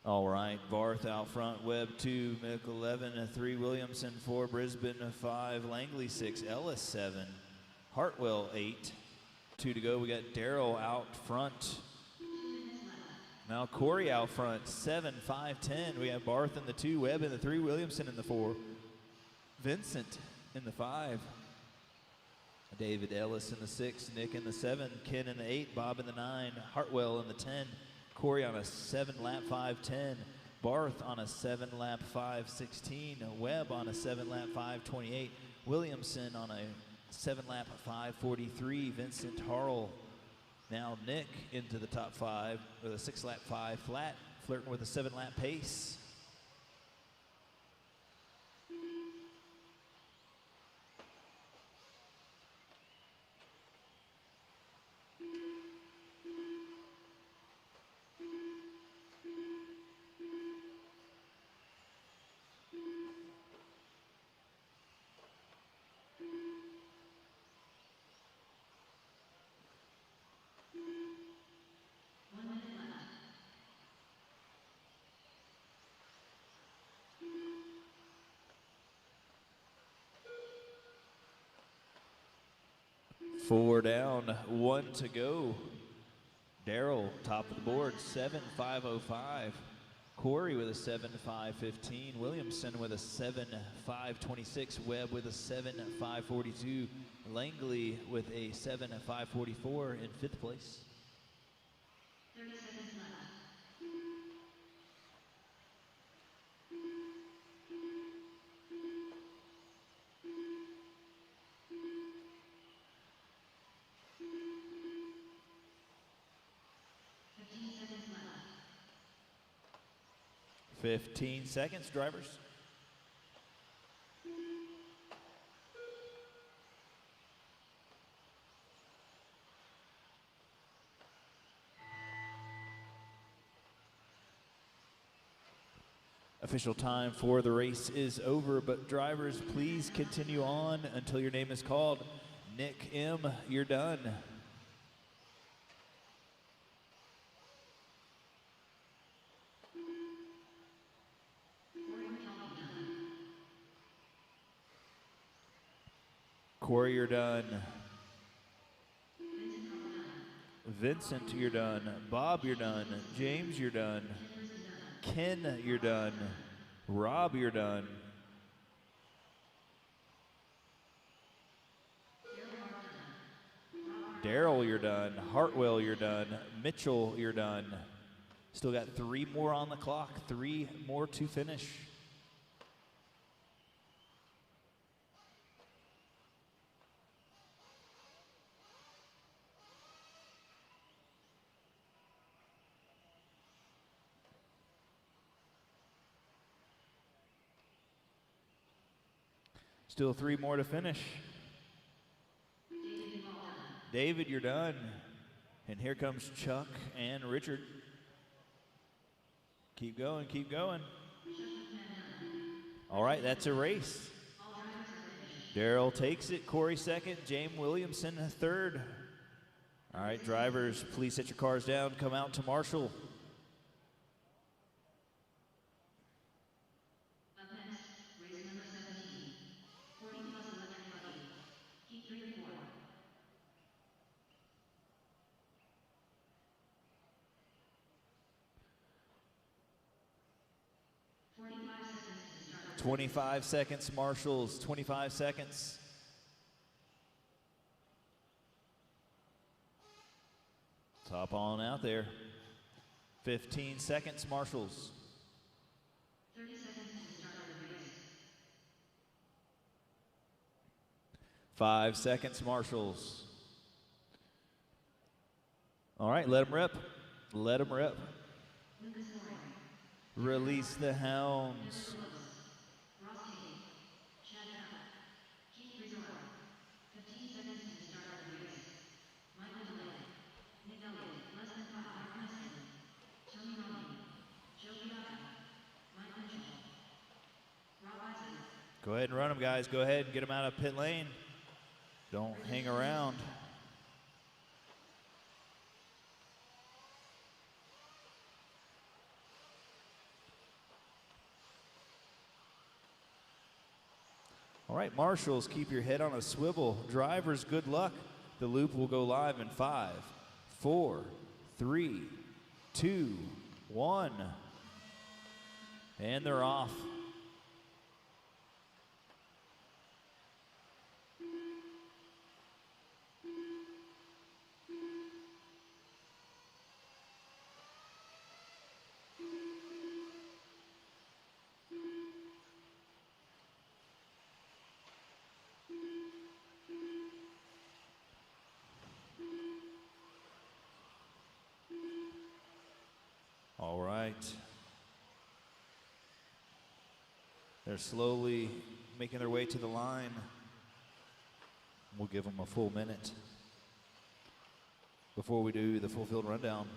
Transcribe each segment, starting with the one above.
All right, Barth out front, Webb 2, Mick 11, 3, Williamson 4, Brisbane 5, Langley 6, Ellis 7, Hartwell 8. 2 to go. We got Darrell out front. Now Corey out front, 7, 5, 10. We have Barth in the 2, Webb in the 3, Williamson in the 4, Vincent in the 5, David Ellis in the 6, Nick in the 7, Ken in the 8, Bob in the 9, Hartwell in the 10, Corey on a 7-lap 5:10, Barth on a 7-lap 5:16, Webb on a 7-lap 5:28, Williamson on a 7-lap 5:43, Vincent Harrell. Now Nick into the top 5 with a 6-lap 5 flat, flirting with a 7-lap pace. Four down, 1 to go. Darrell, top of the board, 7.505. Corey with a 7.515. Williamson with a 7.526. Webb with a 7.542. Langley with a 7.544 in 5th place. 30 seconds left. 15 seconds, drivers. Official time for the race is over, but drivers, please continue on until your name is called. Nick M., you're done. Corey, you're done. Vincent, you're done. Bob, you're done. James, you're done. Ken, you're done. Rob, you're done. Darrell, you're done. Hartwell, you're done. Mitchell, you're done. Still got 3 more on the clock. 3 more to finish. Still 3 more to finish. David, you're done. And here comes Chuck and Richard. Keep going, keep going. All right, that's a race. Darrell takes it, Corey second, James Williamson third. All right, drivers, please set your cars down, come out to Marshall. 25 seconds, Marshals, 25 seconds. Top on out there. 15 seconds, Marshals. 30 seconds to start the race. 5 seconds, Marshals. All right, let them rip. Let them rip. Release the hounds. Go ahead and run them, guys. Go ahead and get them out of pit lane. Don't hang around. All right, marshals, keep your head on a swivel. Drivers, good luck. The loop will go live in 5, 4, 3, 2, 1. And they're off. All right. They're slowly making their way to the line. We'll give them a full minute before we do the full field rundown.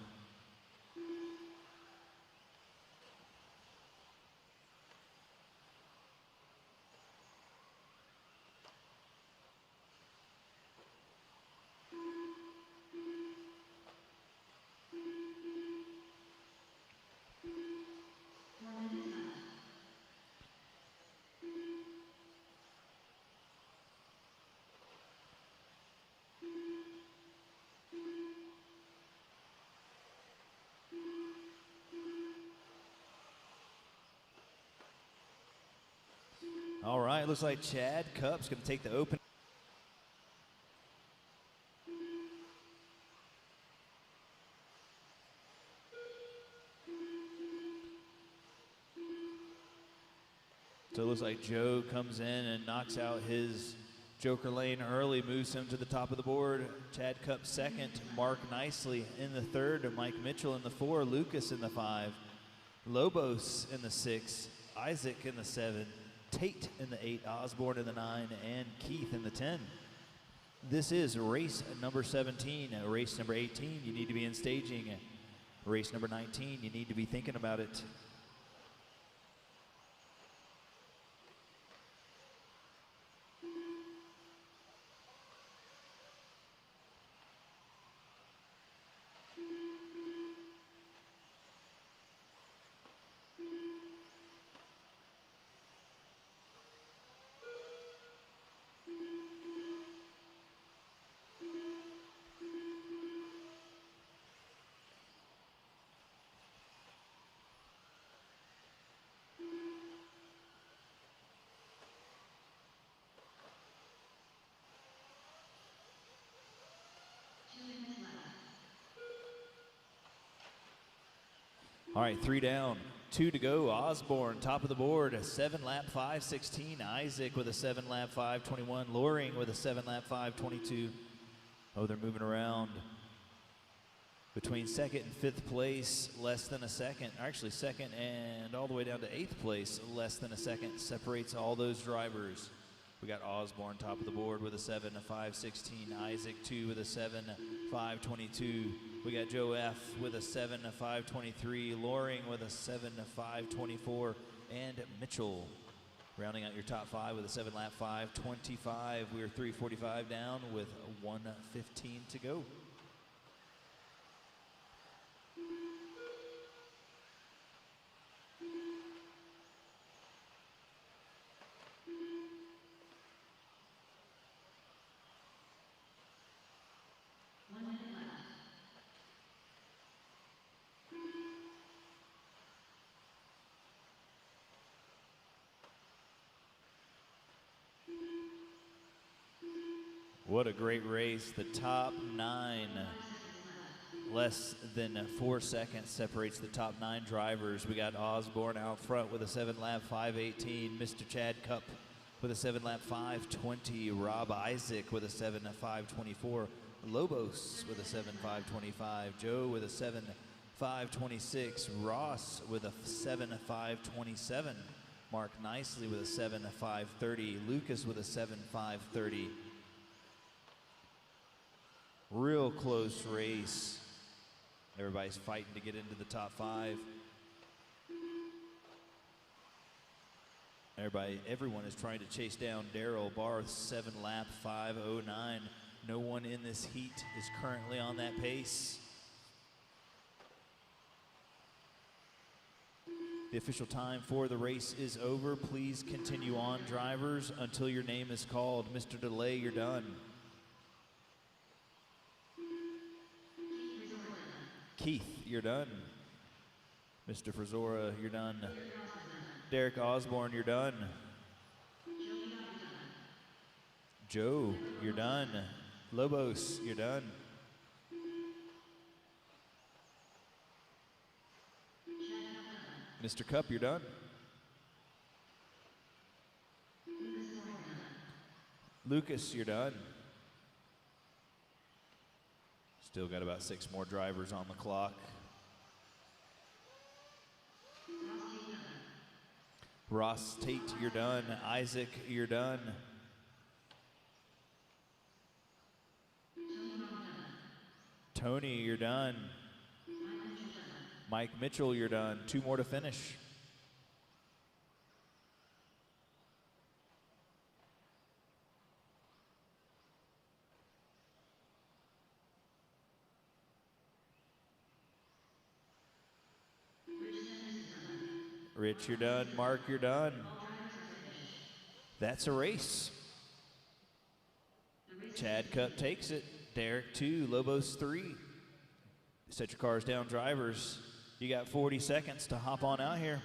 All right, looks like Chad Cupp's going to take the open. So it looks like Joe comes in and knocks out his Joker lane early, moves him to the top of the board. Chad Cupp second, Mark Nicely in the third, Mike Mitchell in the 4, Lucas in the 5, Lobos in the 6, Isaac in the 7, Tate in the 8, Osborne in the 9, and Keith in the 10. This is race number 17. Race number 18, you need to be in staging. Race number 19, you need to be thinking about it. All right, 3 down, 2 to go. Osborne, top of the board, a 7-lap 5:16. Isaac with a 7-lap 5:21. Loring with a 7-lap 5:22. Oh, they're moving around between second and fifth place, less than a second. Actually, second and all the way down to eighth place, less than a second separates all those drivers. We got Osborne top of the board with a 7-5:16. Isaac 2 with a 7-5:22. We got Joe F with a 7-5:23. Loring with a 7-5:24. And Mitchell rounding out your top 5 with a 7-lap 5:25. We're 3:45 down with 1:15 to go. What a great race. The top 9, less than 4 seconds separates the top 9 drivers. We got Osborne out front with a 7-lap 5:18. Mr. Chad Cupp with a 7-lap 5:20. Rob Isaac with a 7-5:24. Lobos with a 7-5:25. Joe with a 7-5:26. Ross with a 7-5:27. Mark Nicely with a 7-5:30. Lucas with a 7-5:30. Real close race. Everybody's fighting to get into the top 5. Everyone is trying to chase down Darrell Barth, 7-lap 5:09. No one in this heat is currently on that pace. The official time for the race is over. Please continue on, drivers, until your name is called. Mr. Delay, you're done. Keith, you're done. Mr. Frizora, you're done. Derek Osborne, you're done. Joe, you're done. Lobos, you're done. Mr. Cup, you're done. Lucas, you're done. Still got about 6 more drivers on the clock. Ross Tate, you're done. Isaac, you're done. Tony, you're done. Mike Mitchell, you're done. 2 more to finish. Rich, you're done. Mark, you're done. That's a race. Chad Cup takes it. Derek 2, Lobos 3. Set your cars down, drivers. You got 40 seconds to hop on out here.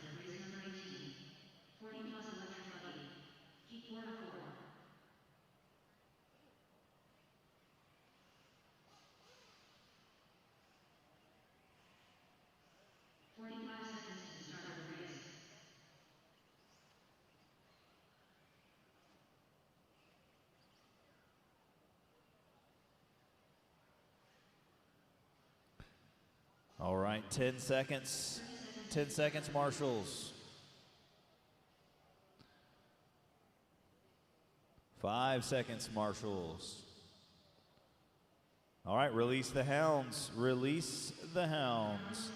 All right, 10 seconds. 10 seconds, marshals. 5 seconds, marshals. All right, release the hounds. Release the hounds.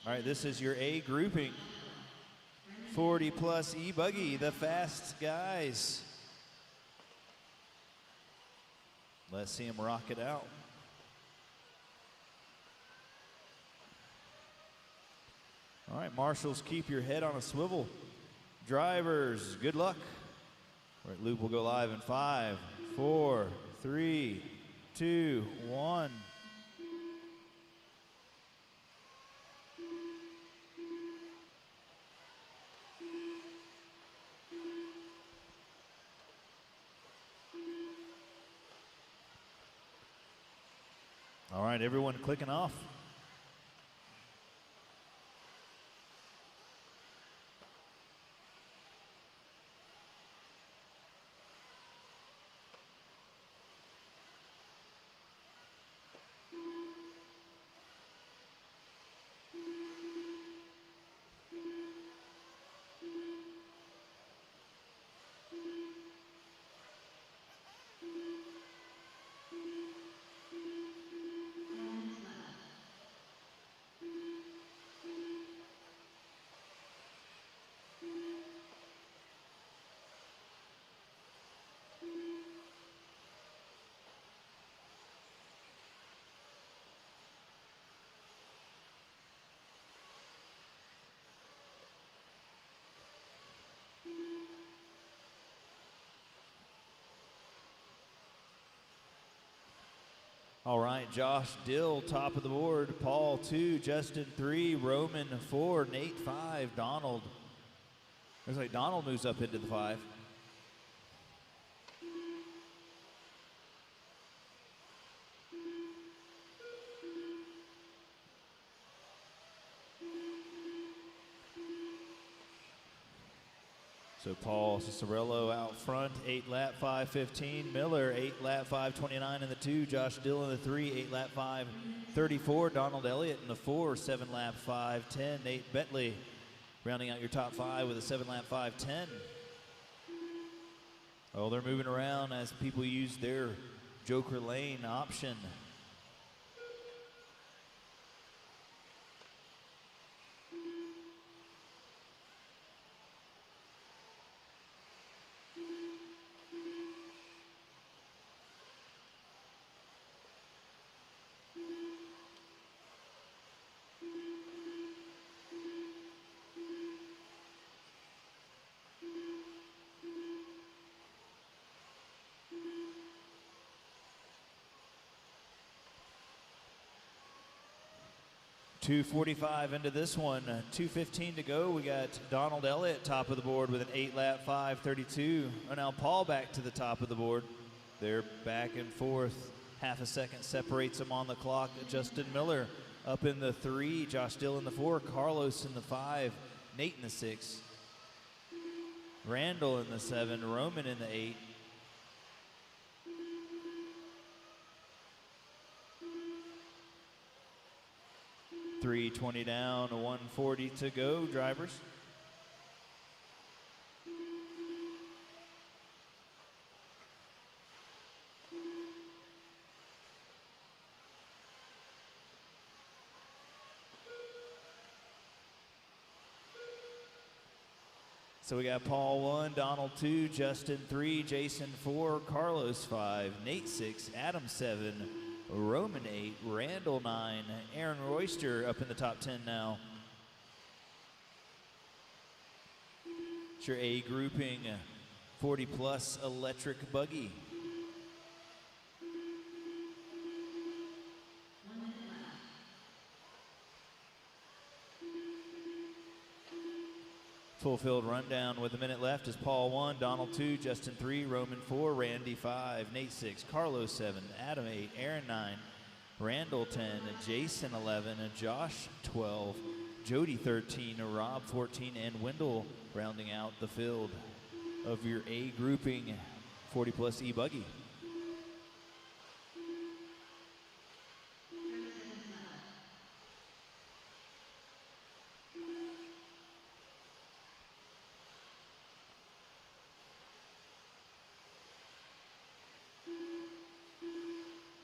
All right, this is your A grouping. 40 plus E-Buggy, the fast guys. Let's see them rock it out. All right, marshals, keep your head on a swivel. Drivers, good luck. All right, loop will go live in 5, 4, 3, 2, 1. All right, everyone clicking off. All right, Josh Dill, top of the board. Paul 2, Justin 3, Roman 4, Nate 5, Donald. Looks like Donald moves up into the 5. So Paul Cicerello out front, 8 lap 5:15. Miller, 8 lap 5:29 in the 2. Josh Dill in the 3, 8 lap 5:34. Donald Elliott in the 4, 7 lap 5:10. Nate Bentley rounding out your top 5 with a 7 lap 5:10. Oh, they're moving around as people use their Joker Lane option. 2:45 into this one. 2:15 to go. We got Donald Elliott top of the board with an 8-lap 5:32. And now Paul back to the top of the board. They're back and forth. Half a second separates them on the clock. Justin Miller up in the 3. Josh Dill in the 4. Carlos in the 5. Nate in the 6. Randall in the 7. Roman in the 8. $320 down, $140 to go, drivers. So we got Paul 1, Donald 2, Justin 3, Jason 4, Carlos 5, Nate 6, Adam 7, Roman 8, Randall 9, Aaron Royster up in the top 10 now. It's your A grouping, 40 plus electric buggy. Full field rundown with a minute left is Paul 1, Donald 2, Justin 3, Roman 4, Randy 5, Nate 6, Carlos 7, Adam 8, Aaron 9, Randall 10, Jason 11, Josh 12, Jody 13, Rob 14, and Wendell rounding out the field of your A grouping 40 plus E-Buggy.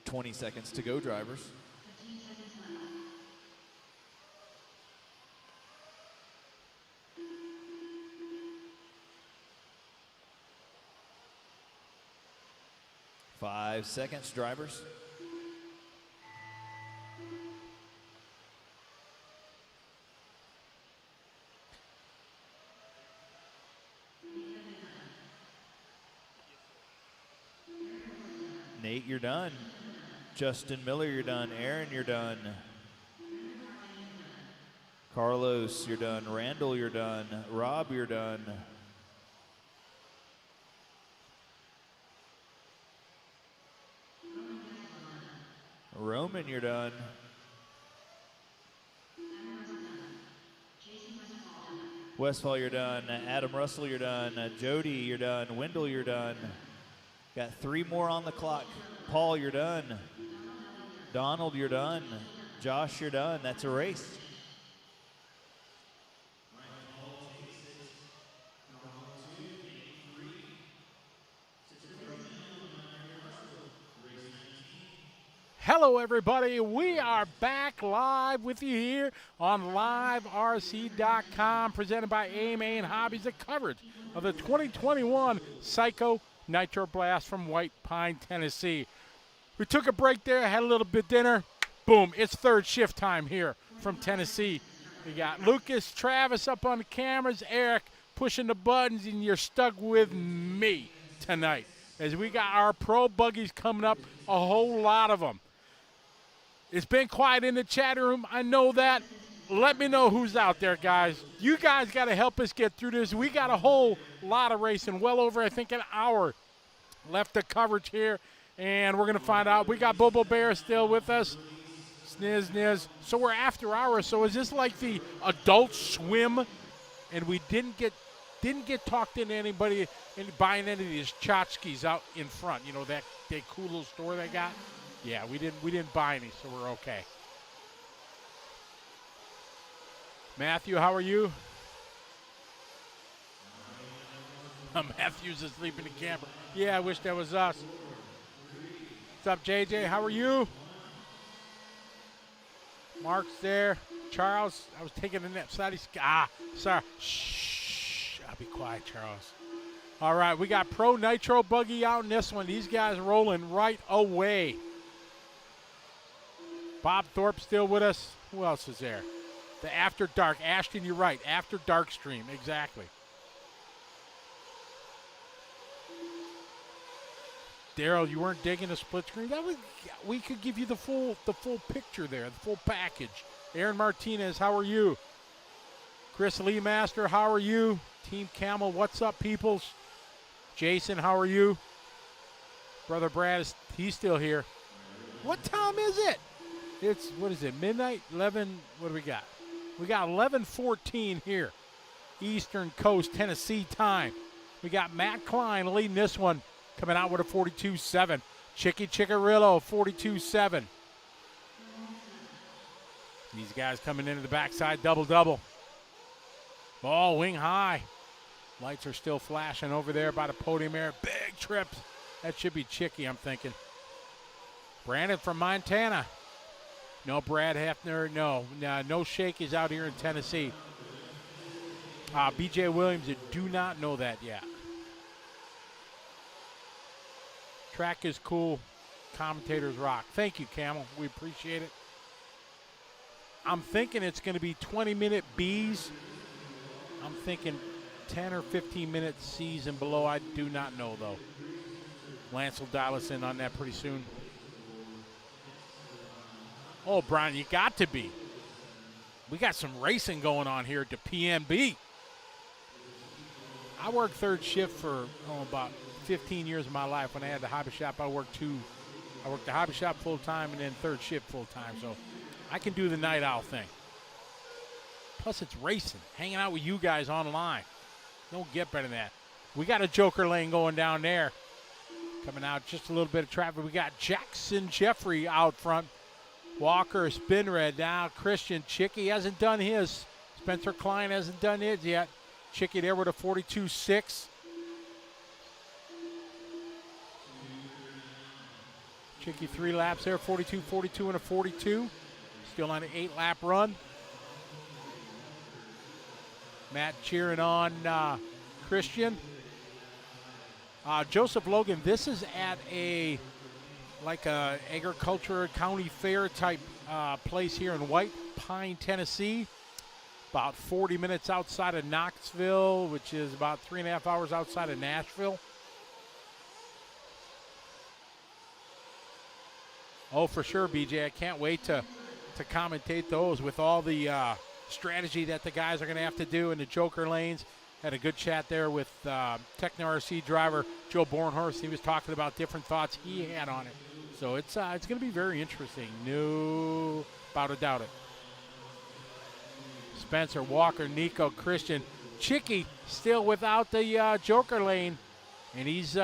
20 seconds to go, drivers. 15 seconds left. 5 seconds, drivers. Nate, you're done. Justin Miller, you're done. Aaron, you're done. Carlos, you're done. Randall, you're done. Rob, you're done. Roman, you're done. Westfall, you're done. Adam Russell, you're done. Jody, you're done. Wendell, you're done. Got 3 more on the clock. Paul, you're done. Donald, you're done. Josh, you're done. That's a race. Hello, everybody. We are back live with you here on LiveRC.com, presented by AMA and Hobbies, the coverage of the 2021 Psycho Nitro Blast from White Pine, Tennessee. We took a break there, had a little bit of dinner. Boom, it's third shift time here from Tennessee. We got Lucas, Travis up on the cameras, Eric pushing the buttons, and you're stuck with me tonight as we got our pro buggies coming up, a whole lot of them. It's been quiet in the chat room. I know that. Let me know who's out there, guys. You guys got to help us get through this. We got a whole lot of racing, well over, I think, an hour left of coverage here, and we're going to find out. We got Bobo Bear still with us. Sniz. So we're after hours. So is this like the Adult Swim, and we didn't get talked into anybody buying any of these tchotchkes out in front? You know, that cool little store they got? Yeah, we didn't buy any, so we're okay. Matthew, how are you? Matthew's asleep in the camera. Yeah, I wish that was us. What's up, JJ? How are you? Mark's there. Charles, I was taking a nap. Sorry. Shh. I'll be quiet, Charles. All right, we got Pro Nitro Buggy out in this one. These guys rolling right away. Bob Thorpe still with us. Who else is there? The After Dark. Ashton, you're right. After Dark stream. Exactly. Daryl, you weren't digging the split screen? We could give you the full picture there, the full package. Aaron Martinez, how are you? Chris Lee Master, how are you? Team Camel, what's up, peoples? Jason, how are you? Brother Brad, he's still here. What time is it? It's, what is it, midnight? 11, what do we got? We got 11:14 here, Eastern Coast, Tennessee time. We got Matt Klein leading this one, coming out with a 42.7. Chicky Chickarillo, 42.7. These guys coming into the backside double-double. Ball wing high. Lights are still flashing over there by the podium area. Big trips. That should be Chicky, I'm thinking. Brandon from Montana. No Brad Hefner. No Shake is out here in Tennessee. BJ Williams, you do not know that yet. Track is cool. Commentators rock. Thank you, Camel. We appreciate it. I'm thinking it's going to be 20-minute Bs. I'm thinking 10 or 15-minute Cs and below. I do not know, though. Lance will dial us in on that pretty soon. Oh, Brian, you got to be. We got some racing going on here at the PNB. I worked third shift for about 15 years of my life. When I had the hobby shop, I worked the hobby shop full-time and then third shift full-time. So I can do the night owl thing. Plus, it's racing, hanging out with you guys online. Don't get better than that. We got a Joker lane going down there. Coming out, just a little bit of traffic. We got Jackson Jeffrey out front. Walker, Spinred now. Christian Chicky hasn't done his. Spencer Klein hasn't done his yet. Chicky there with a 42.6. Chicky 3 laps there, 42, 42, and a 42. Still on an 8-lap run. Matt cheering on Christian. Joseph Logan, this is at a agriculture county fair type place here in White Pine, Tennessee. About 40 minutes outside of Knoxville, which is about 3.5 hours outside of Nashville. Oh, for sure, BJ. I can't wait to commentate those with all the strategy that the guys are going to have to do in the Joker lanes. Had a good chat there with Techno RC driver Joe Bornhorst. He was talking about different thoughts he had on it. So it's going to be very interesting. No about a doubt it. Spencer, Walker, Nico, Christian. Chicky still without the Joker lane. And he's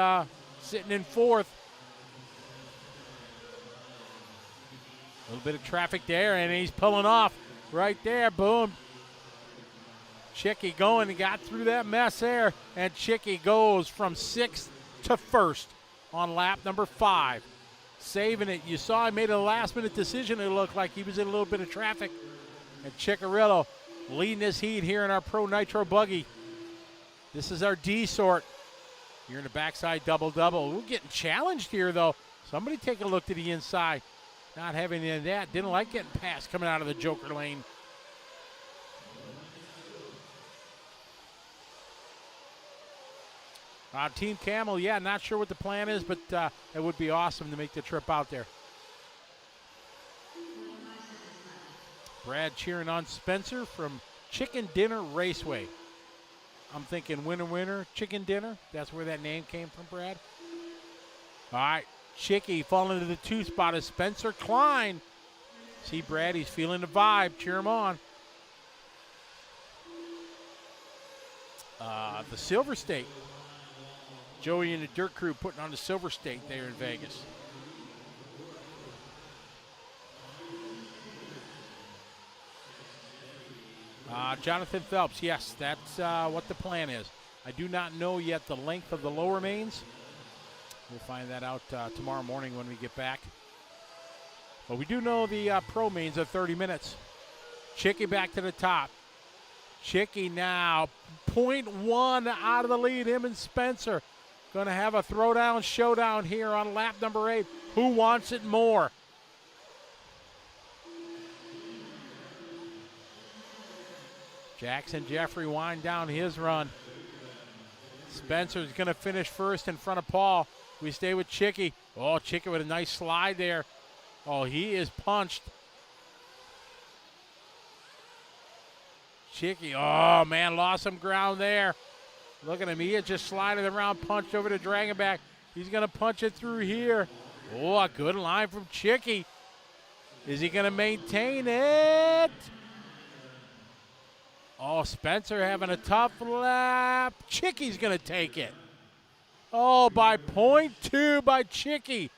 sitting in fourth. A little bit of traffic there, and he's pulling off right there. Boom. Chicky going and got through that mess there. And Chicky goes from 6th to 1st on lap number 5. Saving it. You saw he made a last-minute decision. It looked like he was in a little bit of traffic. And Chickarillo leading this heat here in our Pro Nitro buggy. This is our D sort. You're in the backside double-double. We're getting challenged here, though. Somebody take a look to the inside. Not having any of that. Didn't like getting past coming out of the Joker lane. Team Camel, yeah, not sure what the plan is, but it would be awesome to make the trip out there. Brad cheering on Spencer from Chicken Dinner Raceway. I'm thinking winner, chicken dinner. That's where that name came from, Brad. All right, Chicky falling into the 2 spot is Spencer Klein. See Brad, he's feeling the vibe. Cheer him on. The Silver State. Joey and the Dirt Crew putting on the Silver State there in Vegas. Jonathan Phelps, yes, that's what the plan is. I do not know yet the length of the lower mains. We'll find that out tomorrow morning when we get back. But we do know the pro mains are 30 minutes. Chicky back to the top. Chicky now 0.1 out of the lead, him and Spencer. Going to have a throwdown showdown here on lap number 8. Who wants it more? Jackson Jeffrey wind down his run. Spencer's going to finish first in front of Paul. We stay with Chicky. Oh, Chicky with a nice slide there. Oh, he is punched. Chicky, oh man, lost some ground there. Look at him, he is just sliding around, punched over to Dragonback. He's gonna punch it through here. Oh, a good line from Chicky. Is he gonna maintain it? Oh, Spencer having a tough lap. Chicky's gonna take it. Oh, by 0.2 by Chicky.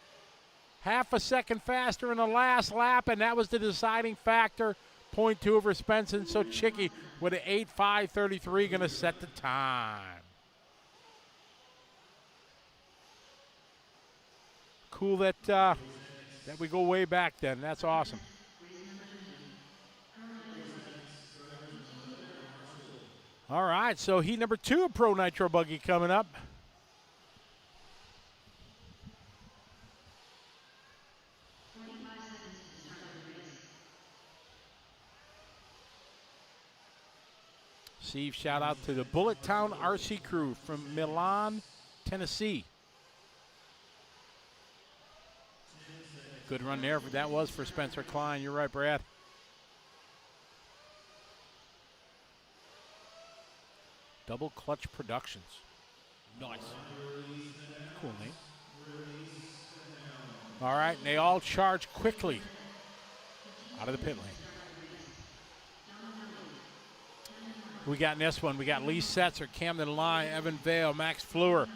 Half a second faster in the last lap, and that was the deciding factor. 0.2 over Spencer, so Chicky with an 8.5.33 gonna set the time. Cool that we go way back then. That's awesome. All right, so heat number 2 of Pro Nitro Buggy coming up. Steve, shout out to the Bullet Town RC crew from Milan, Tennessee. Good run there. That was for Spencer Klein. You're right, Brad. Double Clutch Productions. Nice. Cool name. All right, and they all charge quickly out of the pit lane. We got in this one, we got Lee Setzer, Camden Lyon, Evan Vale, Max Fleur,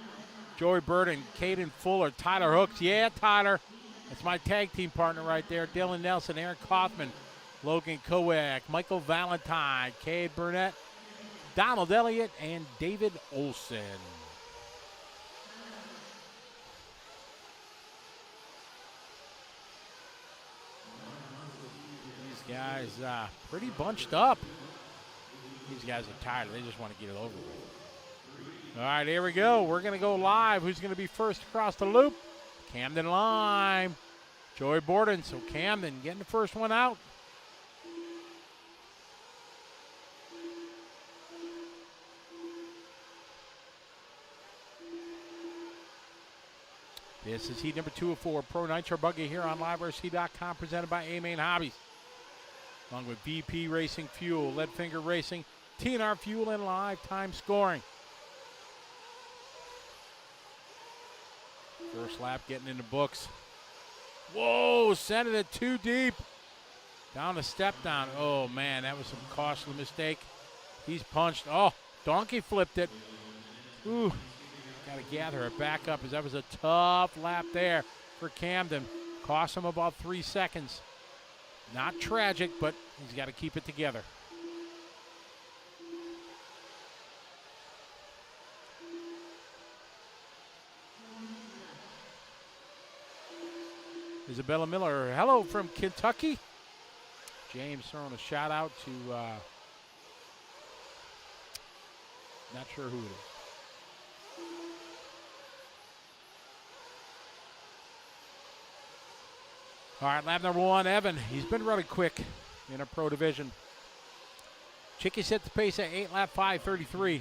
Joey Burden, Caden Fuller, Tyler Hooks. Yeah, Tyler. That's my tag team partner right there. Dylan Nelson, Aaron Kaufman, Logan Kowak, Michael Valentine, Cade Burnett, Donald Elliott, and David Olson. These guys pretty bunched up. These guys are tired. They just want to get it over with. All right, here we go. We're going to go live. Who's going to be first across the loop? Camden Lime. Joey Borden. So Camden getting the first one out. This is heat number 2 of 4 Pro Nitro Buggy here on LiveRC.com, presented by A-Main Hobbies. Along with VP Racing Fuel, Leadfinger Racing, TNR Fuel, and Live Time Scoring. First lap getting in the books. Whoa, sent it too deep. Down the step down. Oh, man, that was some costly mistake. He's punched. Oh, donkey flipped it. Ooh, got to gather it back up, as that was a tough lap there for Camden. Cost him about 3 seconds. Not tragic, but he's got to keep it together. Isabella Miller, hello from Kentucky. James throwing a shout out to, not sure who it is. All right, lap number 1, Evan. He's been running quick in a pro division. Chicky set the pace at 8 lap 5:33.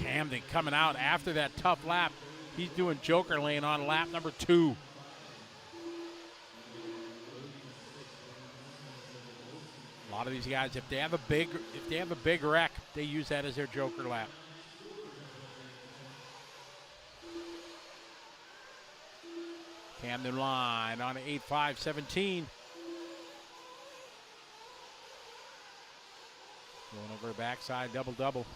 Camden coming out after that tough lap. He's doing Joker lane on lap number 2. A lot of these guys, if they have a big wreck, they use that as their Joker lap. Camden line on 8.5.17. Going over the backside, double-double.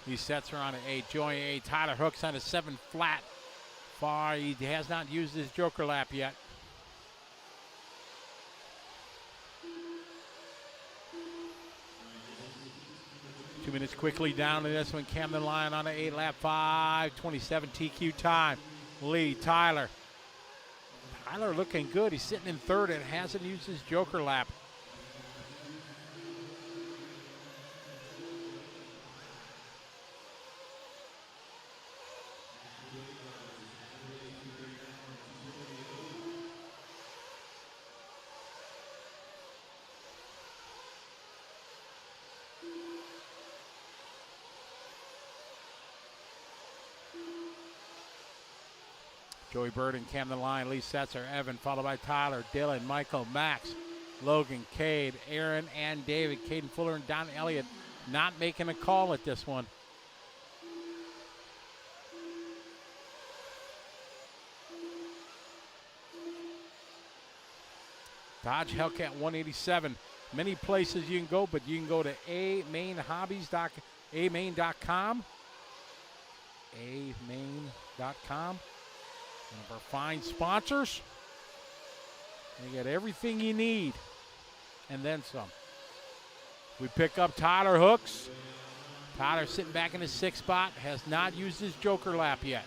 He sets her on an 8, join 8. Tyler Hooks on a 7 flat. Far, he has not used his Joker lap yet. Two minutes quickly down to this one. Camden Lyon on an 8 lap 5:27 TQ time. Lee, Tyler. Tyler looking good. He's sitting in third and hasn't used his Joker lap. Joey Burden, Camden Line, Lee Setzer, Evan, followed by Tyler, Dylan, Michael, Max, Logan, Cade, Aaron, and David. Caden Fuller and Don Elliott not making a call at this one. Dodge Hellcat 187. Many places you can go, but you can go to amain.com. amain.com. One of our fine sponsors. You get everything you need and then some. We pick up Tyler Hooks. Tyler sitting back in his sixth spot, has not used his joker lap yet.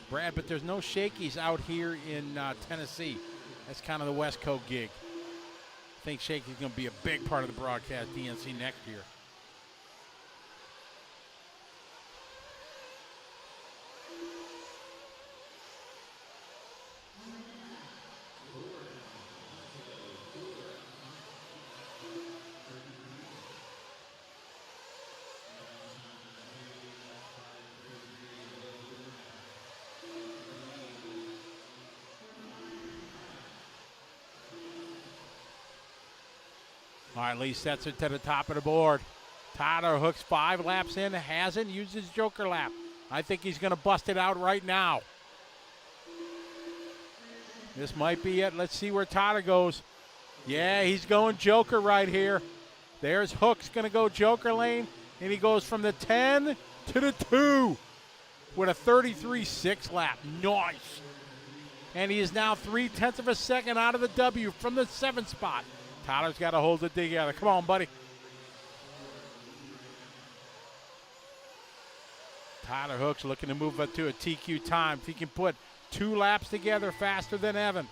Brad, but there's no shakies out here in Tennessee. That's kind of the West Coast gig. I think shaky's going to be a big part of the broadcast DNC next year. All right, Lee sets it to the top of the board. Tyler Hooks 5 laps in, hasn't used his joker lap. I think he's going to bust it out right now. This might be it. Let's see where Tyler goes. Yeah, he's going joker right here. There's Hooks going to go joker lane, and he goes from the 10 to the 2 with a 33.6 lap. Nice. And he is now 0.3 of a second out of the W from the 7th spot. Tyler's got to hold it together. Come on, buddy. Tyler Hooks looking to move up to a TQ time. If he can put 2 laps together faster than Evan.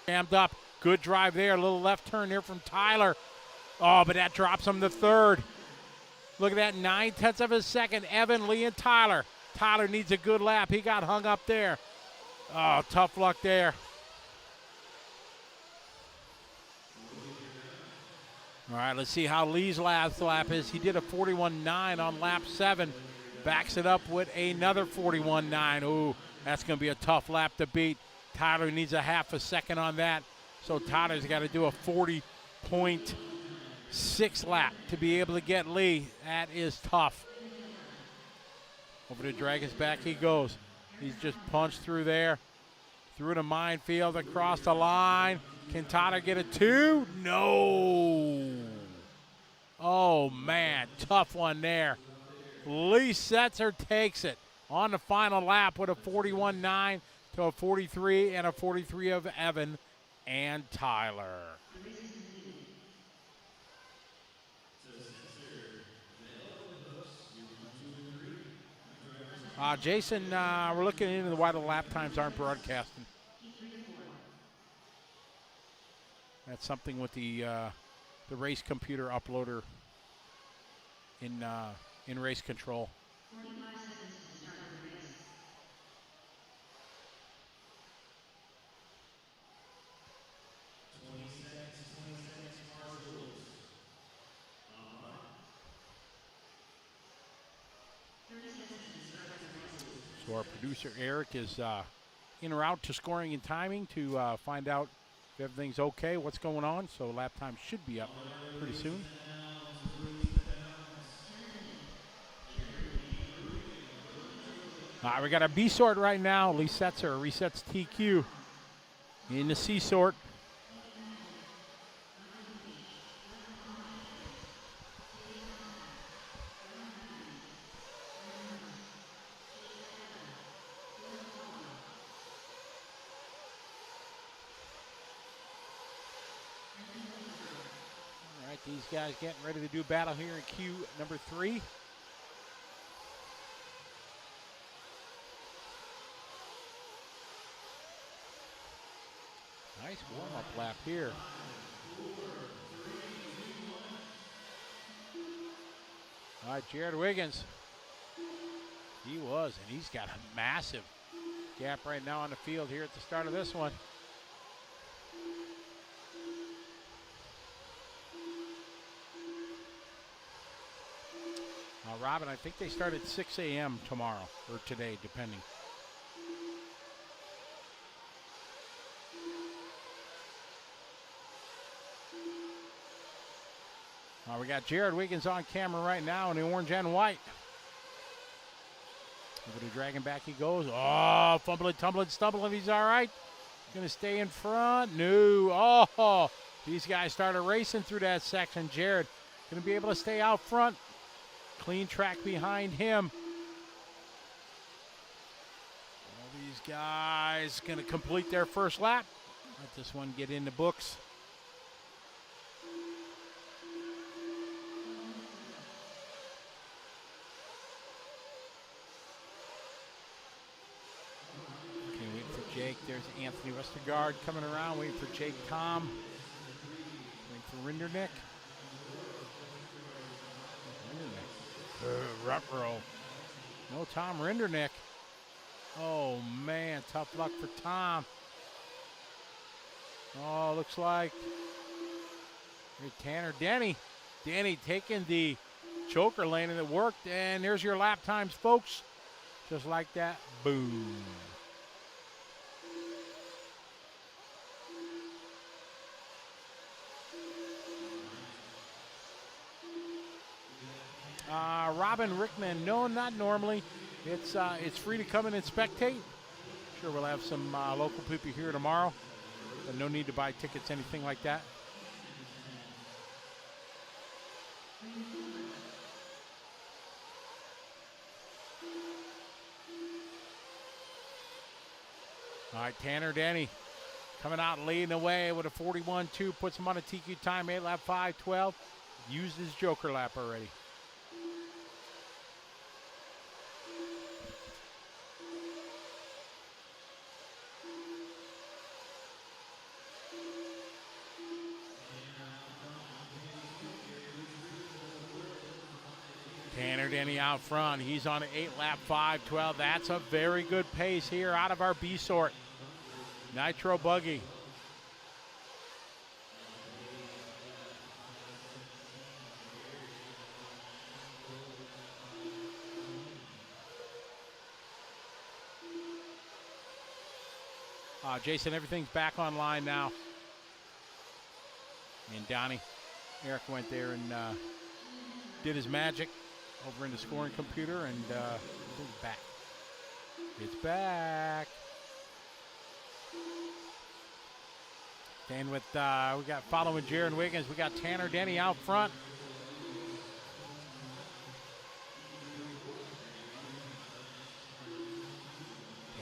Jammed up. Good drive there. A little left turn there from Tyler. Oh, but that drops him to 3rd. Look at that, 0.9 of a second. Evan, Lee, and Tyler. Tyler needs a good lap. He got hung up there. Oh, tough luck there. All right, let's see how Lee's last lap is. He did a 41.9 on lap 7. Backs it up with another 41.9. Ooh, that's going to be a tough lap to beat. Tyler needs a half a second on that. So Tyler's got to do a 40.6 lap to be able to get Lee. That is tough. Over to Dragon's back he goes. He's just punched through there. Through the minefield, across the line. Can Tyler get a 2? No. Oh, man, tough one there. Lee Setzer takes it on the final lap with a 41.9 to a 43 and a 43 of Evan and Tyler. Jason, we're looking into why the lap times aren't broadcasting. That's something with the race computer uploader in race control. 45 seconds to start the race. So our producer Eric is en route to scoring and timing to find out if everything's okay, what's going on. So lap time should be up pretty soon. We got a B sort right now. Lee Setzer resets TQ in the C sort. All right, these guys getting ready to do battle here in Q number 3. Nice warm-up lap here. All right, Jared Wiggins. He was, and he's got a massive gap right now on the field here at the start of this one. Robin, I think they start at 6 a.m. tomorrow, or today, depending. We got Jared Wiggins on camera right now in the orange and white. Over to Dragon back he goes. Oh, fumbling, tumbling, stumbling. He's all right. Going to stay in front. No. Oh, these guys started racing through that section. Jared going to be able to stay out front. Clean track behind him. All these guys going to complete their first lap. Let this one get in the books. Jake, there's Anthony Westergaard coming around, waiting for Jake Tom. Waiting for Rindernick. Rutrow. No Tom Rindernick. Oh, man, tough luck for Tom. Oh, looks like Tanner Denny. Denny taking the choker lane, and it worked. And there's your lap times, folks. Just like that. Boom. Robin Rickman, no, not normally. It's free to come in and spectate. Sure, we'll have some local people here tomorrow, but no need to buy tickets, anything like that. All right, Tanner Denny coming out and leading the way with a 41.2, puts him on a TQ time, 8 lap 5:12. Used his joker lap already. Tanner Denny out front. He's on an 8 lap 5:12. That's a very good pace here out of our B sort. Nitro buggy. Jason, everything's back online now. And Donnie, Eric went there and did his magic over in the scoring computer, and it's back. It's back. And with we got following Jaron Wiggins, we got Tanner Denny out front.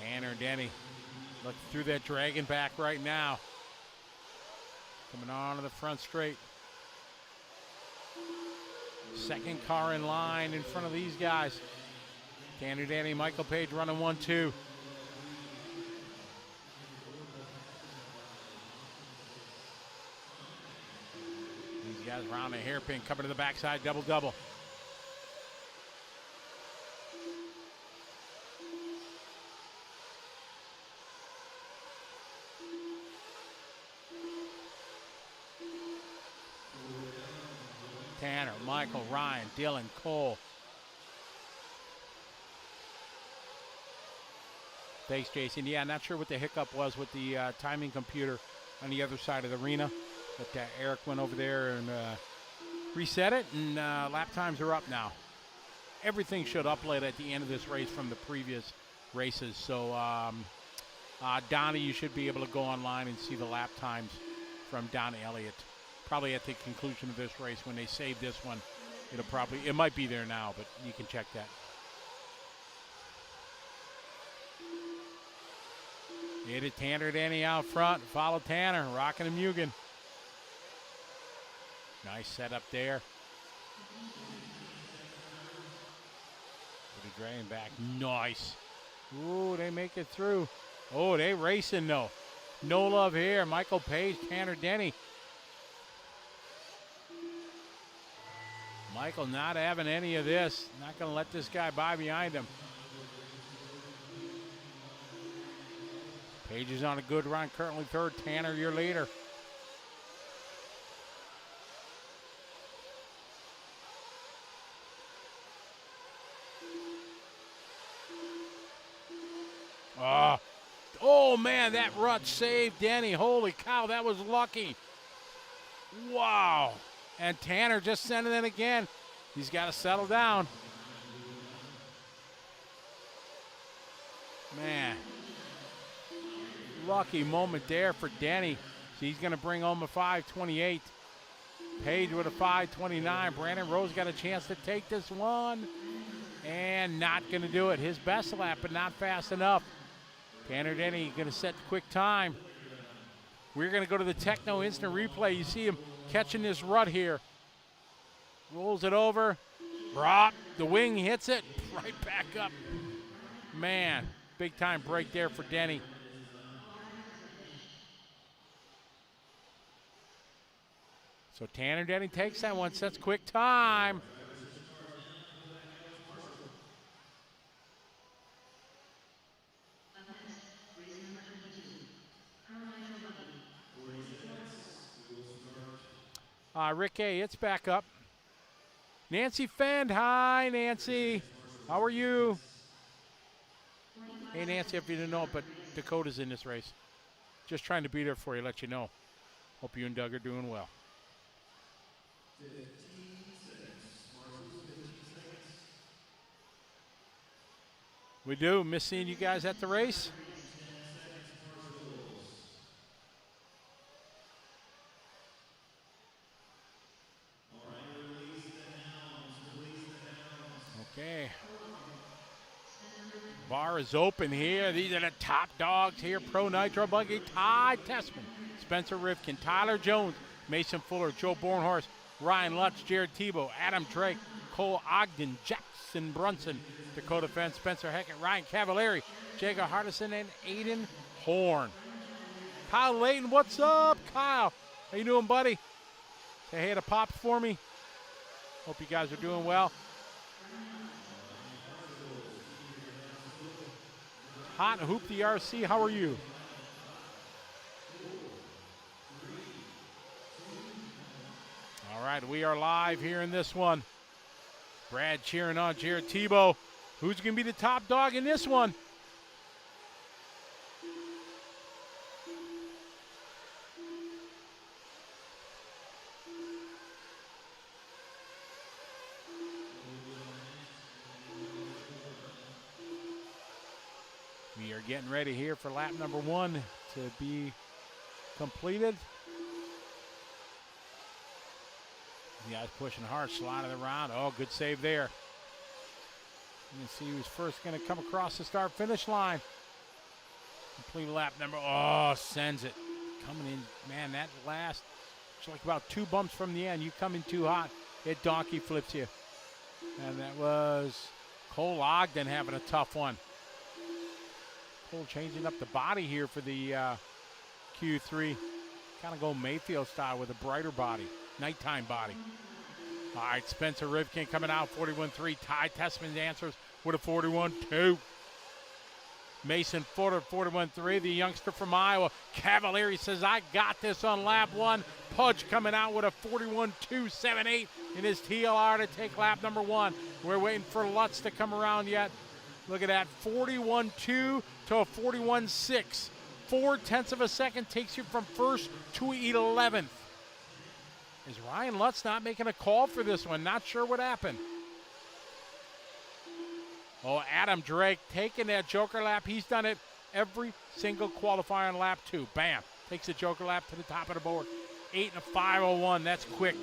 Tanner Denny, look through that dragon back right now. Coming on to the front straight. Second car in line in front of these guys. Tanner Denny, Michael Page running 1-2. These guys around the hairpin, coming to the backside, double-double. Tanner, Michael, Ryan, Dylan, Cole. Thanks, Jason. Yeah, not sure what the hiccup was with the timing computer on the other side of the arena. But Eric went over there and reset it, and lap times are up now. Everything should upload at the end of this race from the previous races. So, Donnie, you should be able to go online and see the lap times from Don Elliott. Probably at the conclusion of this race when they save this one. It might be there now, but you can check that. It is Tanner Denny out front. Follow Tanner, rocking and Mugen. Nice setup there. With the drain back. Nice. Ooh, they make it through. Oh, they racing though. No love here. Michael Page, Tanner Denny. Michael not having any of this. Not going to let this guy by behind him. Page is on a good run, currently third. Tanner, your leader. Oh, man, that rut saved Denny. Holy cow, that was lucky. Wow. And Tanner just sent it in again. He's got to settle down. Man. Lucky moment there for Denny. He's going to bring home a 5:28. Page with a 5:29. Brandon Rose got a chance to take this one. And not going to do it. His best lap, but not fast enough. Tanner Denny going to set the quick time. We're going to go to the Techno Instant Replay. You see him catching this rut here. Rolls it over. Drop. The wing hits it. Right back up. Man, big time break there for Denny. So Tanner Denny takes that one, sets quick time. Rick A., it's back up. Nancy Fend, hi Nancy. How are you? Hey Nancy, if you didn't know it, but Dakota's in this race. Just trying to be there for you, let you know. Hope you and Doug are doing well. We do. Miss seeing you guys at the race. Okay. Bar is open here. These are the top dogs here. Pro Nitro Buggy, Ty Tessman, Spencer Rifkin, Tyler Jones, Mason Fuller, Joe Bornhorst, Ryan Lutz, Jared Tebow, Adam Drake, Cole Ogden, Jackson Brunson, Dakota Fence, Spencer Heckett, Ryan Cavallari, Jager Hardison, and Aiden Horn. Kyle Layton, what's up, Kyle? How you doing, buddy? Say hey to Pops for me. Hope you guys are doing well. Hot Hoop the RC, how are you? All right, we are live here in this one. Brad cheering on Jared Tebow. Who's going to be the top dog in this one? We are getting ready here for lap number 1 to be completed. The guy's pushing hard, sliding around. Oh, good save there. You can see who's first going to come across the start-finish line. Complete lap number. Oh, sends it. Coming in, man, that last, it's like about 2 bumps from the end. You come in too hot, it donkey flips you. And that was Cole Ogden having a tough one. Cole changing up the body here for the Q3. Kind of go Mayfield style with a brighter body, nighttime body. All right, Spencer Rivkin coming out, 41-3. Ty Tessman answers with a 41-2. Mason Fuller, 41-3. The youngster from Iowa. Cavallari says, I got this on lap 1. Pudge coming out with a 41-2-7-8 in his TLR to take lap number 1. We're waiting for Lutz to come around yet. Look at that, 41-2 to a 41-6. 0.4 of a second takes you from first to 11th. Is Ryan Lutz not making a call for this one? Not sure what happened. Oh, Adam Drake taking that joker lap. He's done it every single qualifier on lap 2. Bam, takes the joker lap to the top of the board. 8 and a 5:01, that's quick.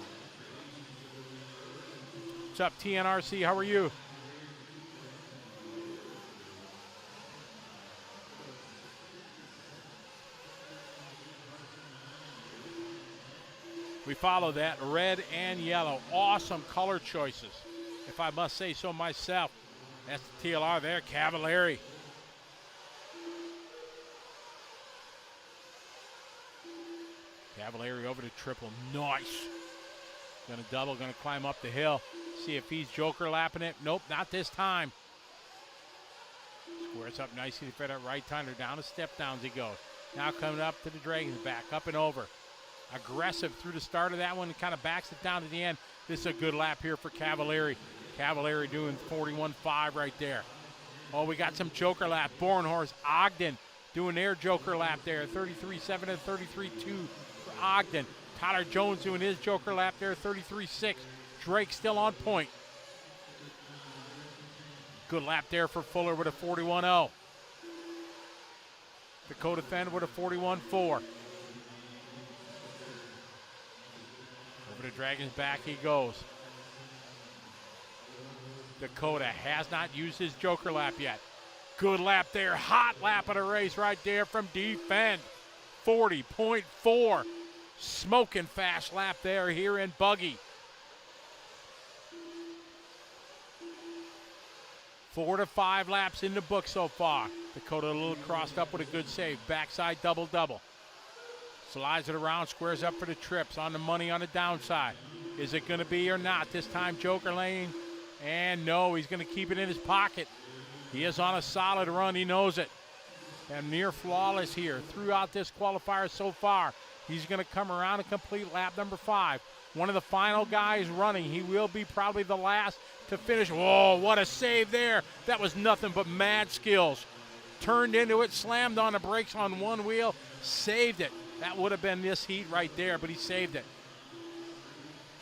What's up, TNRC, how are you? We follow that, red and yellow. Awesome color choices, if I must say so myself. That's the TLR there, Cavallari. Cavallari over to triple, nice. Gonna double, gonna climb up the hill. See if he's joker lapping it. Nope, not this time. Squares up nicely for that right timer. Down a step downs he goes. Now coming up to the Dragons, back up and over. Aggressive through the start of that one and kind of backs it down to the end. This is a good lap here for Cavallari. Cavallari doing 41.5 right there. Oh, we got some joker lap. Bornhorst, Ogden doing their Joker lap there, 33.7 and 33.2 for Ogden. Tyler Jones doing his Joker lap there, 33.6. Drake still on point. Good lap there for Fuller with a 41.0. Dakota Fenn with a 41.4. Over to Dragon's back he goes. Dakota has not used his Joker lap yet. Good lap there. Hot lap of the race right there from Defend. 40.4. Smoking fast lap there here in Buggy. 4 to 5 laps in the book so far. Dakota a little crossed up with a good save. Backside double-double. Slides it around, squares up for the trips. On the money on the downside. Is it going to be or not? This time Joker lane. And no, he's going to keep it in his pocket. He is on a solid run. He knows it. And near flawless here throughout this qualifier so far. He's going to come around and complete lap number 5. One of the final guys running. He will be probably the last to finish. Whoa, what a save there. That was nothing but mad skills. Turned into it, slammed on the brakes on one wheel, saved it. That would have been this heat right there, but he saved it.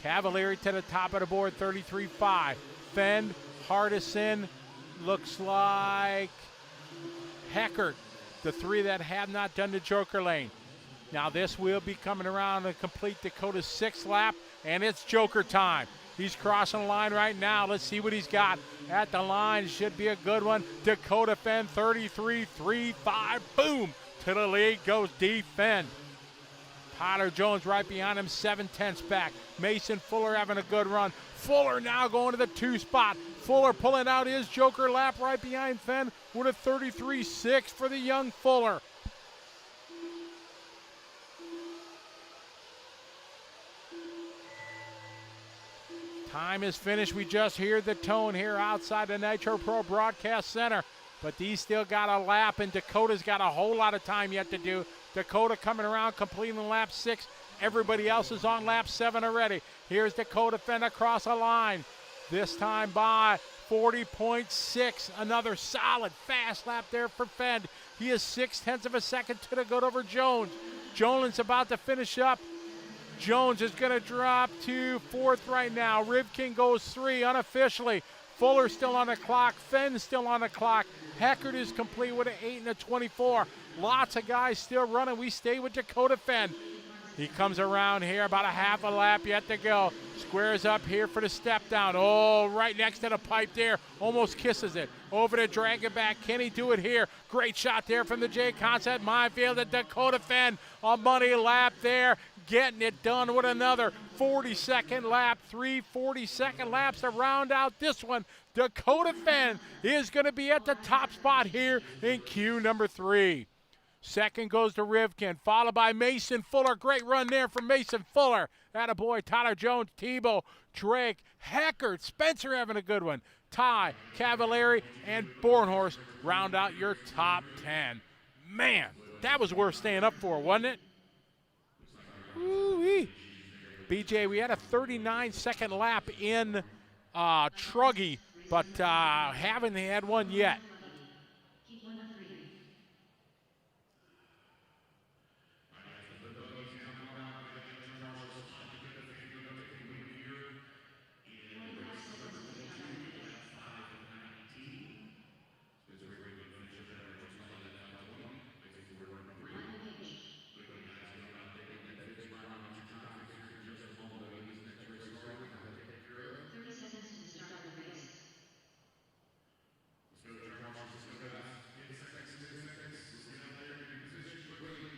Cavalieri to the top of the board, 33.5. Fend, Hardison, looks like Heckert, the three that have not done the Joker lane. Now this will be coming around to complete Dakota's 6th lap, and it's Joker time. He's crossing the line right now. Let's see what he's got at the line. Should be a good one. Dakota Fenn, 33.35. Boom! To the lead goes Defend. Tyler Jones right behind him, 7/10 back. Mason Fuller having a good run. Fuller now going to the 2 spot. Fuller pulling out his Joker lap right behind Fenn with a 33.6 for the young Fuller. Time is finished. We just hear the tone here outside the Nitro Pro Broadcast Center. But these still got a lap, and Dakota's got a whole lot of time yet to do. Dakota coming around, completing lap 6. Everybody else is on lap 7 already. Here's Dakota Fenn across the line. This time by 40.6. Another solid, fast lap there for Fenn. He is 0.6 of a second to the good over Jones. Jones about to finish up. Jones is going to drop to 4th right now. Rivkin goes 3 unofficially. Fuller still on the clock. Fenn still on the clock. Heckert is complete with an 8 and a 24. Lots of guys still running. We stay with Dakota Fenn. He comes around here, about a half a lap yet to go. Squares up here for the step down. Oh, right next to the pipe there. Almost kisses it. Over to drag it back. Can he do it here? Great shot there from the J Concept Minefield at Dakota Fenn. A money lap there. Getting it done with another 42nd lap. 3 42nd laps to round out this one. Dakota Fenn is going to be at the top spot here in Q number 3. Second goes to Rivkin, followed by Mason Fuller. Great run there from Mason Fuller. Attaboy, Tyler Jones, Tebow, Drake, Heckert, Spencer having a good one. Ty, Cavalieri, and Bornhorst round out your top 10. Man, that was worth staying up for, wasn't it? Woo-wee. BJ, we had a 39-second lap in Truggy, but haven't had one yet.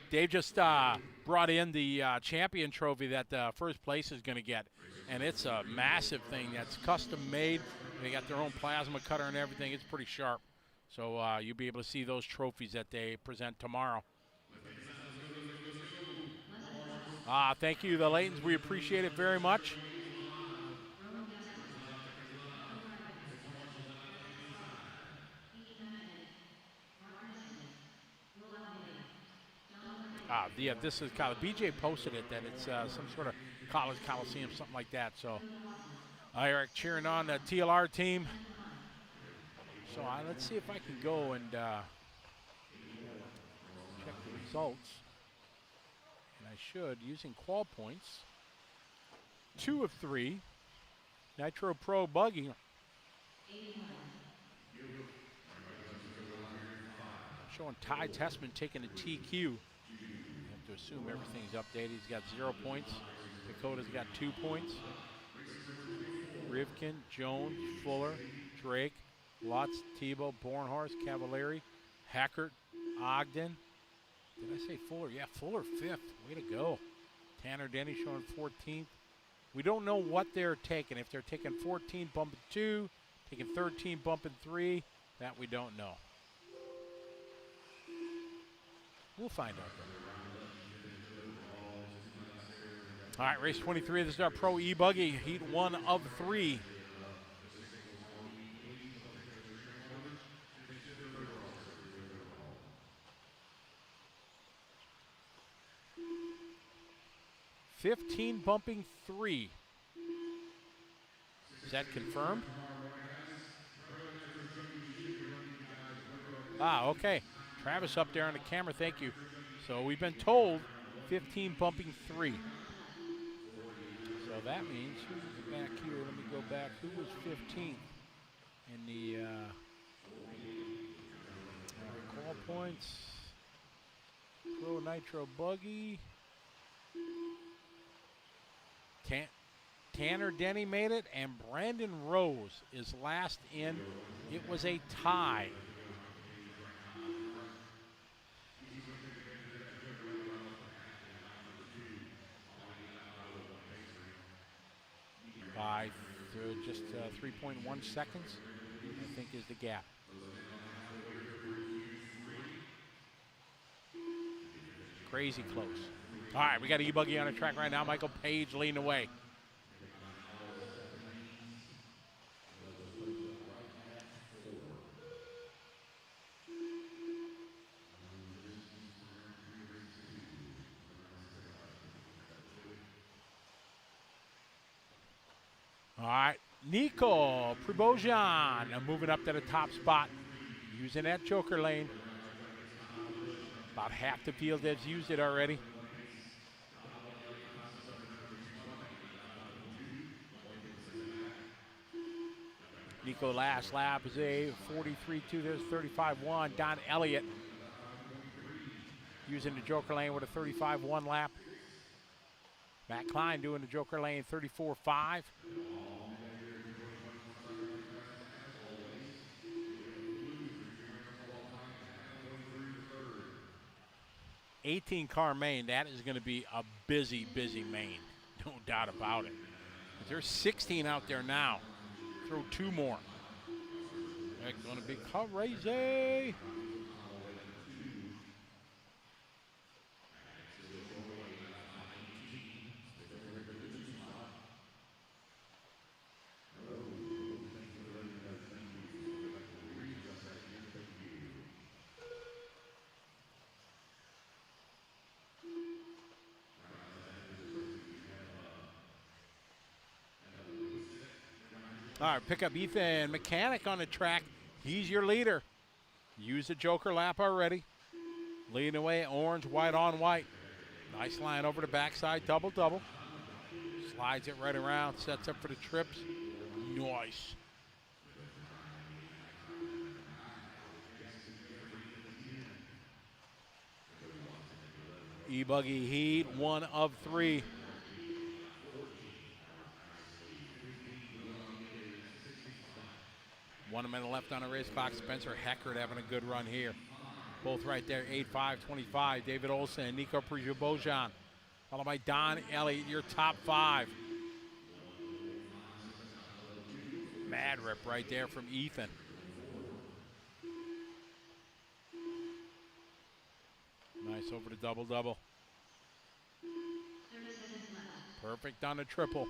Dave just brought in the champion trophy that first place is going to get, and it's a massive thing that's custom made. They got their own plasma cutter and everything. It's pretty sharp. So you'll be able to see those trophies that they present tomorrow. Thank you, the Laytons. We appreciate it very much. Yeah, this is college. BJ posted it that it's some sort of college coliseum, something like that. So Eric cheering on the TLR team. So let's see if I can go and results. And I should, using qual points, 2 of 3. Nitro Pro Buggy. Showing Ty Tessman taking a TQ. You have to assume everything's updated. He's got 0 points. Dakota's got 2 points. Rivkin, Jones, Fuller, Drake, Lutz, Tebow, Bornhorst, Cavalieri, Hackert, Ogden. Did I say Fuller? Yeah, Fuller 5th. Way to go. Tanner Denny showing 14th. We don't know what they're taking. If they're taking 14, bumping 2, taking 13, bumping 3, that we don't know. We'll find out. All right, race 23. This is our Pro E-Buggy, heat 1 of 3. $15 bumping 3. Is that confirmed? Ah, okay. Travis up there on the camera, thank you. So we've been told 15 bumping 3. So that means, who's back here? Let me go back. Who was 15th in the call points? Pro Nitro Buggy. Tanner Denny made it, and Brandon Rose is last in. It was a tie. By just 3.1 seconds, I think, is the gap. Crazy close. All right, we got E-Buggy on the track right now. Michael Page leading away. All right, Nico Pribozhan moving up to the top spot, using that joker lane. About half the field has used it already. Nico last lap is a 43.2. There's 35.1. Don Elliott using the joker lane with a 35.1 lap. Matt Klein doing the joker lane 34.5. 18-car main, that is going to be a busy, busy main. No doubt about it. There's 16 out there now. Throw 2 more. That's going to be crazy. All right, pick up Ethan Mechanic on the track. He's your leader. Use the joker lap already. Leading away, orange, white on white. Nice line over the backside, double-double. Slides it right around, sets up for the trips. Nice. E-Buggy heat 1 of 3. 1 minute left on the race clock. Spencer Heckert having a good run here. Both right there, 8.5.25. David Olson, Nico Pribozhan, followed by Don Elliott, your top 5. Mad rip right there from Ethan. Nice over the double-double. Perfect on the triple.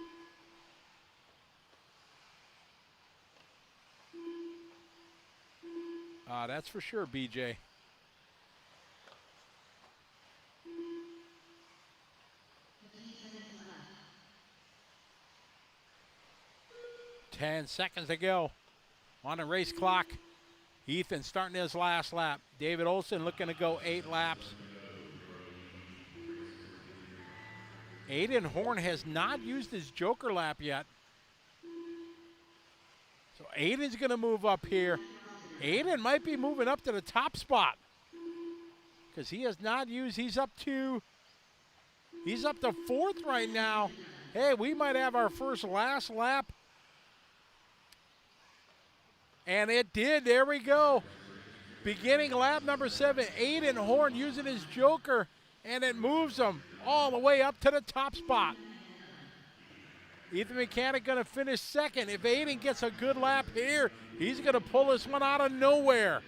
That's for sure, BJ. Ten seconds to go on the race clock. Ethan starting his last lap. David Olson looking to go 8 laps. Aiden Horn has not used his joker lap yet. So Aiden's going to move up here. Aiden might be moving up to the top spot because he has not used. He's up to fourth right now. Hey, we might have our first last lap. And it did. There we go. Beginning lap number 7. Aiden Horn using his joker, and it moves him all the way up to the top spot. Ethan Mechanic going to finish second. If Aiden gets a good lap here, he's going to pull this one out of nowhere.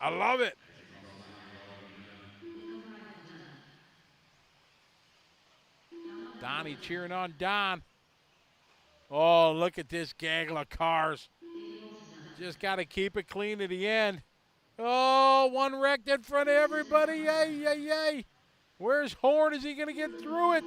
I love it. Donnie cheering on Don. Oh, look at this gaggle of cars. Just got to keep it clean to the end. Oh, one wrecked in front of everybody. Yay, yay, yay. Where's Horn? Is he going to get through it?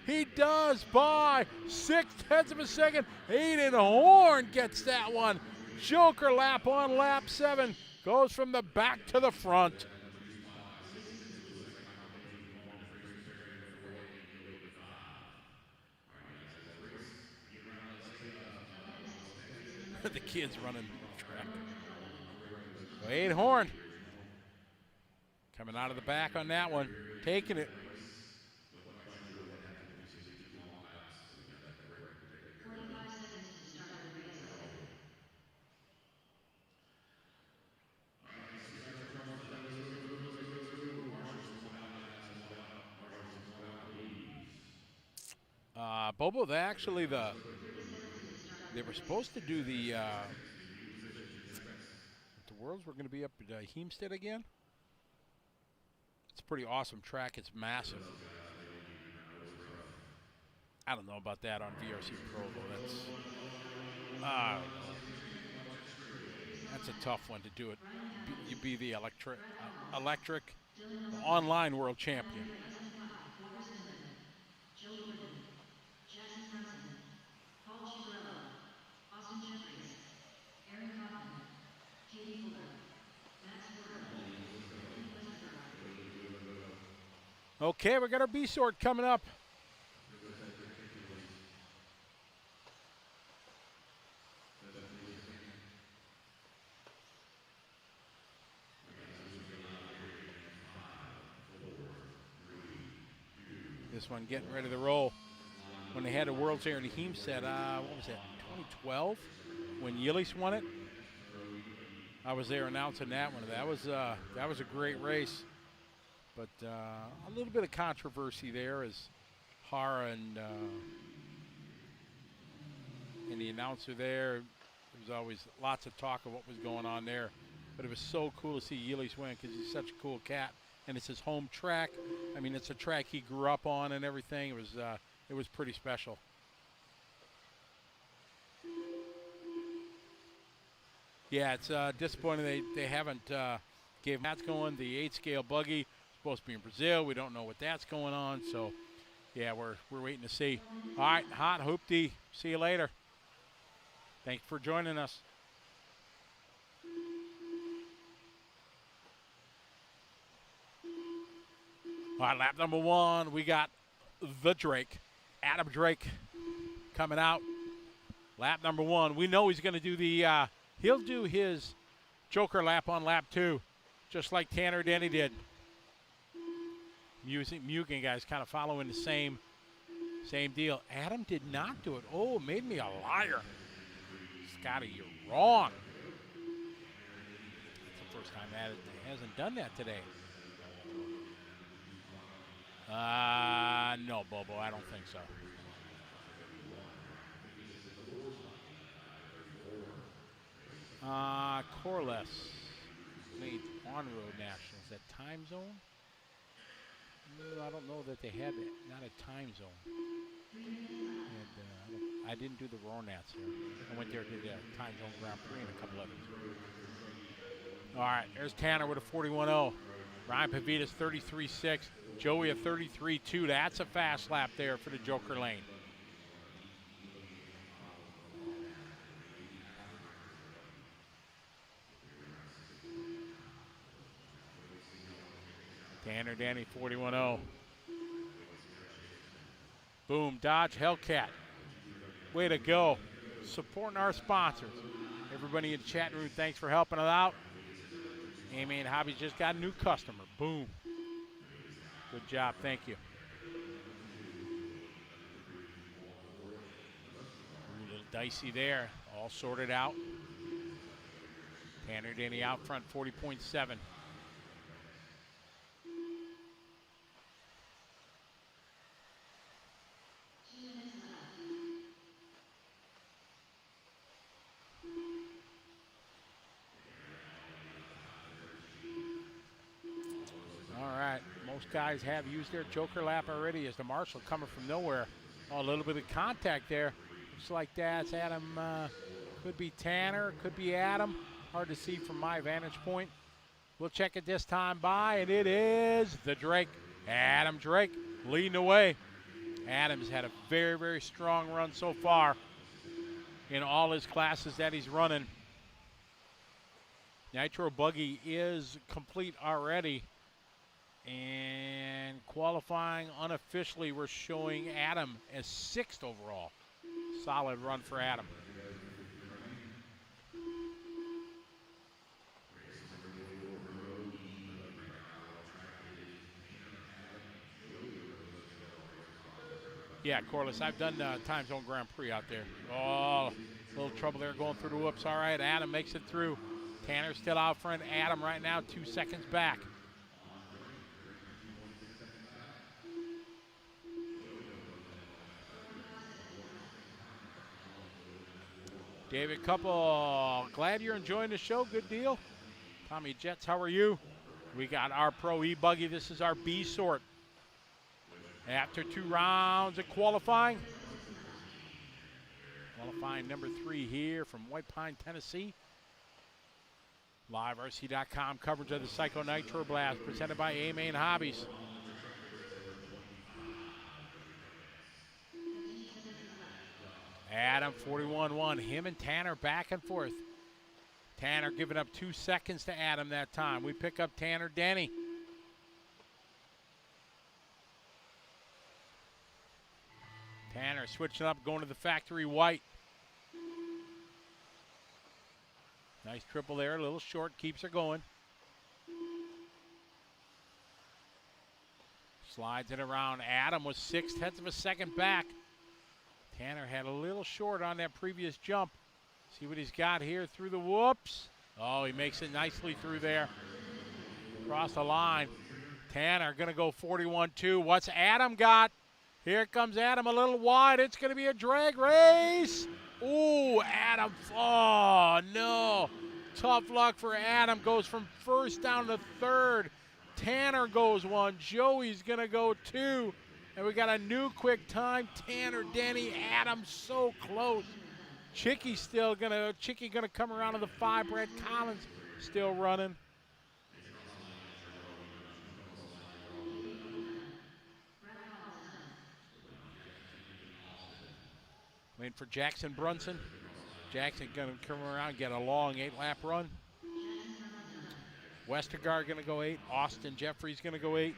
He does by 0.6 of a second. Aiden Horn gets that one. Joker lap on lap 7. Goes from the back to the front. The kids running the track. Aiden Horn coming out of the back on that one, taking it. Bobo, they were supposed to do the Worlds were going to be up at Hempstead again. It's a pretty awesome track. It's massive. I don't know about that on VRC Pro, though. That's a tough one to do it. You be the electric online world champion. Okay, we got our B sort coming up. This one getting ready to roll. When they had a World's here in Hempstead, what was that, 2012? When Yillis won it? I was there announcing that one. That was a great race. But a little bit of controversy there as Hara and the announcer there. There was always lots of talk of what was going on there. But it was so cool to see Yillis win because he's such a cool cat. And it's his home track. I mean, it's a track he grew up on and everything. It was pretty special. Yeah, it's disappointing they haven't gave that's going. The 8-scale buggy supposed to be in Brazil. We don't know what that's going on. So, yeah, we're waiting to see. All right, hot hoopty. See you later. Thanks for joining us. All right, lap number 1, we got the Drake, Adam Drake, coming out. Lap number 1, we know he's going to do he'll do his Joker lap on lap 2, just like Tanner Denny did. Mugen guys kind of following the same deal. Adam did not do it. Oh, made me a liar. Scotty, you're wrong. It's the first time Adam hasn't done that today. No, Bobo, I don't think so. Corliss made on-road nationals. That time zone? No, I don't know that they had it. Not a time zone. And, I didn't do the Ronats here. I went there to the time zone Grand Prix and a couple others. All right, there's Tanner with a 41.0. Ryan Pavitas 33.6. Joey a 33.2. That's a fast lap there for the Joker lane. Tanner Danny 41.0. Boom, Dodge Hellcat. Way to go. Supporting our sponsors. Everybody in the chat room, thanks for helping us out. A-Main Hobbies just got a new customer. Boom. Good job, thank you. A little dicey there, all sorted out. Tanner Denny out front, 40.7. All right, most guys have used their joker lap already as the marshal coming from nowhere. Oh, a little bit of contact there. Looks like that's Adam, could be Tanner, could be Adam. Hard to see from my vantage point. We'll check it this time by, and it is the Drake. Adam Drake leading the way. Adam's had a very, very strong run so far in all his classes that he's running. Nitro Buggy is complete already. And qualifying unofficially, we're showing Adam as 6th overall. Solid run for Adam. Yeah, Corliss, I've done Time Zone Grand Prix out there. Oh, a little trouble there going through the whoops. All right, Adam makes it through. Tanner's still out front. Adam right now 2 seconds back. David Couple, glad you're enjoying the show. Good deal. Tommy Jets, how are you? We got our Pro E-Buggy. This is our B sort. After 2 rounds of qualifying. Qualifying number 3 here from White Pine, Tennessee. LiveRC.com coverage of the Psycho Nitro Blast presented by A-Main Hobbies. Adam 41-1. Him and Tanner back and forth. Tanner giving up 2 seconds to Adam that time. We pick up Tanner Denny. Tanner switching up, going to the factory white. Nice triple there, a little short, keeps her going. Slides it around. Adam was 0.6 of a second back. Tanner had a little short on that previous jump. See what he's got here through the whoops. Oh, he makes it nicely through there. Across the line. Tanner gonna go 41-2. What's Adam got? Here comes Adam a little wide. It's gonna be a drag race. Ooh, Adam, oh no. Tough luck for Adam, goes from first down to third. Tanner goes 1, Joey's gonna go 2. And we got a new quick time. Tanner Denny, Adam so close. Chicky gonna come around to the 5. Brad Collins still running. Waiting for Jackson Brunson. Jackson gonna come around and get a long 8-lap run. Westergaard gonna go 8. Austin Jeffries gonna go 8.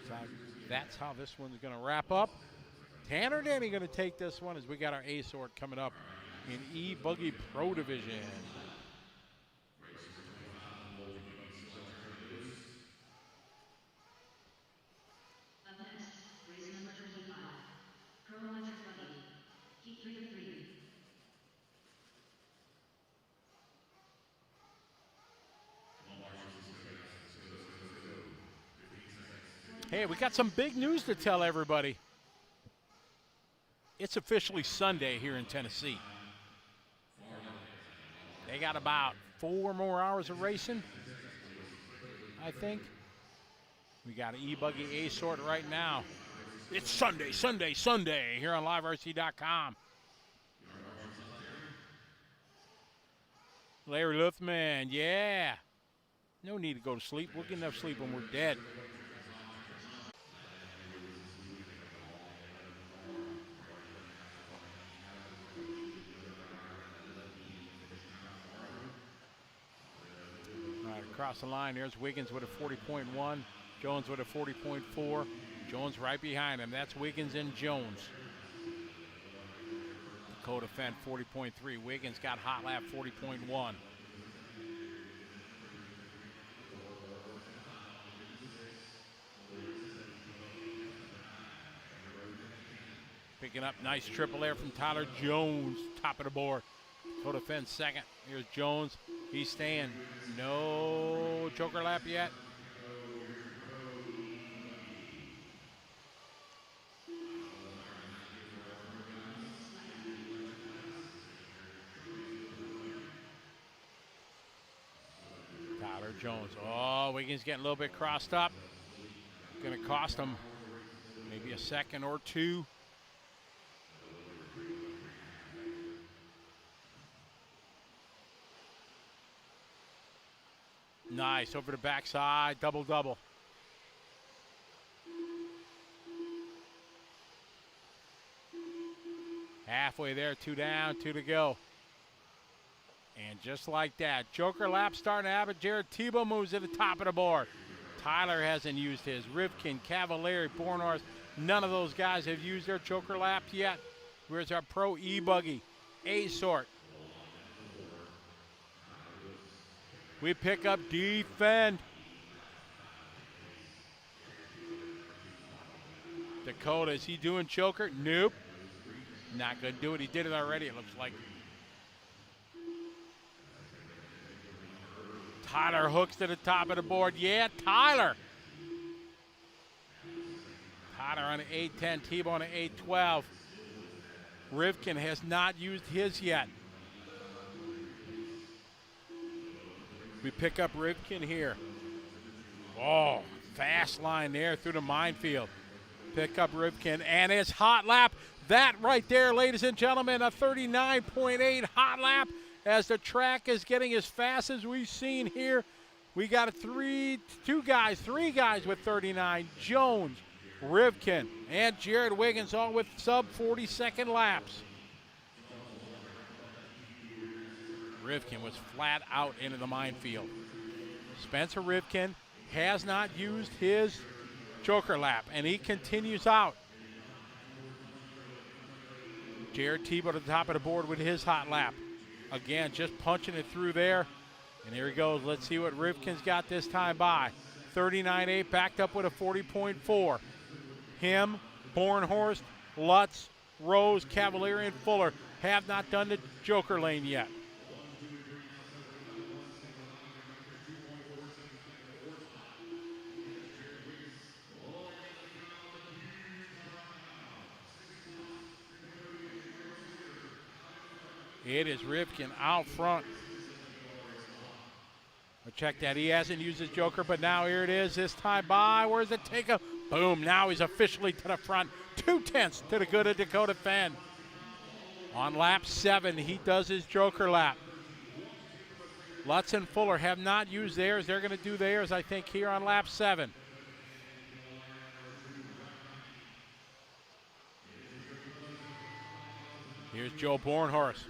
So that's how this one's gonna wrap up. Tanner Denny gonna take this one as we got our A sort coming up in E-Buggy Pro Division. Up next, race number 25. Pro Electric Buggy. Heat 3 of 3. Hey, we got some big news to tell everybody. It's officially Sunday here in Tennessee. They got about 4 more hours of racing, I think. We got an E-Buggy A sort right now. It's Sunday, Sunday, Sunday here on LiveRC.com. Larry Luthman, yeah. No need to go to sleep. We'll get enough sleep when we're dead. across the line. There's Wiggins with a 40.1. Jones with a 40.4. Jones right behind him. That's Wiggins and Jones. Dakota Fenn 40.3. Wiggins got hot lap 40.1. Picking up nice triple air from Tyler Jones, top of the board. Dakota Fenn second. Here's Jones. He's staying. No choker lap yet. Tyler Jones. Oh, Wiggins getting a little bit crossed up. Going to cost him maybe a second or two. Nice, over the backside, double-double. Halfway there, 2 down, 2 to go. And just like that, joker lap starting to happen. Jared Tebow moves to the top of the board. Tyler hasn't used his. Rivkin, Cavalieri, Bornhorst, none of those guys have used their joker laps yet. Where's our pro E-Buggy? A-sort. We pick up defend. Dakota, is he doing choker? Nope. Not going to do it. He did it already, it looks like. Tyler hooks to the top of the board. Yeah, Tyler. Tyler on an 810, Tebow on an 812. Rivkin has not used his yet. We pick up Rivkin here. Oh, fast line there through the minefield. Pick up Rivkin, and it's hot lap. That right there, ladies and gentlemen, a 39.8 hot lap as the track is getting as fast as we've seen here. We got three guys with 39. Jones, Rivkin, and Jared Wiggins all with sub 40-second laps. Rivkin was flat out into the minefield. Spencer Rivkin has not used his joker lap, and he continues out. Jared Tebow to the top of the board with his hot lap. Again, just punching it through there. And here he goes. Let's see what Rivkin's got this time by. 39.8 backed up with a 40.4. Him, Bornhorst, Lutz, Rose, Cavalieri, and Fuller have not done the joker lane yet. It is Rivkin out front. But check that. He hasn't used his joker, but now here it is. This time by. Where's it take him? Boom. Now he's officially to the front. 2/10 to the good of Dakota Fenn. On lap 7, he does his joker lap. Lutz and Fuller have not used theirs. They're going to do theirs, I think, here on lap 7. Here's Joe Bornhorst.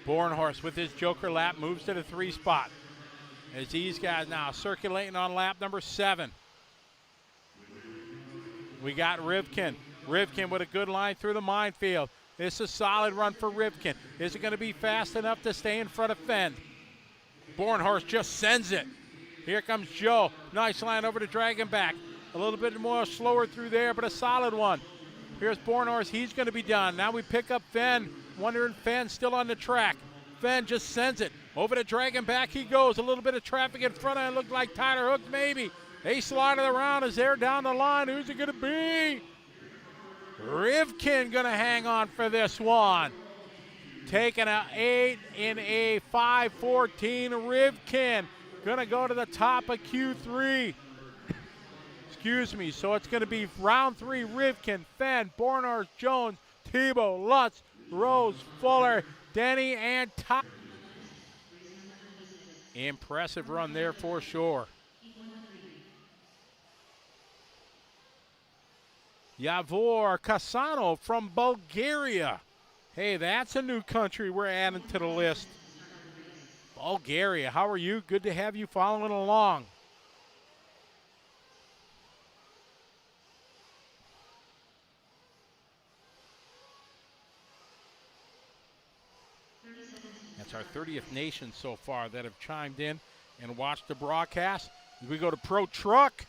Bornhorst with his joker lap moves to the 3 spot. As these guys now circulating on lap number 7. We got Rivkin. Rivkin with a good line through the minefield. This is a solid run for Rivkin. Is it going to be fast enough to stay in front of Fenn? Bornhorst just sends it. Here comes Joe. Nice line over to Dragonback. A little bit more slower through there, but a solid one. Here's Bornhorst. He's going to be done. Now we pick up Fenn. Wondering Fenn still on the track. Fenn just sends it. Over to Dragonback he goes. A little bit of traffic in front of him. Looked like Tyler Hook maybe. They slide it around as they're down the line. Who's it going to be? Rivkin going to hang on for this one. Taking an 8 in a 5:14. Rivkin going to go to the top of Q3. Excuse me. So it's going to be round 3. Rivkin, Fenn, Bornhorst, Jones, Tebow, Lutz, Rose, Fuller, Denny, and Top. Impressive run there for sure. Yavor Kasano from Bulgaria. Hey, that's a new country we're adding to the list. Bulgaria, how are you? Good to have you following along. That's our 30th nation so far that have chimed in and watched the broadcast. As we go to Pro Truck.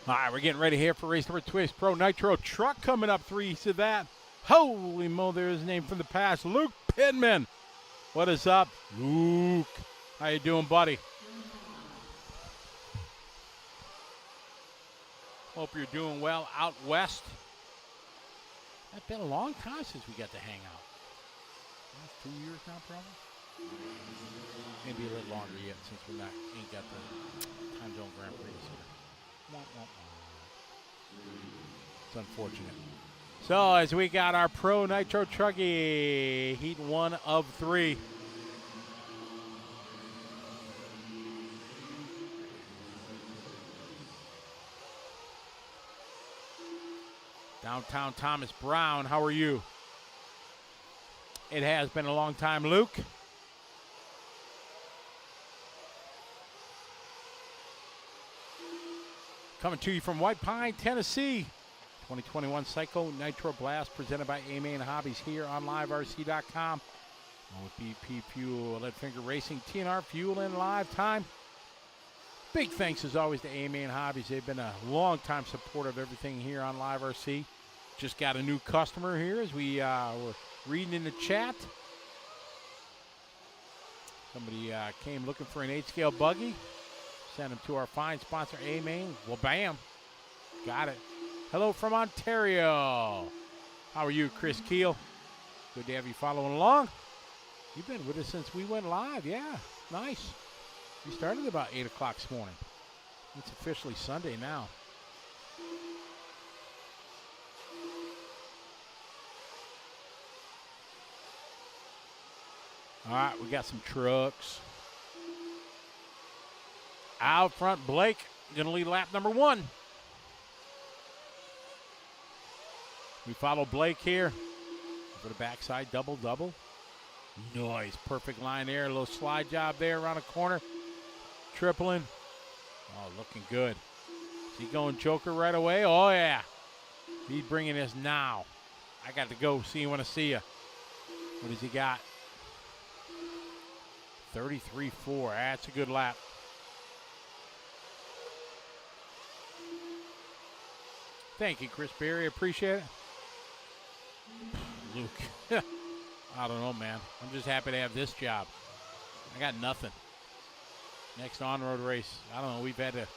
All right, we're getting ready here for race number 2. Pro Nitro Truck coming up 3 to that. Holy mo, there's his name from the past, Luke Pittman. What is up, Luke? How you doing, buddy? Hope you're doing well out west. It's been a long time since we got to hang out. That's 2 years now, probably. Maybe a little longer yet, since we ain't got the time zone Grand Prix here. It's unfortunate. So as we got our Pro Nitro Trucky, heat 1 of 3. Downtown Thomas Brown, how are you? It has been a long time, Luke. Coming to you from White Pine, Tennessee. 2021 Psycho Nitro Blast presented by A-Main Hobbies here on LiveRC.com. With BP Fuel, Lead Finger Racing, TNR Fuel in live time. Big thanks as always to A-Main Hobbies. They've been a long-time supporter of everything here on LiveRC. Just got a new customer here as we were reading in the chat. Somebody came looking for an 8-scale buggy. Send them to our fine sponsor, A-Main. Well, bam. Got it. Hello from Ontario. How are you, Chris Keel? Good to have you following along. You've been with us since we went live. Yeah, nice. We started about 8 o'clock this morning. It's officially Sunday now. All right, we got some trucks. Out front, Blake going to lead lap number 1. We follow Blake here. For the backside, double. Nice, perfect line there. A little slide job there around the corner. Tripling. Oh, looking good. Is he going Joker right away? Oh, yeah. He's bringing this now. I got to go. See you when I see you. What does he got? 33.4. That's a good lap. Thank you, Chris Berry. Appreciate it. Luke. I don't know, man. I'm just happy to have this job. I got nothing. Next on-road race. I don't know. We've had to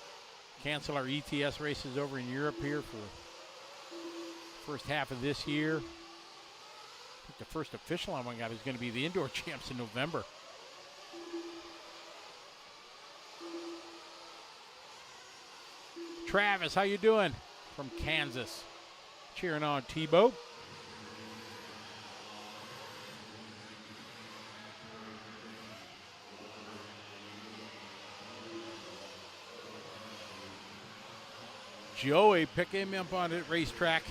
cancel our ETS races over in Europe here for the first half of this year. I think the first official one we got is going to be the indoor champs in November. Travis, how you doing? From Kansas. Cheering on Tebow. Joey picking him up on the racetrack.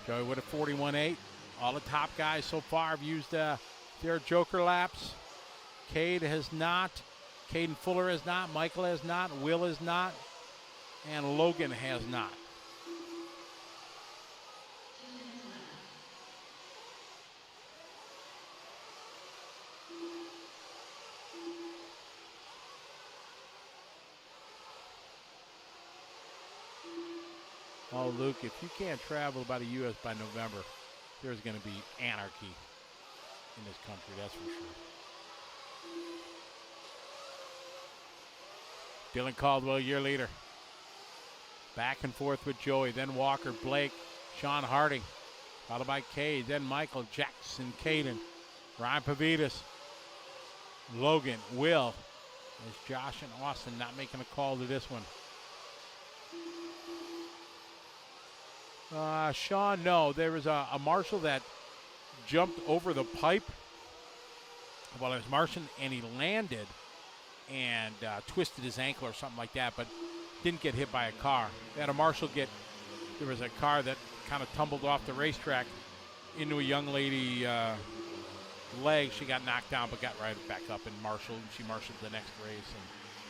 Joey with a 41.8. All the top guys so far have used their Joker laps. Cade has not. Caden Fuller has not. Michael has not. Will has not. And Logan has not. Oh, Luke, if you can't travel by the U.S. by November, there's going to be anarchy in this country, that's for sure. Dylan Caldwell, your leader. Back and forth with Joey, then Walker, Blake, Sean Harding, followed by Cade, then Michael, Jackson, Caden, Ryan Pavitas, Logan, Will. There's Josh and Austin not making a call to this one. Sean, no. There was a marshal that jumped over the pipe while it was marching, and he landed and twisted his ankle or something like that, but didn't get hit by a car. They had a marshal there was a car that kind of tumbled off the racetrack into a young lady leg. She got knocked down but got right back up and marshaled. She marshaled the next race, and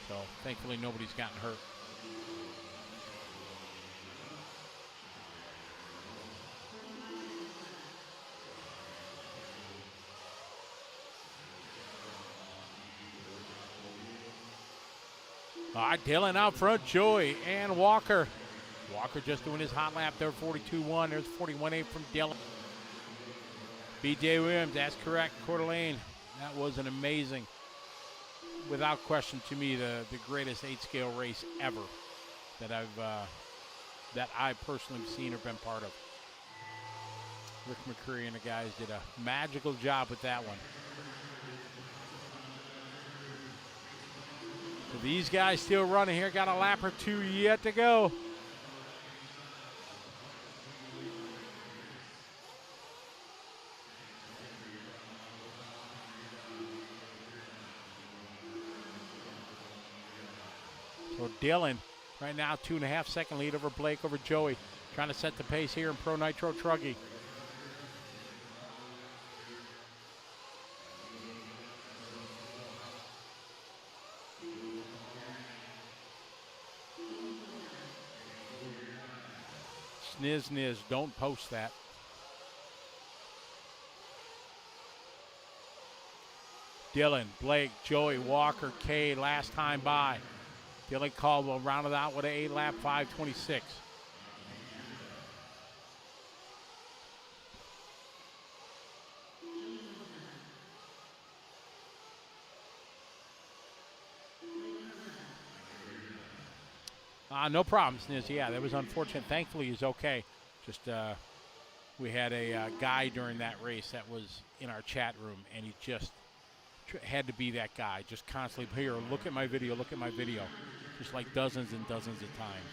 so thankfully nobody's gotten hurt. All right, Dylan out front, Joey and Walker. Walker just doing his hot lap there, 42.1. There's 41.8 from Dylan. B.J. Williams, that's correct. Coeur d'Alene, that was an amazing, without question to me, the greatest 8-scale race ever that I've personally seen or been part of. Rick McCreary and the guys did a magical job with that one. So these guys still running here. Got a lap or two yet to go. So Dylan, right now, 2.5 second lead over Blake, over Joey. Trying to set the pace here in Pro Nitro Truggy. Sniz, don't post that. Dylan, Blake, Joey, Walker, Cade, last time by. Dylan Caldwell rounded out with an 8-lap 5:26. No problem, Sniz. Yeah, that was unfortunate. Thankfully, he's okay. Just we had a guy during that race that was in our chat room, and he just had to be that guy. Just constantly, here, look at my video, look at my video. Just like dozens and dozens of times.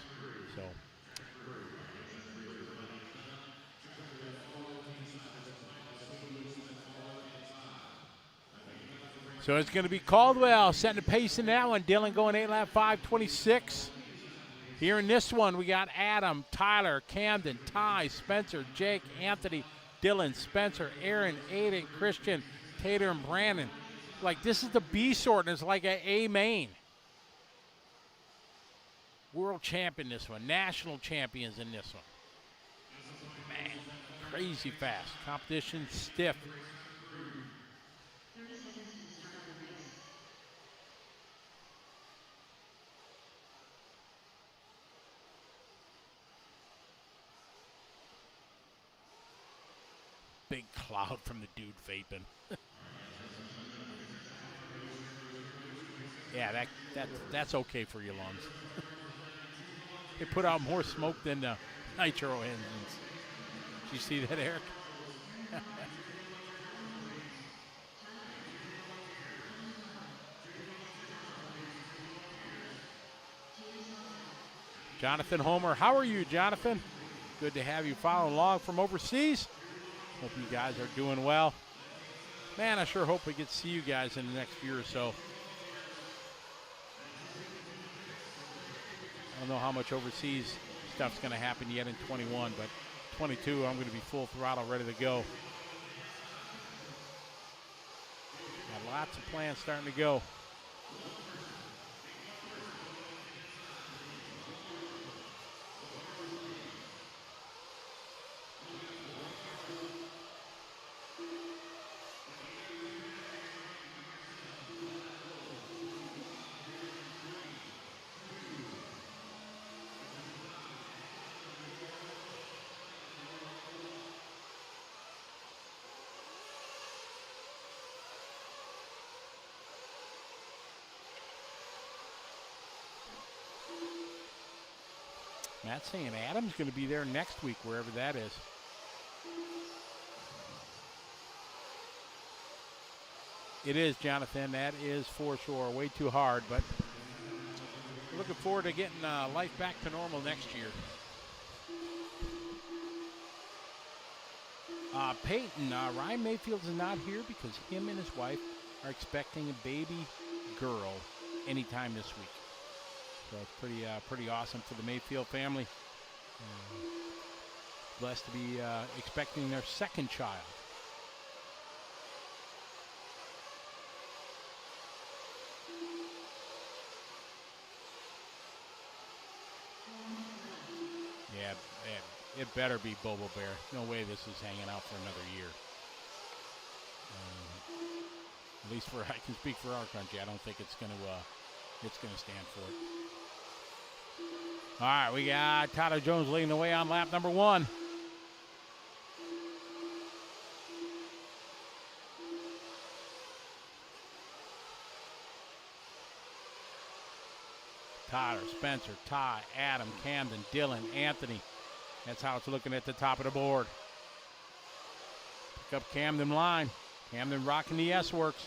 So it's going to be Caldwell setting the pace in that one. Dylan going 8-lap 5:26. Here in this one, we got Adam, Tyler, Camden, Ty, Spencer, Jake, Anthony, Dylan, Spencer, Aaron, Aiden, Christian, Tater, and Brandon. Like, this is the B sort, and it's like an A main. World champion this one. National champions in this one. Man, crazy fast. Competition stiff. 30 seconds to the start of the race. Big cloud from the dude vaping. Yeah, that's okay for your lungs. They put out more smoke than the Nitro engines. Did you see that, Eric? Jonathan Homer, how are you, Jonathan? Good to have you following along from overseas. Hope you guys are doing well. Man, I sure hope we get to see you guys in the next year or so. I don't know how much overseas stuff's going to happen yet in 21, but 22, I'm going to be full throttle, ready to go. Got lots of plans starting to go. Matt's saying Adam's going to be there next week, wherever that is. It is, Jonathan. That is for sure. Way too hard, but we're looking forward to getting life back to normal next year. Peyton, Ryan Mayfield is not here because him and his wife are expecting a baby girl anytime this week. So it's pretty awesome for the Mayfield family. Blessed to be expecting their second child. Yeah, it better be Bobo Bear. No way this is hanging out for another year. At least I can speak for our country. I don't think it's gonna stand for it. All right, we got Tyler Jones leading the way on lap number 1. Tyler, Spencer, Ty, Adam, Camden, Dylan, Anthony. That's how it's looking at the top of the board. Pick up Camden line. Camden rocking the S-Works.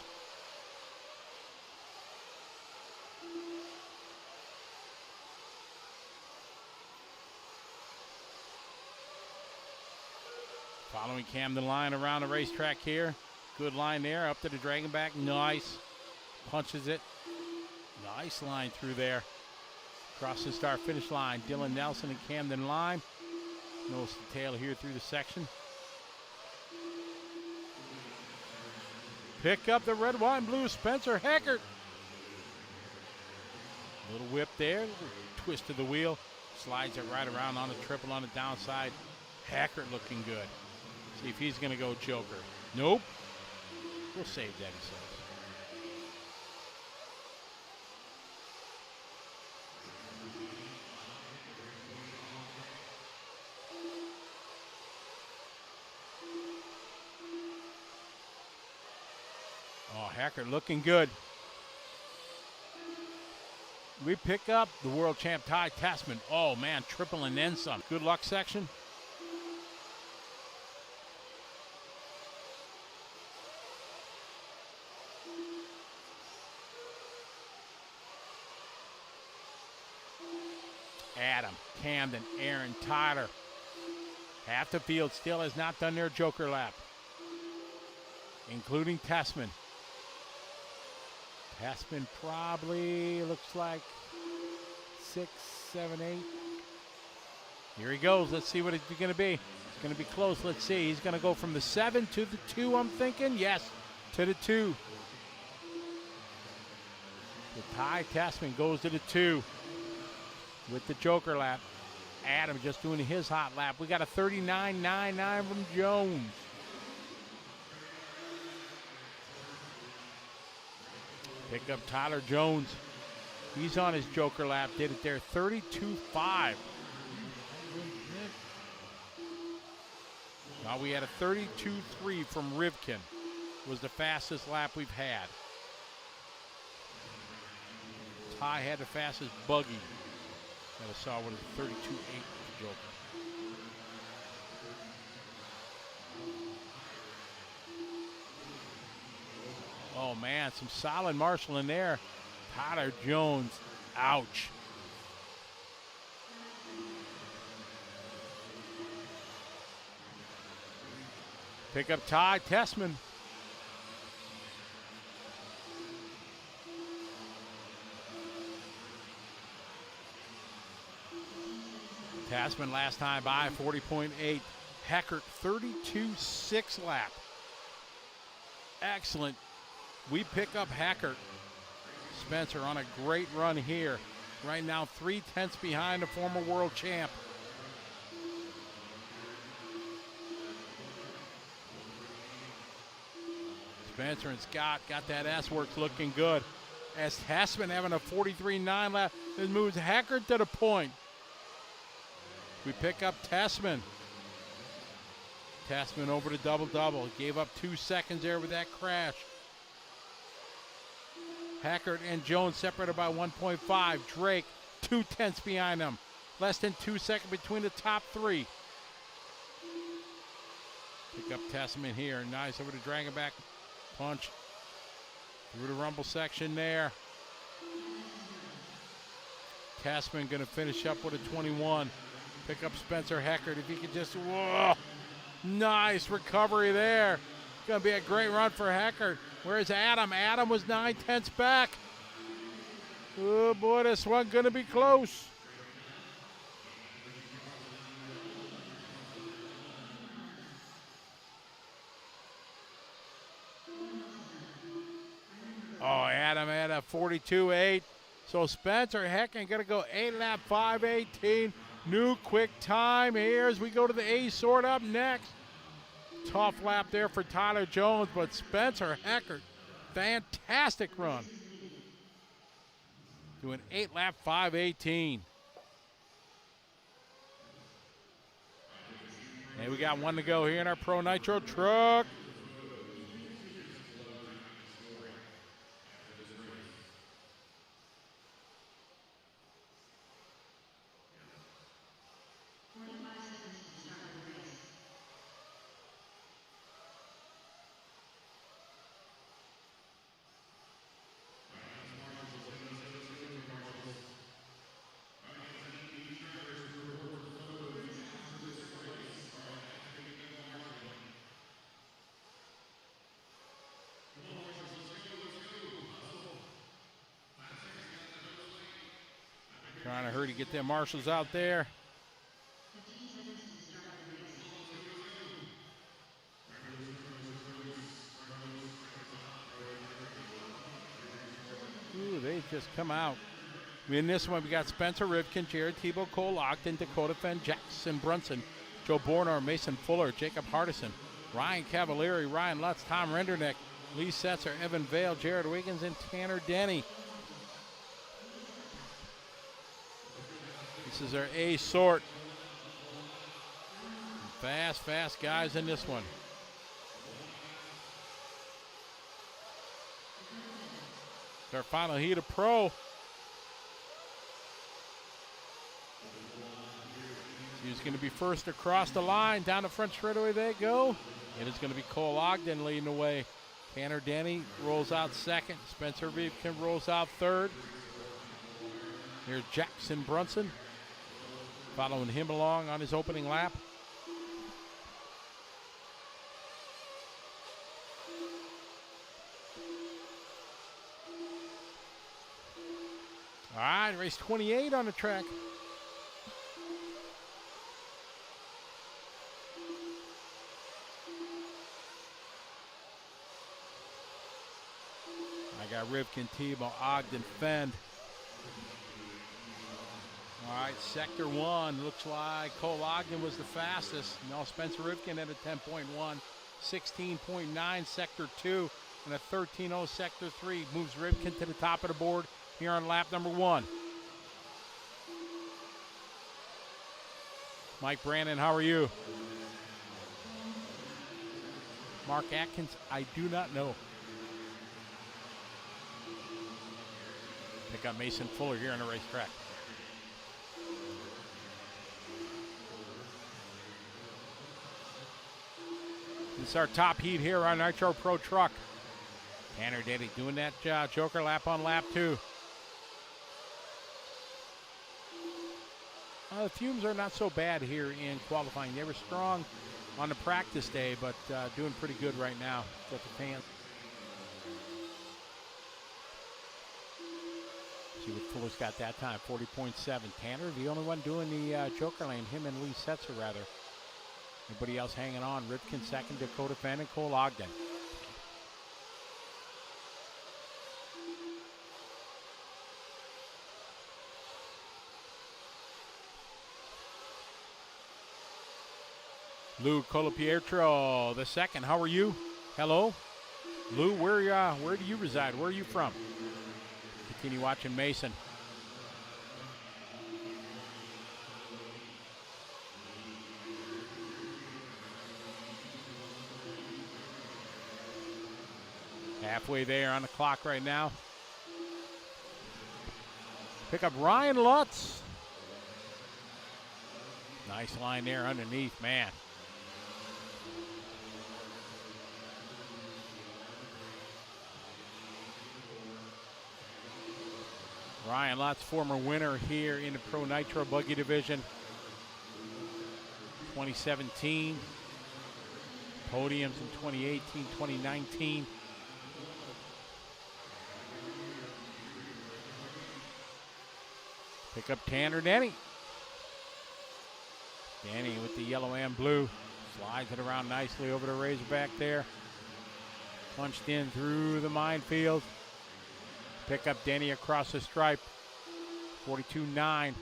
Following Camden line around the racetrack here. Good line there, up to the Dragonback. Nice. Punches it. Nice line through there. Cross the start finish line. Dylan Nelson and Camden line. Nose to tail here through the section. Pick up the red, white, and blue Spencer Heckert. Little whip there. Little twist of the wheel. Slides it right around on the triple on the downside. Heckert looking good. See if he's going to go Joker. Nope. We'll save that, he says. Oh, Heckert looking good. We pick up the world champ Ty Tessman. Oh, man, triple and then some. Good luck section. Adam, Camden, Aaron, Tyler. Half the field still has not done their Joker lap, including Tessman. Tessman probably looks like 6, 7, 8. Here he goes. Let's see what it's going to be. It's going to be close. Let's see. He's going to go from the 7 to the 2, I'm thinking. Yes, to the 2. The Ty Tessman goes to the 2 with the Joker lap. Adam just doing his hot lap. We got a 39.99 from Jones. Pick up Tyler Jones. He's on his Joker lap. Did it there. 32.5. Now we had a 32.3 from Rivkin. Was the fastest lap we've had. Ty had the fastest buggy that I saw with a 32.8 Joker. Oh, man, some solid marshaling there. Tyler Jones, ouch. Pick up Ty Tessman. Tessman last time by 40.8. Heckert 32.6 lap. Excellent. We pick up Heckert. Spencer on a great run here. Right now 3/10 behind the former world champ. Spencer and Scott got that S-Works looking good. As Tessman having a 43.9 lap. This moves Heckert to the point. We pick up Tessman. Tessman over to double-double. Gave up 2 seconds there with that crash. Heckert and Jones separated by 1.5. Drake 2/10 behind them. Less than 2 seconds between the top three. Pick up Testament here. Nice over to Dragon back. Punch. Through the rumble section there. Testament going to finish up with a 21. Pick up Spencer Heckert. If he could just, whoa. Nice recovery there. Going to be a great run for Heckert. Where's Adam? Adam was 9/10 back. Oh boy, this one going to be close. Oh, Adam had a 42.8. So Spencer Heckert going to go 8 lap 5:18. New quick time here as we go to the A sort up next. Tough lap there for Tyler Jones, but Spencer Heckert, fantastic run. Doing 8 lap 5:18. And we got one to go here in our Pro Nitro truck. Trying to hurry to get them marshals out there. Ooh, they just come out. In this one, we got Spencer Rivkin, Jared Tebow, Cole Ogden, Dakota Fenn, Jackson Brunson, Joe Bornor, Mason Fuller, Jacob Hardison, Ryan Cavalieri, Ryan Lutz, Tom Renderneck, Lee Setzer, Evan Vale, Jared Wiggins, and Tanner Denny. This is our A sort. Fast guys in this one. It's our final heat of Pro. He's going to be first across the line. Down the front straightaway they go. It is going to be Cole Ogden leading the way. Tanner Denny rolls out second. Spencer Rivkin rolls out third. Here's Jackson Brunson following him along on his opening lap. All right, race 28 on the track. I got Rivkin, Tebow, Ogden, Fend. All right, sector one, looks like Cole Ogden was the fastest. No, Spencer Rivkin at a 10.1, 16.9 sector two, and a 13.0 sector three. Moves Rivkin to the top of the board here on lap number one. Mike Brandon, how are you? Mark Atkins, I do not know. Pick up Mason Fuller here on the racetrack. This is our top heat here on Nitro Pro Truck. Tanner Denny doing that joker lap on lap two. The fumes are not so bad here in qualifying. They were strong on the practice day, but doing pretty good right now with the fans. See what Fuller's got that time, 40.7. Tanner, the only one doing the joker lane, him and Lee Setzer rather. Everybody else hanging on. Rivkin second, Dakota Fenn, and Cole Ogden. Lou Colapietro, the second. How are you? Hello, Lou. Where do you reside? Where are you from? Continue watching Mason. Halfway there on the clock right now. Pick up Ryan Lutz. Nice line there underneath, man. Ryan Lott's former winner here in the Pro Nitro Buggy Division. 2017. Podiums in 2018, 2019. Pick up Tanner Denny. Denny with the yellow and blue. Slides it around nicely over the Razorback there. Punched in through the minefield. Pick up Denny across the stripe. 42.9.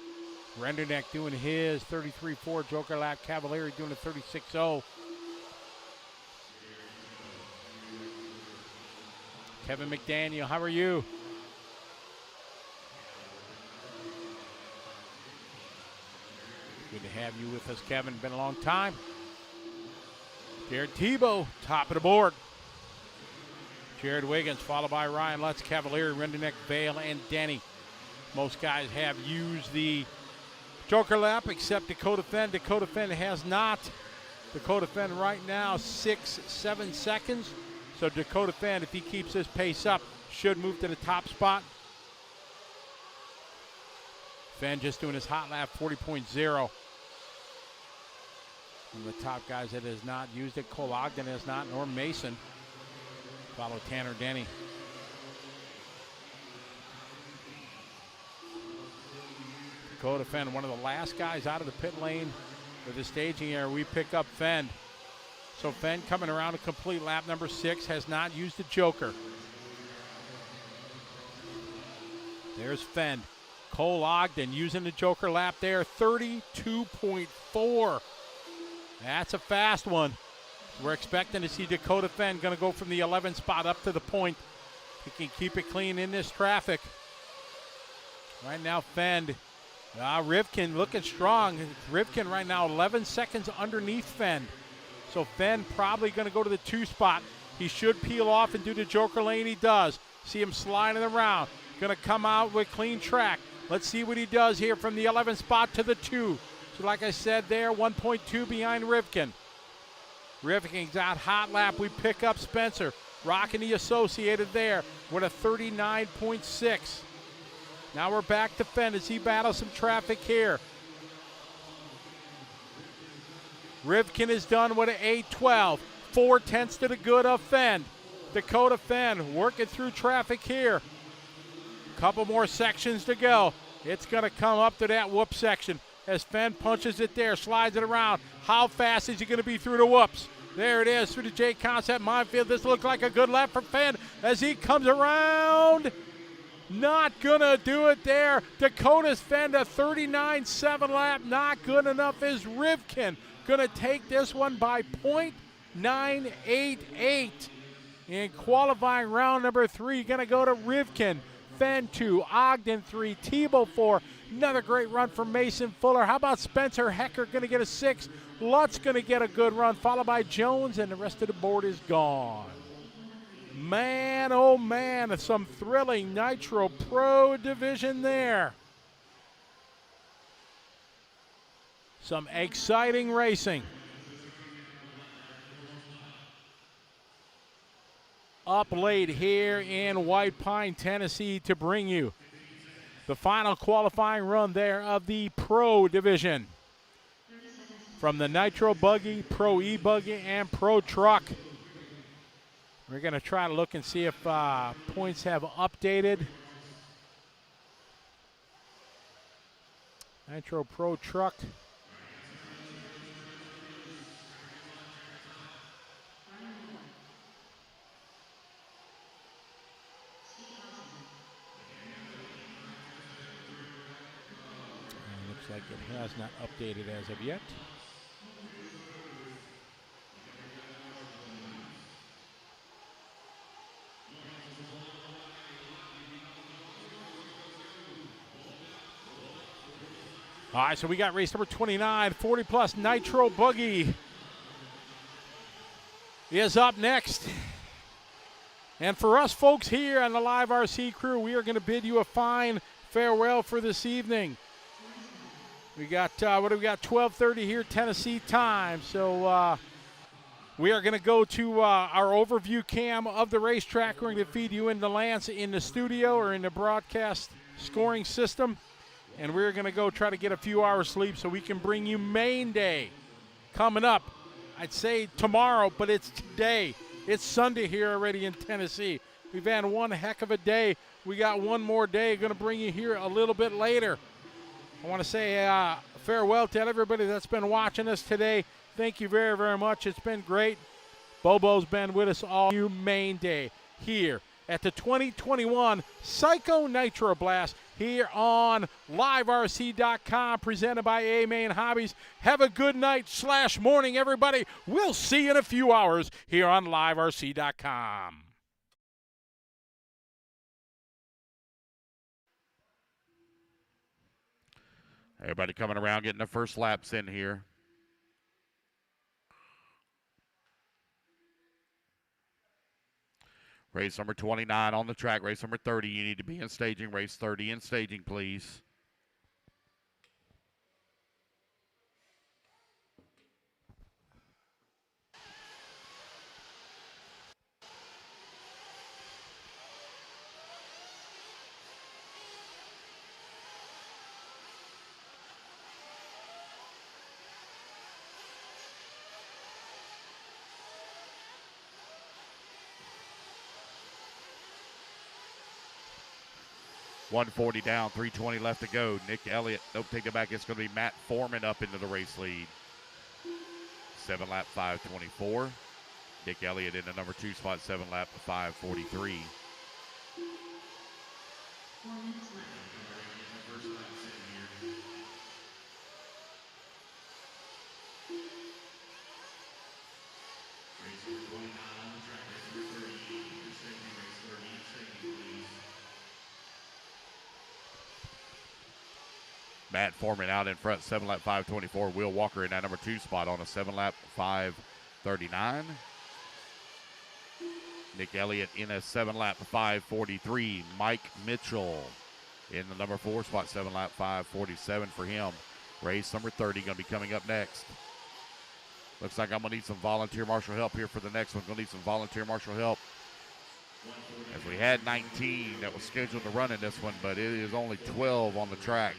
Renderneck doing his 33.4. Joker Lap Cavalieri doing a 36.0. Kevin McDaniel, how are you? Good to have you with us, Kevin. Been a long time. Jared Tebow, top of the board. Jared Wiggins, followed by Ryan Lutz, Cavalieri, Renderneck, Vale, and Denny. Most guys have used the Joker Lap except Dakota Fenn. Dakota Fenn has not. Dakota Fenn right now 6-7 seconds. So Dakota Fenn, if he keeps his pace up, should move to the top spot. Fenn just doing his hot lap 40.0. One of the top guys that has not used it. Cole Ogden has not, nor Mason. Follow Tanner Denny. Dakota Fenn, one of the last guys out of the pit lane with the staging area. We pick up Fenn. So Fenn coming around to complete lap number 6, has not used the Joker. There's Fenn. Cole Ogden using the Joker lap there, 32.4. That's a fast one. We're expecting to see Dakota Fenn going to go from the 11th spot up to the point. He can keep it clean in this traffic. Right now, Fenn. Rivkin looking strong. Rivkin right now 11 seconds underneath Fenn. So Fenn probably going to go to the 2 spot. He should peel off and do the Joker lane. He does. See him sliding around. Going to come out with clean track. Let's see what he does here from the 11th spot to the 2. So like I said there, 1.2 behind Rivkin. Rivkin's out hot lap. We pick up Spencer. Rocking the Associated there with a 39.6. Now we're back to Fenn as he battles some traffic here. Rivkin is done with an 8.12. 4/10 to the good of Fenn. Dakota Fenn working through traffic here. Couple more sections to go. It's going to come up to that whoop section as Fenn punches it there, slides it around. How fast is he going to be through the whoops? There it is through the J Concept minefield. This looks like a good lap for Fenn as he comes around. Not going to do it there. Dakota's Fenn a 39.7 lap. Not good enough is Rivkin. Going to take this one by .988. In qualifying round number 3, going to go to Rivkin. Fenn 2, Ogden 3, Tebow 4. Another great run from Mason Fuller. How about Spencer Hecker going to get a 6? Lutz going to get a good run, followed by Jones, and the rest of the board is gone. Man, oh man, some thrilling Nitro Pro Division there. Some exciting racing. Up late here in White Pine, Tennessee to bring you the final qualifying run there of the Pro Division. From the Nitro Buggy, Pro E-Buggy, and Pro Truck. We're going to try to look and see if points have updated. Nitro Pro Truck. Looks like it has not updated as of yet. All right, so we got race number 29, 40 plus Nitro Buggy is up next. And for us folks here on the Live RC crew, we are going to bid you a fine farewell for this evening. We got, what do we got, 12:30 here, Tennessee time. So we are going to go to our overview cam of the racetrack. We're going to feed you into Lance in the studio or in the broadcast scoring system. And we're going to go try to get a few hours sleep so we can bring you main day coming up. I'd say tomorrow, but it's today. It's Sunday here already in Tennessee. We've had one heck of a day. We got one more day. Going to bring you here a little bit later. I want to say farewell to everybody that's been watching us today. Thank you very, very much. It's been great. Bobo's been with us all main day here at the 2021 Psycho Nitro Blast here on LiveRC.com, presented by A-Main Hobbies. Have a good night / morning, everybody. We'll see you in a few hours here on LiveRC.com. Everybody coming around, getting the first laps in here. Race number 29 on the track. Race number 30, you need to be in staging. Race 30 in staging, please. .140 down, 3:20 left to go. Nick Elliott, nope, take it back. It's going to be Matt Foreman up into the race lead. 7 lap 5:24. Nick Elliott in the number 2 spot, 7 lap 5:43. 4 minutes left. Matt Foreman out in front, 7 lap 5:24. Will Walker in that number 2 spot on a 7 lap 5:39. Nick Elliott in a 7 lap 5:43. Mike Mitchell in the number 4 spot, 7 lap 5:47 for him. Race number 30 going to be coming up next. Looks like I'm going to need some volunteer marshal help here for the next one. Going to need some volunteer marshal help. As we had 19 that was scheduled to run in this one, but it is only 12 on the track.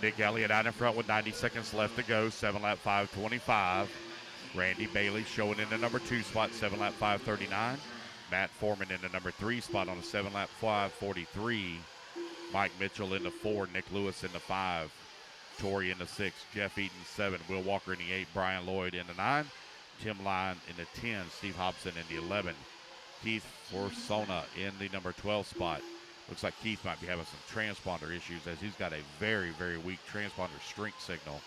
Nick Elliott out in front with 90 seconds left to go, 7 lap 5:25. Randy Bailey showing in the number 2 spot, 7 lap 5:39. Matt Foreman in the number 3 spot on a 7 lap 5:43. Mike Mitchell in the 4, Nick Lewis in the 5. Torrey in the 6, Jeff Eaton 7, Will Walker in the 8, Brian Lloyd in the 9, Tim Line in the 10, Steve Hobson in the 11. Keith Forsona in the number 12 spot. Looks like Keith might be having some transponder issues as he's got a very, very weak transponder strength signal.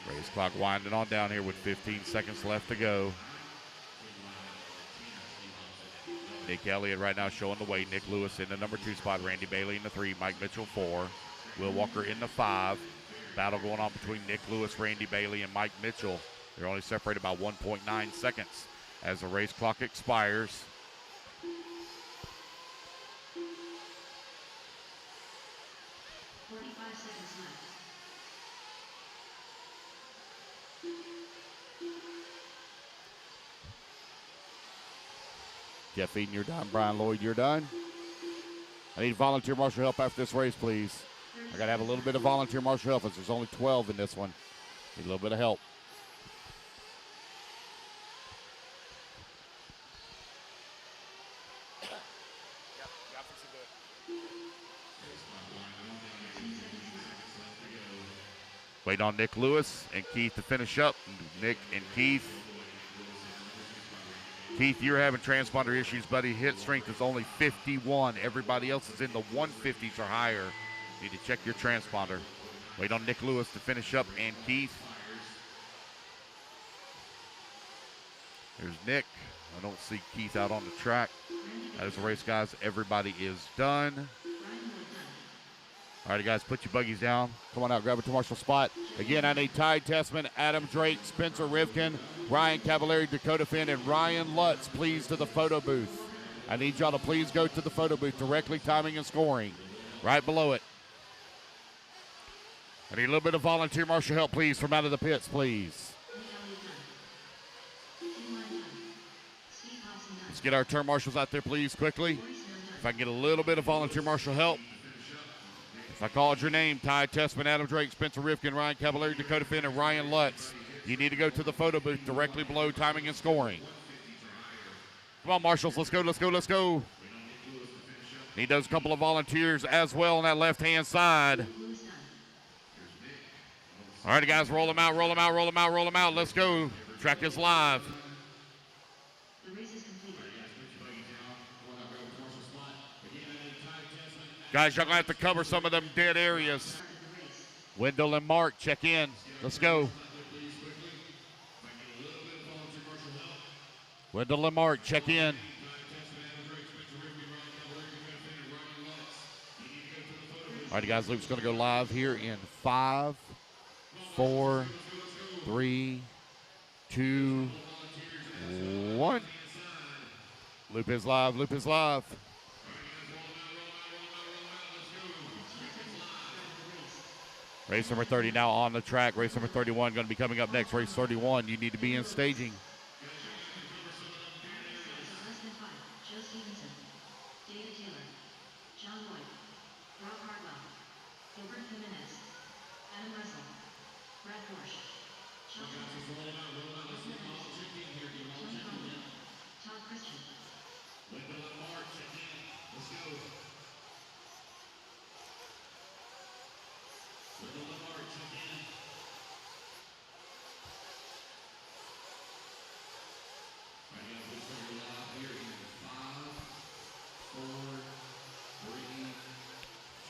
Race clock winding on down here with 15 seconds left to go. Nick Elliott right now showing the way. Nick Lewis in the number 2 spot. Randy Bailey in the 3. Mike Mitchell 4. Will Walker in the 5. Battle going on between Nick Lewis, Randy Bailey, and Mike Mitchell. They're only separated by 1.9 seconds as the race clock expires. Jeff Eden, you're done. Brian Lloyd, you're done. I need volunteer marshal help after this race, please. I got to have a little bit of volunteer marshal help, as there's only 12 in this one. Need a little bit of help. Waiting on Nick Lewis and Keith to finish up. Nick and Keith. Keith, you're having transponder issues, buddy. Hit strength is only 51. Everybody else is in the 150s or higher. Need to check your transponder. Wait on Nick Lewis to finish up and Keith. There's Nick. I don't see Keith out on the track. That is the race, guys. Everybody is done. All right, guys, put your buggies down. Come on out, grab a marshal spot. Again, I need Ty Tessman, Adam Drake, Spencer Rivkin, Ryan Cavallari, Dakota Finn, and Ryan Lutz, please, to the photo booth. I need y'all to please go to the photo booth, directly timing and scoring. Right below it. I need a little bit of volunteer marshal help, please, from out of the pits, please. Let's get our turn marshals out there, please, quickly. If I can get a little bit of volunteer marshal help. If I called your name, Ty Tessman, Adam Drake, Spencer Rivkin, Ryan Cavallari, Dakota Finn, and Ryan Lutz, you need to go to the photo booth directly below timing and scoring. Come on, marshals, let's go, let's go, let's go. Need those couple of volunteers as well on that left-hand side. All right, guys, roll them out, roll them out, roll them out, roll them out. Let's go. Track is live. Guys, y'all going to have to cover some of them dead areas. Wendell and Mark, check in. Let's go. Wendell and Mark, check in. All right, guys, Luke's going to go live here in 5, 4, 3, 2, 1. Loop is live, Loop is live. Race number 30 now on the track. Race number 31 going to be coming up next. Race 31, you need to be in staging.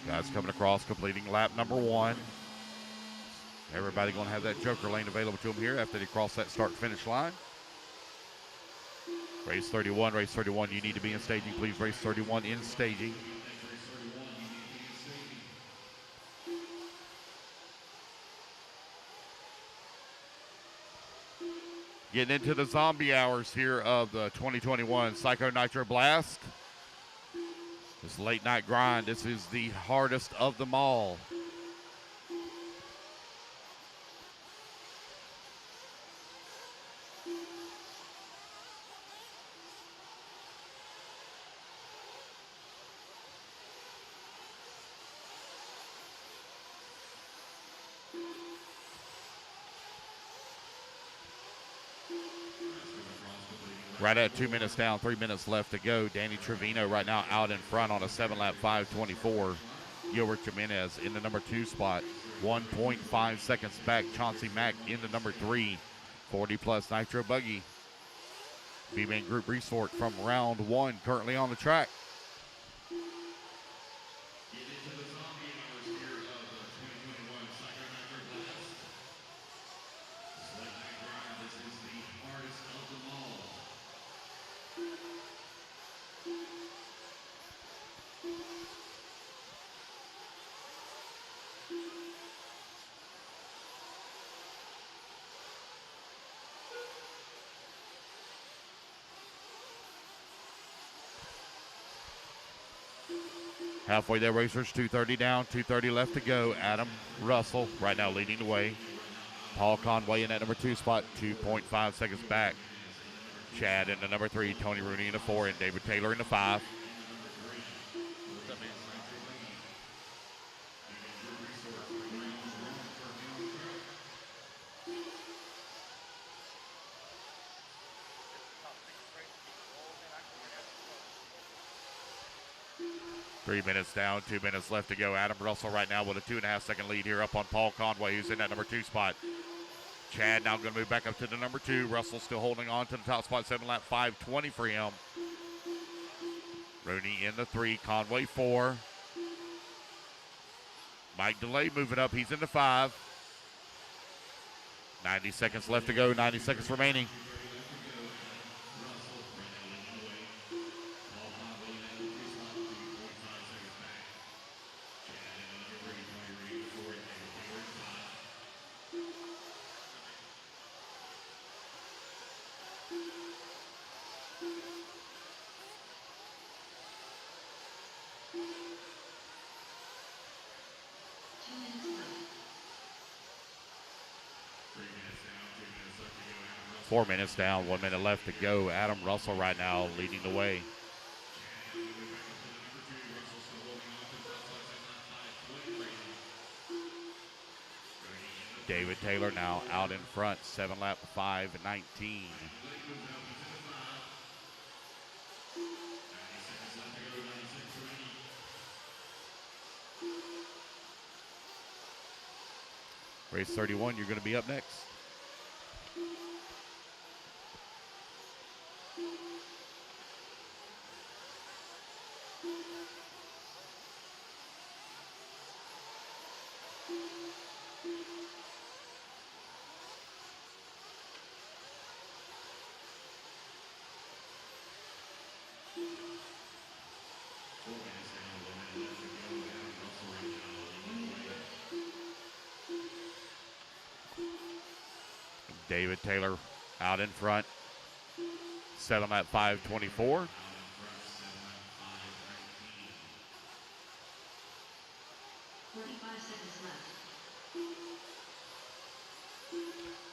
Guys coming across, completing lap number 1. Everybody going to have that joker lane available to them here after they cross that start-finish line. Race 31, you need to be in staging, please. Race 31 in staging. Getting into the zombie hours here of the 2021 Psycho Nitro Blast. This late night grind, this is the hardest of them all. Right at 2 minutes down, 3 minutes left to go. Danny Trevino right now out in front on a 7-lap 5:24. Gilbert Jimenez in the number 2 spot. 1.5 seconds back. Chauncey Mack in the number 3. 40-plus Nitro Buggy. B-Main Group Resort from round 1 currently on the track. Halfway there, racers. 2:30 down, 2:30 left to go. Adam Russell right now leading the way. Paul Conway in that number 2 spot, 2.5 seconds back. Chad in the number 3, Tony Rooney in the 4, and David Taylor in the 5. 3 minutes down, 2 minutes left to go. Adam Russell right now with a 2.5 second lead here up on Paul Conway, who's in that number 2 spot. Chad now going to move back up to the number 2. Russell still holding on to the top spot, 7 lap 5:20 for him. Rooney in the 3, Conway 4. Mike DeLay moving up, he's in the 5. 90 seconds left to go, 90 seconds remaining. Four minutes down, 1 minute left to go. Adam Russell right now leading the way. David Taylor now out in front, 7 lap 5:19. Race 31, you're going to be up next. David Taylor out in front, 7 lap 5:24.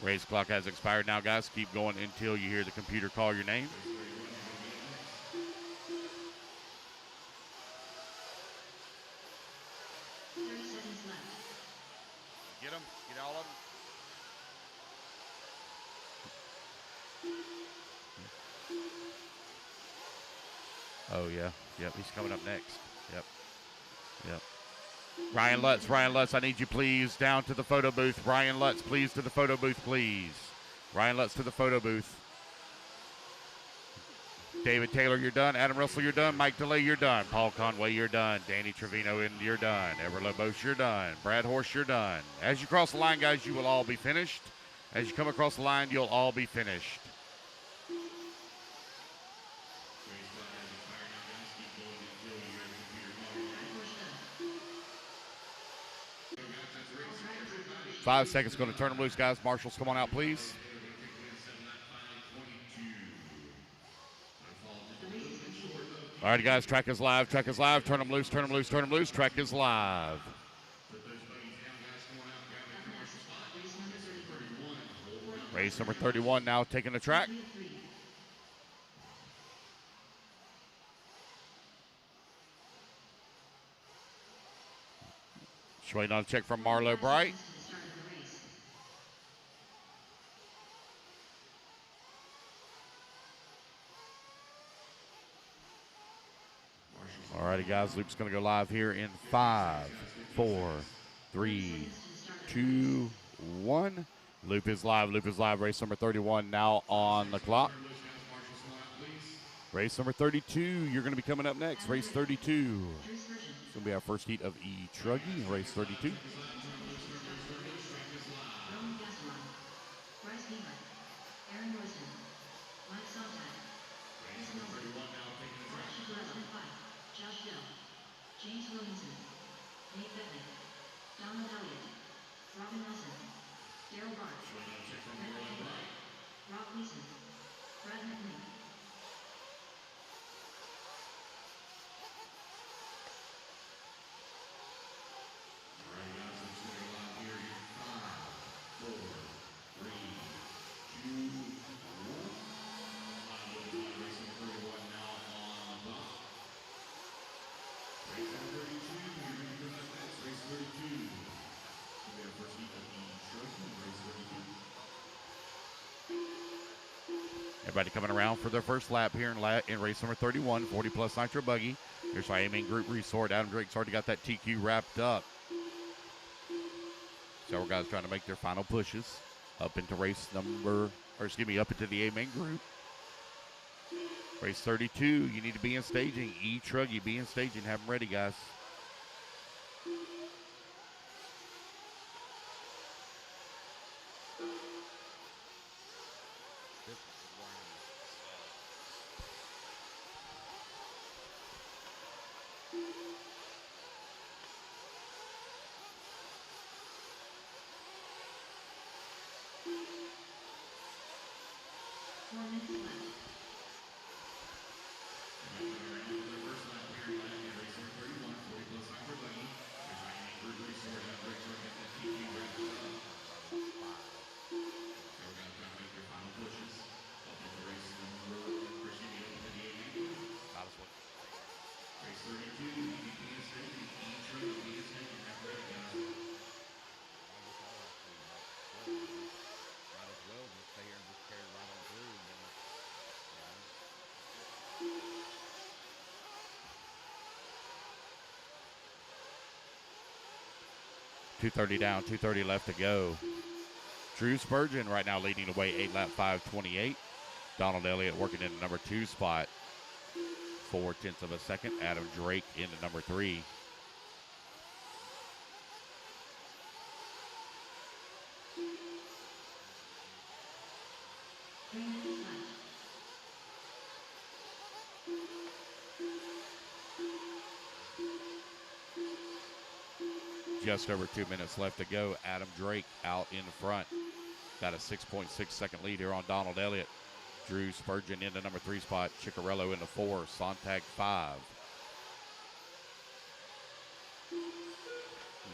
Race clock has expired now, guys. Keep going until you hear the computer call your name. Get them. Get all of them. Oh, yeah. Yep, he's coming up next. Yep. Yep. Ryan Lutz, I need you, please, down to the photo booth. Ryan Lutz, please, to the photo booth, please. Ryan Lutz to the photo booth. David Taylor, you're done. Adam Russell, you're done. Mike DeLay, you're done. Paul Conway, you're done. Danny Trevino, you're done. Everett LaBoche, you're done. Brad Horse, you're done. As you cross the line, guys, you will all be finished. As you come across the line, you'll all be finished. Five seconds, going to turn them loose, guys. Marshals, come on out, please. All right, guys, track is live, track is live. Turn them loose, turn them loose, turn them loose. Track is live. Race number 31 now taking the track. Just waiting on a check from Marlo Bright. All righty, guys, loop's going to go live here in 5, 4, 3, 2, 1. Loop is live, race number 31 now on the clock. Race number 32, you're going to be coming up next, race 32. It's going to be our first heat of E-Truggy, race 32. James Williamson, Nate Bentley, Donald Elliott, Robin Nelson, Daryl Barch, Matt McKinley, Rob Gleason, Brad McLean. 5 Everybody coming around for their first lap here in race number 31, 40-plus Nitro Buggy. Here's our A-Main Group resort. Adam Drake's already got that TQ wrapped up. Several guys trying to make their final pushes up into up into the A-Main Group. Race 32, you need to be in staging. E-Truggy, be in staging. Have them ready, guys. .230 down, 230 left to go. Drew Spurgeon right now leading away 8-lap 5:28. Donald Elliott working in the number 2 spot. 0.4 of a second. Adam Drake into number 3. Just over 2 minutes left to go. Adam Drake out in front. Got a 6.6 second lead here on Donald Elliott. Drew Spurgeon into number 3 spot. Ciccarello into 4. Sontag 5.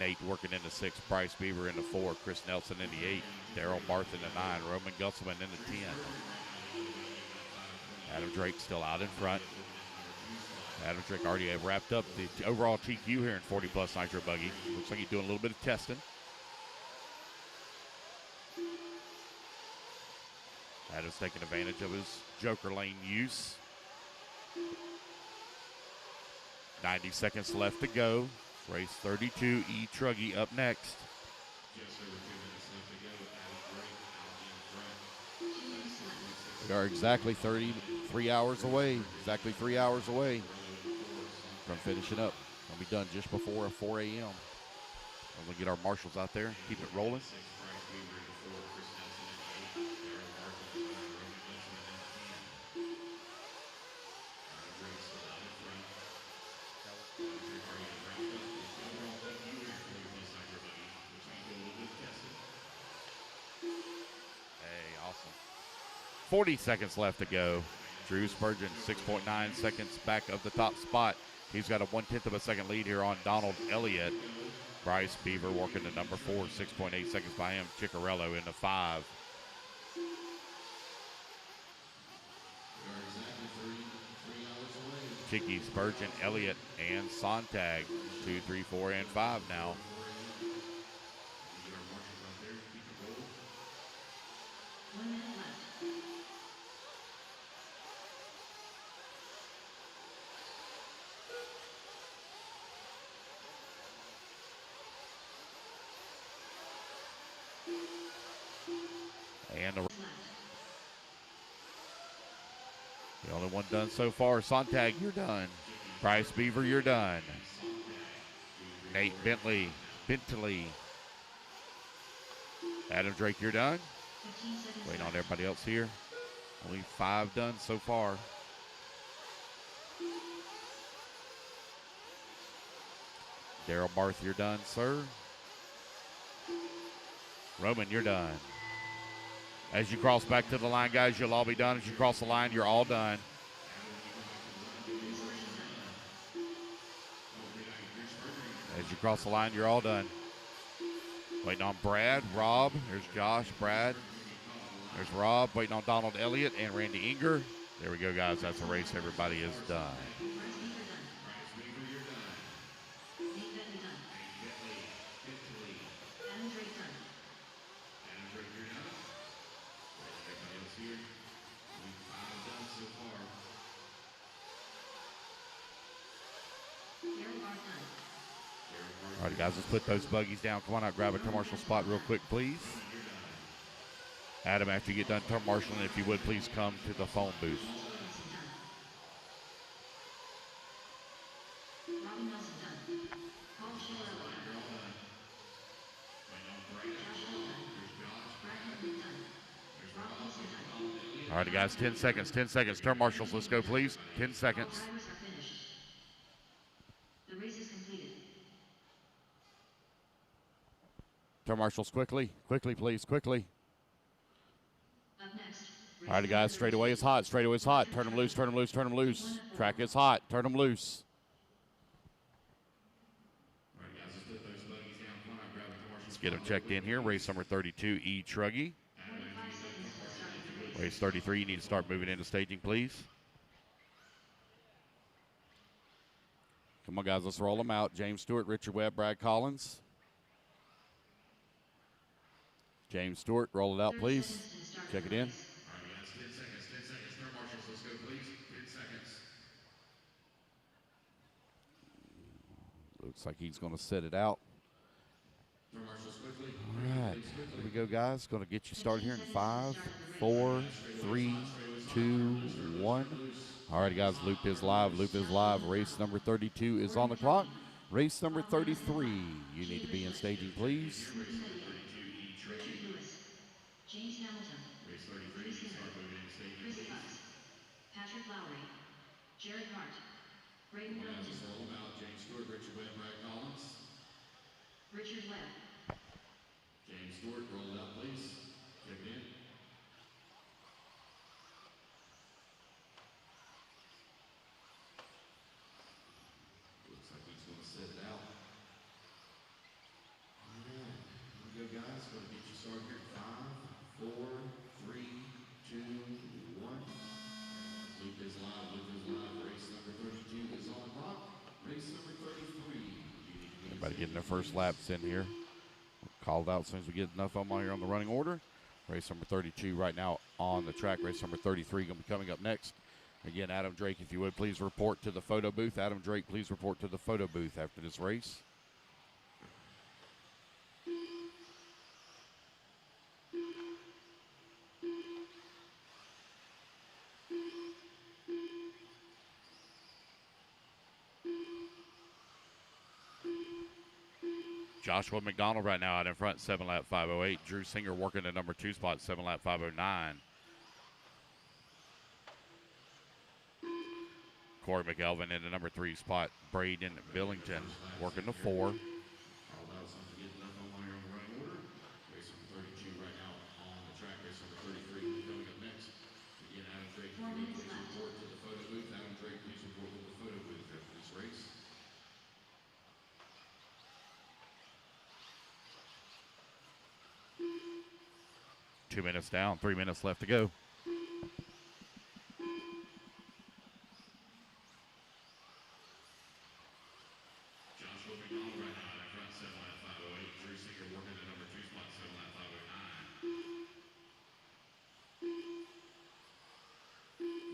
Nate working into 6. Bryce Beaver into 4. Chris Nelson into 8. Daryl Barth into 9. Roman Gusselman into 10. Adam Drake still out in front. Adam Drake already wrapped up the overall TQ here in 40-plus Nitro Buggy. Looks like he's doing a little bit of testing. Adam's taking advantage of his Joker lane use. 90 seconds left to go. Race 32, E-Truggy up next. Just over 2 minutes left to go. Adam Drake out in front. We are exactly 3 hours away. Exactly 3 hours away from finishing up. We'll be done just before 4 a.m. We'll get our marshals out there, keep it rolling. Hey, awesome. 40 seconds left to go. Drew Spurgeon, 6.9 seconds back of the top spot. He's got a 1/10 of a second lead here on Donald Elliott. Bryce Beaver working to number 4, 6.8 seconds by him. Ciccarello into 5. Chicky, Spurgeon, Elliott, and Sontag. 2, 3, 4, and 5 now. And the only one done so far. Sontag, you're done. Bryce Beaver, you're done. Nate Bentley. Adam Drake, you're done. Waiting on everybody else here. Only 5 done so far. Daryl Barth, you're done, sir. Roman, you're done. As you cross back to the line, guys, you'll all be done. As you cross the line, you're all done. As you cross the line, you're all done. Waiting on Brad, Rob. There's Josh, Brad. There's Rob. Waiting on Donald Elliott and Randy Inger. There we go, guys. That's a race. Everybody is done. All right, guys, let's put those buggies down. Come on out, grab a turn marshal spot real quick, please. Adam, after you get done turn marshaling, if you would, please come to the phone booth. Robin Nelson done. Paul Chiarelli done. Josh Hill done. Brad Hinton done. Rob Wilson done. All right, guys, 10 seconds, 10 seconds. Turn marshals, let's go, please. 10 seconds. All drivers are finished. The race is completed. Turn marshals, quickly, quickly, please, quickly. Up next. All right, guys, straightaway is hot, straightaway is hot. Turn them loose, turn them loose, turn them loose. Track is hot, turn them loose. Let's get them checked in here. Race number 32, E. Truggy. Race 33, you need to start moving into staging, please. Come on, guys, let's roll them out. James Stewart, Richard Webb, Brad Collins. James Stewart, roll it out, please. Check it in. All right, guys, 10 seconds, 10 seconds. Turn marshals, let's go, please. 10 seconds. Looks like he's going to set it out. Turn marshals, quickly. All right, here we go, guys. Going to get you started here in 5, 4, 3, 2, 1. All right, guys, loop is live, loop is live. Race number 32 is on the clock. Race number 33, you need to be in staging, please. Richard Lewis. James Hamilton. Race 33, you can start moving into staging, Chris please. Fox. Patrick Lowry. Jared Hart. Braden All right, guys, Billington. let's roll them out. James Stewart, Richard Webb, Brad Collins. Richard Webb. James Stewart, roll it out, please. Check it in. Looks like he's going to set it out. All right, here we go, guys. Going to get you started here in 5, 4, 3, 2, 1. Loop is live, loop is live. Race number 32 is on the clock. Race number 33. You need to be Everybody getting their first laps in here. Called out as soon as we get enough of them here on the running order. Race number 32 right now on the track. Race number 33 going to be coming up next. Again, Adam Drake, if you would, please report to the photo booth. Adam Drake, please report to the photo booth after this race. Joshua McDonald right now out in front, 7-lap 5:08. Drew Singer working the number 2 spot, 7-lap 5:09. Corey McElvin in the number 3 spot. Braden Billington working the 4. all about something to get enough on here on the running order. Race number 32 right now on the track. Race number 33 coming up next. Again, Adam Drake, if you would please report to the photo booth. Adam Drake, please report to the photo booth after this race. Two minutes down, 3 minutes left to go. Joshua McDonald right now in front, 7-lap 5:08. Drew Singer working the number 2 spot, 7-lap 5:09.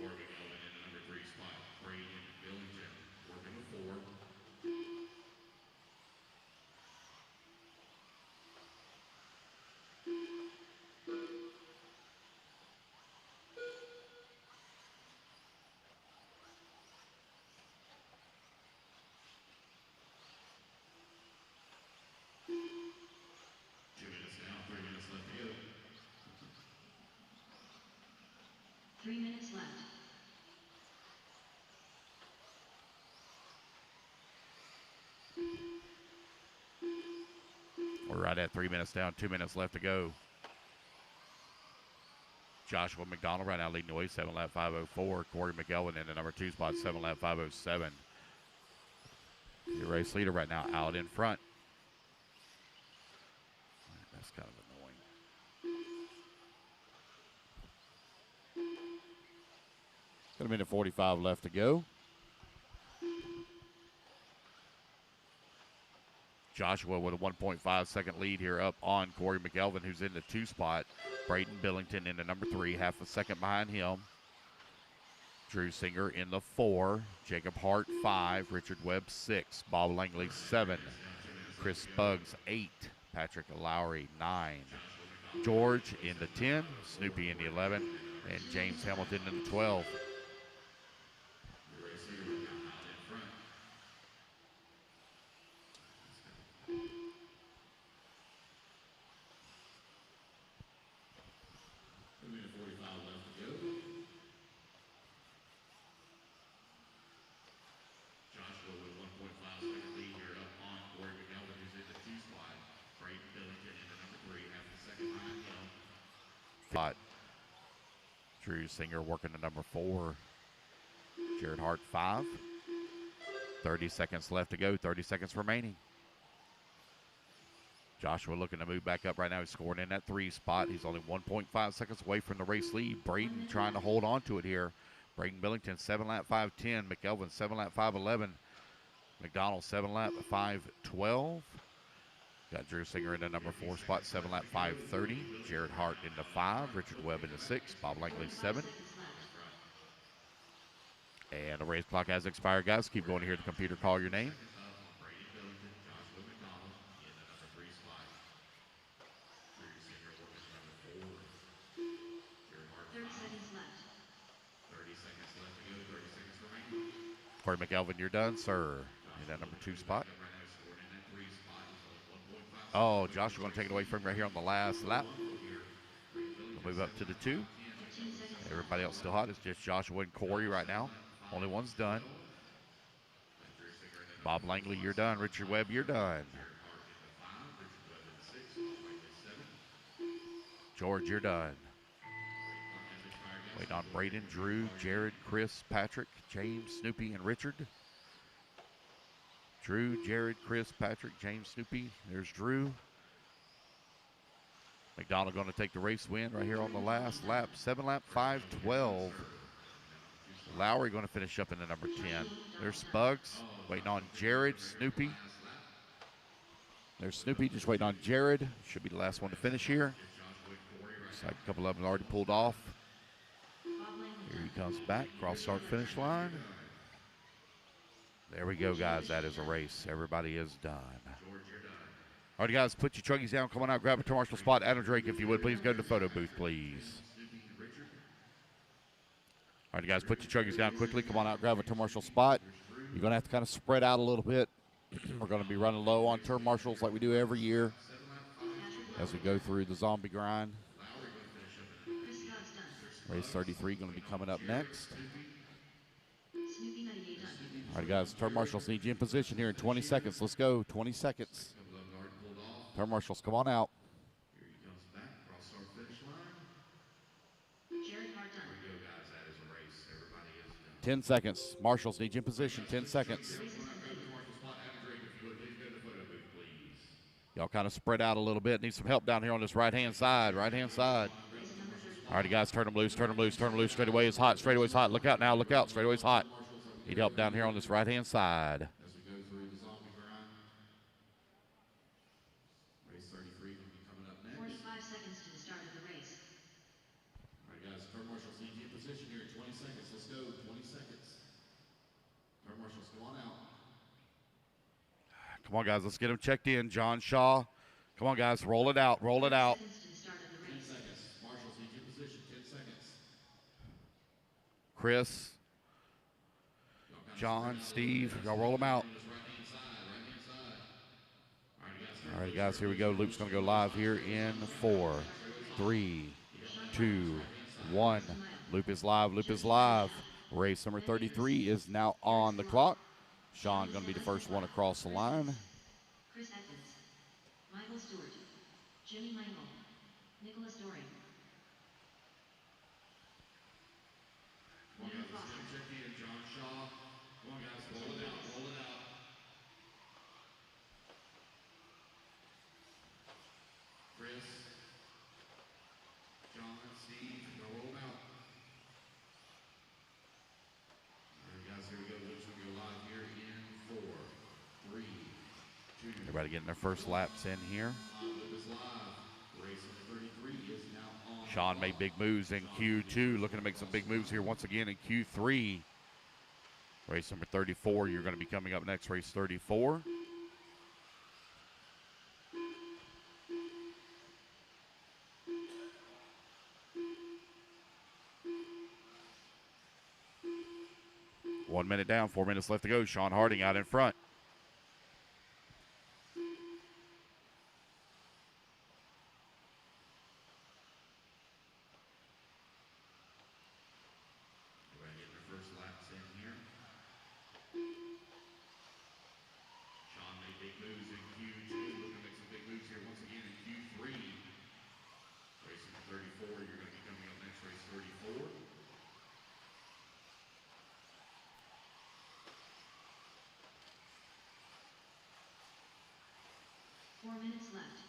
Corey McElvin in the number 3 spot. Braden Billington working the 4. Three minutes left to go. 3 minutes left. We're right at 3 minutes down, 2 minutes left to go. Joshua McDonald right now leading the way, 7-lap 5:04. Corey McElvin in the number 2 spot, 7-lap 5:07. Your race leader right now out in front. That's kind of annoying. Got a minute 45 left to go. Joshua with a 1.5 second lead here up on Corey McElvin, who's in the 2 spot. Braden Billington in the number 3, half a second behind him. Drew Singer in the 4. Jacob Hart 5. Richard Webb 6. Bob Langley 7. Chris Buggs 8. Patrick Lowry 9. George in the 10. Snoopy in the 11. And James Hamilton in the 12. Drew Singer working the number 4. Jared Hart 5. 30 seconds left to go. 30 seconds remaining. Joshua looking to move back up right now. He's scoring in that 3 spot. He's only 1.5 seconds away from the race lead. Braden trying to hold on to it here. Braden Billington 7 lap 5:10. McElvin 7 lap 5:11. McDonald 7 lap 5:12. Got Drew Singer in the number 4 spot, 7 lap 5:30. Jared Hart in the 5. Richard Webb in the 6. Bob Langley 7. And the race clock has expired, guys. Keep going to hear the computer call your name. Corey McElvin, you're done, sir. In that number 2 spot. Oh, Joshua going to take it away from him right here on the last lap. We'll move up to the 2. Everybody else still hot. It's just Joshua and Corey right now. Only one's done. Bob Langley, you're done. Richard Webb, you're done. George, you're done. Waiting on Braden, Drew, Jared, Chris, Patrick, James, Snoopy, and Richard. Drew, Jared, Chris, Patrick, James, Snoopy. There's Drew. McDonald going to take the race win right here on the last lap. 7 lap 5:12. Lowry going to finish up in the number 10. There's Spugs waiting on Jared, Snoopy. There's Snoopy just waiting on Jared. Should be the last one to finish here. Looks like a couple of them already pulled off. Here he comes back, cross start finish line. There we go, guys. That is a race. Everybody is done. All right, guys, put your truggies down. Come on out, grab a commercial spot. Adam Drake, if you would, please go to the photo booth, please. All right, guys, put your truggies down quickly. Come on out, grab a commercial spot. You're going to have to kind of spread out a little bit. We're going to be running low on turn marshals like we do every year as we go through the zombie grind. Race 33 going to be coming up next. All right, guys, turn marshals need you in position here in 20 seconds. Let's go, 20 seconds. Turn marshals, come on out. 10 seconds. Marshals need you in position, 10 seconds. Y'all kind of spread out a little bit. Need some help down here on this right-hand side, All right, guys, turn them loose, turn them loose, turn them loose. Straightaway is hot, straightaway is hot. Look out now, look out, straightaway is hot. Need help down here on this right-hand side. As we go through the zombie grind. Race 33 going to be coming up next. 45 seconds to the start of the race. All right, guys, turn marshals need you in position here in 20 seconds. Let's go, 20 seconds. Turn marshals, come on out. Come on, guys, let's get them checked in. John Shaw. Come on, guys, roll it out, roll it out. 10 seconds. Marshals need you in position, 10 seconds. Chris, John, Steve, y'all roll them out. All right, guys, here we go. Luke's going to go live here in 4, 3, 2, 1. Loop is live, Loop is live. Race number 33 is now on the clock. Sean going to be the first one across the line. Chris Evans, Michael Stewart, Jimmy Mangle, Nicholas Doring. Come on, guys, let's get them checked in. John Shaw. Come on, guys, roll it out, roll it out. Chris, John, Steve, go roll them out. All right, guys, here we go. Luke's going to go live here in 4, 3, 2. Everybody getting their first laps in here. Luke is live. Race number 33 is now on. Sean made big moves in Q2, looking to make some big moves here once again in Q3. Race number 34, you're going to be coming up next, race 34. One minute down, 4 minutes left to go. Sean Harding out in front. Go ahead and get their first laps in here. Sean made big moves in Q2, looking to make some big moves here once again in Q3. Race number 34, you're going to be coming up next, race 34. 4 minutes left.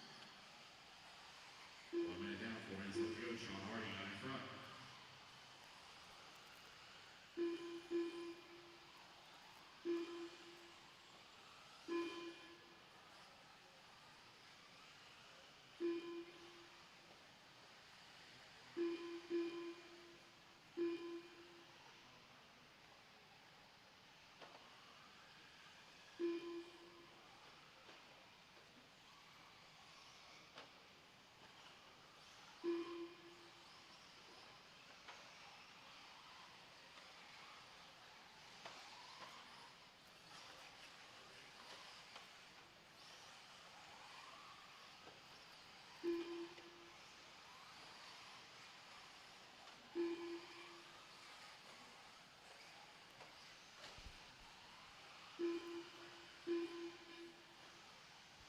1 minute down, 4 minutes left to go. Sean Harding out in front.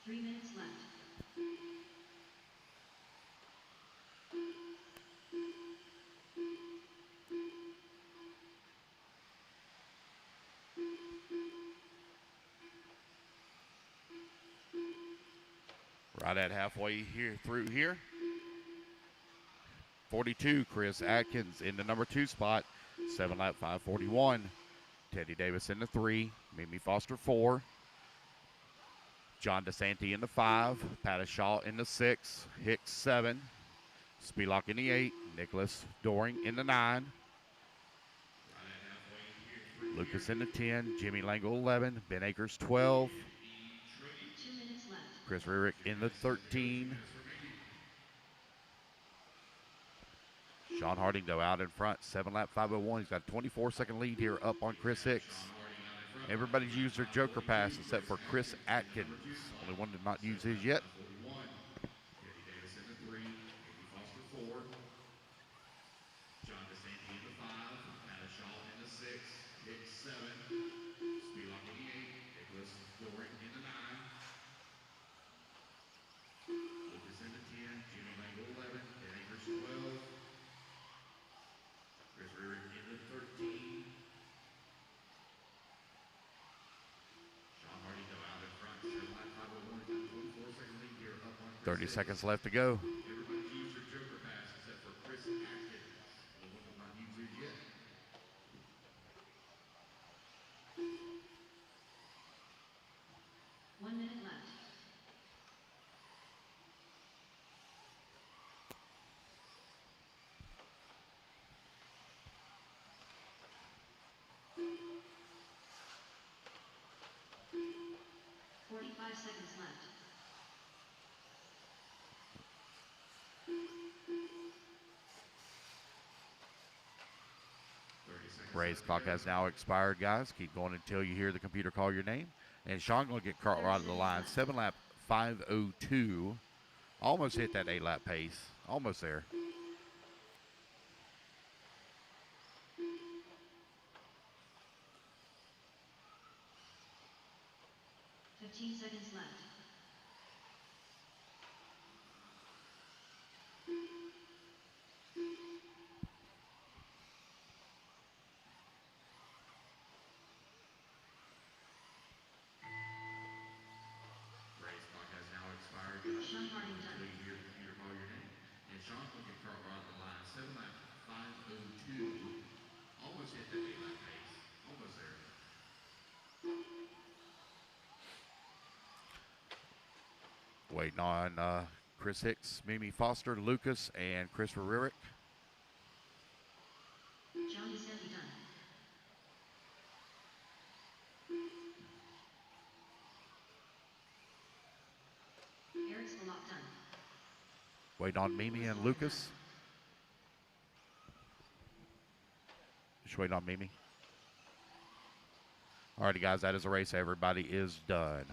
Three minutes left. Right at halfway here through here. 42, Chris Atkins in the number 2 spot. 7 lap 541. Teddy Davis in the 3. Mimi Foster 4. John DeSanti in the 5. Pattis Shaw in the 6. Hicks 7. Spelak in the 8. Nicholas Doring in the 9. Lucas in the 10. Jimmy Langle 11. Ben Akers 12. 2 minutes left. Chris Rurick in the 13. Sean Harding, though, out in front. 7 lap 501. He's got a 24-second lead here up on Chris Hicks. Everybody's used their Joker pass except for Chris Atkins. Only one did not use his yet. Teddy Davis in the 3. Amy Foster 4. John DeSanti in the 5. Pattis Shaw in the 6. Hicks 7. Spelak in the 8. Nicholas Doring in the 9. Lucas in the 10. Jimmy Langle 11. Ben Akers 12. Chris Rurick in the 13. Sean Harding go out in front. 7 lap 501. Got a 24-second lead here up on Chris 30 Hicks. seconds left to go. Everybody's used their Joker pass except for Chris Atkins. The one will not use it yet. One minute left. Forty-five seconds left. Race clock has now expired, guys. Keep going until you hear the computer call your name. And Sean going to get caught right of the line. 7 lap 502. Almost hit that 8 lap pace. Almost there. 15 seconds left. Race clock has now expired. Sean Harding done. Until you hear the computer call your name. And Sean will get caught right of the line. 7 lap 502. Almost hit that 8 lap pace. Almost there. Waiting on Chris Hicks, Mimi Foster, Lucas, and Chris Rurick. Johnny Sandy done. Eric Spalak done. Wait on Mimi and Lucas. Just wait on Mimi. Alrighty, guys, that is a race. Everybody is done.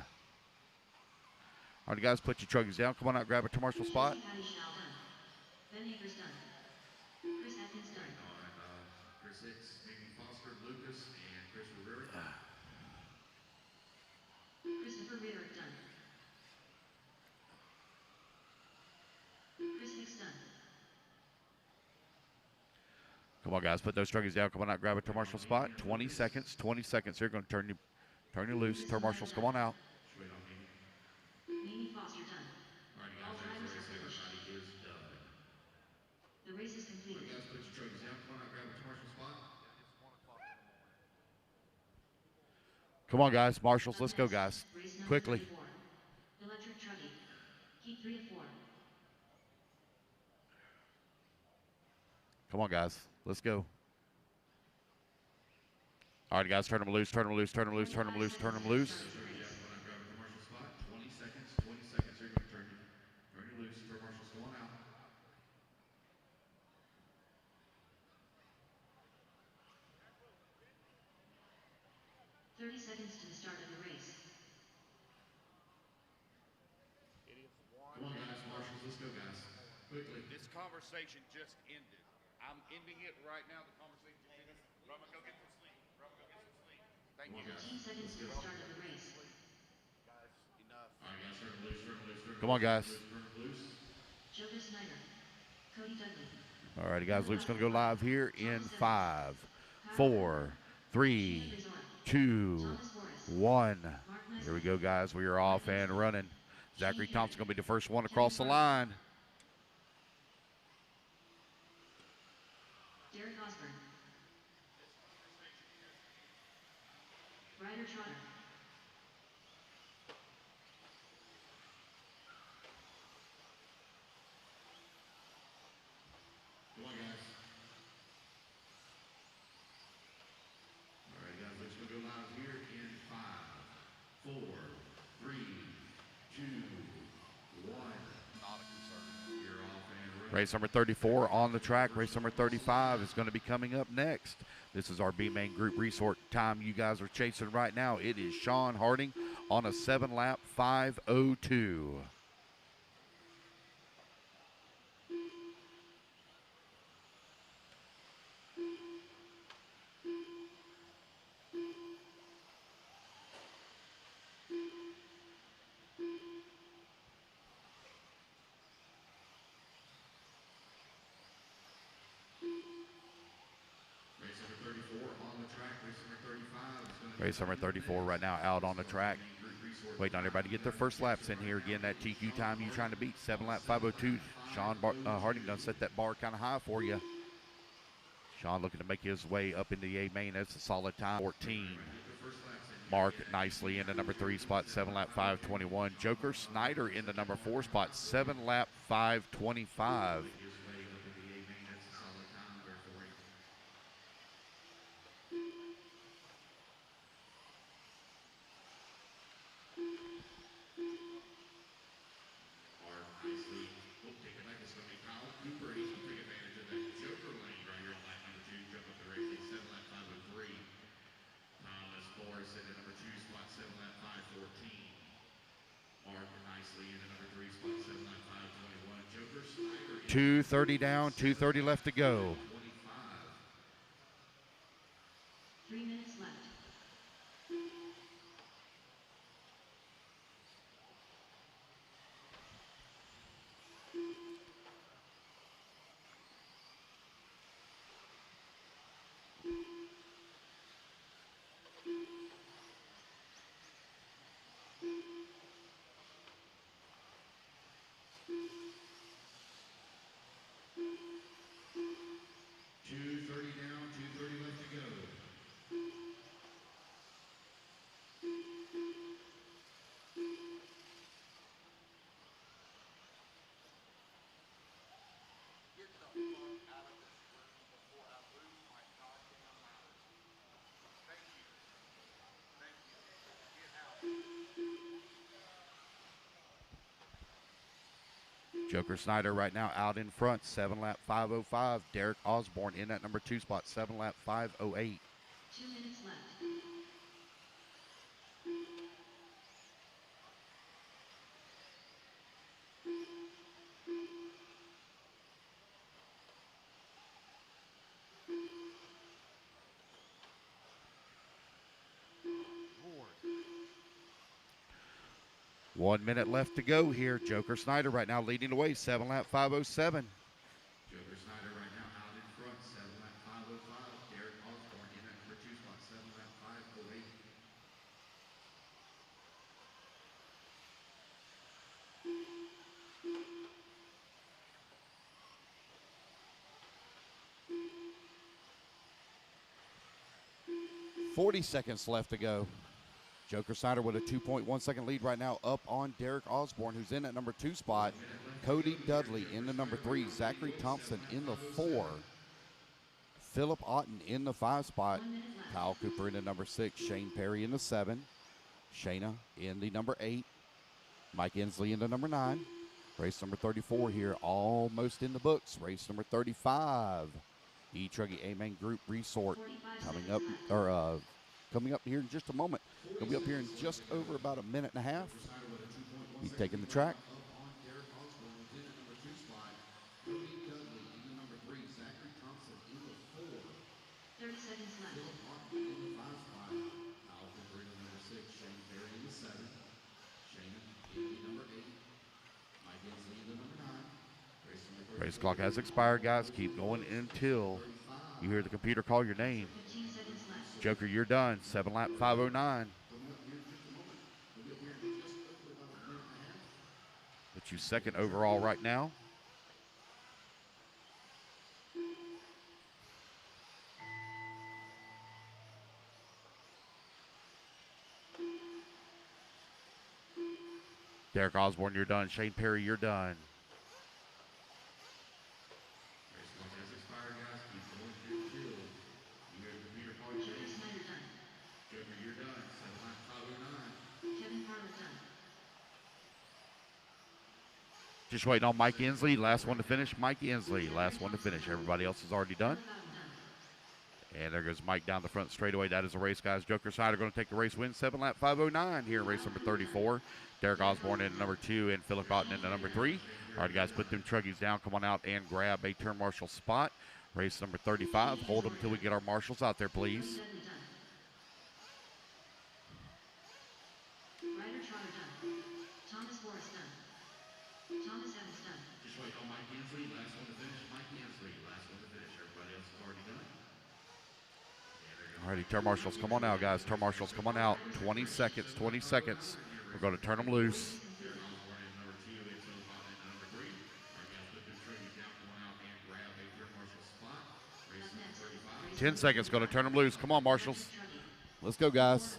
Alrighty, guys, put your truckies down. Come on out, grab a commercial spot. Patty Schnell done. Ben Akers done. Chris Atkins done. On Chris Hicks, Mimi Foster, Lucas, and Chris Rivera. Christopher Ritter done. Chris Hicks done. Come on, guys, put those truckies down. Come on out, grab a commercial spot. 20 seconds. 20 seconds here. Going to turn you loose. Turn marshals, come on out. Wait on Mimi. Mimi Foster done. All right, All guys, drivers that's are the race. finished. Everybody is done. The race is All right, completed. guys, put your truckies down. Come on out, grab a commercial spot. Come on, guys. Marshals, let's go, Up next, guys. race number Quickly. 34. Electric Trucking. Heat 3 of 4. Come on, guys. Let's go. All right, guys, turn them loose, turn them loose, turn them loose, turn them loose, turn them loose. Truckies down. Come on out, grab a commercial spot. 20 seconds. 20 seconds. You're going to turn you loose. Turn marshals, come on out. Thirty seconds to the start of the race. Come on, guys, marshals, let's go, guys. Quickly. This conversation just ended. I'm ending it right now. The conversation just ended. Rama, go get some sleep. Rama, go get some sleep. Thank you, guys. 15 seconds to the start of the race. Guys, enough. All right, guys, turn them loose, turn them loose, turn them Come on, guys. loose, turn them loose. Joker Snyder. Cody Dudley. All righty, guys. Luke's going to go live here in 5, 4, 3, 2, 1. Here we go, guys. We are off and running. Zachary Thompson going to be the first one across the line. Derek Osborne. Ryder Trotter. Come on, guys. All right, guys, let's go live here in 5, 4, 3, 2, 1. Not a concern. You're off and running. Race number 34 on the track. Race number 35 is going to be coming up next. This is our B-Main Group Resort time you guys are chasing right now. It is Sean Harding on a 7-lap 5:02. Race number 34 on the track. Race number 35 is going to Race number 34 right now out on the track. Waiting on everybody to get their first laps in here. Again, that TQ time you're trying to beat, 7-lap 5:02. Sean Harding done set that bar kind of high for you. Sean looking to make his way up into the A-main. That's a solid time. 14. Mark nicely in the number 3 spot, 7-lap 5:21. Joker Snyder in the number 4 spot, 7-lap 5:25. his way up in the A-main. That's a solid time there for him. Mark nicely. We'll take it back. It's going to be Kyle Cooper. He's going to take advantage of that Joker lane right here on lap number 2. Jump up the race. 7-lap 5:03. Thomas Morrison in number 2 spot, 7-lap 5:14. Mark nicely in the number 3 spot, 7-lap 5:21. Joker Snyder in 2:30 down, 2:30 left to go. 25. 3 minutes left. Joker Snyder right now out in front, 7-lap 5:05. Derek Osborne in that number 2 spot, 7-lap 5:08. 2 minutes left. One minute left to go here. Joker Snyder right now leading the way, 7-lap 5:07. Joker Snyder right now out in front, 7-lap 5:05. Derek Osborne in at number 2 spot, 7-lap 5:08. .40 left to go. Joker Snyder with a 2.1 second lead right now up on Derek Osborne, who's in at number 2 spot. Cody Dudley in the number 3. Zachary Thompson in the 4. Philip Otten in the 5 spot. Kyle Cooper in the number 6. Shane Perry in the 7. Shayna in the number 8. Mike Inslee in the number 9. Race number 34 here, almost in the books. Race number 35. E-Truggy A-Main Group Resort coming up, coming up here in just a moment. He'll be up here in just over about a minute and a half. He's taking the track. Up on Derek Osborne, who's in at number 2 spot. Cody Dudley in the number 3. Zachary Thompson in the 4. 30 seconds left. Philip Martin in the 5 spot. Kyle Cooper in the number 6. Shane Perry in the 7. Shayna in the number 8. Mike Inslee in the number 9. Race number 34. Race clock has expired, guys. Keep going until you hear the computer call your name. 15 seconds left. Joker, you're done. 7-lap 5:09. Coming up here in just a moment. We'll be up here in just over about a minute and a half. Put you second overall right now. Derek Osborne, you're done. Shane Perry, you're done. Race clock has expired, guys. Keep going here until you hear the computer call your Joker name. Snyder done. Joker, you're done. 7-lap 5:09. Kevin Harlan done. Just waiting on Mike Inslee. Last one to finish. Mike Inslee, last one to finish. Everybody else is already done. Bottom done. And there goes Mike down the front straightaway. That is the race, guys. Joker Snyder going to take the race win. 7-lap 5:09 here in race number 34. Derek Osborne in number 2 and Philip Otten in the number 3. All right, guys, put them truggies down. Come on out and grab a turn marshal spot. Race number 35. Hold them until we get our marshals out there, please. Dudley done. Ryder Trotter done. Thomas Morris done. Thomas Evans done. Just wait on Mike Inslee. Last one to finish. Mike Inslee. Last one to finish. Everybody else is already done. All righty, turn marshals, come on out, guys. Turn marshals, come on out. 20 seconds, 20 seconds. We're going to turn them loose. Derek Osborne in number 2 and Philip Otten in number 3. All right, guys, put them truggies down. Come on out and grab a turn marshal spot. Race Up number next. 35. 10 seconds, going to turn them loose. Come on, marshals. Truggy. Let's go, guys. 4-4.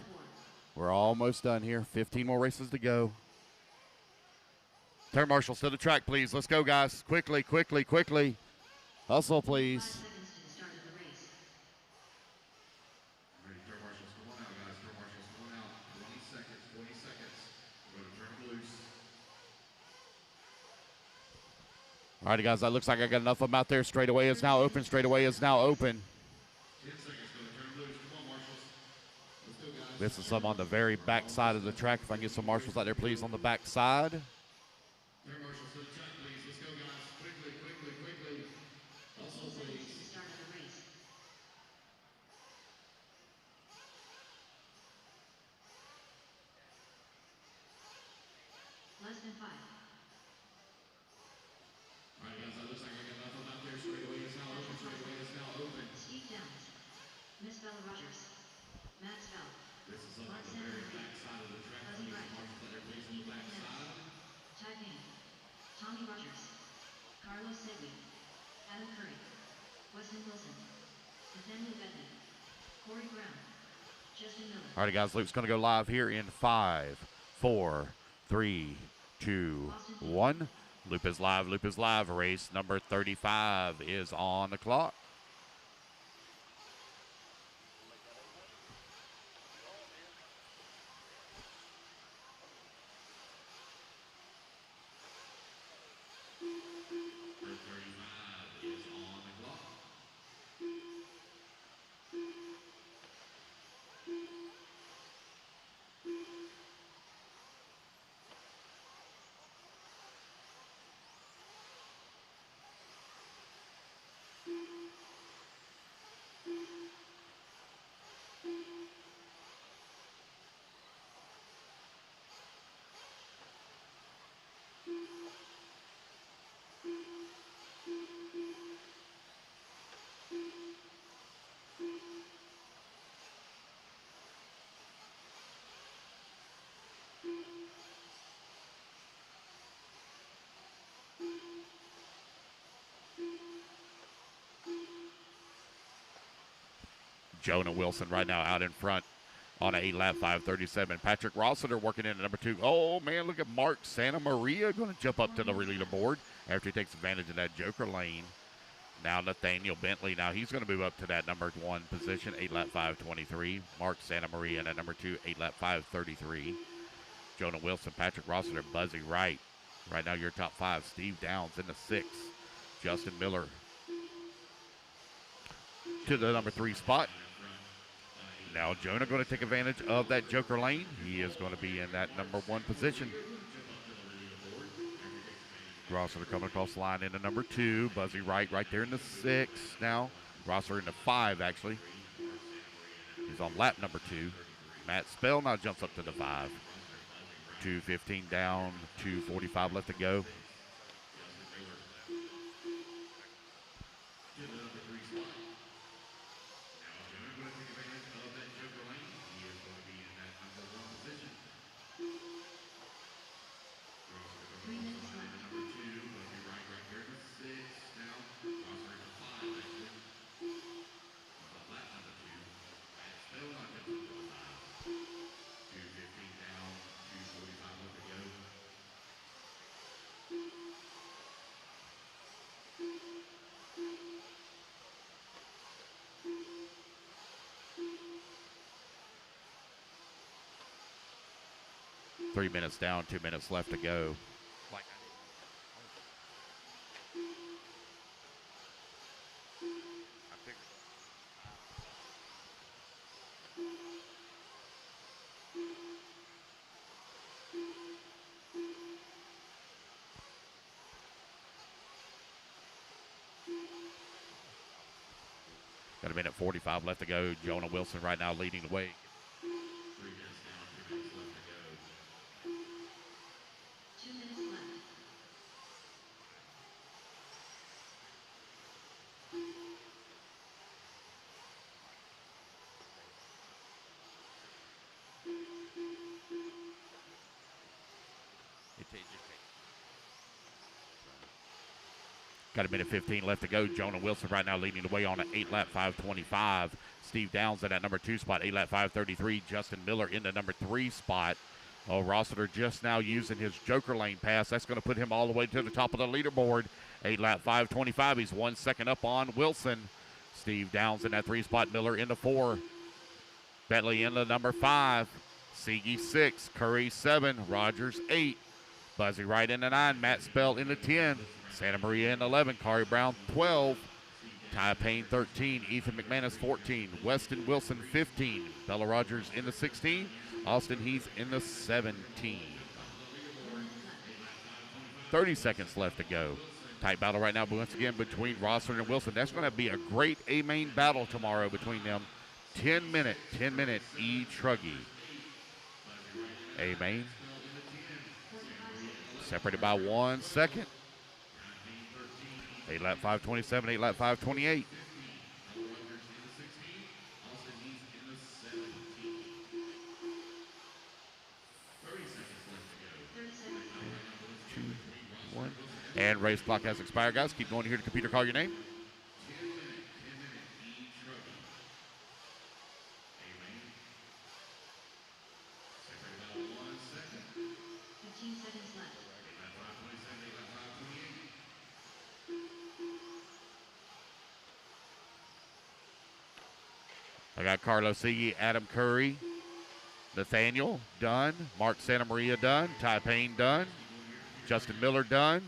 We're almost done here. 15 more races to go. Turn marshals to the track, please. Let's go, guys. Quickly, quickly, quickly. Hustle, 5 please. seconds to the start of the race. Ready, turn marshals, come on out, guys. Turn marshals, come on out. 20 seconds, 20 seconds. We're going to turn them loose. All righty, guys. That looks like I got enough of them out there. Straightaway is now open. Straightaway is now open. 10 seconds, going to turn them loose. Come on, marshals. Let's go, guys. This is some on the very back side of the track. If I can get some marshals out there, please, on the back side. Turn marshals to the track, please. Let's go, guys. Quickly, quickly, quickly. Also, 15 seconds please. to the start of the race. Less than 5. All right, guys, that looks like I got enough of them out there. Straightaway is now open. Straightaway is now open. Steve Downs. Miss Bella Rogers. Matt Spell. This is on the very back side of the track. Fuzzy Please, Bright. marshals out there, please, on the back side. Ty Payne. Tommy Rogers. Carlos Segui. Adam Curry. Weston Wilson. Nathaniel Bentley. Corey Brown. Justin Miller. All right, guys. Luke's going to go live here in 5, 4, 3, 2, 1. Loop is live. Loop is live. Race number 35 is on the clock. Jonah Wilson right now out in front on an 8-lap 5:37. Patrick Rossiter working in at number 2. Oh, man, look at Mark Santa Maria going to jump up to the leaderboard after he takes advantage of that joker lane. Now Nathaniel Bentley, now he's going to move up to that number 1 position, 8-lap 5:23. Mark Santa Maria in at number 2, 8-lap 5:33. Jonah Wilson, Patrick Rossiter, Buzzy Wright. Right now your top 5. Steve Downs in the 6. Justin Miller to the number 3 spot. Now Jonah going to take advantage of that joker lane. He is going to be in that number 1 position. Rossiter coming across the line into number 2. Buzzy Wright right there in the 6 now. Rossiter in the 5, actually. He's on lap number 2. Matt Spell now jumps up to the 5. 2:15 down, 2:45 left to go. Three minutes down, 2 minutes left to go. Got a minute 45 left to go. Jonah Wilson right now leading the way. 3 minutes down, 2 minutes left to go. 2 minutes left. Got a minute 15 left to go. Jonah Wilson right now leading the way on an 8-lap 5:25. Steve Downs in that number 2 spot, 8-lap 5:33. Justin Miller in the number 3 spot. Oh, Rossiter just now using his joker lane pass. That's going to put him all the way to the top of the leaderboard. 8-lap 5:25. He's 1 second up on Wilson. Steve Downs in that 3 spot. Miller in the 4. Bentley in the number 5. Seege 6. Curry 7. Rogers 8. Buzzy Wright in the 9. Matt Spell in the 10. Santa Maria in 11, Corey Brown 12, Ty Payne 13, Ethan McManus 14, Weston Wilson 15, Bella Rogers in the 16, Austin Heath in the 17. 30 seconds left to go. Tight battle right now once again between Rossiter and Wilson. That's going to be a great A-main battle tomorrow between them. 10 minute E-Truggy. A-main separated by 1 second. 8-lap 5:27, 8-lap 5:28. And race clock has expired, guys. Keep going here to computer. Call your name. 15 seconds left. I got Carlos Seege, Adam Curry, Nathaniel done, Mark Santa Maria done, Ty Payne done, Justin Miller done.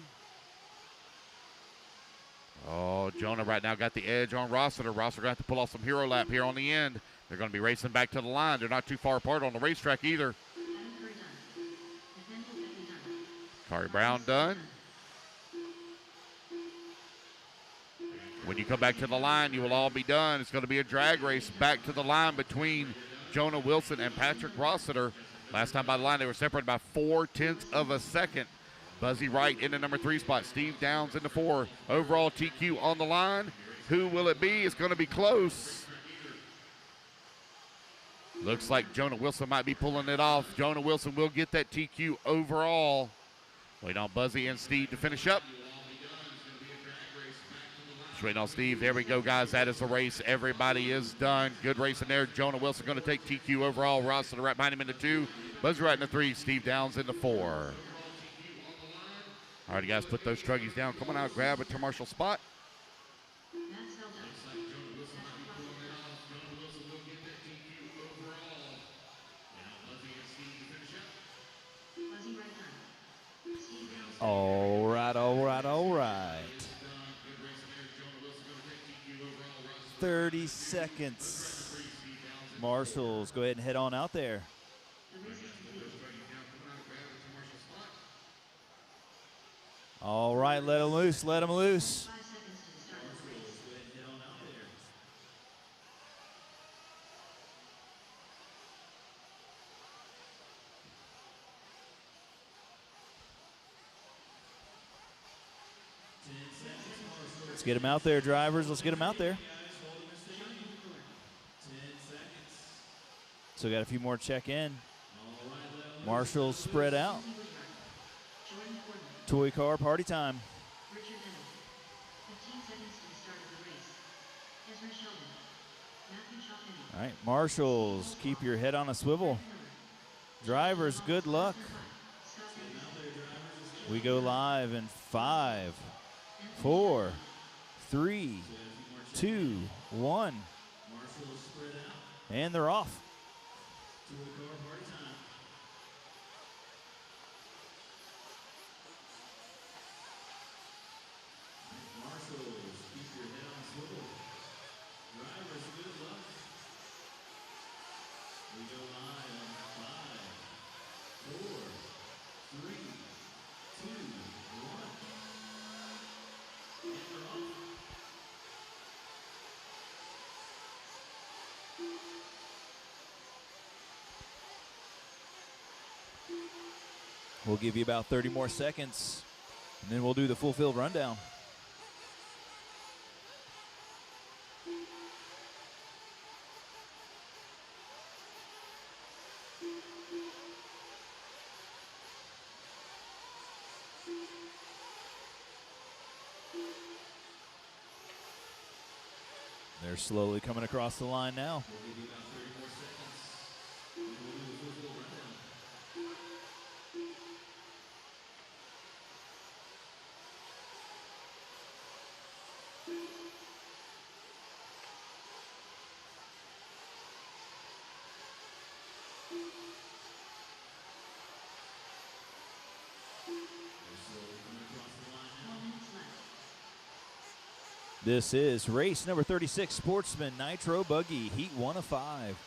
Oh, Jonah right now got the edge on Rossiter. Rossiter got to pull off some hero lap here on the end. They're going to be racing back to the line. They're not too far apart on the racetrack either. Corey Brown done. When you come back to the line, you will all be done. It's going to be a drag race back to the line between Jonah Wilson and Patrick Rossiter. Last time by the line, they were separated by 0.4 of a second. Buzzy Wright in the number 3 spot. Steve Downs in the 4. Overall TQ on the line. Who will it be? It's going to be close. Looks like Jonah Wilson might be pulling it off. Jonah Wilson will get that TQ overall. Wait on Buzzy and Steve to finish up. waiting on Steve. There we go, guys. That is the race. Everybody is done. Good racing there. Jonah Wilson going to take TQ overall. Ross to the right behind him in the 2. Buzz right in the 3. Steve Downs in the 4. All right, guys, put those truggies down. Come on out, grab a commercial spot. Max Zelda. Fuzzy right turn. Steve Downs. All right, all right, all right. 30 seconds. Marshals, go ahead and head on out there. The race is completed. All right, let them loose, let them loose. 5 seconds to the start of the race. Let's get them out there, drivers. Let's get them out there. So got a few more check in. Marshals spread out. Jordan Portman. Toy car party time. Richard Bennett. 15 seconds to the start of the race. Ezra Sheldon. Matthew Chalfini. All right, Marshals, keep your head on a swivel. Drivers, good luck. Scott Anderson. We go live in 5, 4, 3, 2, 1. And they're off. We'll give you about 30 more seconds, and then we'll do the full field rundown. They're slowly coming across the line now. This is race number 36, Sportsman Nitro Buggy, Heat 1 of 5.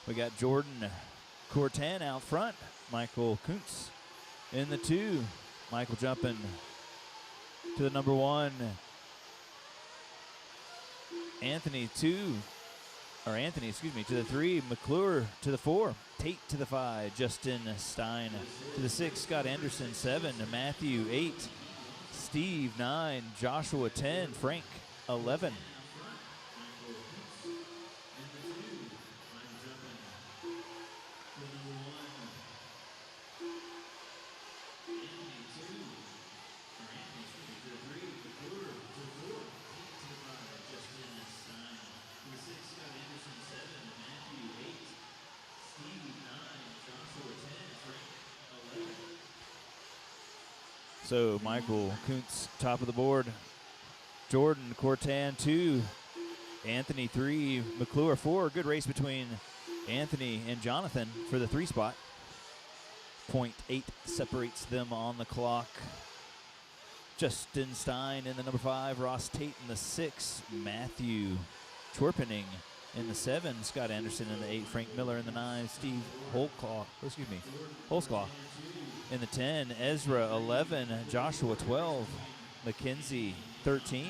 We got Jordan Cortan out front, Michael Kuntz in the 2. Michael jumping to the number 1. Anthony to the 3. McClure to the 4. Tate to the 5. Justin Stein to the 6. Scott Anderson 7. Matthew 8. Steve 9, Joshua 10, Frank 11. So Michael Kuntz, top of the board. Jordan Cortan 2, Anthony 3, McClure 4. Good race between Anthony and Jonathan for the 3 spot. 0.8 separates them on the clock. Justin Stein in the number 5, Ross Tate in the 6, Matthew Chorpening in the 7, Scott Anderson in the 8, Frank Miller in the 9, Steve Holsclaw in the 10, Ezra 11, Joshua 12, Mackenzie 13.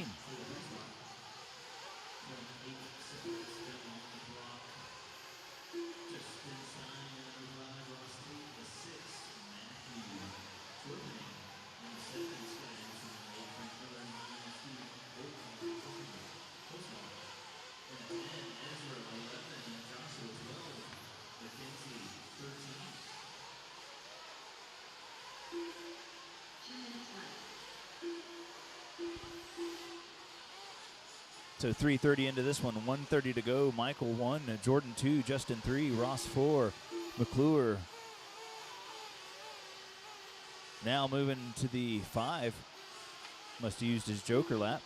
So 3:30 into this one, 1:30 to go. Michael 1, Jordan 2, Justin 3, Ross 4, McClure. Now moving to the 5. Must have used his joker lap.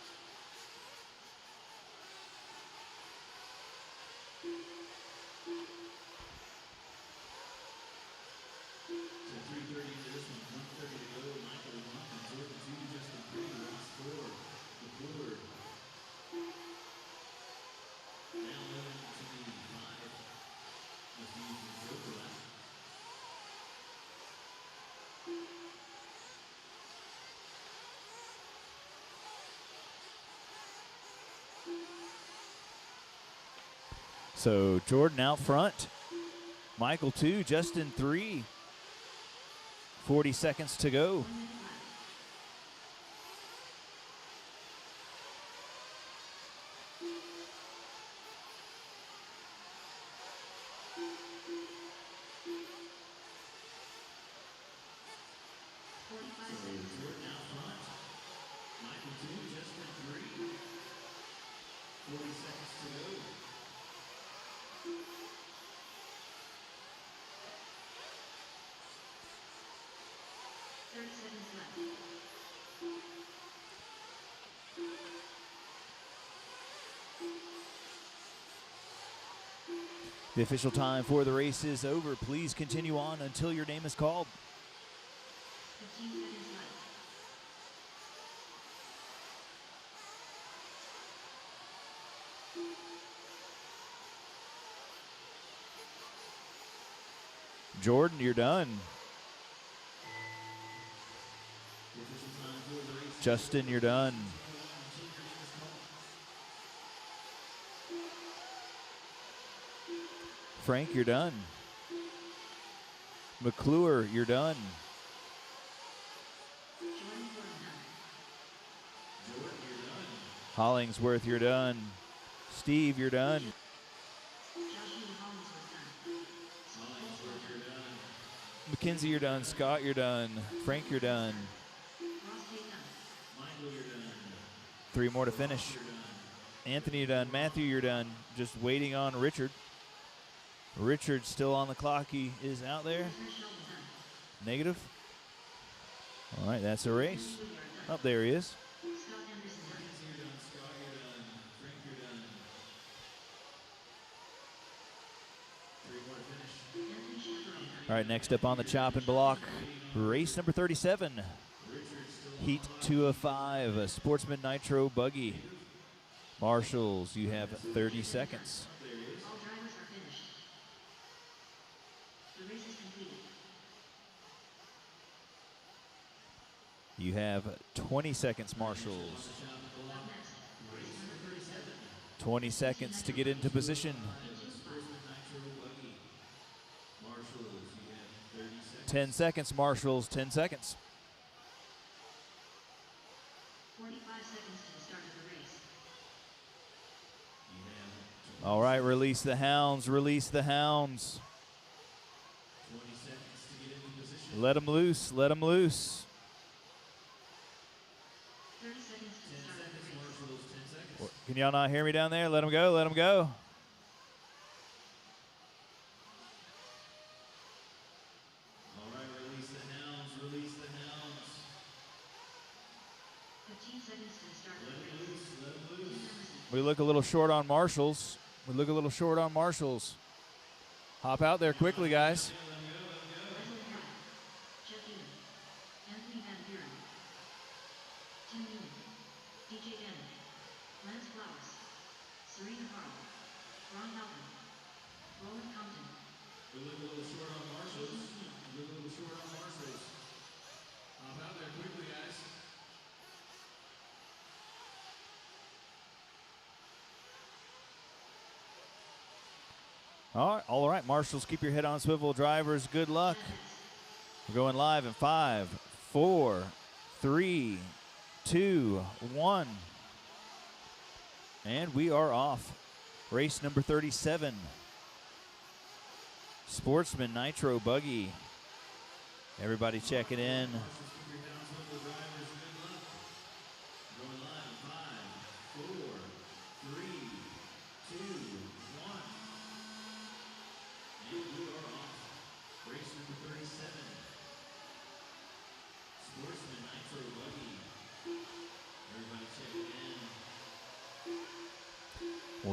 So Jordan out front. Michael 2, Justin 3. 40 seconds to go. The official time for the race is over. Please continue on until your name is called. 15 seconds left. Jordan, you're done. Justin, you're done. Frank, you're done. McClure, you're done. Hollingsworth, you're done. Steve, you're done. Mackenzie, you're done. Scott, you're done. Frank, you're done. 3 more to finish. Anthony, you're done. Matthew, you're done. Just waiting on Richard. Richard's still on the clock. He is out there. Negative. All right, that's a race. Up there he is. All right, next up on the chopping block, race number 37. Heat 2 of 5, a Sportsman Nitro buggy. Marshals, you have 30 seconds. All drivers are finished. The race is completed. You have 20 seconds, Marshals. 20 seconds to get into position. 10 seconds, Marshals, 10 seconds. 45 seconds to the start of the race. All right, release the hounds, release the hounds. Let them loose, let them loose. 30 seconds to the start of the race. Can y'all not hear me down there? Let them go, let them go. All right, release the hounds, release the hounds. 15 seconds to the start of Let the them race. loose, let them loose. We look a little short on Marshals. We look a little short on Marshals. Hop out there quickly, guys. Wesley Hart, Jeff Ewan, Anthony Van Buren, Tim Newman, DJ Dennis, Lance Flowers, Serena Harl, Ron Halpin, Roland Compton, We look a little short on Marshalls. We look a little short on Marshalls. Hop out there quickly, guys. All right, Marshals, keep your head on swivel. Drivers, good luck. We're going live in 5, 4, 3, 2, 1. And we are off. Race number 37. Sportsman Nitro buggy. Everybody checking in. Keep your hounds with the drivers. Good luck. Going live in 5, 4,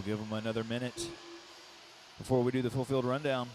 We'll give them another minute before we do the full field rundown.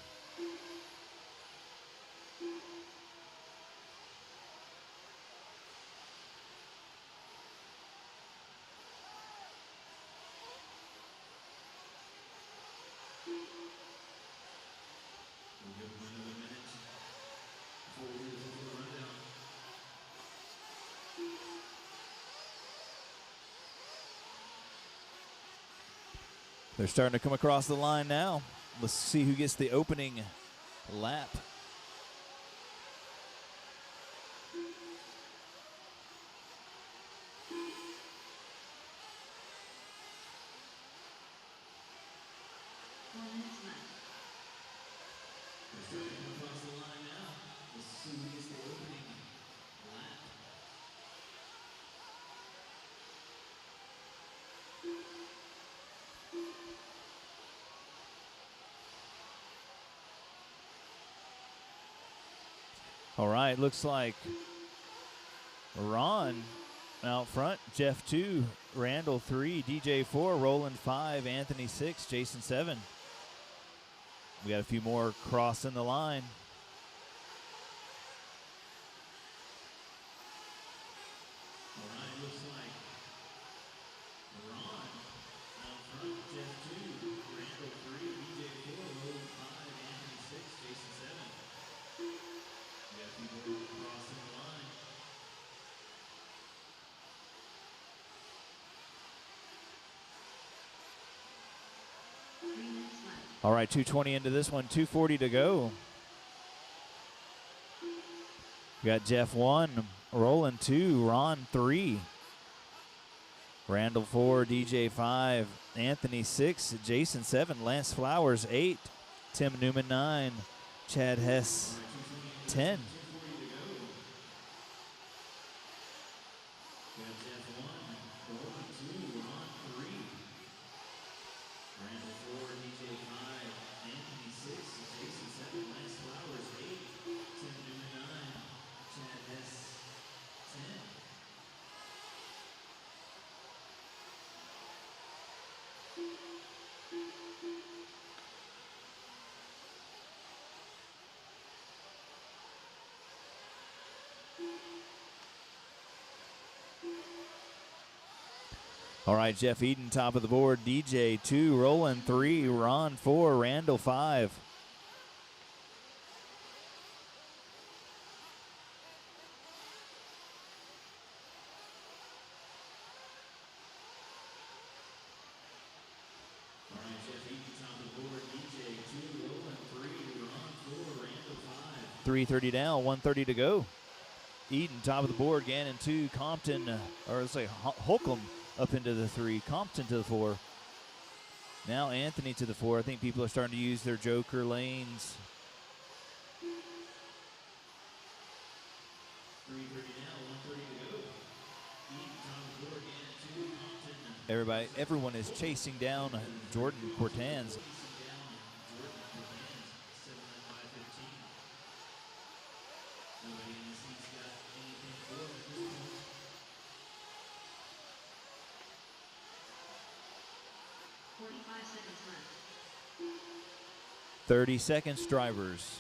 They're starting to come across the line now. Let's see who gets the opening lap. All right, looks like Ron out front, Jeff 2, Randall 3, DJ 4, Roland 5, Anthony 6, Jason 7. We got a few more crossing the line. All right, looks like Ron out front, Jeff 2, Randall 3, DJ 4, Roland 5, Anthony 6, Jason 7. We got a few more crossing the line. All right, 2:20 into this one, 2:40 to go. We got Jeff 1, Roland 2, Ron 3, Randall 4, DJ 5, Anthony 6, Jason 7, Lance Flowers 8, Tim Newman 9, Chad Hess 10. All right, Jeff Eden, top of the board. DJ 2, Roland 3, Ron 4, Randall 5. All right, Jeff Eden, top of the board. DJ 2, Roland 3, Ron 4, Randall 5. 3:30 down, 1:30 to go. Eden, top of the board. Gannon 2, Compton, or let's say Holcomb up into the 3, Compton to the 4. Now Anthony to the 4. I think people are starting to use their joker lanes. 3:30 now, 1:30 to go. Eden, top of the board. Gannon 2, Compton. Everyone is chasing down Jordan Cortans. 30 seconds, drivers.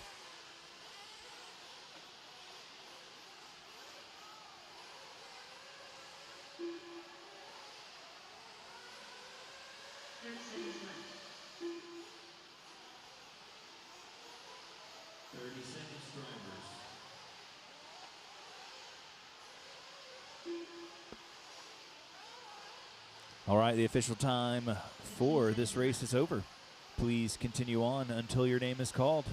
All right, the official time for this race is over. Please continue on until your name is called.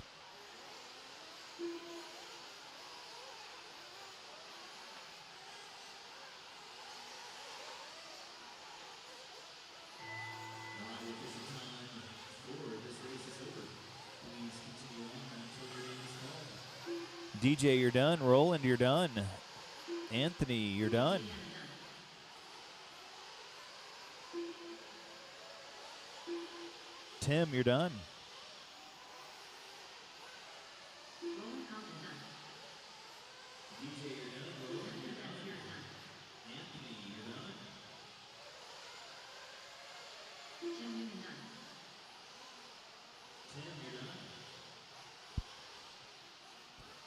DJ, you're done. Roland, you're done. Anthony, you're done. Tim, you're done. DJ, you're done. Roland, you're done. Anthony, you're done.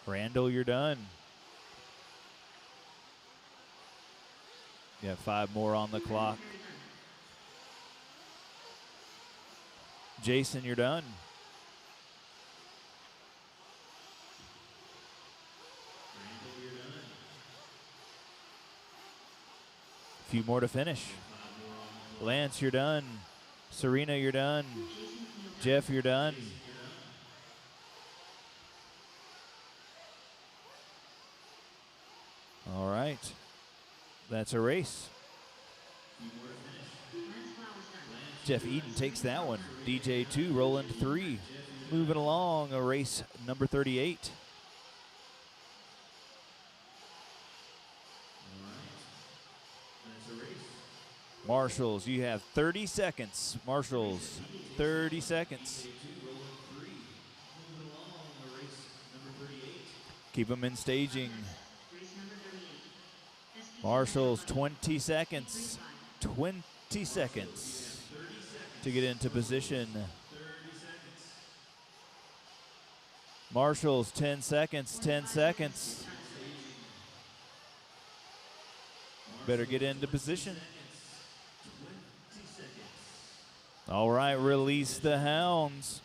Randall, you're done. You got 5 more on the clock. Jason, you're done. A few more to finish. Lance, you're done. Serena, you're done. Jeff, you're done. All right. That's a race. Jeff Eden takes that one. DJ 2, Roland 3. Moving along, a race number 38. Marshals, you have 30 seconds. Marshals, 30 seconds. Keep them in staging. Marshals, 20 seconds. 20 seconds to get into position. Marshals, 10 seconds, 10 seconds. Better get into position. All right, release the hounds.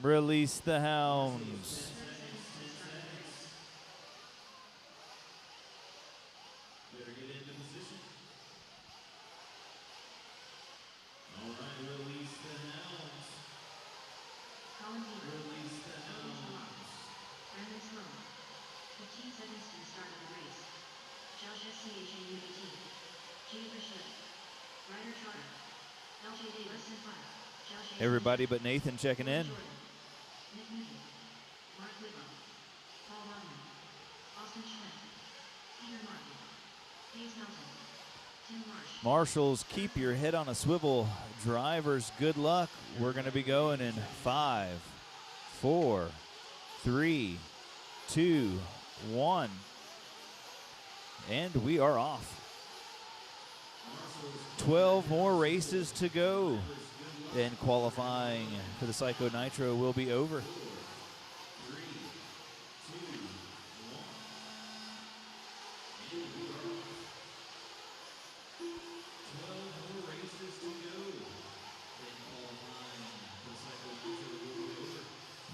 Release the hounds. Everybody but Nathan checking in. Marshals, keep your head on a swivel. Drivers, good luck. We're going to be going in 5, 4, 3, 2, 1. And we are off. 12 more races to go. And qualifying for the Psycho Nitro will be over.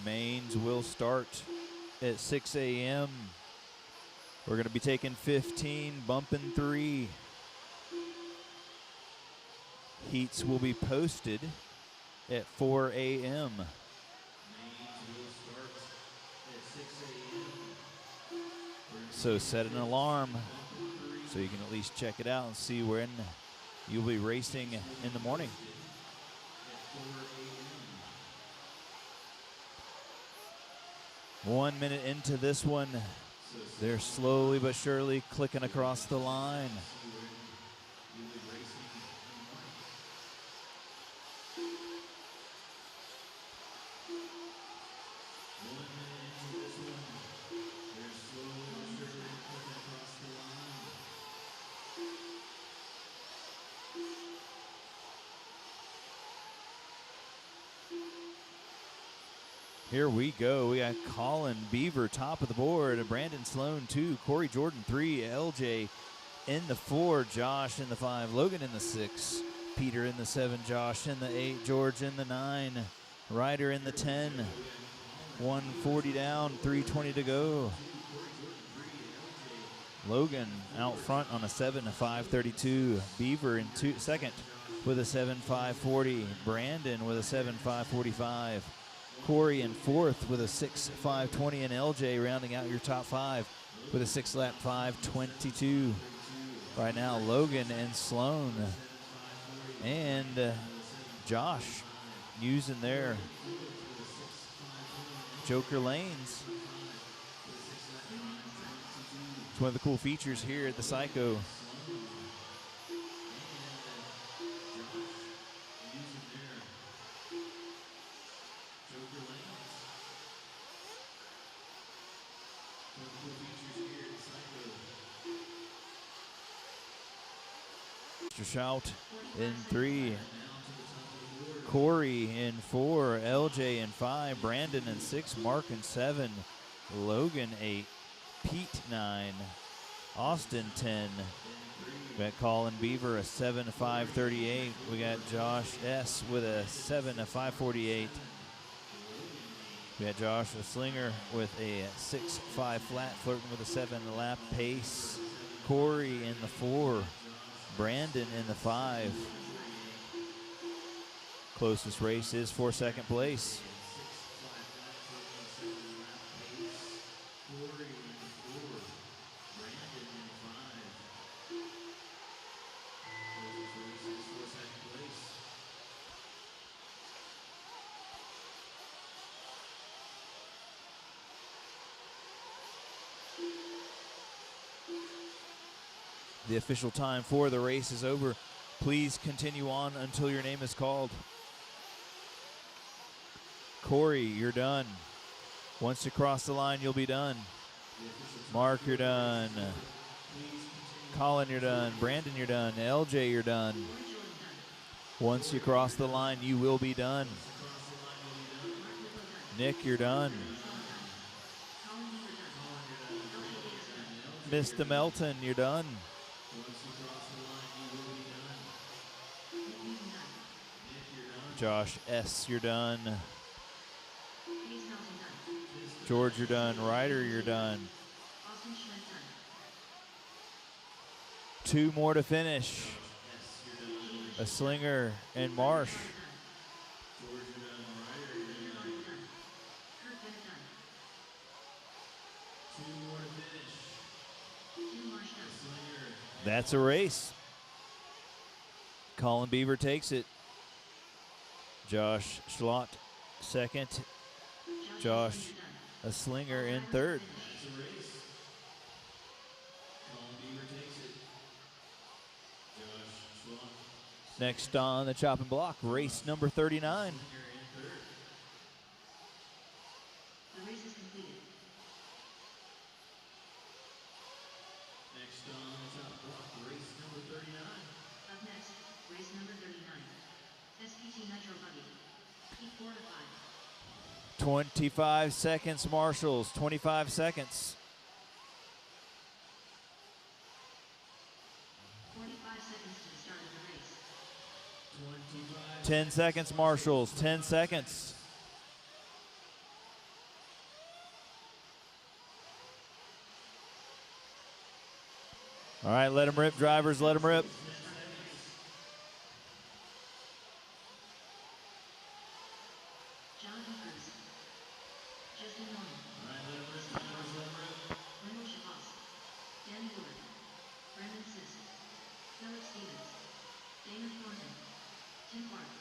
Mains will start at 6 a.m. We're going to be taking 15, bumping 3. Heats will be posted at 4 a.m. So set an alarm so you can at least check it out and see when you'll be racing in the morning. One minute into this one, they're slowly but surely clicking across the line. Here we go. We got Colin Beaver top of the board. Brandon Sloan 2. Corey Jordan 3. LJ in the 4. Josh in the 5. Logan in the 6. Peter in the 7. Josh in the 8. George in the 9. Ryder in the 10. 140 down. 320 to go. Logan out front on a 7, a 532. Beaver in second with a 7.540. Brandon with a 7.545. Corey in fourth with a 6.520, and LJ rounding out your top 5 with a 6-lap 5:22. Right now, Logan and Sloan and Josh using their Joker lanes. It's one of the cool features here at the Psycho. Shout in 3, Corey in 4, LJ in 5, Brandon in 6, Mark in 7, Logan 8, Pete 9, Austin 10. We got Colin Beaver a 7.538. We got Josh S with a 7.548. We got Josh a Slinger with a 6.5 flat, flirting with a 7 lap pace. Corey in the 4, Brandon in the 5. Closest race is for second place. The official time for the race is over. Please continue on until your name is called. Corey, you're done. Once you cross the line, you'll be done. Mark, you're done. Colin, you're done. Brandon, you're done. LJ, you're done. Once you cross the line, you will be done. Nick, you're done. Mr. Melton, you're done. Josh S., you're done. George, you're done. Ryder, you're done. 2 more to finish. A Slinger and Marsh. That's a race. Colin Beaver takes it. Josh Schlott second. Josh a Slinger in third. Next on the chopping block, race number 39. The race is completed. Next on the top block, race number 39. Up next, race number 39. SPT Nitro Buggy. Heat 4 to 5. 25 seconds, Marshals. 25 seconds. 45 seconds to the start of the race. 10 seconds, Marshals. 10 seconds. All right, let them rip, drivers. Let them rip. Jonathan Cruz. Justin Norman. Wendell Chavas. Danny Wood. Brandon Sisk. Philip Stevens. Damon Thornton. Tim Clark.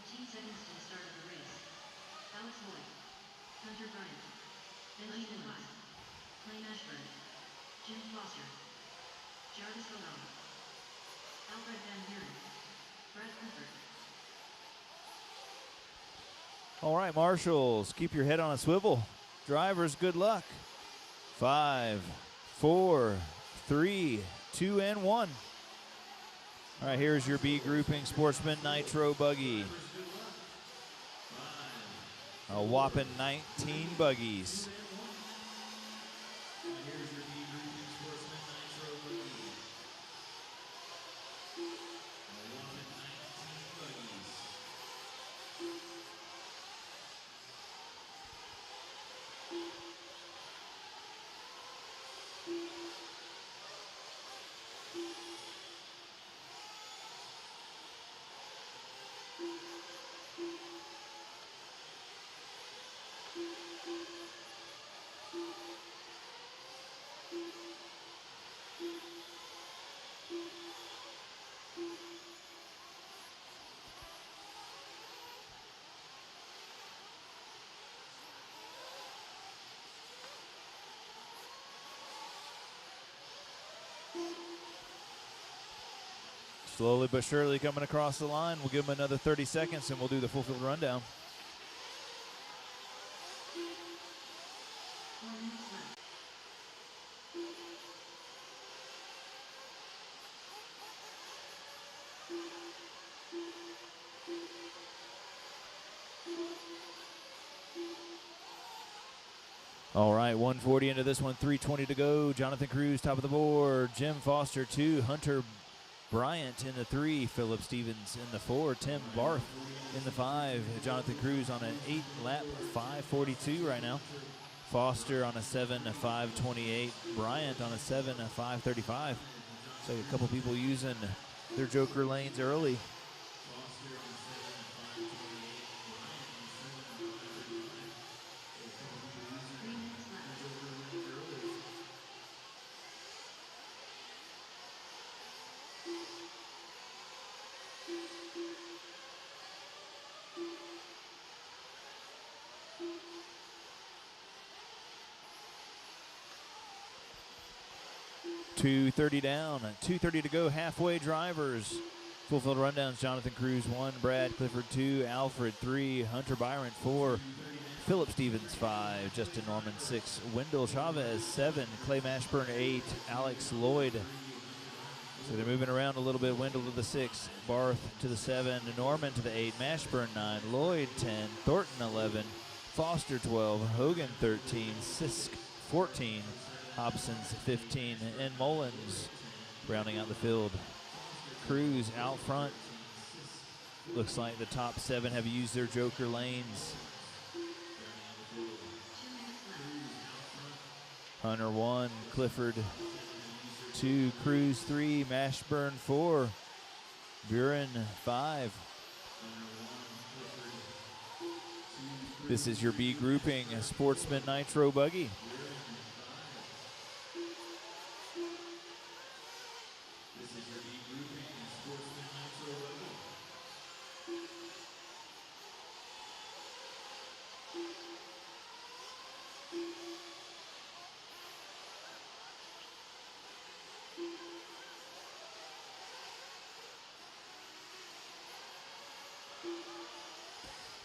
15 seconds to the start of the race. Alex Lloyd. Hunter Bryant. Benji Owens. Clay Ashburn. Jim Foster. Jarvis O'Donnell. Alfred Van Buren. Brett Cooper. All right, Marshals, keep your head on a swivel. Drivers, good luck. 5, 4, 3, 2, and 1. All right, here's your B grouping, Sportsman Nitro Buggy. A whopping 19 buggies. Slowly but surely coming across the line. We'll give them another 30 seconds and we'll do the full field rundown. 4 minutes left. All right, 140 into this one, 320 to go. Jonathan Cruz, top of the board. Jim Foster, 2. Hunter Bryant in the 3. Philip Stevens in the 4. Tim Barth in the 5. Jonathan Cruz on an 8-lap 5:42 right now. Foster on a 7:5:28. Bryant on a 7:5:35. So a couple people using their joker lanes early. .230 down, 2:30 to go, halfway drivers. Full field rundowns, Jonathan Cruz 1, Brad Clifford 2, Alfred 3, Hunter Byron 4, Philip Stevens 5, Justin Norman 6, Wendell Chavez 7, Clay Mashburn 8, Alex Lloyd. So they're moving around a little bit. Wendell to the 6, Barth to the 7, Norman to the 8, Mashburn 9, Lloyd 10, Thornton 11, Foster 12, Hogan 13, Sisk 14, Hobson's 15, and Mullins rounding out the field. Cruz out front. Looks like the top 7 have used their joker lanes. Hunter 1, Clifford 2, Cruz 3, Mashburn 4, Buren 5. This is your B grouping, Sportsman Nitro Buggy.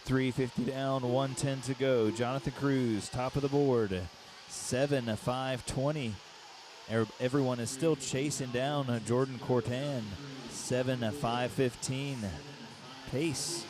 .350 down, 110 to go. Jonathan Cruz, top of the board, 7:5:20. Everyone is still chasing down Jordan Cortan, 7:5:15 pace.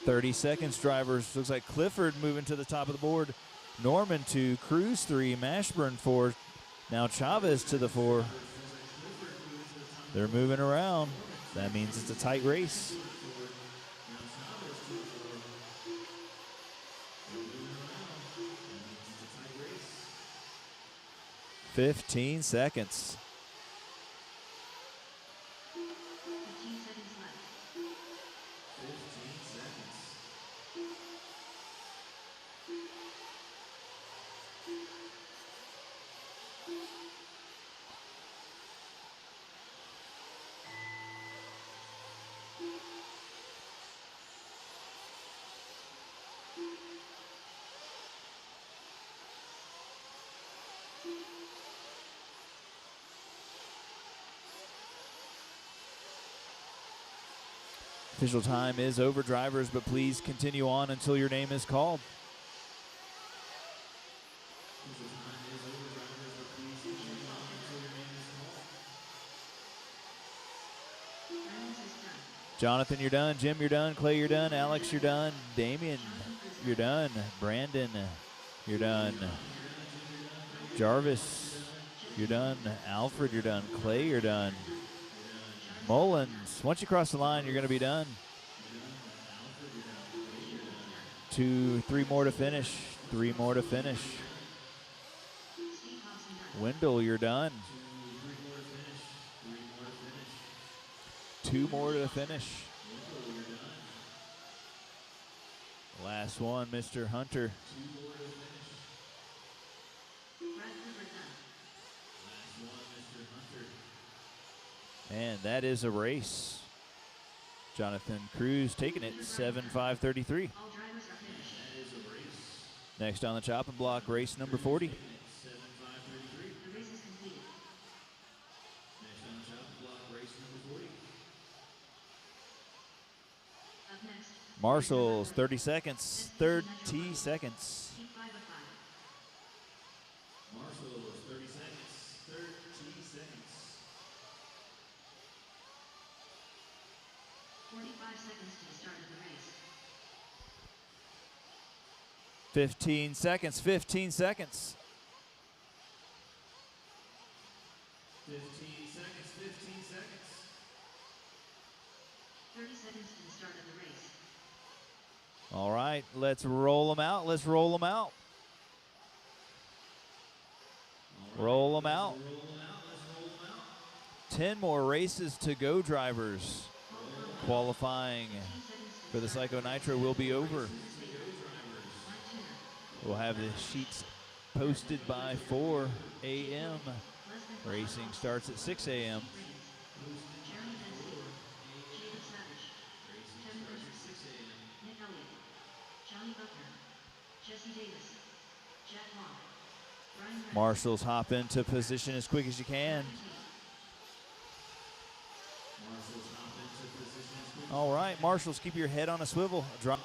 .30 seconds, drivers. Looks like Clifford moving to the top of the board. Norman 2, Cruz 3, Mashburn 4. Now Chavez to the 4. They're moving around. That means it's a tight race. .15 seconds. 15 seconds left. Official time is over, drivers, but please continue on until your name is called. Jonathan, you're done. Jim, you're done. Clay, you're done. Alex, you're done. Damien, you're done. Brandon, you're done. Jarvis, you're done. Alfred, you're done. Clay, you're done. Mullins, once you cross the line, you're going to be done. 2, 3 more to finish. 3 more to finish. Wendell, you're done. 2 more to finish. Last one, Mr. Hunter. And that is a race. Jonathan Cruz taking it 7:5:33. Next on the chopping block, race number 40. The race is completed. Marshall's 30 seconds. 30 seconds. Heat 5 of 5. Marshall's 30 seconds. 30 seconds. 45 seconds to the start of the race. 15 seconds. 15 seconds. 15 seconds. 15 seconds. 30 seconds to the start of the race. All right, let's roll them out. Let's roll them out. Roll them out. 10 more races to go, drivers. Qualifying for the Psycho Nitro will be over. We'll have the sheets posted by 4 a.m. Racing starts at 6 a.m. Jeremy Benson, Jacob Savage, Kevin Burns, Nick Elliott, Johnny Buckner, Jesse Davis, Jack Long, Brian Reddick, Marshals hop into position as quick as you can. All right, Marshals, keep your head on a swivel. Drop.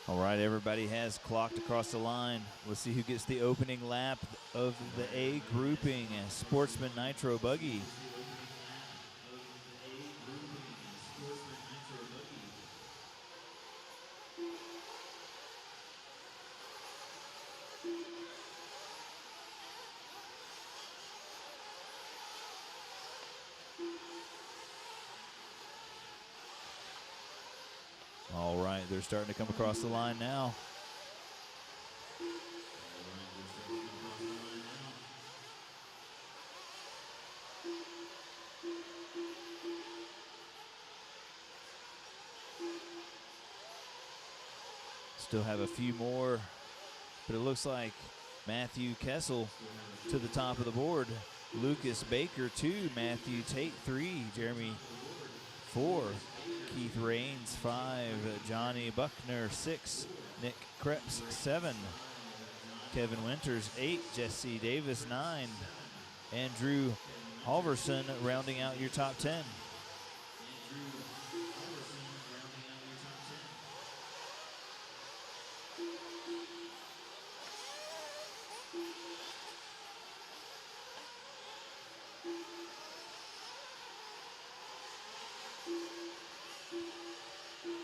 All right, everybody has clocked across the line. Let's see who gets the opening lap of the A grouping, Sportsman Nitro Buggy. All right, they're starting to come across the line now. Still have a few more, but it looks like Matthew Kessel to the top of the board. Lucas Baker 2, Matthew Tate 3, Jeremy 4, Keith Raines 5, Johnny Buckner 6, Nick Krebs 7, Kevin Winters 8, Jesse Davis 9, Andrew Halverson rounding out your top 10.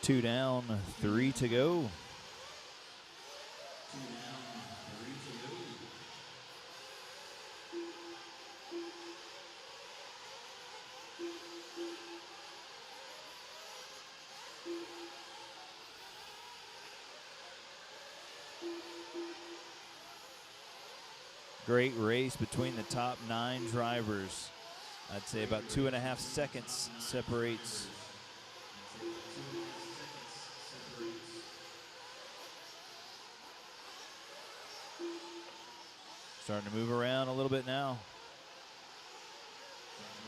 Two down, 3 to go. Great race between the top 9 drivers. I'd say about 2.5 seconds separates. Starting to move around a little bit now.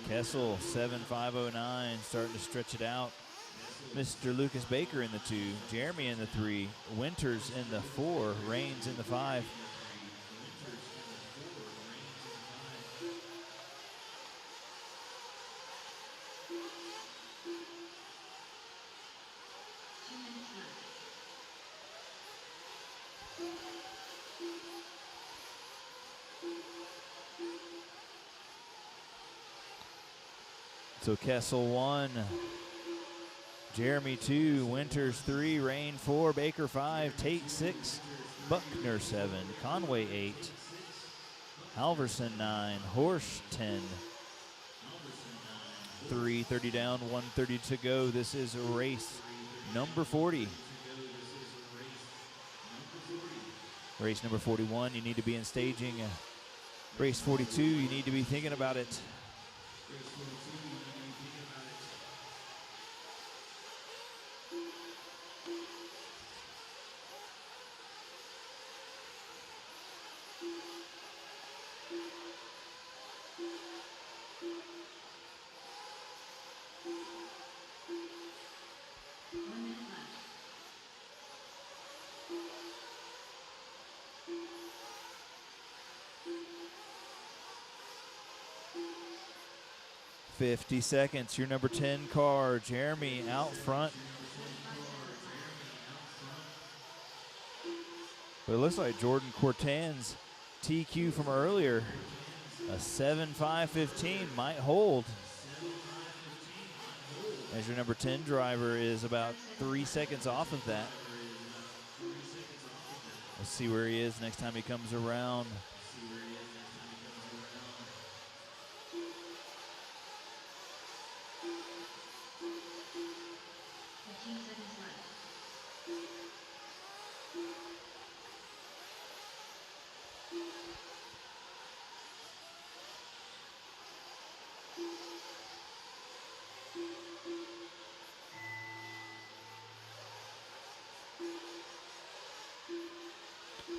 Kessel 7.509, starting to stretch it out. Mr. Lucas Baker in the 2, Jeremy in the 3, Winters in the 4, Raines in the 5. So Kessel 1, Jeremy 2, Winters 3, Rain 4, Baker 5, Tate 6, Buckner 7, Conway 8, Halverson 9, Horsch 10. 3:30 down, 1:30 to go. This is race number 40. Race number 41, you need to be in staging. Race 42, you need to be thinking about it. 50 seconds. Your number 10 car, Jeremy, out front. But it looks like Jordan Cortan's TQ from earlier, a 7.515, might hold. As your number 10 driver is about 3 seconds off of that. Let's see where he is next time he comes around. 15 seconds left.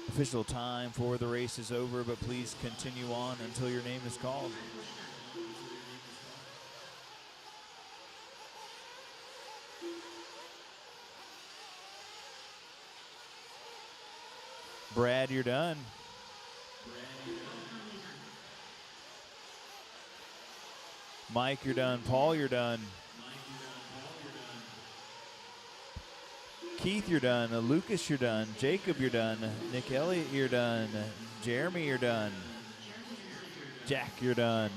Official time for the race is over, but please continue on until your name is called. Brad, you're done. Mike, you're done. Paul, you're done. Keith, you're done. Lucas, you're done. Jacob, you're done. Nick Elliott, you're done. Jeremy, you're done. Jack, you're done.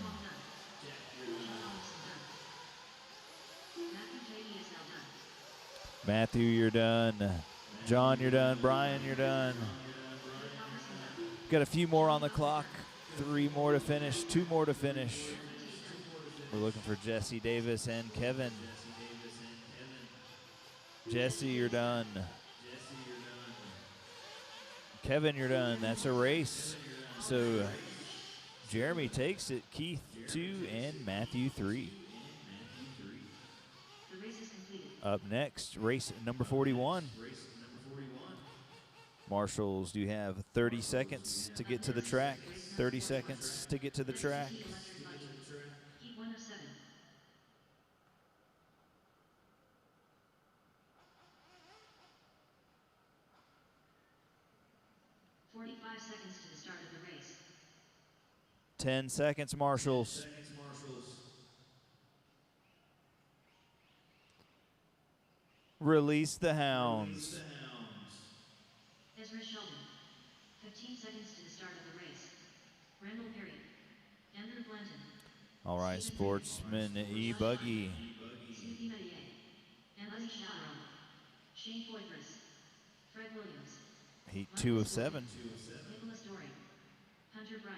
Matthew, you're done. John, you're done. Brian, you're done. Got a few more on the clock. 3 more to finish. 2 more to finish. We're looking for Jesse Davis and Kevin. Jesse, you're done. Kevin, you're done. That's a race. So Jeremy takes it, Keith 2, and Matthew 3. The race is completed. Up next, race number 41. Marshals, do you have 30 seconds to get to the track? 30 seconds to get to the track. Heat 1 of 7. 45 seconds to the start of the race. 10 seconds, Marshals. Release the hounds. Ezra Sheldon. 15 seconds to the start of the race. Randall Perry. Andrew Blanton. All right, Sportsman E-Buggy. Snoopy Medier. Anthony Chavarro. Shane Poitras. Fred Williams. Heat 2 of 7. Nicholas Doring. Hunter Bryant.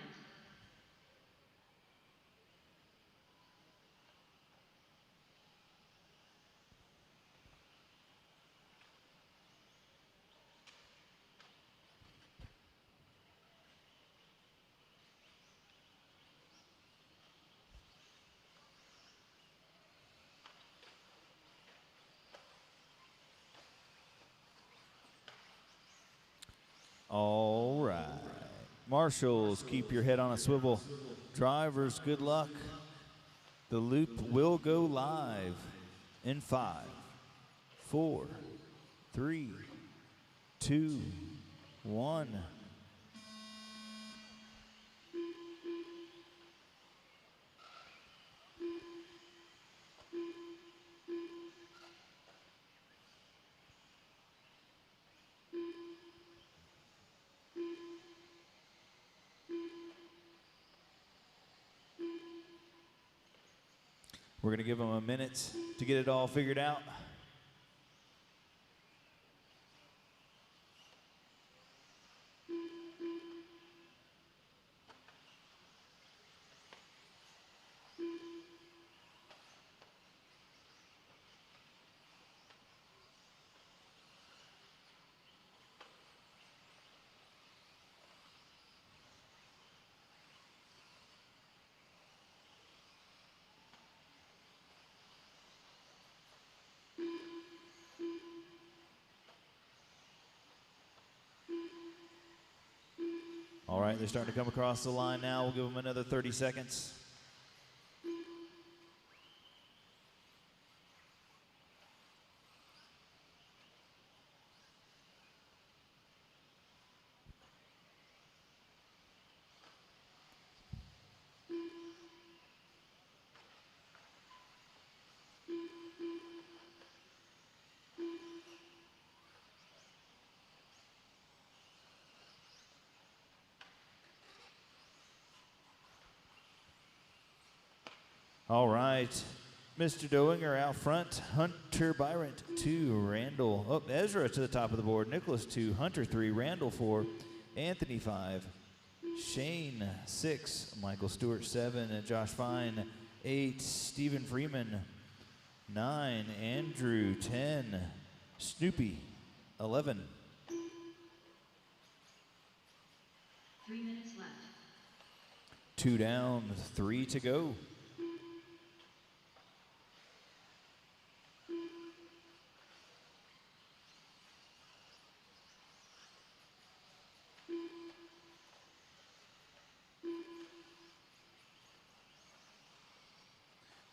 All right. Marshals, keep your head on a swivel. Drivers, good luck. The loop will go live in 5, 4, 3, 2, 1. We're going to give them a minute to get it all figured out. All right, they're starting to come across the line now. We'll give them another 30 seconds. All right. Mr. Doinger out front. Hunter Byron 2. Randall. Oh, Ezra to the top of the board. Nicholas 2. Hunter 3. Randall 4. Anthony 5. Shane 6. Michael Stewart 7. And Josh Fine 8. Stephen Freeman 9. Andrew 10. Snoopy 11. 3 minutes left. 2 down, 3 to go.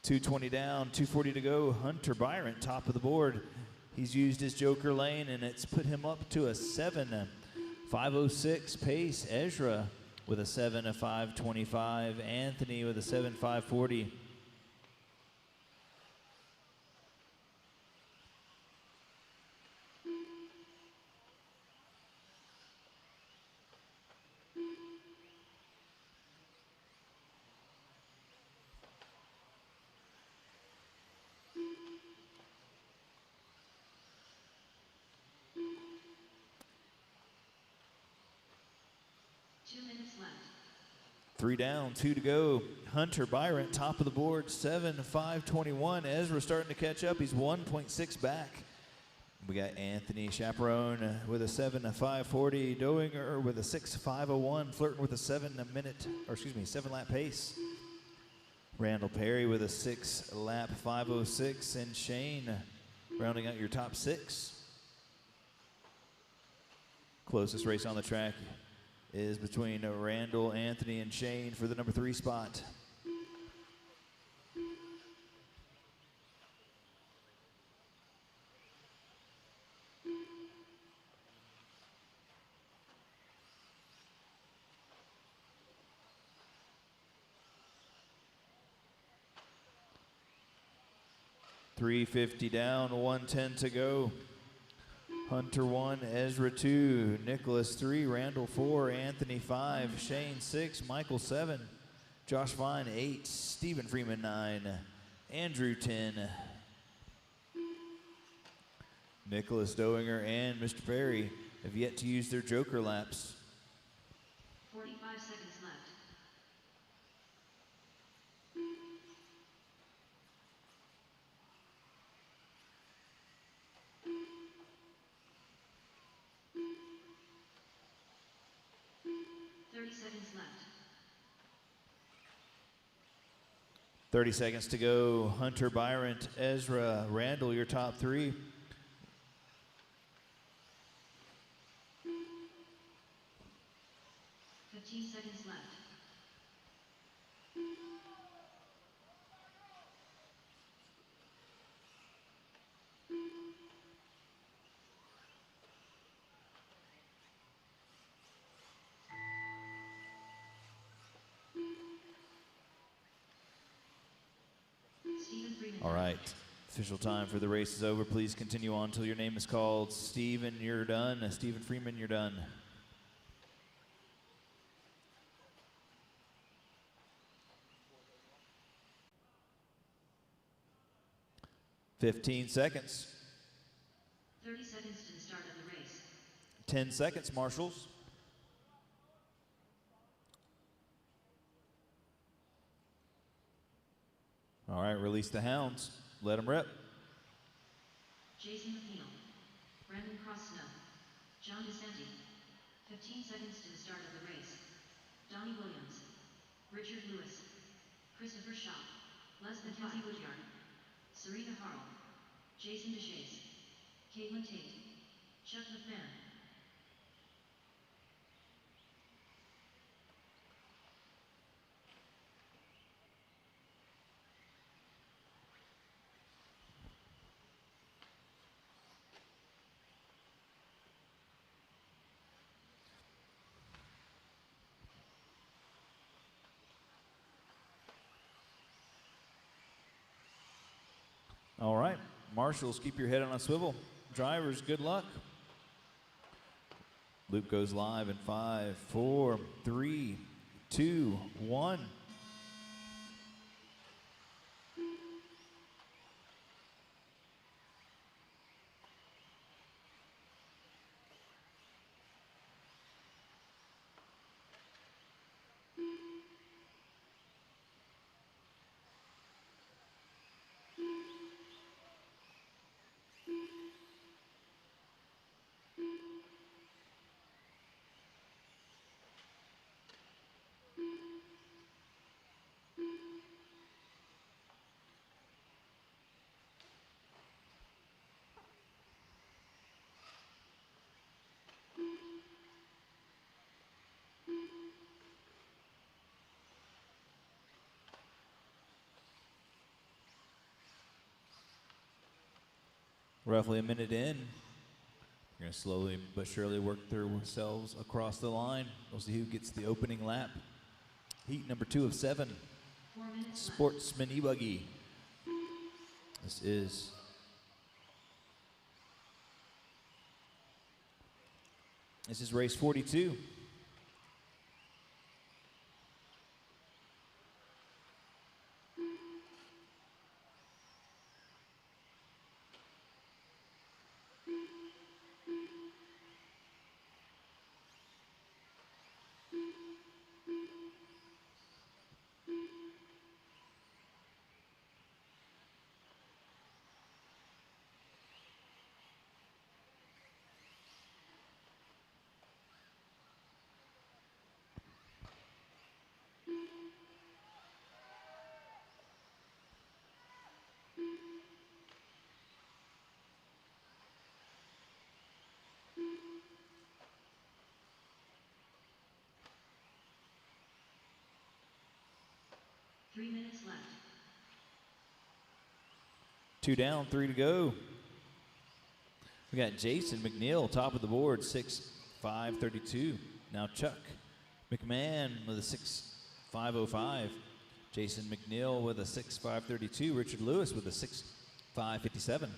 .220 down, 240 to go. Hunter Byron, top of the board. He's used his joker lane, and it's put him up to a 7.506 pace. Ezra with a 7.525. Anthony with a 7.540. Minutes left. 3 down, 2 to go. Hunter Byron, top of the board, 7.521. Ezra starting to catch up. He's 1.6 back. We got Anthony Chaperone with a 7.540. Doinger with a 6.501, flirting with a 7 lap pace. Randall Perry with a 6 lap 506, and Shane rounding out your top 6. Closest race on the track is between Randall, Anthony, and Shane for the number 3 spot. .350 down, 110 to go. Hunter 1, Ezra 2, Nicholas 3, Randall 4, Anthony 5, Shane 6, Michael 7, Josh Fine 8, Stephen Freeman 9, Andrew 10. Nicholas Doinger and Mr. Perry have yet to use their joker laps. 45 seconds left. Seconds left. 30 seconds to go. Hunter Byron, Ezra, Randall, your top 3. Seconds left. All right, official time for the race is over. Please continue on until your name is called. Stephen, you're done. Stephen Freeman, you're done. $15 seconds. 30 seconds to the start of the race. 10 seconds, marshals. All right, release the hounds. Let them rip. Jason McNeil, Brandon Cross Snow, John DeSanti. 15 seconds to the start of the race. Donnie Williams, Richard Lewis, Christopher Shaw, Leslie Woodyard, Serena Harrell, Jason DeShays, Caitlin Tate, Chuck McMahon. All right, marshals, keep your head on a swivel. Drivers, good luck. Loop goes live in 5, 4, 3, 2, 1. Roughly a minute in. We're going to slowly but surely work themselves across the line. We'll see who gets the opening lap. Heat number 2 of 7. 4 minutes left. Sportsman E-Buggy. This is race 42. Three minutes left. 2 down, 3 to go. We got Jason McNeil, top of the board, 6.532. Now Chuck McMahon with a 6.505. Jason McNeil with a 6.532. Richard Lewis with a 6.557.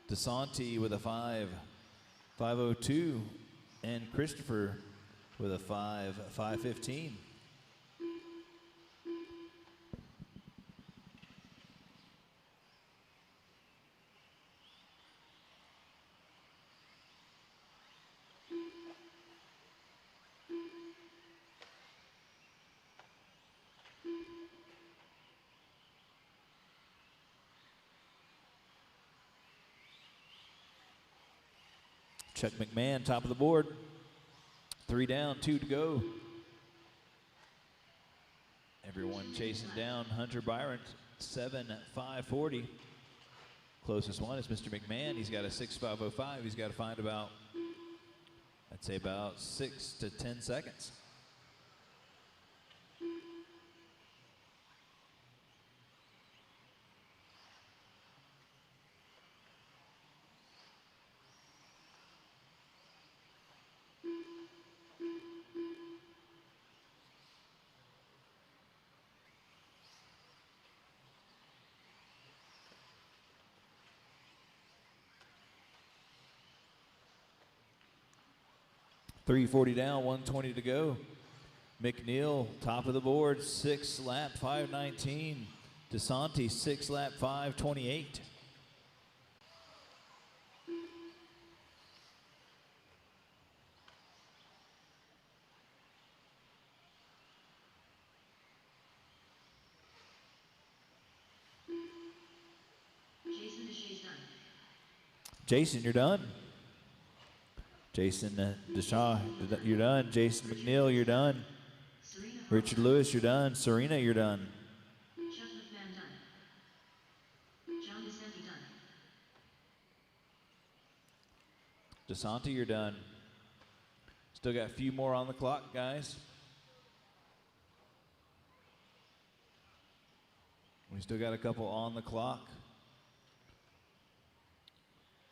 DeSanti with a 5.502. And Christopher with a 5.515. Chuck McMahon, top of the board. 3 down, 2 to go. Everyone chasing down Hunter Byron, 7.540. Closest one is Mr. McMahon. He's got a 6.505. He's got to find about, I'd say about 6 to 10 seconds. .340 down, 120 to go. McNeil, top of the board, 6 lap, 5.19. DeSanti, 6 lap, 5.28. Jason Deshay's done. Jason, you're done. Jason Deshaw, you're done. Jason McNeil, you're done. Serena Richard Lewis, you're done. Serena, you're done. Chuck McMahon done. John DeSanti done. DeSanti, you're done. Still got a few more on the clock, guys. We still got a couple on the clock.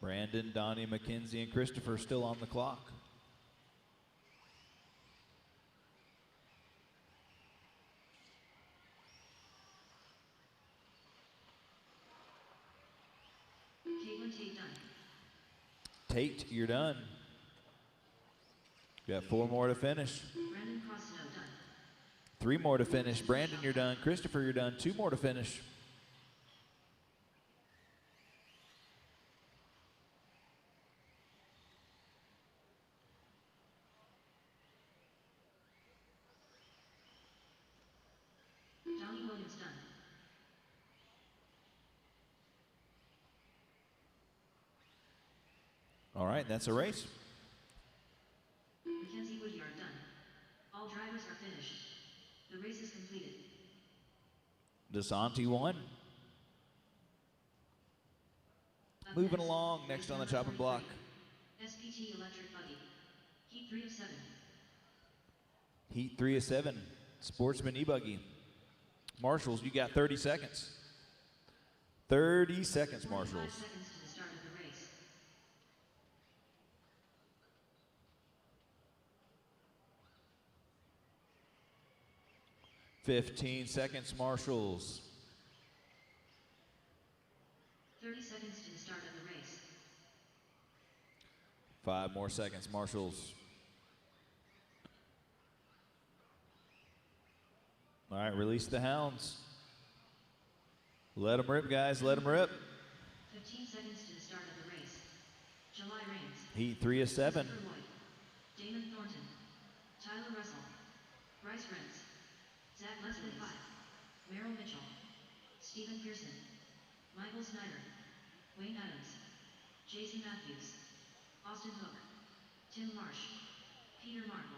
Brandon, Donnie, McKenzie, and Christopher still on the clock. Caitlin Tate done. Tate, you're done. You got 4 more to finish. Brandon Crosno done. 3 more to finish. Brandon, you're done. Christopher, you're done. 2 more to finish. Donnie Williams done. All right, that's a race. Mackenzie Woodyard done. All drivers are finished. The race is completed. DeSanti won. Up Moving next, along, race next on the number chopping block. 23, SPT Electric Buggy. Heat 3 of 7. Heat 3 of 7. Sportsman E-Buggy. Marshals, you got 30 seconds. 30 seconds, 45 Marshals. seconds to the start 15 seconds, marshals. 30 seconds to the start of the race. 5 more seconds, marshals. All right, release the hounds. Let them rip, guys, let them rip. 15 seconds to the start of the race. July Reigns. Heat 3 of 7. Christopher Lloyd. Damon Thornton. Tyler Russell. Bryce Rentz. Zach Leslie 5. Merrill Mitchell. Stephen Pearson. Michael Snyder. Wayne Adams. Jason Matthews. Austin Hook. Tim Marsh. Peter Markle.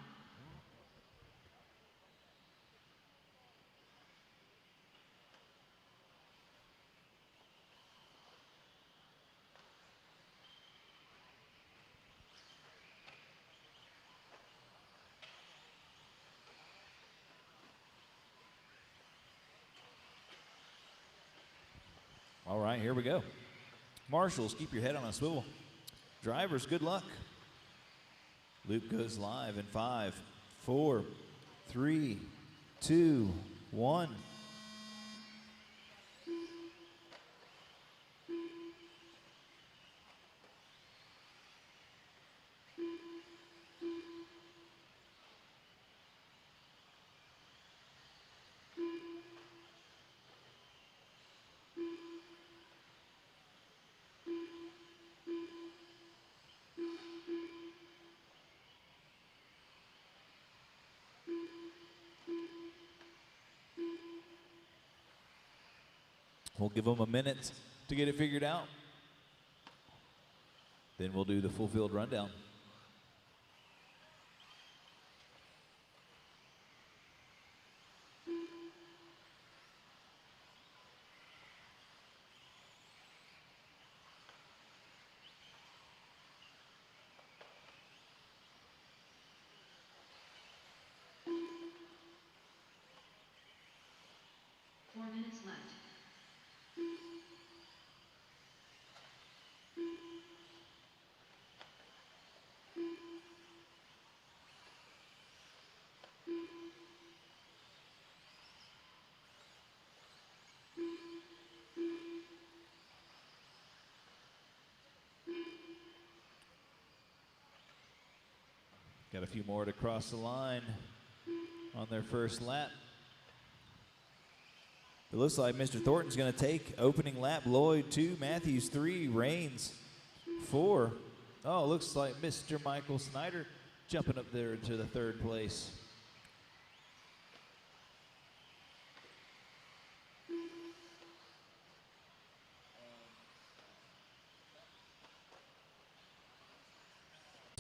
All right, here we go. Marshals, keep your head on a swivel. Drivers, good luck. Loop goes live in 5, 4, 3, 2, 1. We'll give them a minute to get it figured out. Then we'll do the full field rundown. Four minutes left. Got a few more to cross the line on their first lap. It looks like Mr. Thornton's going to take opening lap. Lloyd 2, Matthews 3, Reigns 4. Oh, it looks like Mr. Michael Snyder jumping up there to the third place.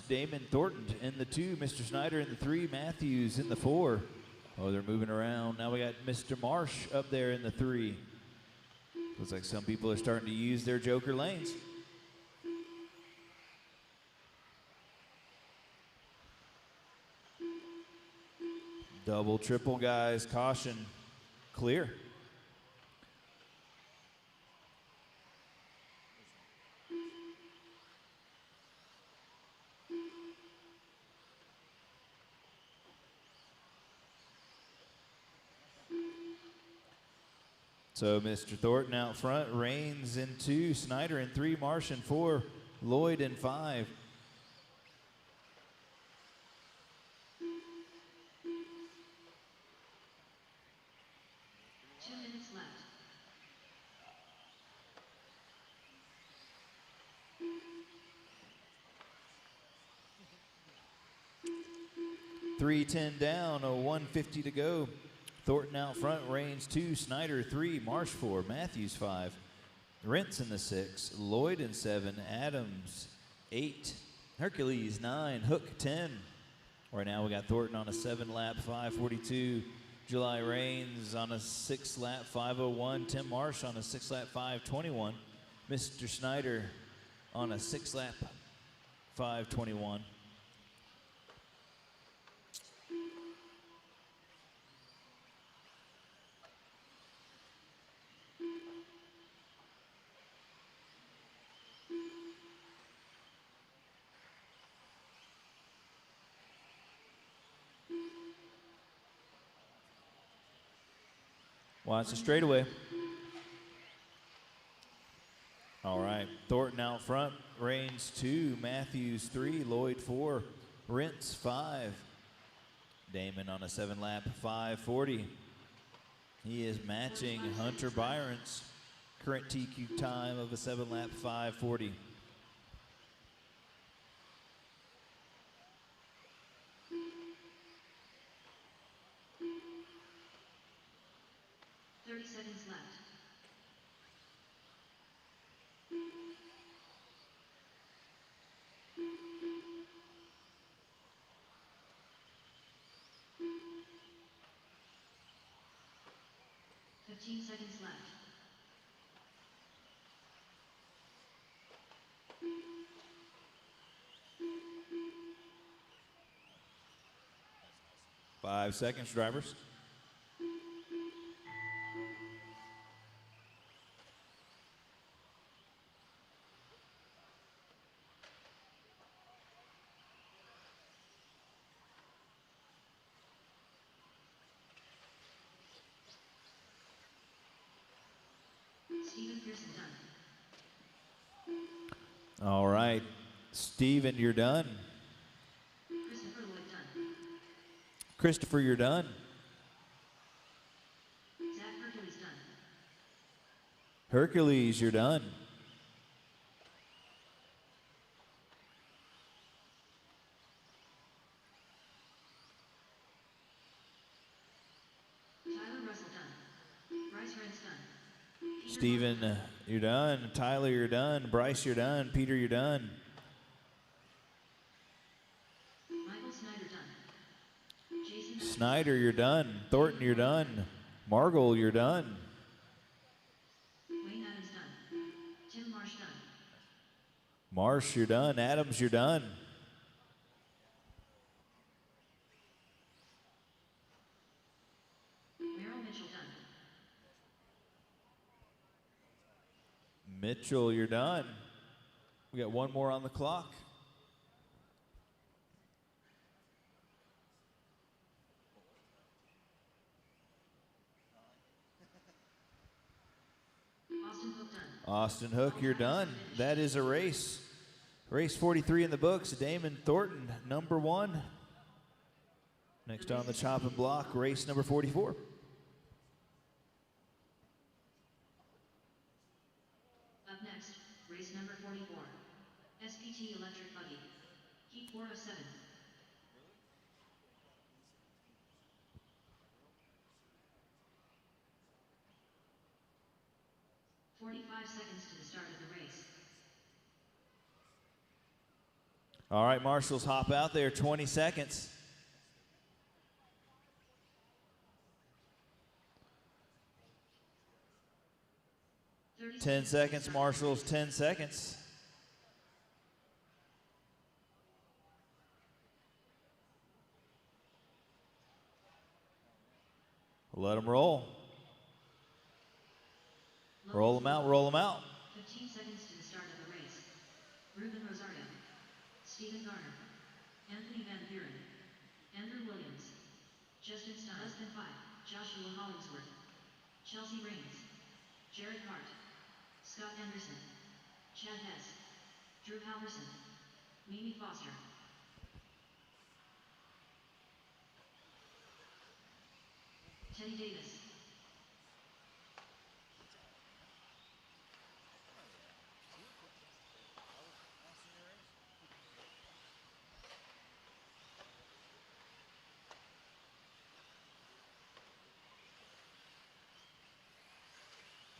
Damon Thornton in the 2, Mr. Snyder in the 3, Matthews in the 4. Oh, they're moving around. Now we got Mr. Marsh up there in the 3. Looks like some people are starting to use their joker lanes. Double, triple, guys. Caution. Clear. So Mr. Thornton out front, Reigns in 2, Snyder in 3, Marsh in 4, Lloyd in 5. Left. 3:10 down, a 150 to go. Thornton out front, Reigns 2, Snyder 3, Marsh 4, Matthews 5, Rentz in the 6, Lloyd in 7, Adams 8, Hercules 9, Hook 10. Right now we got Thornton on a 7-lap 5:42, July Reigns on a 6-lap 5:01, Tim Marsh on a 6-lap 5:21, Mr. Snyder on a 6-lap 5:21. Wants a straightaway. All right, Thornton out front, Rains 2, Matthews 3, Lloyd 4, Rentz 5. Damon on a 7-lap 5:40. He is matching Hunter Byron's current TQ time of a 7-lap 5:40. Seconds left. Seconds left. Five seconds, drivers. Stephen Pearson done. All right, Steven, you're done. Christopher Lloyd done. Christopher, you're done. Zach Hercules done. Hercules, you're done. Tyler Russell done. Bryce Rentz done. Peter Steven, you're done. Tyler, you're done. Bryce, you're done. Peter, you're done. Michael Snyder done. Jason Snyder, you're done. Thornton, you're done. Margol, you're done. Wayne Adams done. Tim Marsh done. Marsh, you're done. Adams, you're done. Merrill Mitchell done. Mitchell, you're done. We got one more on the clock. Austin Hook done. Austin Hook, you're done. That is a race. Race 43 in the books. Damon Thornton, number 1. Next on the chopping block, race number 44. Up next, race number 44. SPT Electric Buggy. Heat 4 of 7. Seconds to the start of the race. All right, marshals, hop out there. 20 seconds. 10 seconds, marshals. 10 seconds. Let them roll. Roll them out, roll them out. 15 seconds to the start of the race. Ruben Rosario. Stephen Garner. Anthony Van Buren. Andrew Williams. Justin Stein. Husband 5. Joshua Hollingsworth. Chelsea Raines. Jared Hart. Scott Anderson. Chad Hess. Drew Halverson. Mimi Foster. Teddy Davis.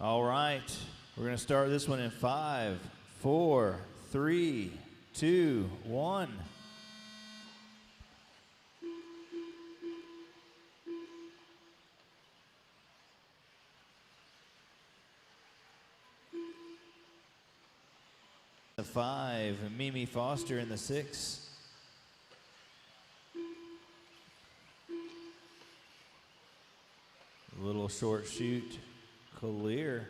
All right, we're going to start this one in 5, 4, 3, 2, 1. The 5, Mimi Foster in the 6. A little short shoot. Clear.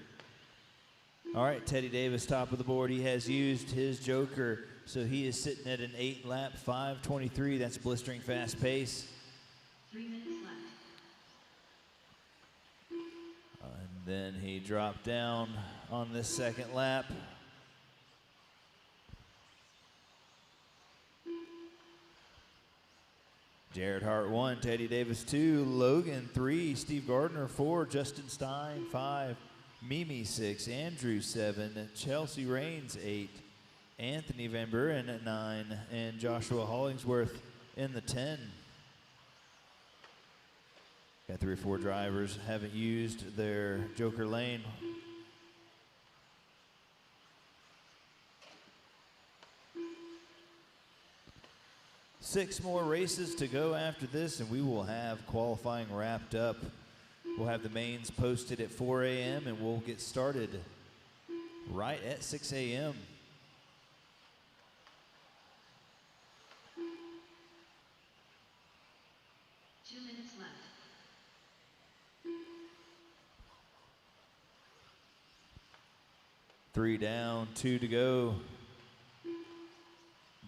All right, Teddy Davis, top of the board. He has used his joker, so he is sitting at an 8-lap 5:23. That's blistering fast pace. 3 minutes left. Then he dropped down on this second lap. Jared Hart 1, Teddy Davis 2, Logan 3, Steve Gardner 4, Justin Stein 5, Mimi 6, Andrew 7, Chelsea Rains 8, Anthony Van Buren at 9, and Joshua Hollingsworth in the 10. Got 3 or 4 drivers haven't used their Joker lane. Six more races to go after this, and we will have qualifying wrapped up. We'll have the mains posted at 4 a.m. and we'll get started right at 6 a.m. Left. 3 down, 2 to go.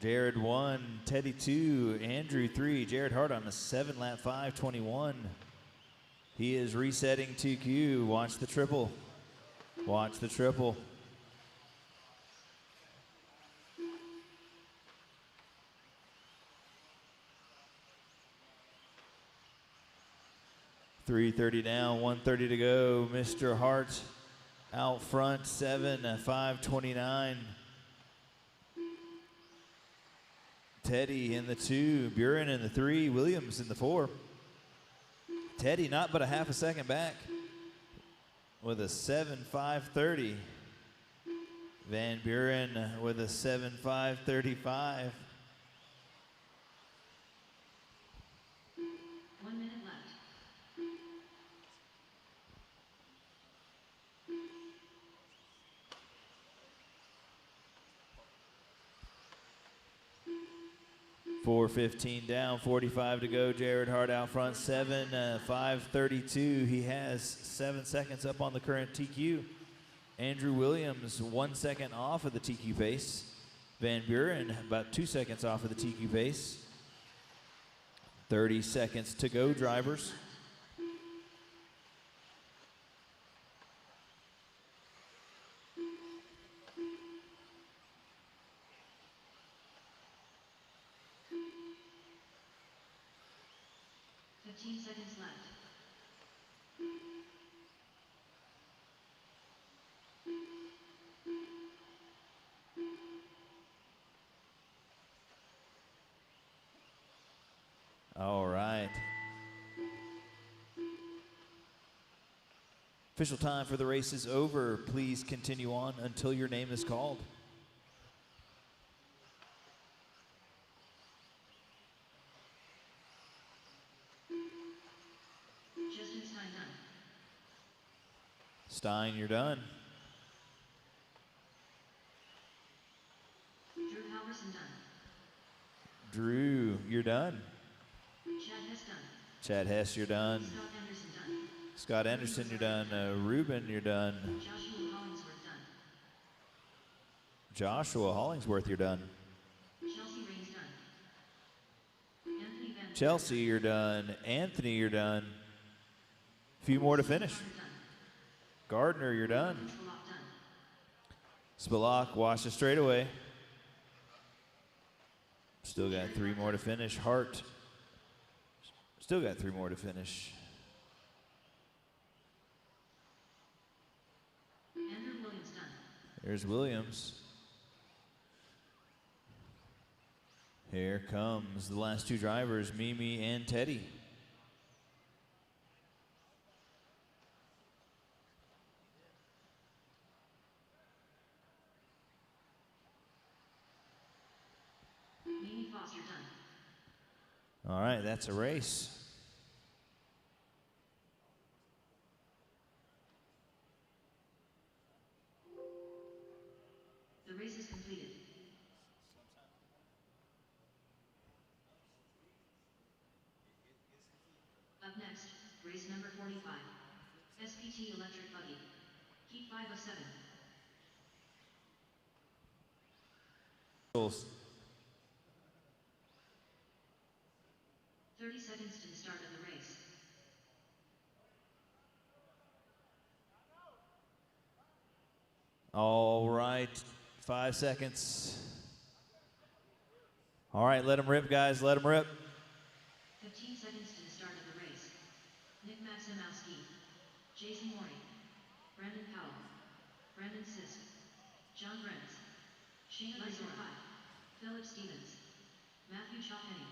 Jared 1, Teddy 2, Andrew 3, Jared Hart on a 7-lap 5:21. He is resetting TQ. Watch the triple. Watch the triple. .330 down, 1:30 to go. Mr. Hart out front, 7-5:29. Teddy in the 2, Buren in the 3, Williams in the 4. Teddy not but a half a second back with a 7-5:30. Van Buren with a 7-5:35. 1 minute left. .415 down, 45 to go. Jared Hart out front, 7-5:32. He has 7 seconds up on the current TQ. Andrew Williams 1 second off of the TQ pace. Van Buren about 2 seconds off of the TQ pace. 30 seconds to go, drivers. Seconds left. All right. Official time for the race is over. Please continue on until your name is called. Stein, you're done. Drew Halverson done. Drew, you're done. Chad Hess done. Chad Hess, you're done. Scott Anderson done. Scott Anderson, you're done. Ruben, you're done. Joshua Hollingsworth done. Joshua Hollingsworth, you're done. Chelsea Rains done. Anthony Van Chelsea, you're done. Anthony, you're done. A few more to finish. Gardner, you're done. Spilak, watch the straightaway. Still got 3 more to finish. Hart, still got 3 more to finish. Andrew Williams done. There's Williams. Here comes the last 2 drivers, Mimi and Teddy. All right, that's a race. The race is completed. Up next, race number 45. SPT Electric Buggy. Heat 5 of 7. Rules. 30 seconds to the start of the race. All right, 5 seconds. All right, let them rip, guys, let them rip. 15 seconds to the start of the race. Nick Maximowski, Jason Mori, Brandon Powell, Brandon Sisk, John Brents, Sheena Bezora, Philip Stevens, Matthew Chalpenny,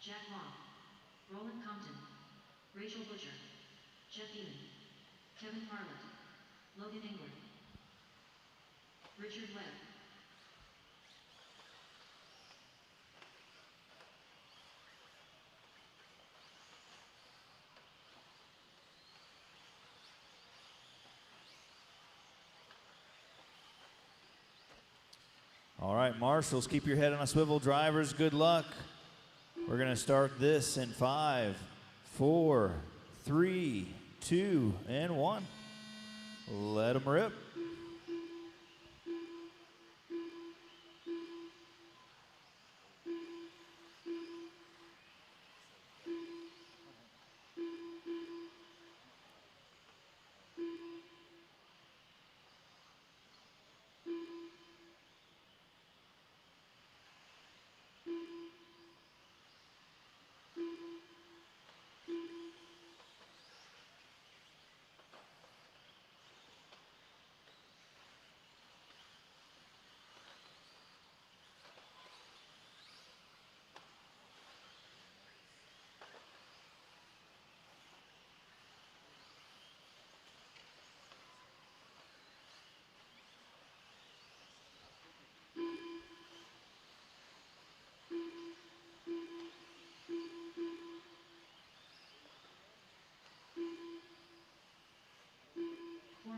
Jack Long, Roland Compton, Rachel Butcher, Jeff Eaton, Kevin Harlett, Logan England, Richard Webb. All right, marshals, keep your head on a swivel. Drivers, good luck. We're going to start this in 5, 4, 3, 2, and 1. Let them rip.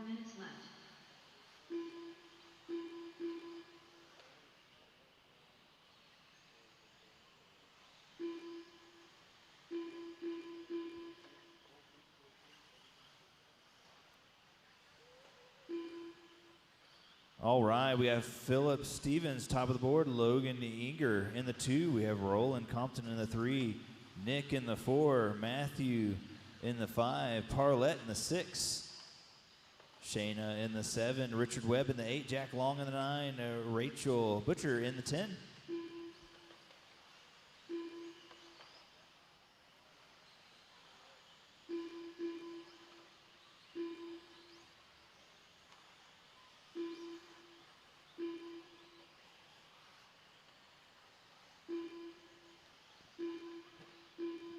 Minutes left. All right, we have Philip Stevens, top of the board. Logan Eager in the 2. We have Roland Compton in the 3. Nick in the 4. Matthew in the 5. Parlett in the 6. Shayna in the 7. Richard Webb in the 8. Jack Long in the 9. Rachel Butcher in the 10.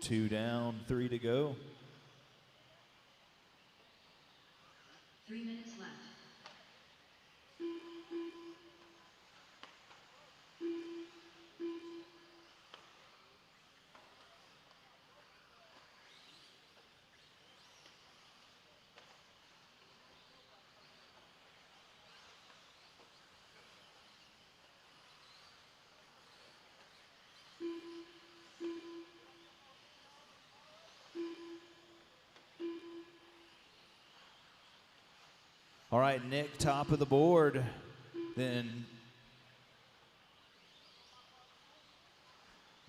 Two down, 3 to go. 3 minutes left. All right, Nick, top of the board. Then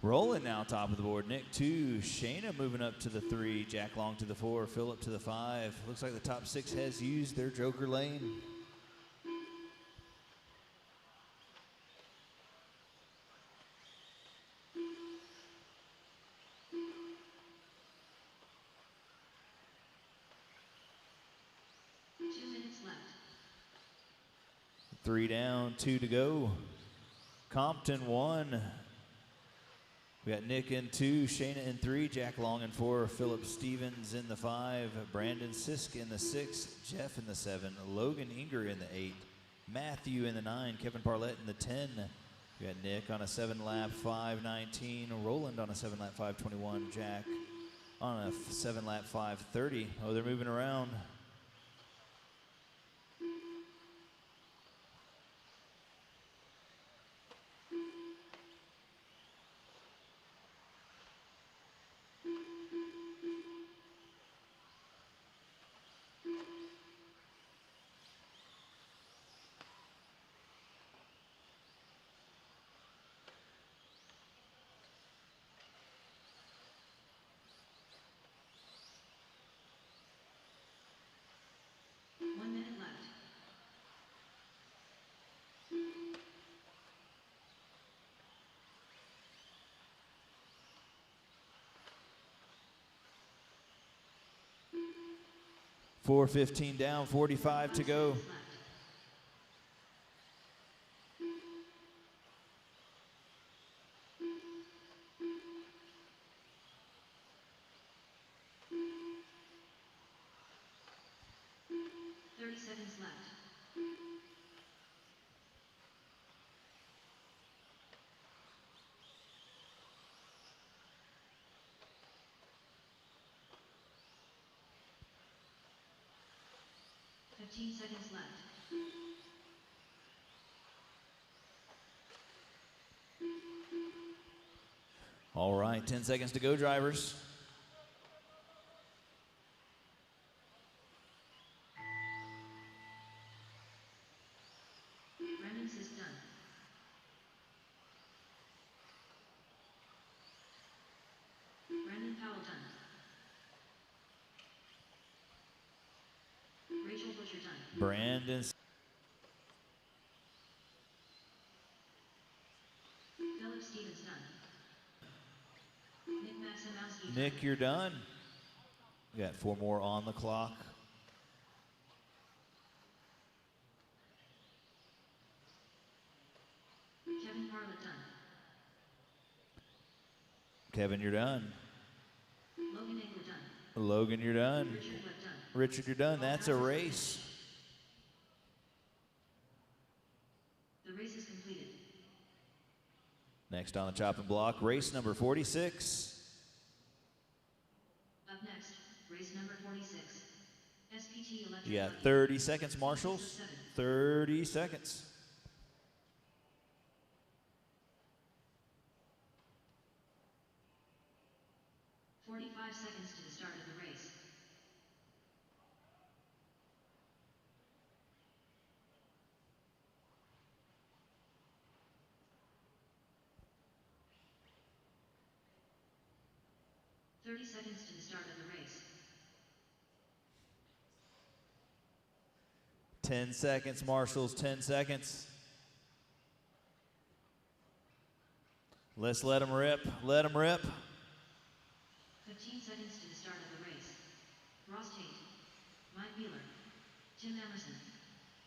Roland now top of the board. Nick 2. Shayna moving up to the 3. Jack Long to the 4. Philip to the 5. Looks like the top 6 has used their Joker lane. Three down, 2 to go. Compton 1. We got Nick in 2, Shayna in 3, Jack Long in 4, Philip Stevens in the 5, Brandon Sisk in the 6, Jeff in the 7, Logan Inger in the 8, Matthew in the 9, Kevin Parlett in the 10. We got Nick on a 7-lap 5:19, Roland on a 7-lap 5:21, Jack on a 7-lap 5:30. Oh, they're moving around. 4:15 down, 45 to go. Seconds left. 30 seconds left. Fifteen seconds left. All right, 10 seconds to go, drivers. Brandon is done. Brandon Powell done. Rachel Butcher done. Brandon. Philip Stevens done. Nick Maximowski Nick, done. you're done. We got 4 more on the clock. Kevin Parlett done. Kevin, you're done. Logan Engler done. Logan, you're done. Richard Webb done. Richard, you're done. That's a race. The race is completed. Next on the chopping block, race number 46. Up next, race number 46. SPT Electric. You got Buggy. 30 seconds, marshals. 30 seconds. $45 seconds to the start of the race. $30 seconds to the start of the race. 10 seconds, marshals, 10 seconds. Let's let them rip. Let them rip. 15 seconds to the start of the race. Ross Tate, Mike Wheeler, Tim Emerson,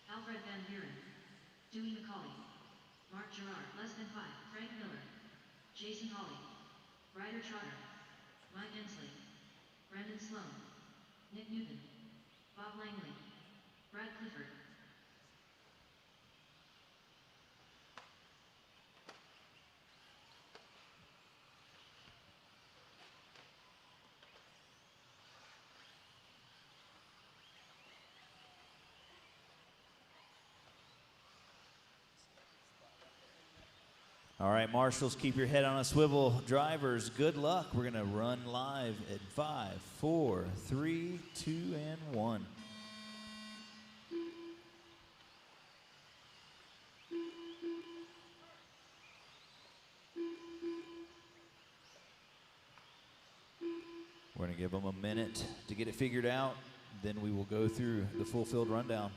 Alfred Van Buren, Dewey McCauley, Mark Gerard, less than 5, Frank Miller, Jason Hawley, Ryder Trotter, Mike Ensley, Brandon Sloan, Nick Newton, Bob Langley, Brad Clifford. All right, marshals, keep your head on a swivel. Drivers, good luck. We're going to run live at 5, 4, 3, 2, and 1. We're going to give them a minute to get it figured out. Then we will go through the full field rundown.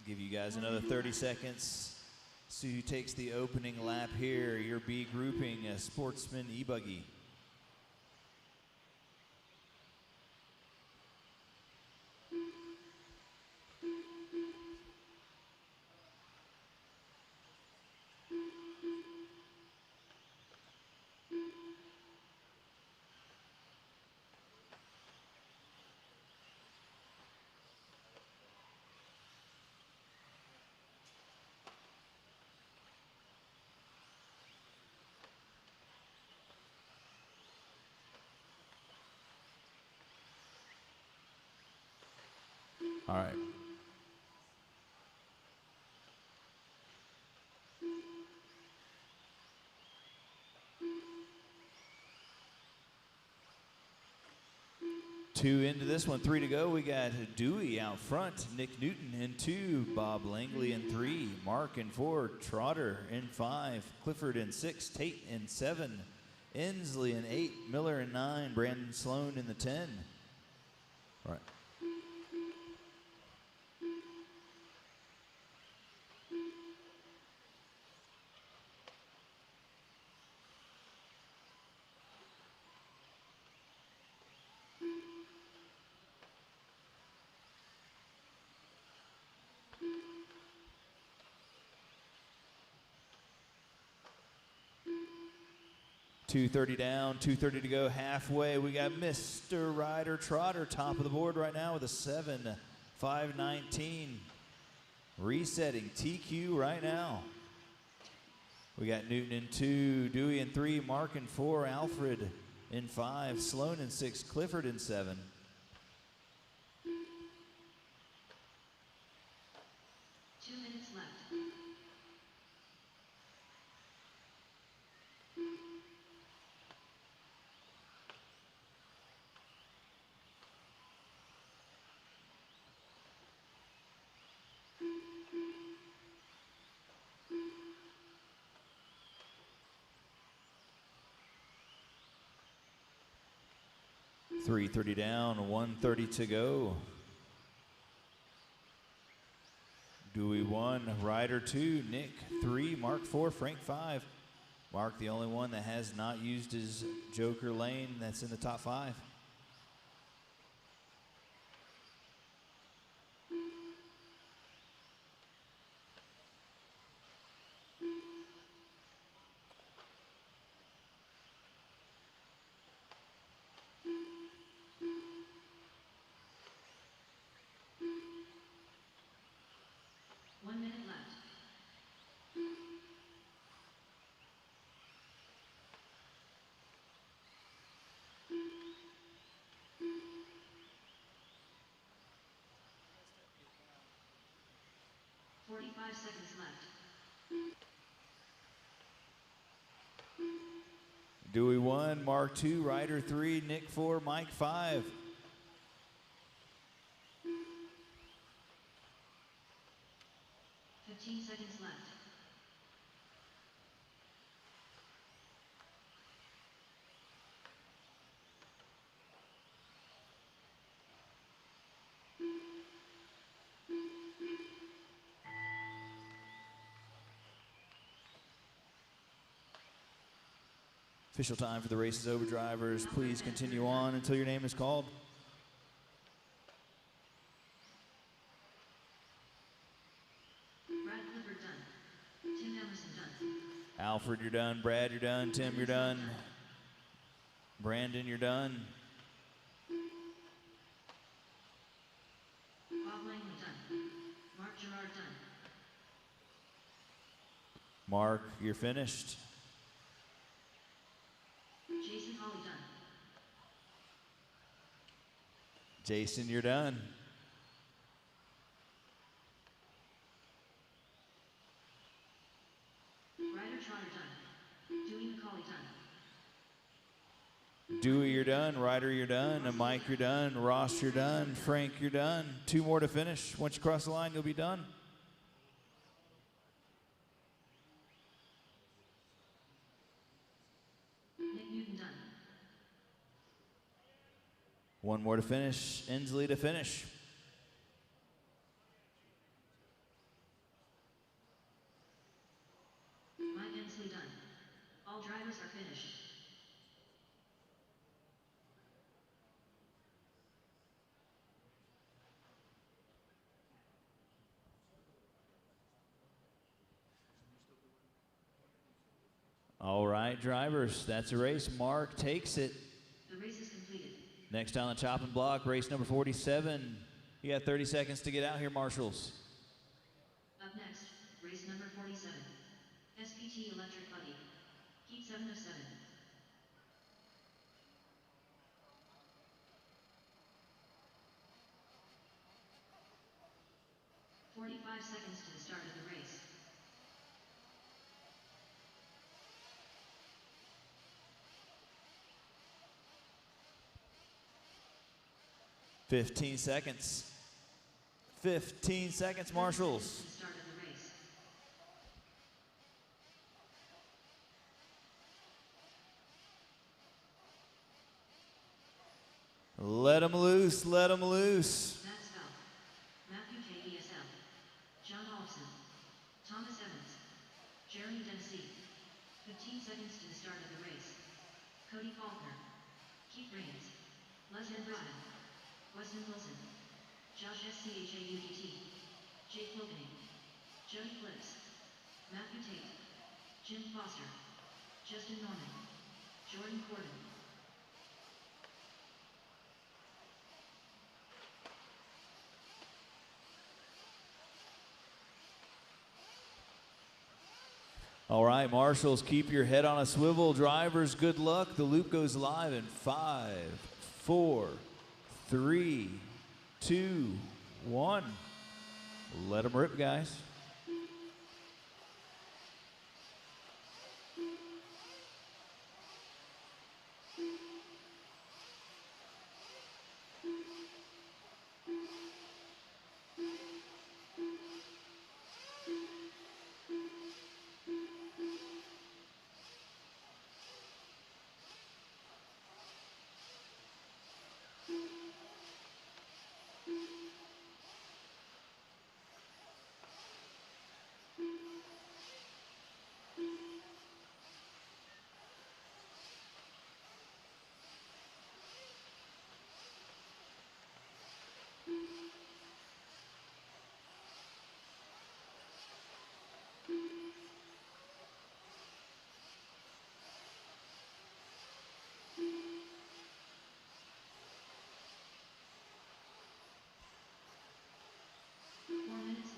Give you guys another 30 seconds. See who takes the opening lap here. Your B grouping, a Sportsman e-buggy. All right. 2 into this one, 3 to go. We got Dewey out front, Nick Newton in 2, Bob Langley in 3, Mark in 4, Trotter in 5, Clifford in 6, Tate in 7, Inslee in 8, Miller in 9, Brandon Sloan in the 10. All right. .230 down, 2:30 to go, halfway. We got Mr. Ryder Trotter, top of the board right now with a 7.519. Resetting TQ right now. We got Newton in 2, Dewey in 3, Mark in 4, Alfred in 5, Sloan in 6, Clifford in 7. Left. 3:30 down, 1:30 to go. Dewey 1, Ryder 2, Nick 3, Mark 4, Frank 5. Mark the only one that has not used his Joker lane that's in the top 5. Left. 45 seconds left. Dewey 1, Mark 2, Ryder 3, Nick 4, Mike 5. 15 seconds left. Official time for the race is over, drivers. Please continue on until your name is called. Brad Clifford done. Tim Emerson done. Alfred, you're done. Brad, you're done. Tim, you're done. Brandon, you're done. Bob Langley done. Mark Gerard done. Mark, you're finished. Jason Hawley done. Jason, you're done. Ryder Trotter done. Dewey McCauley done. Dewey, you're done. Ryder, you're done. Mike, you're done. Ross, you're done. Frank, you're done. 2 more to finish. Once you cross the line, you'll be done. Nick Newton done. 1 more to finish. Inslee to finish. Mike Inslee done. All drivers are finished. All right, drivers, that's a race. Mark takes it. The race is completed. Next on the chopping block, race number 47. You got 30 seconds to get out here, marshals. Up next, race number 47. SPT Electric Buggy. Heat 7 of 7. 45 seconds to the start of the race. 15 seconds. 15 seconds, Marshals. To start of the race. Let them loose, let them loose. Matt Spell, Matthew KESL, John Olson, Thomas Evans, Jeremy Dempsey. 15 seconds to the start of the race. Cody Faulkner, Keith Raines, Leslie Bryan, Weston Wilson, Josh SCHAUDT, Jake Logan, Jody Flips, Matthew Tate, Jim Foster, Justin Norman, Jordan Corden. All right, Marshals, keep your head on a swivel. Drivers, good luck. The loop goes live in 5, 4, 3, 2, 1. Let them rip, guys.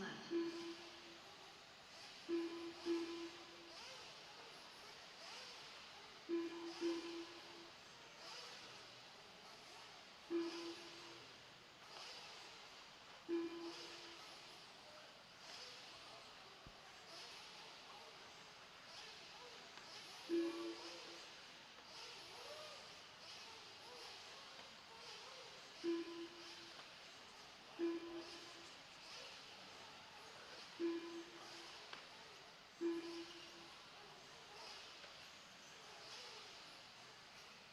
Left.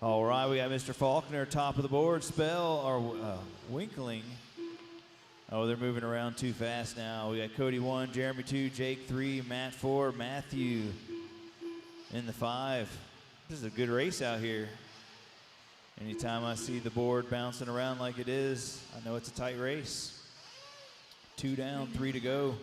All right, we got Mr. Faulkner, top of the board. Spell, or Winkling. Oh, they're moving around too fast now. We got Cody 1, Jeremy 2, Jake 3, Matt 4, Matthew in the 5. This is a good race out here. Anytime I see the board bouncing around like it is, I know it's a tight race. 2 down, 3 to go.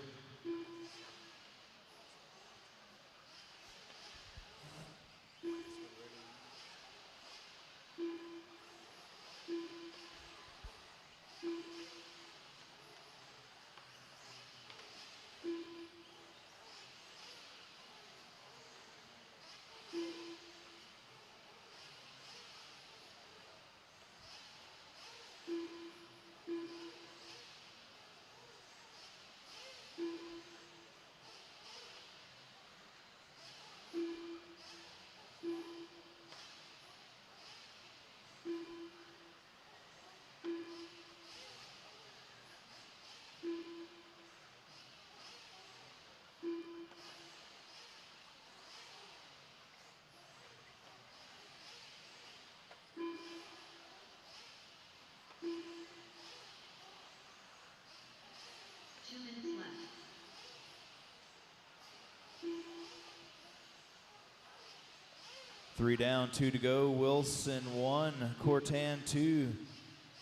Left. 3 down, 2 to go. Wilson 1, Cortan 2,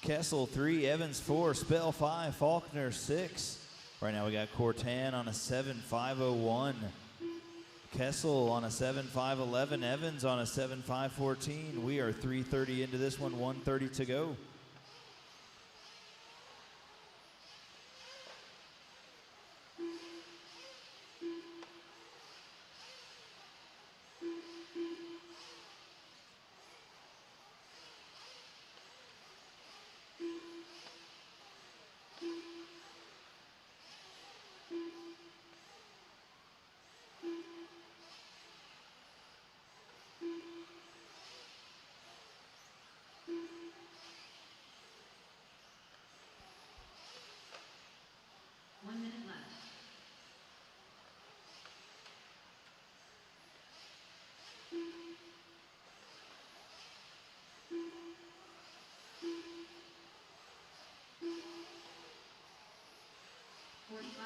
Kessel 3, Evans 4, Spell 5, Faulkner 6. Right now we got Cortan on a 7.501, Kessel on a 7.511, Evans on a 7.514. We are 3:30 into this one, 1:30 to go.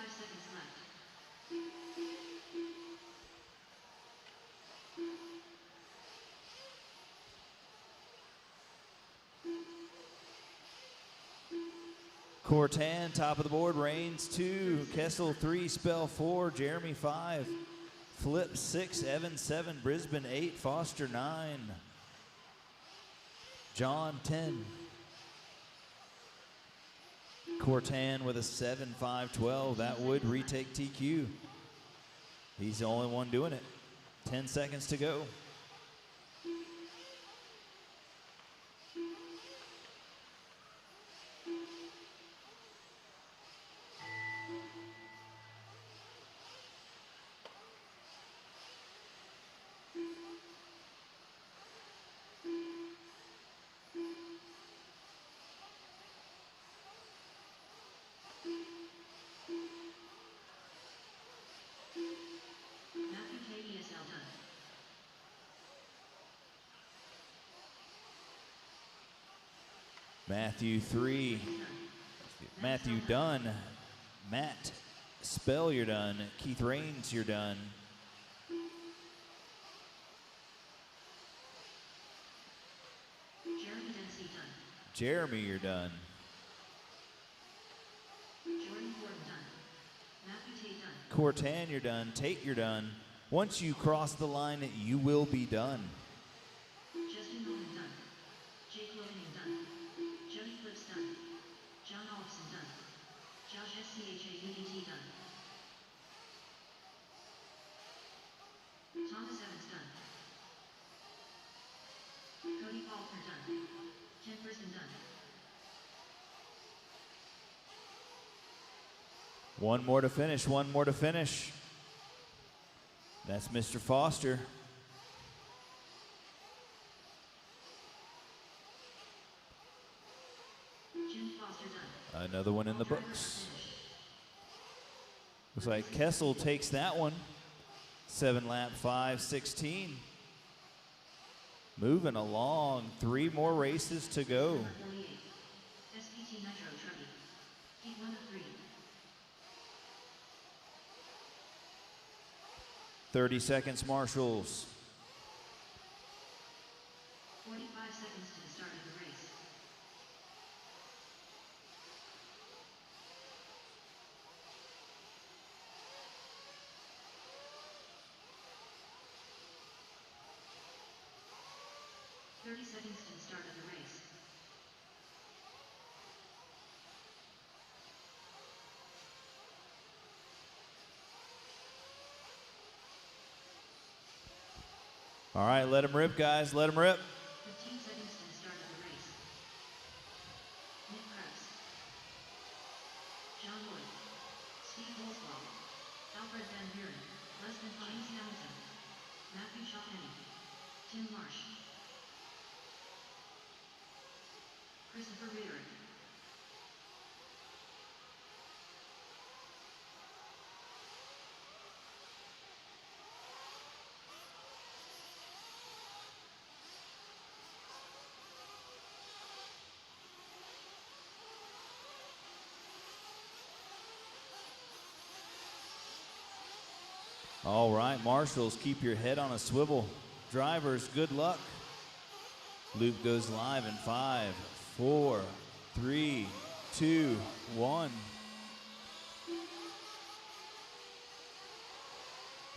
seconds left. Cortan, top of the board, Reigns 2, Kessel 3, Spell 4, Jeremy 5, Flip 6, Evan 7, Brisbane 8, Foster 9, John 10. Cortan with a 7-5-12. That would retake TQ. He's the only one doing it. 10 seconds to go. Matthew KESL done. Matthew 3. Matthew done. Matt Spell, you're done. Keith Rains, you're done. Jeremy Dempsey done. Jeremy, you're done. Jordan Gordon done. Matthew Tate done. Cortan, you're done. Tate, you're done. Once you cross the line, you will be done. Justin Nolan done. Jake Lovening done. Jody Flips done. John Olson done. Josh SCHAUDT done. Thomas Evans done. Cody Faulkner done. Ken Brisbane done. One more to finish, one more to finish. That's Mr. Foster. Jim Foster done. Another one in the books. Looks like Kessel takes that one. 7 lap 5:16. Moving along, 3 more races to go. Number 48. SPT Nitro Truckee. Heat 1 of 3. 30 seconds, marshals. 45 seconds to the start of the race. Thirty seconds to the start of the race. All right, let him rip, guys. Let him rip. 15 seconds to the start of the race. Nick Krause. John Lloyd. Steve Holzwall. Alfred Van Buren. Leslie James Hamilton. Matthew Chalkenny. Tim Marsh. Christopher Rearick. All right, marshals, keep your head on a swivel. Drivers, good luck. Loop goes live in 5, 4, 3, 2, 1.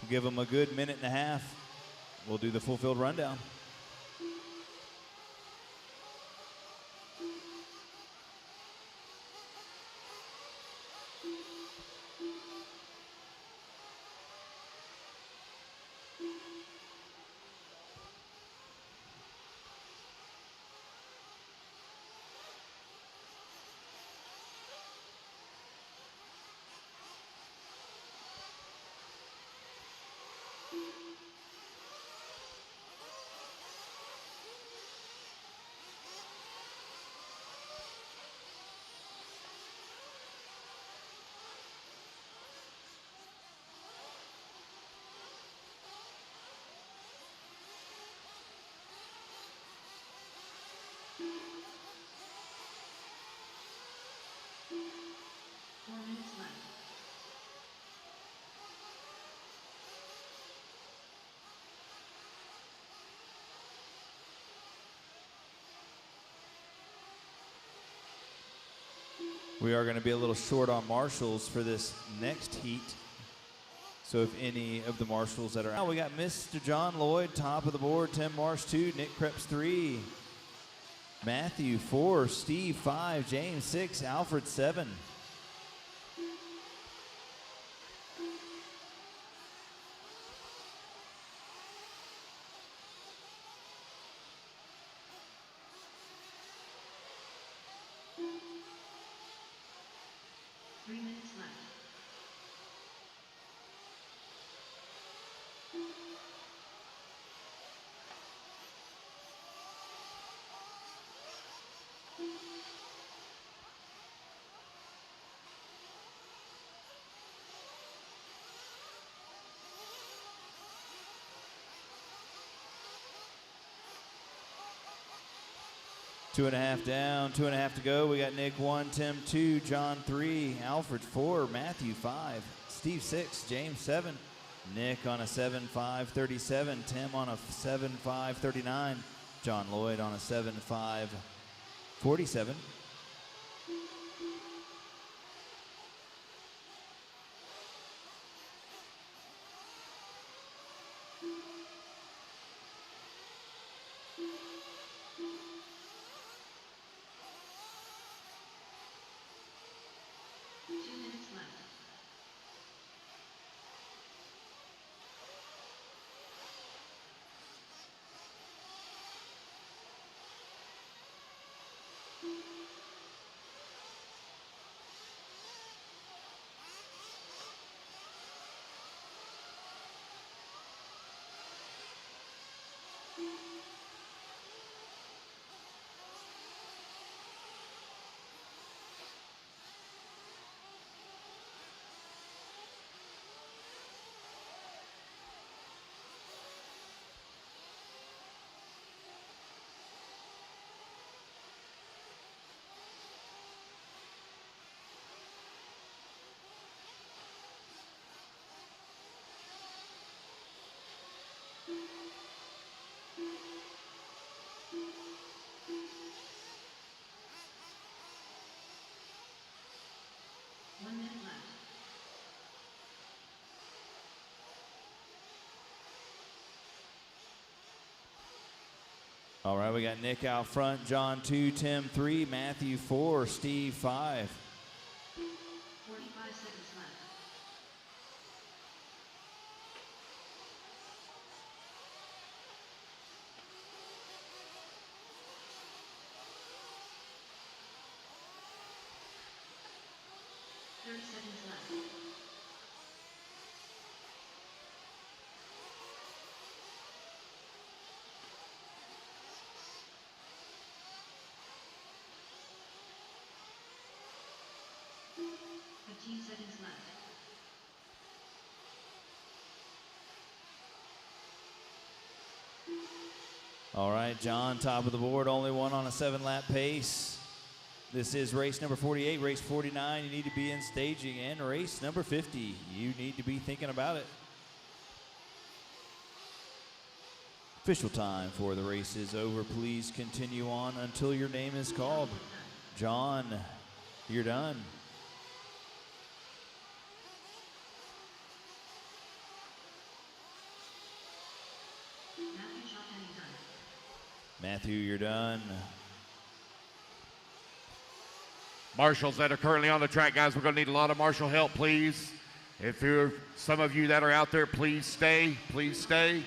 Give them a good minute and a half. We'll do the full field rundown. We are going to be a little short on marshals for this next heat. So if any of the marshals that are out, we got Mr. John Lloyd, top of the board, Tim Marsh 2, Nick Krebs 3, Matthew 4, Steve 5, James 6, Alfred 7. Two and a half down, 2.5 to go. We got Nick 1, Tim 2, John 3, Alfred 4, Matthew 5, Steve 6, James 7, Nick on a 7.537, Tim on a 7.539, John Lloyd on a 7.547. All right, we got Nick out front, John 2, Tim 3, Matthew 4, Steve 5. 45 seconds left. Seconds left. Seconds left. All right, John, top of the board, only one on a 7-lap pace. This is race number 48, race 49. You need to be in staging, and race number 50. You need to be thinking about it. Official time for the race is over. Please continue on until your name is called. John, you're done. Matthew, you're done. Marshals that are currently on the track, guys, we're going to need a lot of marshal help, please. If you're some of you that are out there, please stay. Please stay.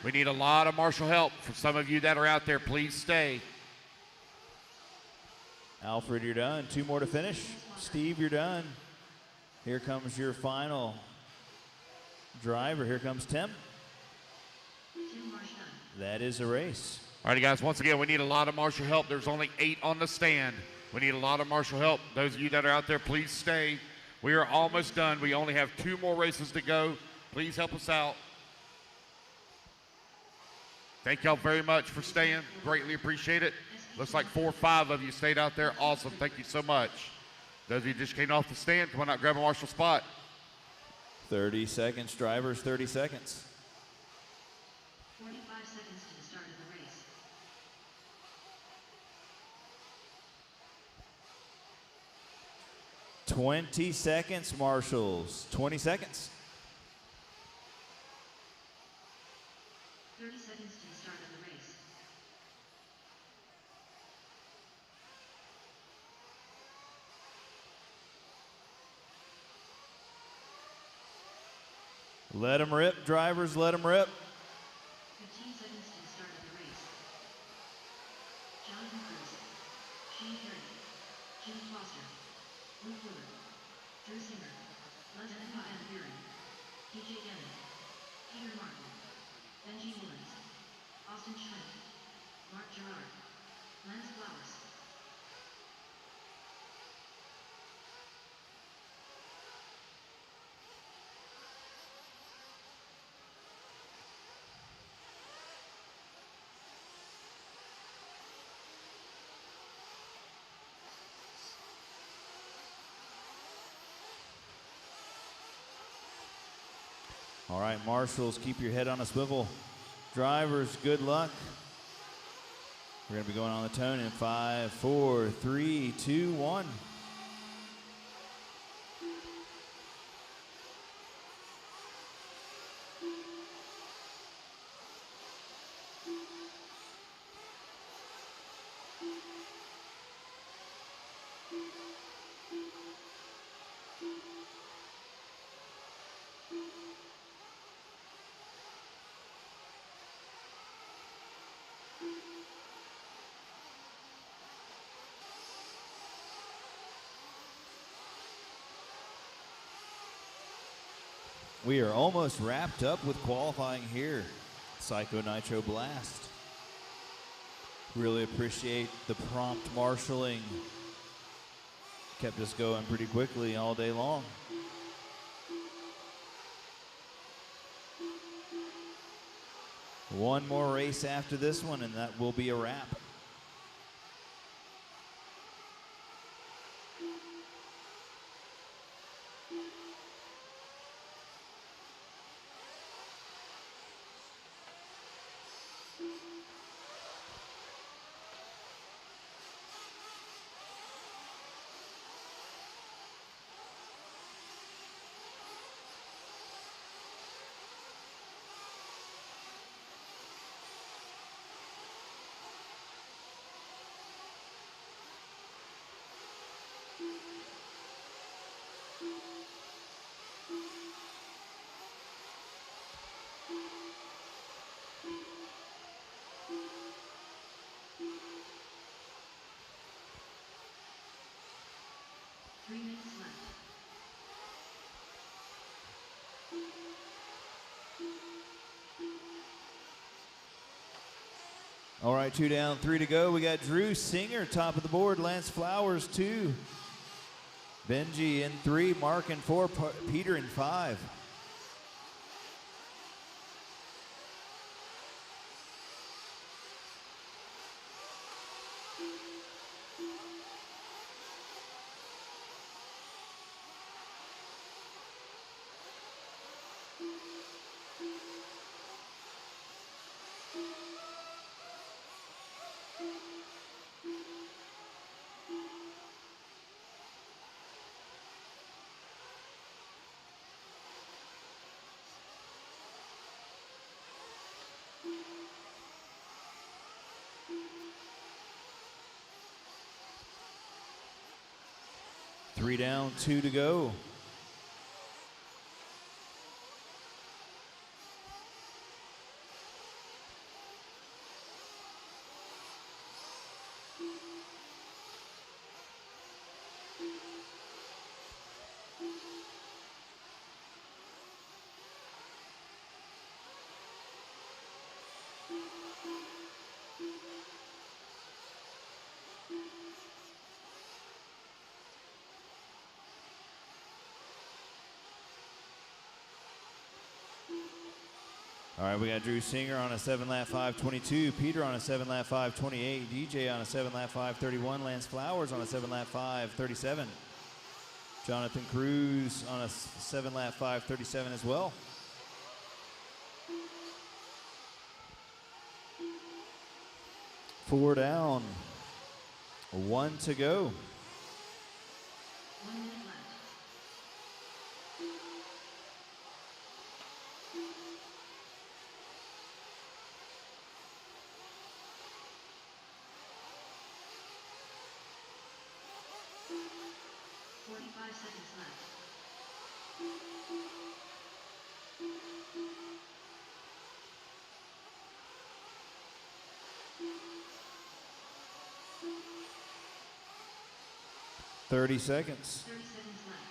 We need a lot of marshal help. For some of you that are out there, please stay. Alfred, you're done. 2 more to finish. Steve, you're done. Here comes your final driver. Here comes Tim. That is a race. All right, guys, once again, we need a lot of marshal help. There's only 8 on the stand. We need a lot of marshal help. Those of you that are out there, please stay. We are almost done. We only have 2 more races to go. Please help us out. Thank y'all very much for staying. Greatly appreciate it. Looks like 4 or 5 of you stayed out there. Awesome. Thank you so much. Those of you just came off the stand, come on out, grab a marshal spot. 30 seconds, drivers, 30 seconds. 45 seconds to the start of the race. 20 seconds, marshals. 20 seconds. 30 seconds to the start of the race. Let them rip, drivers, let them rip. 15 seconds to the start of the race. Jonathan Cruz, Shane Perry, Jim Foster, Luke Willard, Drew Singer, Lieutenant Ryan Buren, DJ Denny, Peter Martin, Benji Mullins, Austin Schmidt, Mark Gerard, Lance Flowers. All right, marshals, keep your head on a swivel. Drivers, good luck. We're going to be going on the tone in 5, 4, 3, 2, 1. We are almost wrapped up with qualifying here, Psycho Nitro Blast. Really appreciate the prompt marshaling. Kept us going pretty quickly all day long. One more race after this one, and that will be a wrap. Three minutes left. All right, 2 down, 3 to go. We got Drew Singer, top of the board. Lance Flowers, 2. Benji in 3. Mark in 4. Peter in 5. Three down, 2 to go. All right, we got Drew Singer on a 7-lap 5:22, Peter on a 7-lap 5:28, DJ on a 7-lap 5:31, Lance Flowers on a 7-lap 5:37, Jonathan Cruz on a 7-lap 5:37 as well. Four down, 1 to go. 1 minute left. 45 seconds left. 30 seconds. 30 seconds left.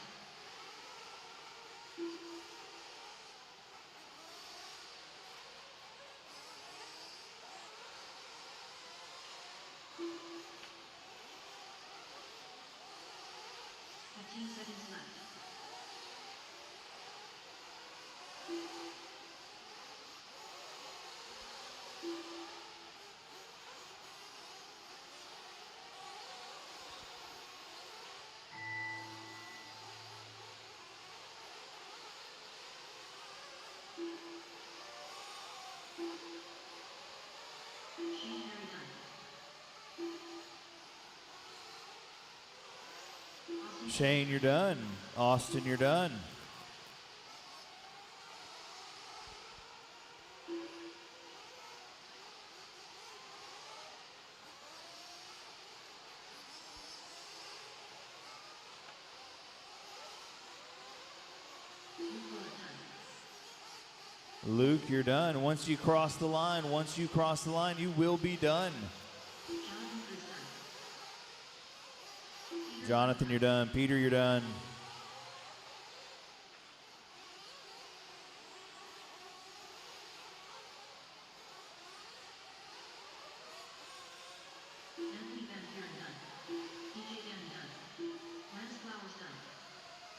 15 seconds left. 'Shane, you're done. Austin, you're done. Luke, you're done. Once you cross the line, you will be done. Jonathan, you're done. Peter, you're done.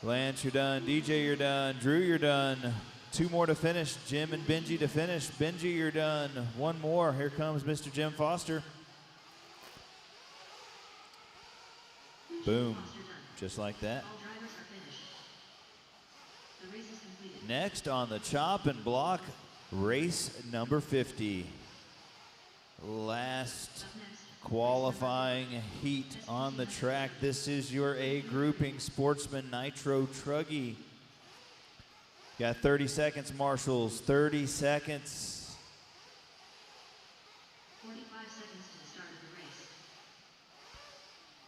Lance, you're done. DJ, you're done. Drew, you're done. 2 more to finish. Jim and Benji to finish. Benji, you're done. 1 more. Here comes Mr. Jim Foster. Boom. Just like that. Next on the chop and block, race number 50. Last qualifying heat on the track. This is your A grouping Sportsman Nitro Truggy. Got 30 seconds, marshals. 30 seconds. 45 seconds to the start of the race.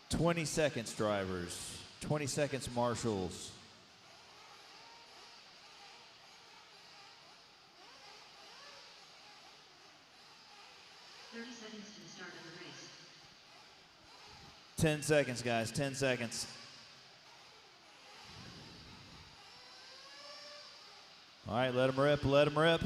20 seconds, drivers. 20 seconds, marshals. 30 seconds to the start of the race. 10 seconds, guys. 10 seconds. All right, let them rip. Let them rip.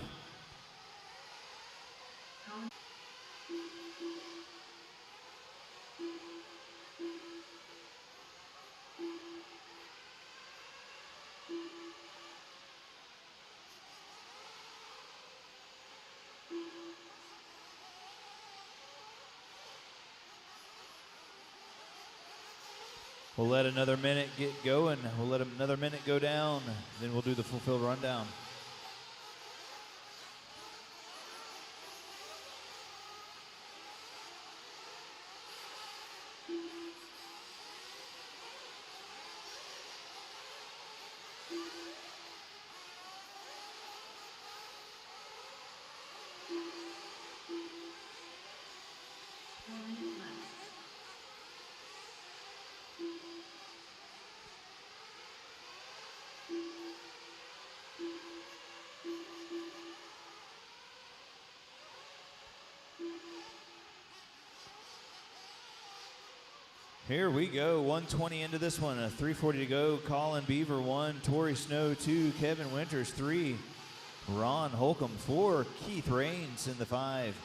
We'll let another minute get going. We'll let another minute go down. Then we'll do the fulfilled rundown. Here we go, 120 into this one, a 340 to go. Colin Beaver 1, Tori Snow 2, Kevin Winters 3, Ron Holcomb 4, Keith Rains in the 5,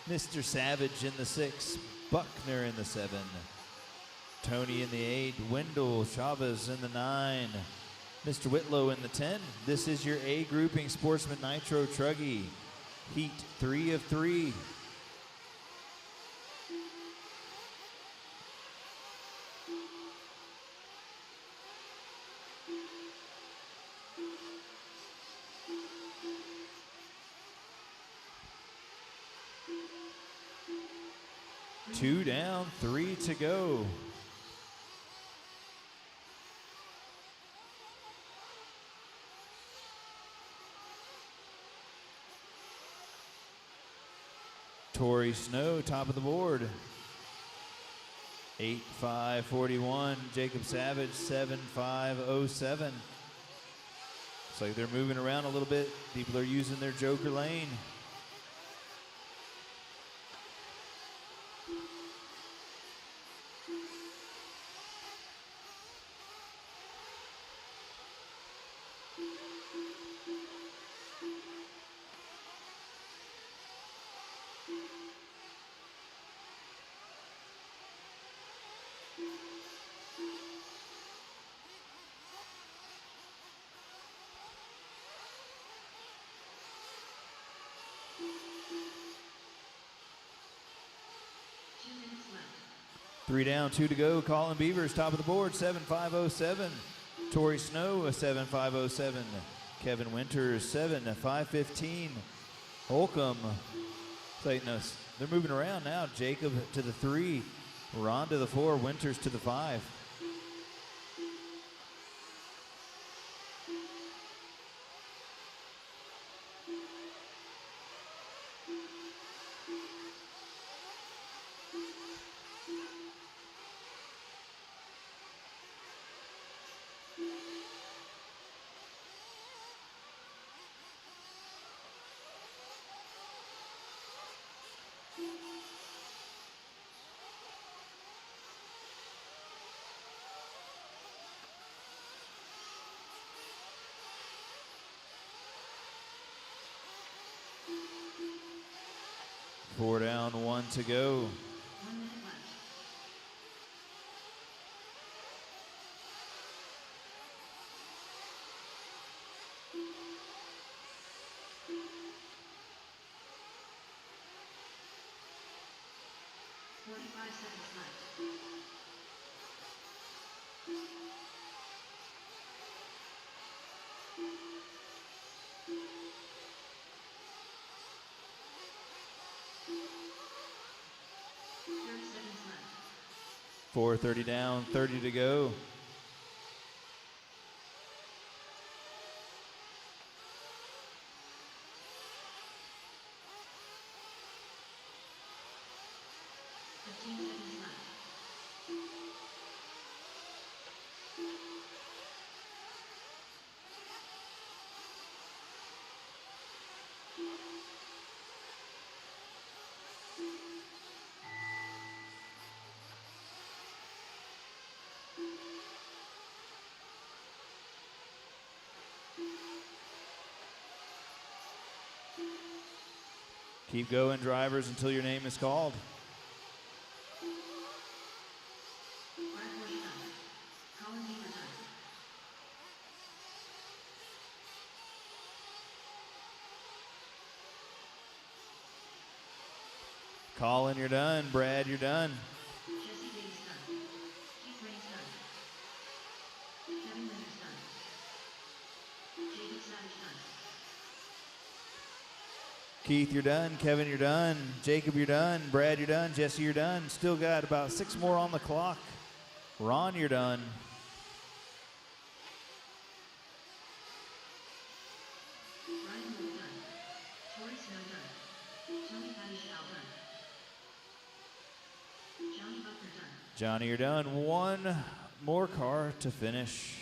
Mr. Savage in the 6, Buckner in the 7, Tony in the 8, Wendell Chavez in the 9, Mr. Whitlow in the 10. This is your A grouping Sportsman Nitro Truggy, heat 3 of 3. Two down, 3 to go. Tori Snow, top of the board. 8:5:41. Jacob Savage 7:5:07. Looks like they're moving around a little bit. People are using their joker lane. Three down, 2 to go. Colin Beavers, top of the board, 7:5:07. Tori Snow, a 7:5:07. Kevin Winters, 7:5:15. Holcomb, St. Louis. They're moving around now. Jacob to the 3, Ron to the 4, Winters to the 5. Four down, 1 to go. 1 minute left. Forty-five seconds left. Seconds left. 4:30 down, 30 to go. Keep going, drivers, until your name is called. Colin, you're done. Brad, you're done. Jesse Davis done. Keith Raines done. Kevin Winters done. Jacob Savage done. Keith, you're done. Kevin, you're done. Jacob, you're done. Brad, you're done. Jesse, you're done. Still got about 6 more on the clock. Ron, you're done. Ryan Moore done. Tori Snow done. Tony Padishal done. Johnny Buckner done. Johnny, you're done. 1 more car to finish.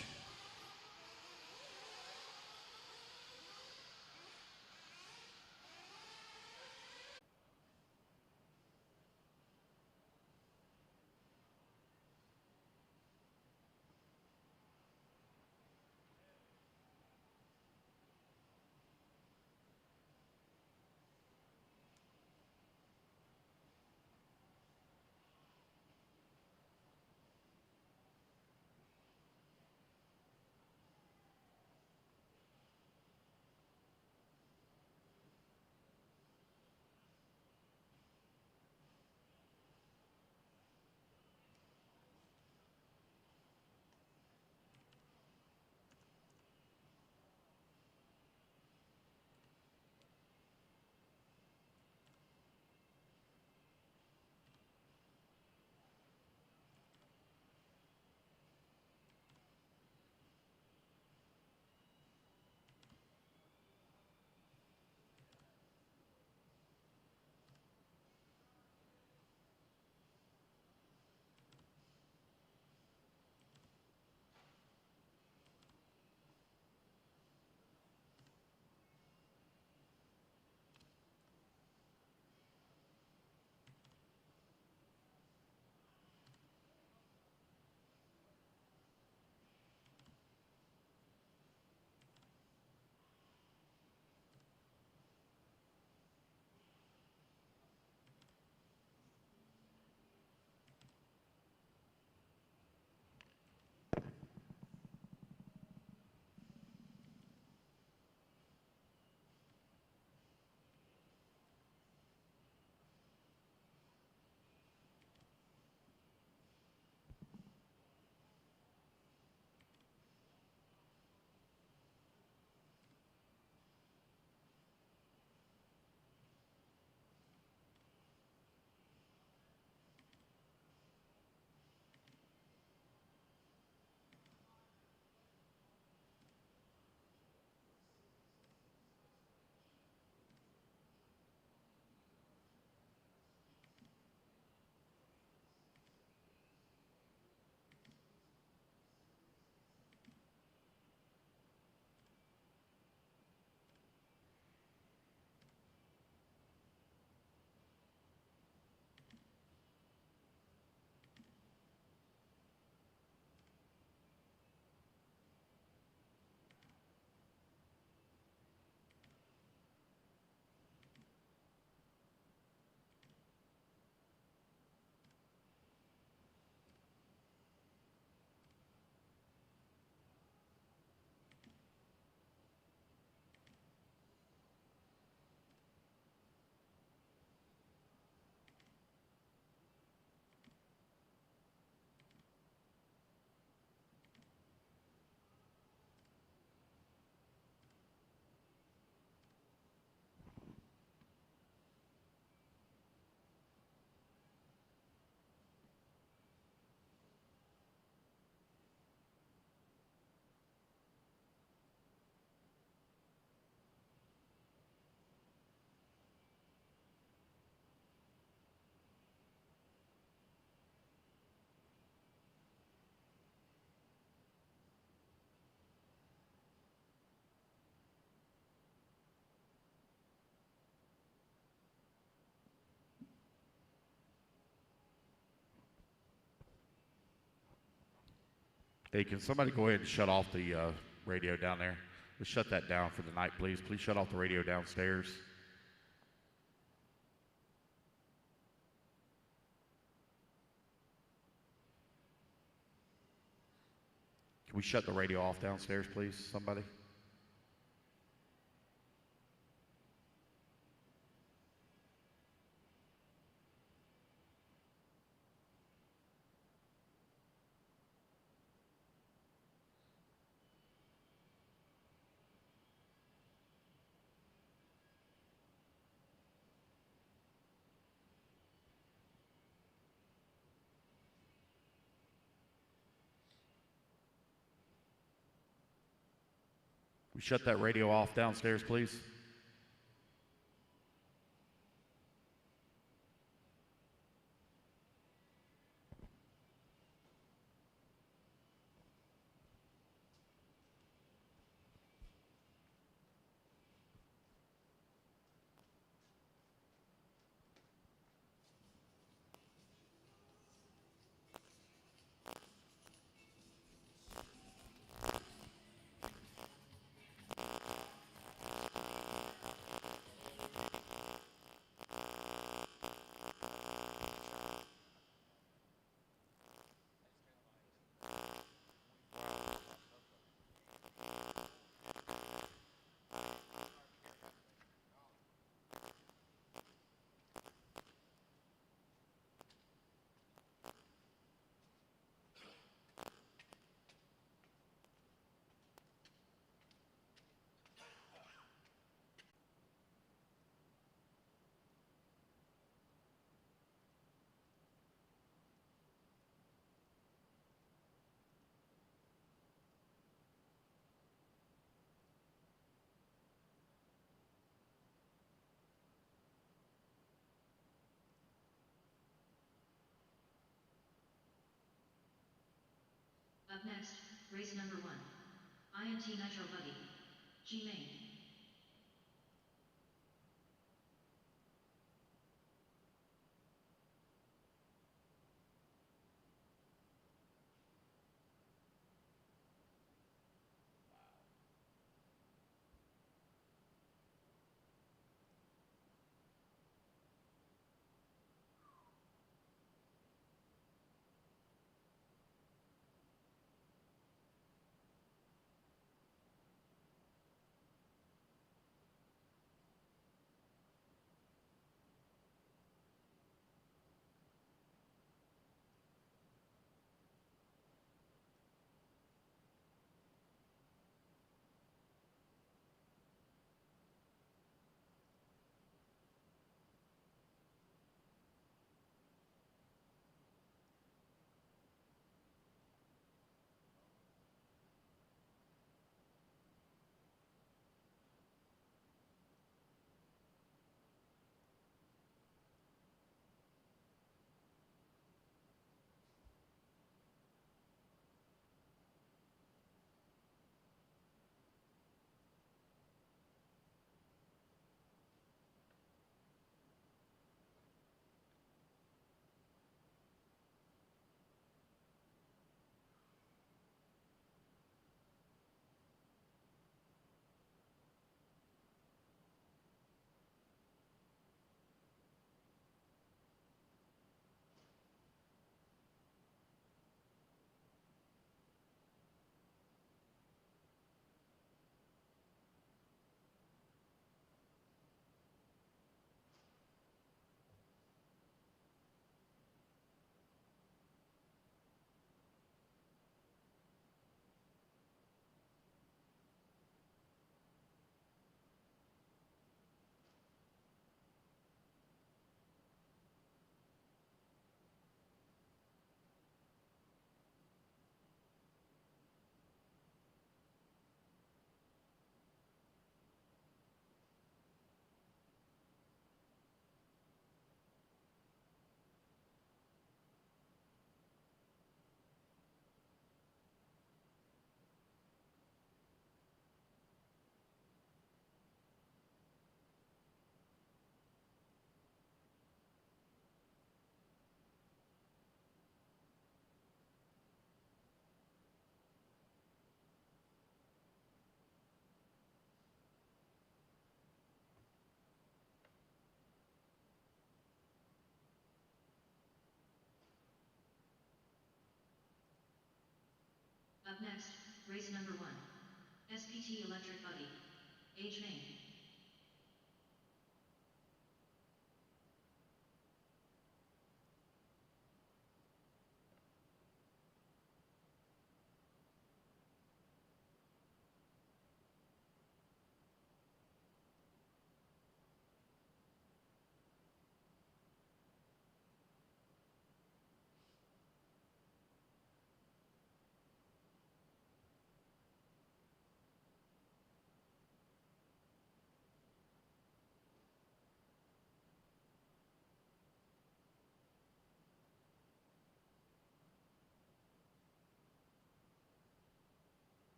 Hey, can somebody go ahead and shut off the radio down there? Let's shut that down for the night, please. Please shut off the radio downstairs. Can we shut the radio off downstairs, please, somebody? We shut that radio off downstairs, please. Up next, race number 1. INT Nitro Buggy. G main. Up next, race number 1. SPT Electric Buggy. Age Main.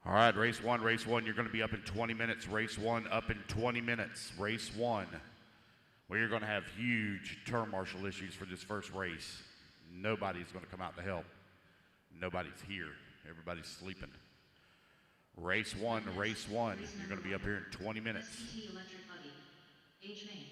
All right, race one. You're going to be up in 20 minutes. Race one up in 20 minutes. Race one. We're going to have huge turn marshal issues for this first race. Nobody's going to come out to help. Nobody's here. Everybody's sleeping. Race one. You're going to be up here in 20 minutes. STT electric buggy. Age main.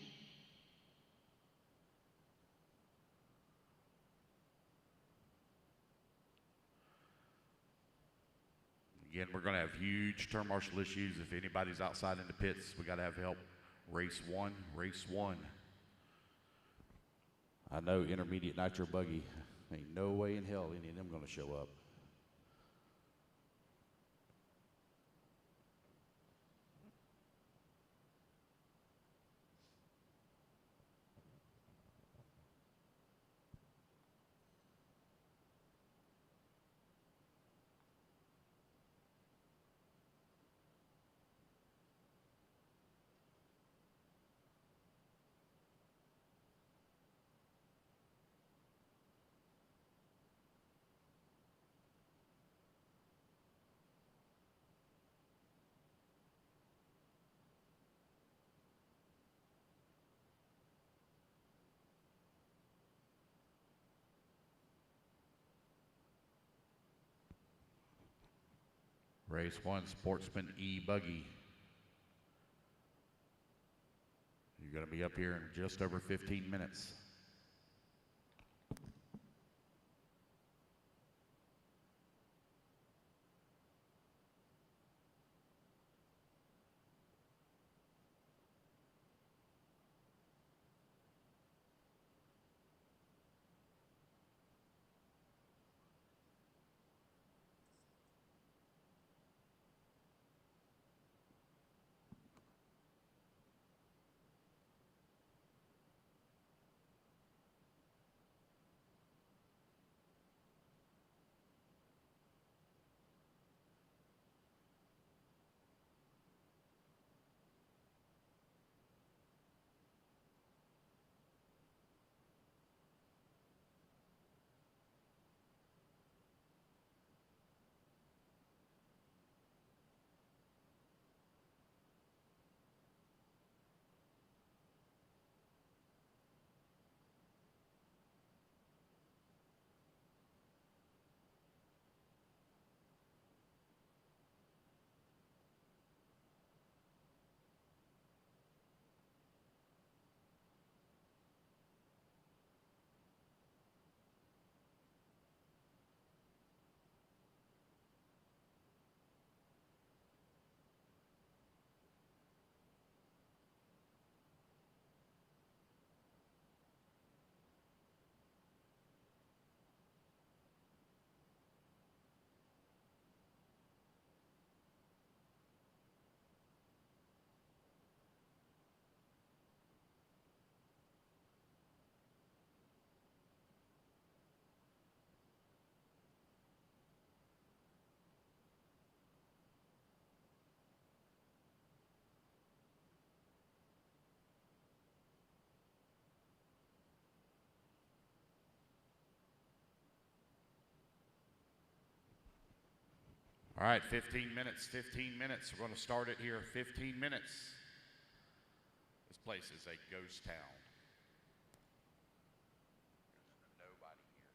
Again, we're going to have huge turn marshal issues. If anybody's outside in the pits, we got to have help. Race one. I know intermediate nitro buggy. Ain't no way in hell any of them going to show up. Race one, Sportsman E buggy. You're going to be up here in just over 15 minutes. All right, 15 minutes. We're going to start it here. 15 minutes. This place is a ghost town. There's nobody here.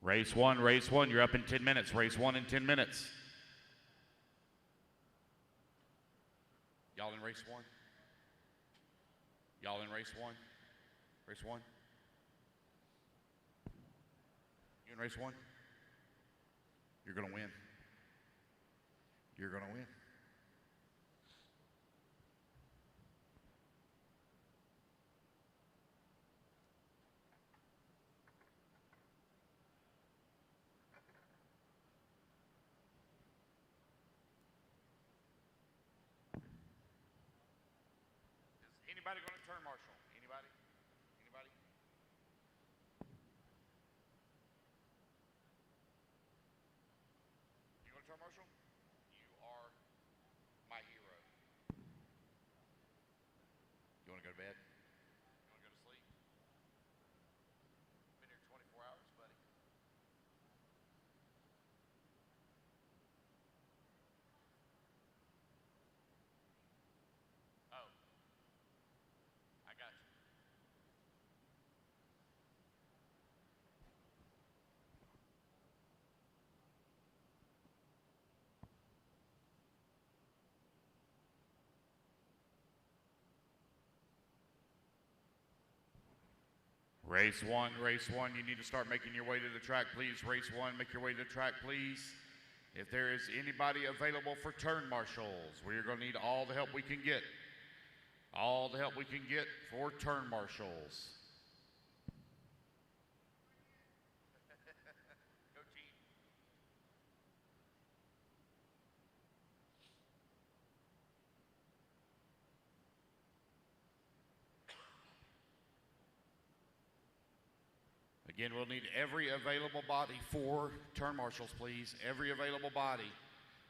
Race one, you're up in 10 minutes. Race one in 10 minutes. Y'all in race one? Y'all in race one? Race one? You in race one? You're gonna win. You're gonna win. Anybody going to turn marshal? Anybody? Anybody? You going to turn marshal? You are my hero. You want to go to bed? You want to go to sleep? Been here 24 hours, buddy. Oh. I got you. Race one, you need to start making your way to the track, please. Race one, make your way to the track, please. If there is anybody available for turn marshals, we're going to need all the help we can get. All the help we can get for turn marshals. Go team. Again, we'll need every available body for turn marshals, please. Every available body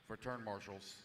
for turn marshals.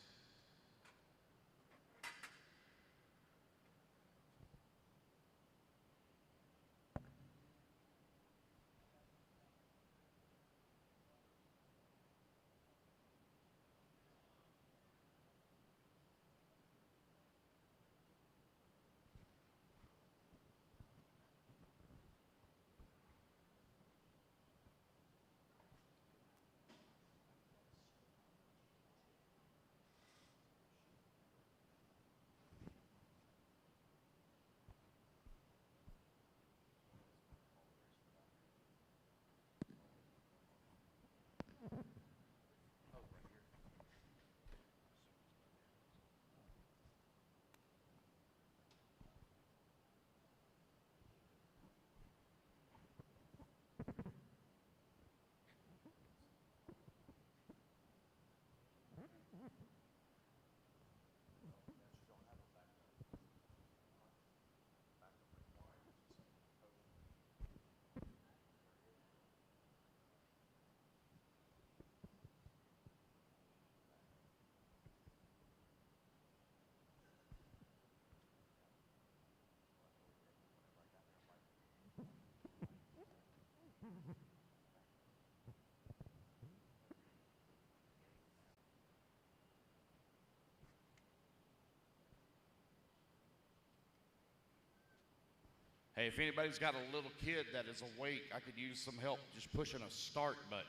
Hey, if anybody's got a little kid that is awake, I could use some help just pushing a start button.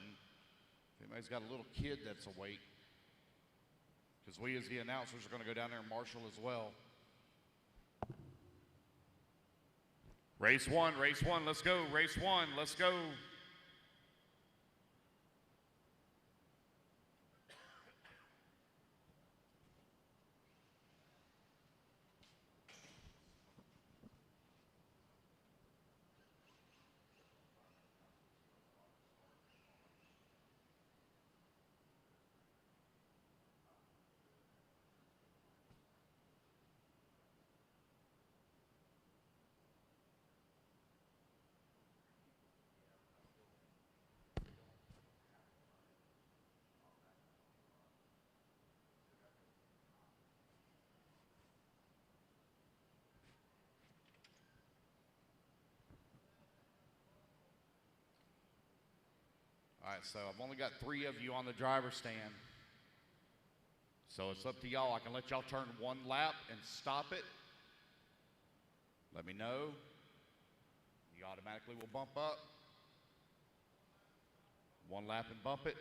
If anybody's got a little kid that's awake, because we as the announcers are going to go down there and marshal as well. Race one, let's go. Race one, let's go. All right, so I've only got 3 of you on the driver's stand. So it's up to y'all. I can let y'all turn 1 lap and stop it. Let me know. You automatically will bump up. One lap and bump it.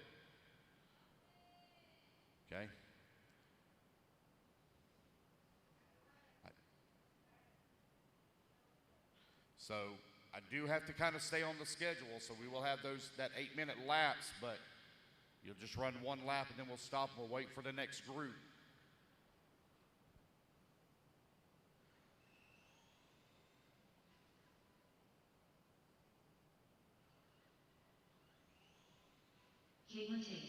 Okay. So I do have to kind of stay on the schedule, so we will have that 8-minute laps, but you'll just run one lap and then we'll stop and we'll wait for the next group. Caitlin Tate.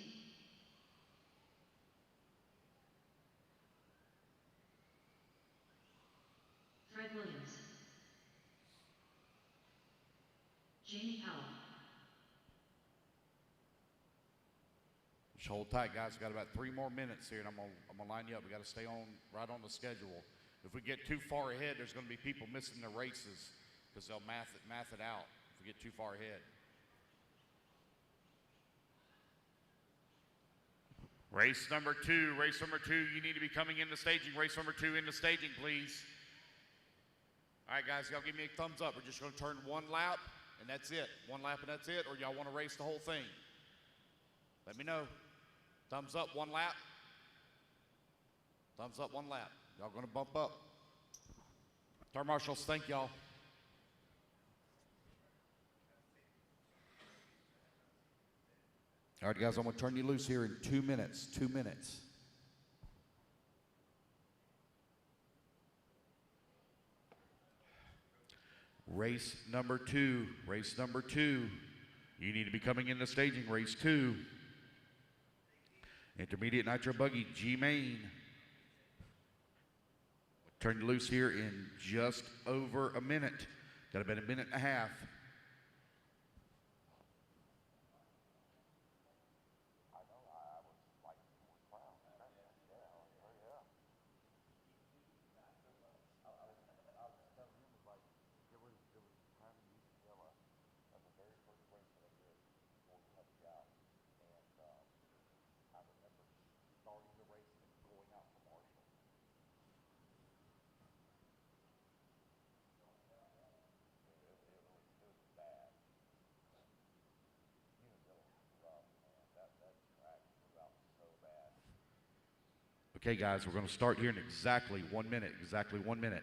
Fred Williams. Jamie Powell. Just hold tight, guys. We've got about 3 more minutes here, and I'm gonna line you up. We got to stay right on the schedule. If we get too far ahead, there's going to be people missing their races because they'll math it out if we get too far ahead. Race number 2. Race number 2. You need to be coming into staging. Race number 2 into staging, please. All right, guys, y'all give me a thumbs up. We're just going to turn one lap, and that's it. One lap, and that's it. Or y'all want to race the whole thing? Let me know. Thumbs up, one lap. Thumbs up, one lap. Y'all going to bump up. Turn marshals, thank y'all. All right, guys, I'm going to turn you loose here in 2 minutes. 2 minutes. Race number 2. Race number 2. You need to be coming into staging. Race 2. Intermediate Nitro Buggy, G main. Turn you loose here in just over a minute. Got about a minute and a half. Okay, guys, we're going to start here in exactly 1 minute. Exactly 1 minute.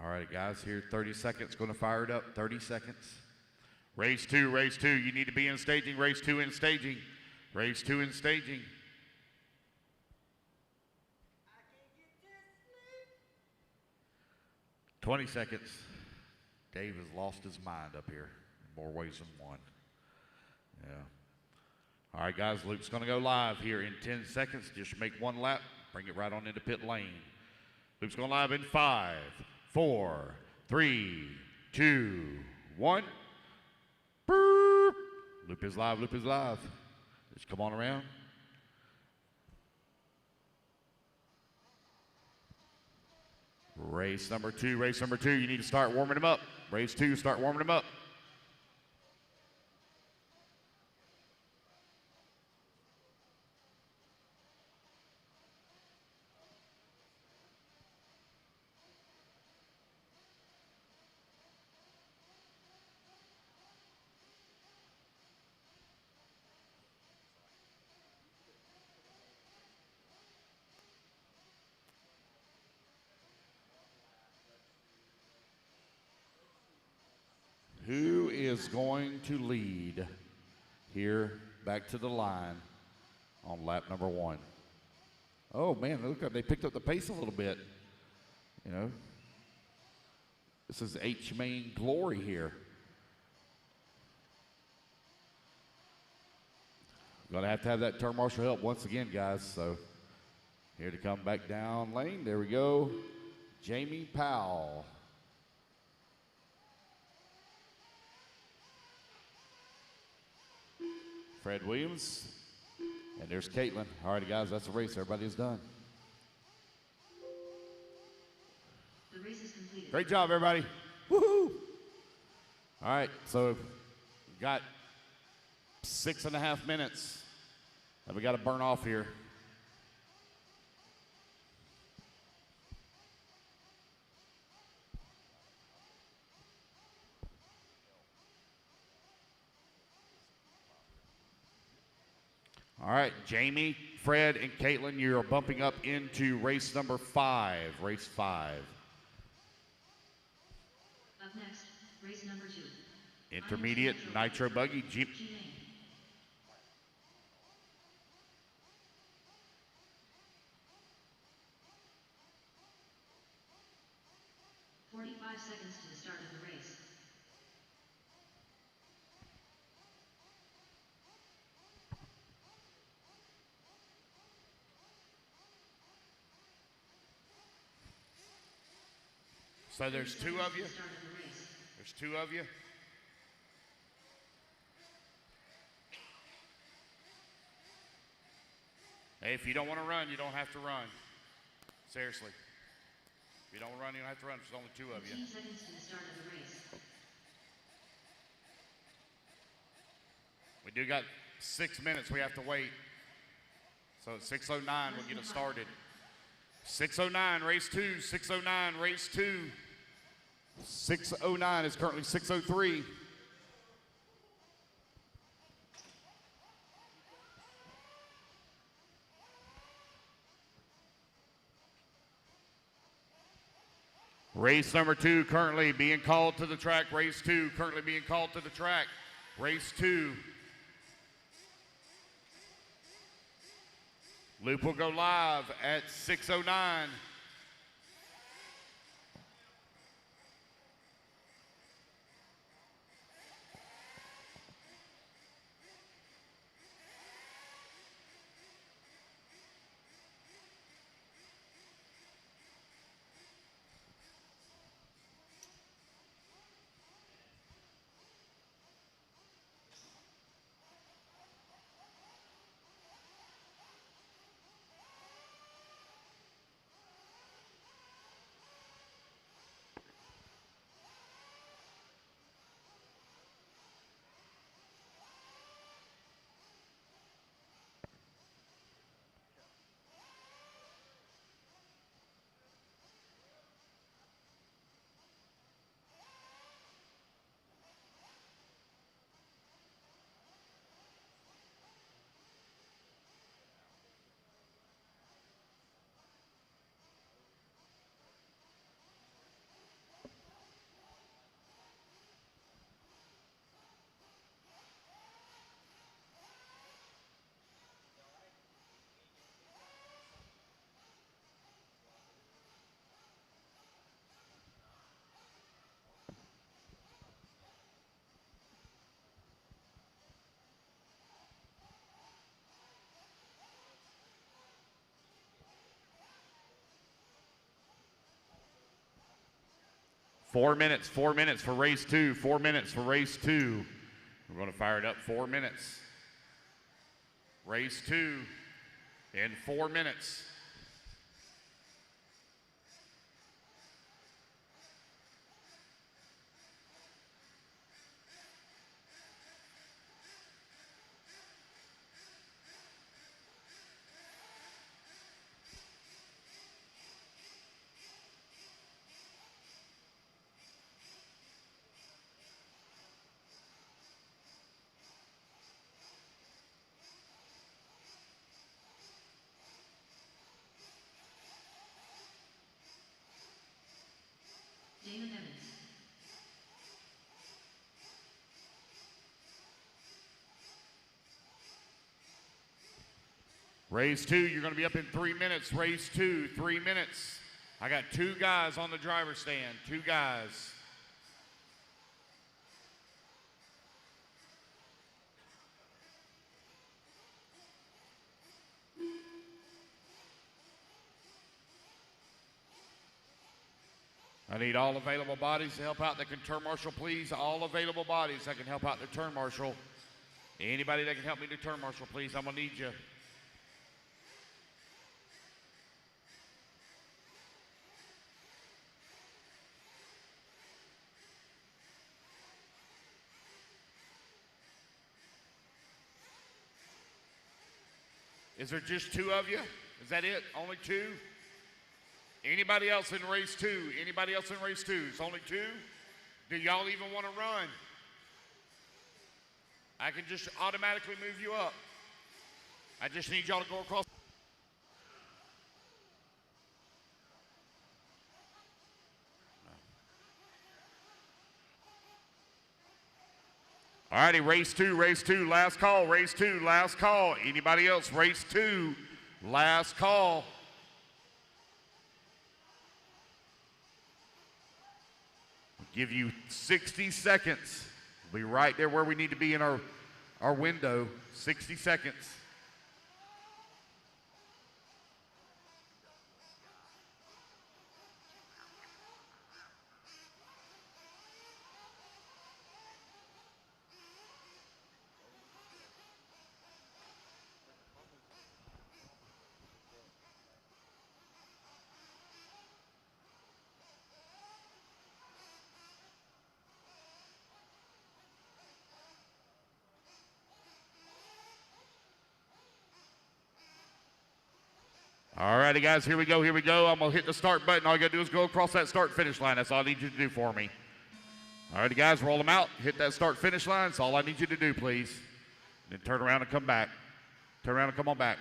All right, guys, here 30 seconds, going to fire it up, 30 seconds. Race 2, race 2, you need to be in staging, race 2 in staging. Race 2 in staging. I can't get to sleep. 20 seconds. Dave has lost his mind up here in more ways than one. Yeah. All right, guys, Luke's going to go live here in 10 seconds. Just make one lap, bring it right on into pit lane. Luke's going live in 5, 4, 3, 2, 1. Boop. Loop is live, loop is live. Just come on around. Race number 2, race number 2. You need to start warming them up. Race 2, start warming them up. Who is going to lead here back to the line on lap number 1? Oh, man, look up. They picked up the pace a little bit. You know, this is H-Main glory here. Going to have that turn marshal help once again, guys. So here to come back down lane. There we go. Jamie Powell. Fred Williams. And there's Caitlin. All right, guys, that's the race. Everybody is done. The race is completed. Great job, everybody. Woohoo! All right, so we've got 6.5 minutes that we got to burn off here. All right, Jamie, Fred, and Caitlin, you're bumping up into race number 5, race 5. Up next, race number 2. Intermediate Nitro Buggy, Jeep. G-Main. 45 seconds to the start of the race. So there's 2 of you? Start of the race. There's 2 of you? Hey, if you don't want to run, you don't have to run. Seriously. If you don't run, you don't have to run. There's only 2 of you. 15 seconds to the start of the race. We do got 6 minutes we have to wait. So at 6:09, we'll get it started. 6:09, race 2. 6:09, race 2. 6:09 is currently 6:03. Race number 2 currently being called to the track. Race 2 currently being called to the track. Race 2. Loop will go live at 6:09. Four minutes for race 2. 4 minutes for race 2. We're going to fire it up. 4 minutes. Race 2 in 4 minutes. Damon Evans. Race 2, you're going to be up in 3 minutes. Race 2, 3 minutes. I got 2 guys on the driver's stand. 2 guys. I need all available bodies to help out the turn marshal, please. All available bodies that can help out the turn marshal. Anybody that can help me do turn marshal, please. I'm going to need you. Is there just 2 of you? Is that it? Only 2? Anybody else in race 2? Anybody else in race 2? It's only 2? Do y'all even want to run? I can just automatically move you up. I just need y'all to go across. All righty, race 2, last call, race 2, last call. Anybody else? Race 2, last call. Give you 60 seconds. We'll be right there where we need to be in our window. 60 seconds. All righty, guys, here we go. I'm going to hit the start button. All you got to do is go across that start-finish line. That's all I need you to do for me. All righty, guys, roll them out. Hit that start-finish line. That's all I need you to do, please. Then turn around and come back. Turn around and come on back.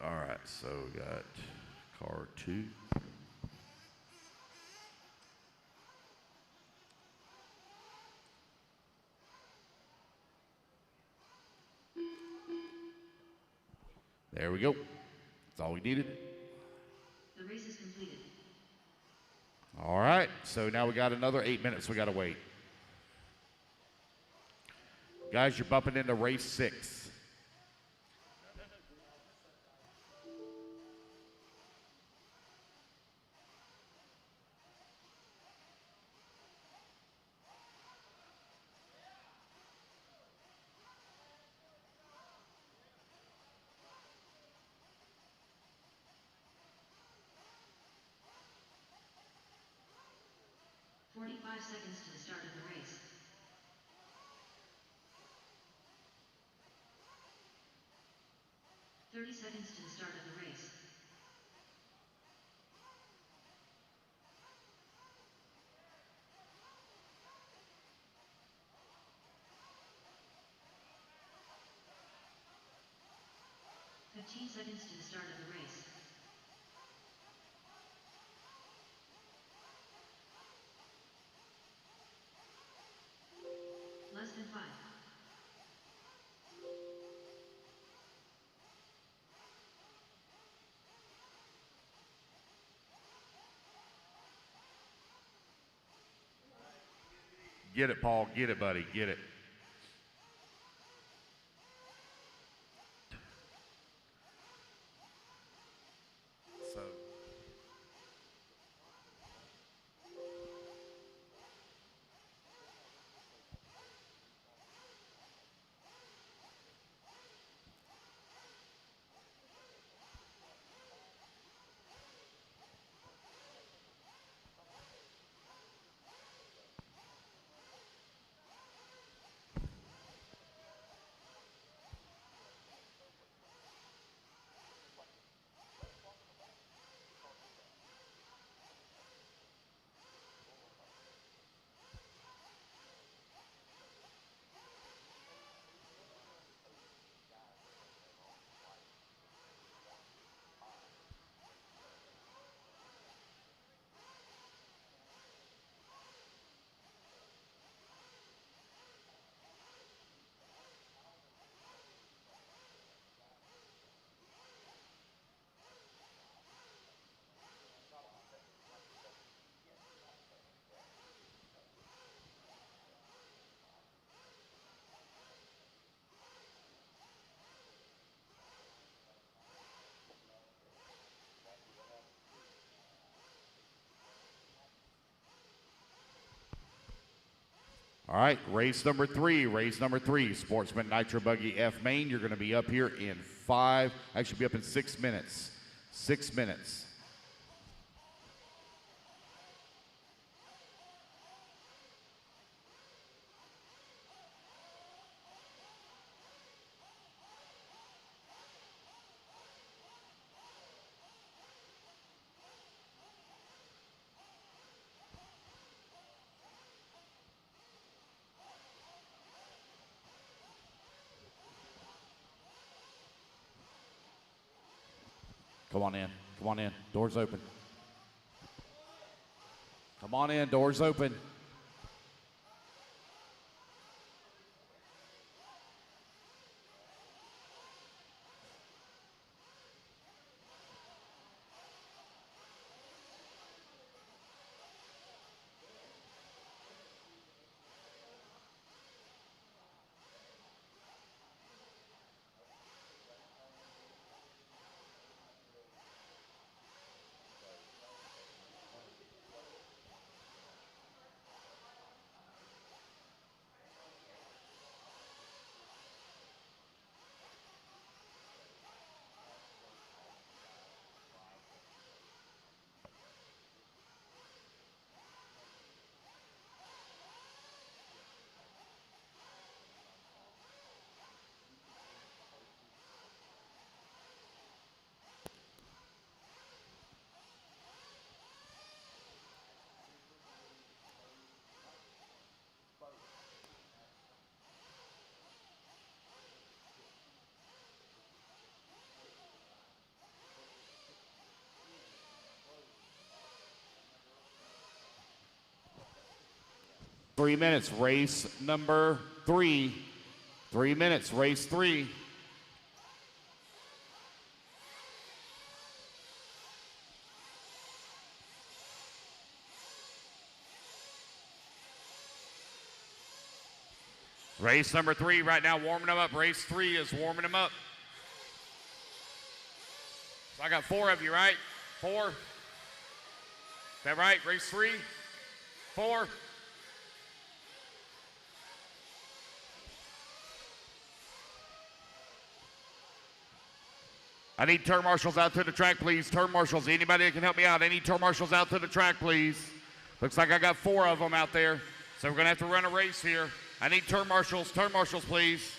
All right, so we got car 2. There we go. That's all we needed. The race is completed. All right, so now we got another 8 minutes we got to wait. Guys, you're bumping into race 6. Seconds to the start of the race. 30 seconds to the start of the race. Seconds to the start of the race. Less than 5. Get it, Paul. Get it, buddy. Get it. So. All right, race number three, Sportsman Nitro Buggy F Main. You're going to be up here in 6 minutes. 6 minutes. Come on in. Come on in. Doors open. Come on in. Doors open. Three minutes, race number 3. 3 minutes, race 3. Race number 3 right now, warming them up. Race 3 is warming them up. So I got 4 of you, right? 4. Is that right? Race 3? 4. I need turn marshals out to the track, please. Turn marshals, anybody that can help me out? I need turn marshals out to the track, please. Looks like I got 4 of them out there. So we're going to have to run a race here. I need turn marshals, please.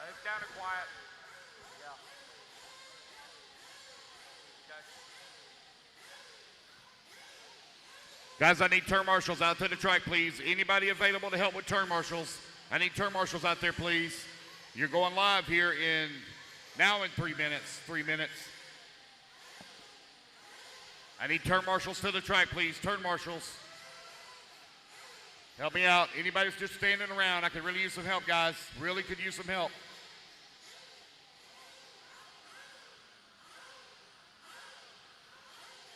It's down to quiet. Yeah. Okay. Guys, I need turn marshals out to the track, please. Anybody available to help with turn marshals? I need turn marshals out there, please. You're going live here in 3 minutes. 3 minutes. I need turn marshals to the track, please. Turn marshals. Help me out. Anybody who's just standing around, I could really use some help, guys. Really could use some help.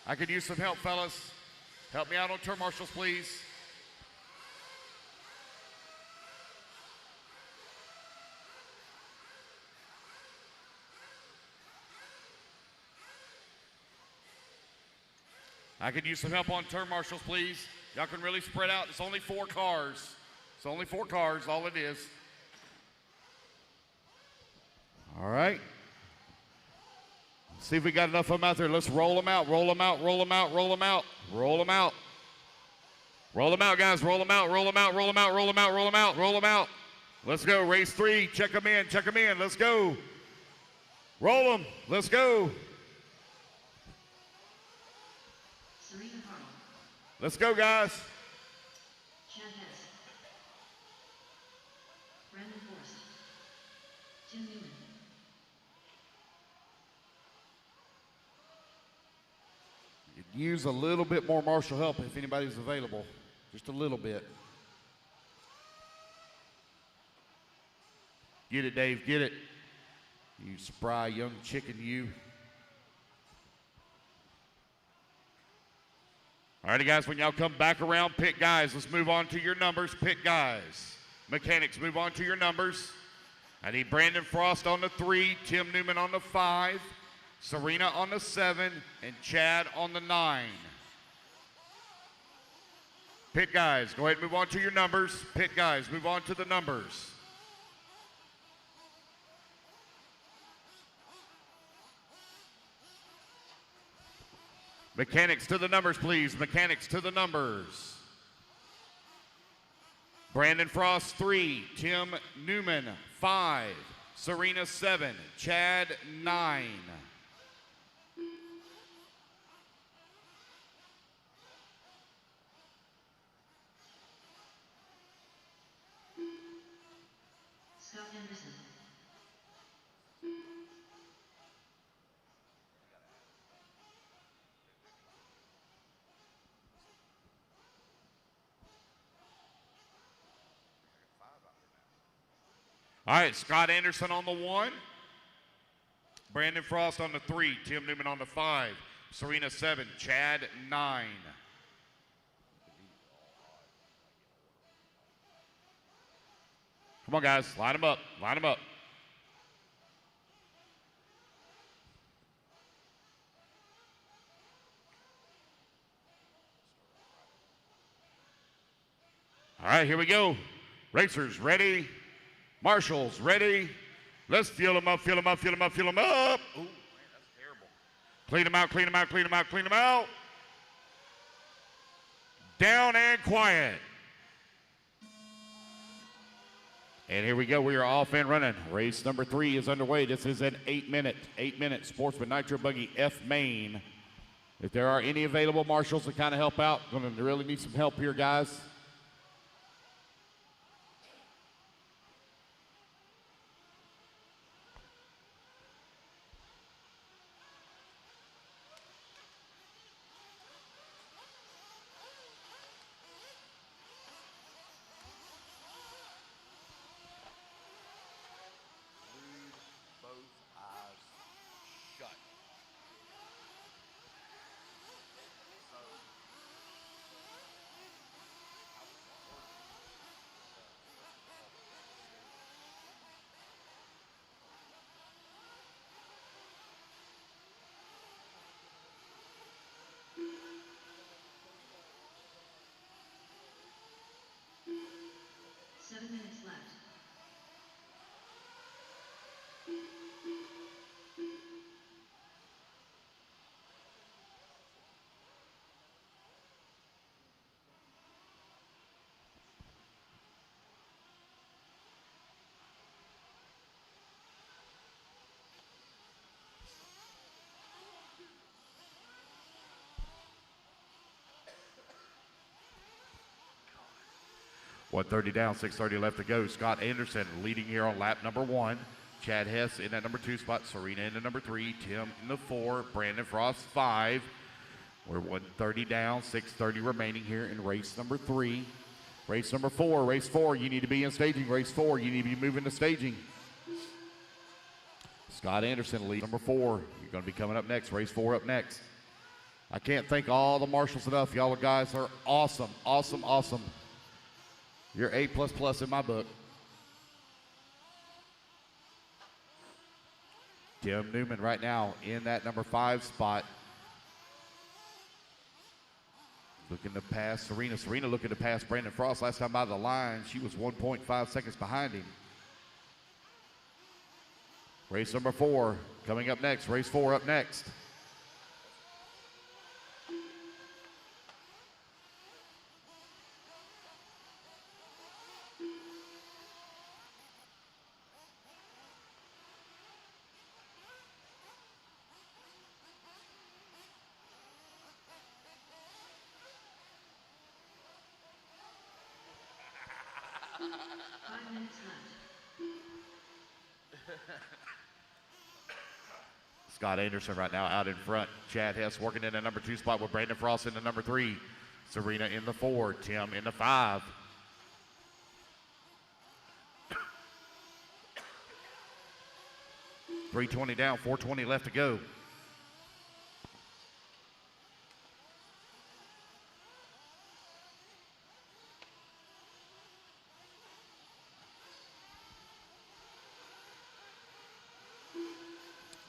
I could use some help, fellas. Help me out on turn marshals, please. I could use some help on turn marshals, please. Y'all can really spread out. It's only 4 cars. It's only 4 cars, all it is. All right. See if we got enough of them out there. Let's roll them out, roll them out, roll them out, roll them out, roll them out. Roll them out, guys. Roll them out, roll them out, roll them out, roll them out, roll them out, roll them out. Let's go. Race 3. Check them in, check them in. Let's go. Roll them. Let's go. Let's go, guys. Chad Hess. Brandon Forrest. Tim Newman. You could use a little bit more marshal help if anybody's available. Just a little bit. Get it, Dave. Get it. You spry young chicken, you. All righty, guys, when y'all come back around, pick guys. Let's move on to your numbers. Pick guys. Mechanics, move on to your numbers. I need Brandon Frost on the 3, Tim Newman on the 5, Serena on the 7, and Chad on the 9. Pit guys, go ahead and move on to your numbers. Pit guys, move on to the numbers. Mechanics to the numbers, please. Mechanics to the numbers. Brandon Frost, 3. Tim Newman, 5. Serena, 7. Chad, 9. Scott Henderson. All right, Scott Anderson on the 1. Brandon Frost on the 3. Tim Newman on the 5. Serena, 7. Chad, 9. Come on, guys. Line them up. Line them up. All right, here we go. Racers ready. Marshals ready. Let's fuel them up, fuel them up, fuel them up, fuel them up. Ooh, man, that's terrible. Clean them out, clean them out, clean them out, clean them out. Down and quiet. And here we go. We are off and running. Race number 3 is underway. This is an 8-minute Sportsman Nitro Buggy F main. If there are any available marshals to kind of help out, going to really need some help here, guys. Minutes left. .130 down, 6:30 left to go. Scott Anderson leading here on lap number 1. Chad Hess in that number 2 spot. Serena in the number 3. Tim in the 4. Brandon Frost 5. We're 130 down, 6:30 remaining here in race number 3. Race number 4. Race 4, you need to be in staging. Race 4, you need to be moving to staging. Scott Anderson lead number 4. You're going to be coming up next. Race 4 up next. I can't thank all the marshals enough. Y'all guys are awesome, awesome, awesome. You're A++ in my book. Tim Newman right now in that number 5 spot. Looking to pass Serena. Serena looking to pass Brandon Frost. Last time out of the line, she was 1.5 seconds behind him. Race number 4 coming up next. Race 4 up next. Scott Anderson right now out in front. Chad Hess working in the number 2 spot with Brandon Frost in the number 3. Serena in the 4. Tim in the 5. .320 down, 420 left to go.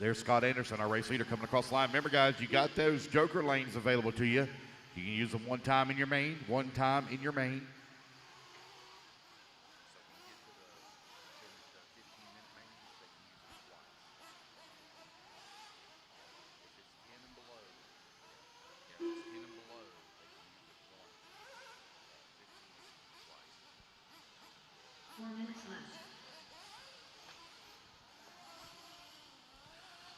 There's Scott Anderson, our race leader, coming across the line. Remember, guys, you got those joker lanes available to you. You can use them one time in your main, one time in your main.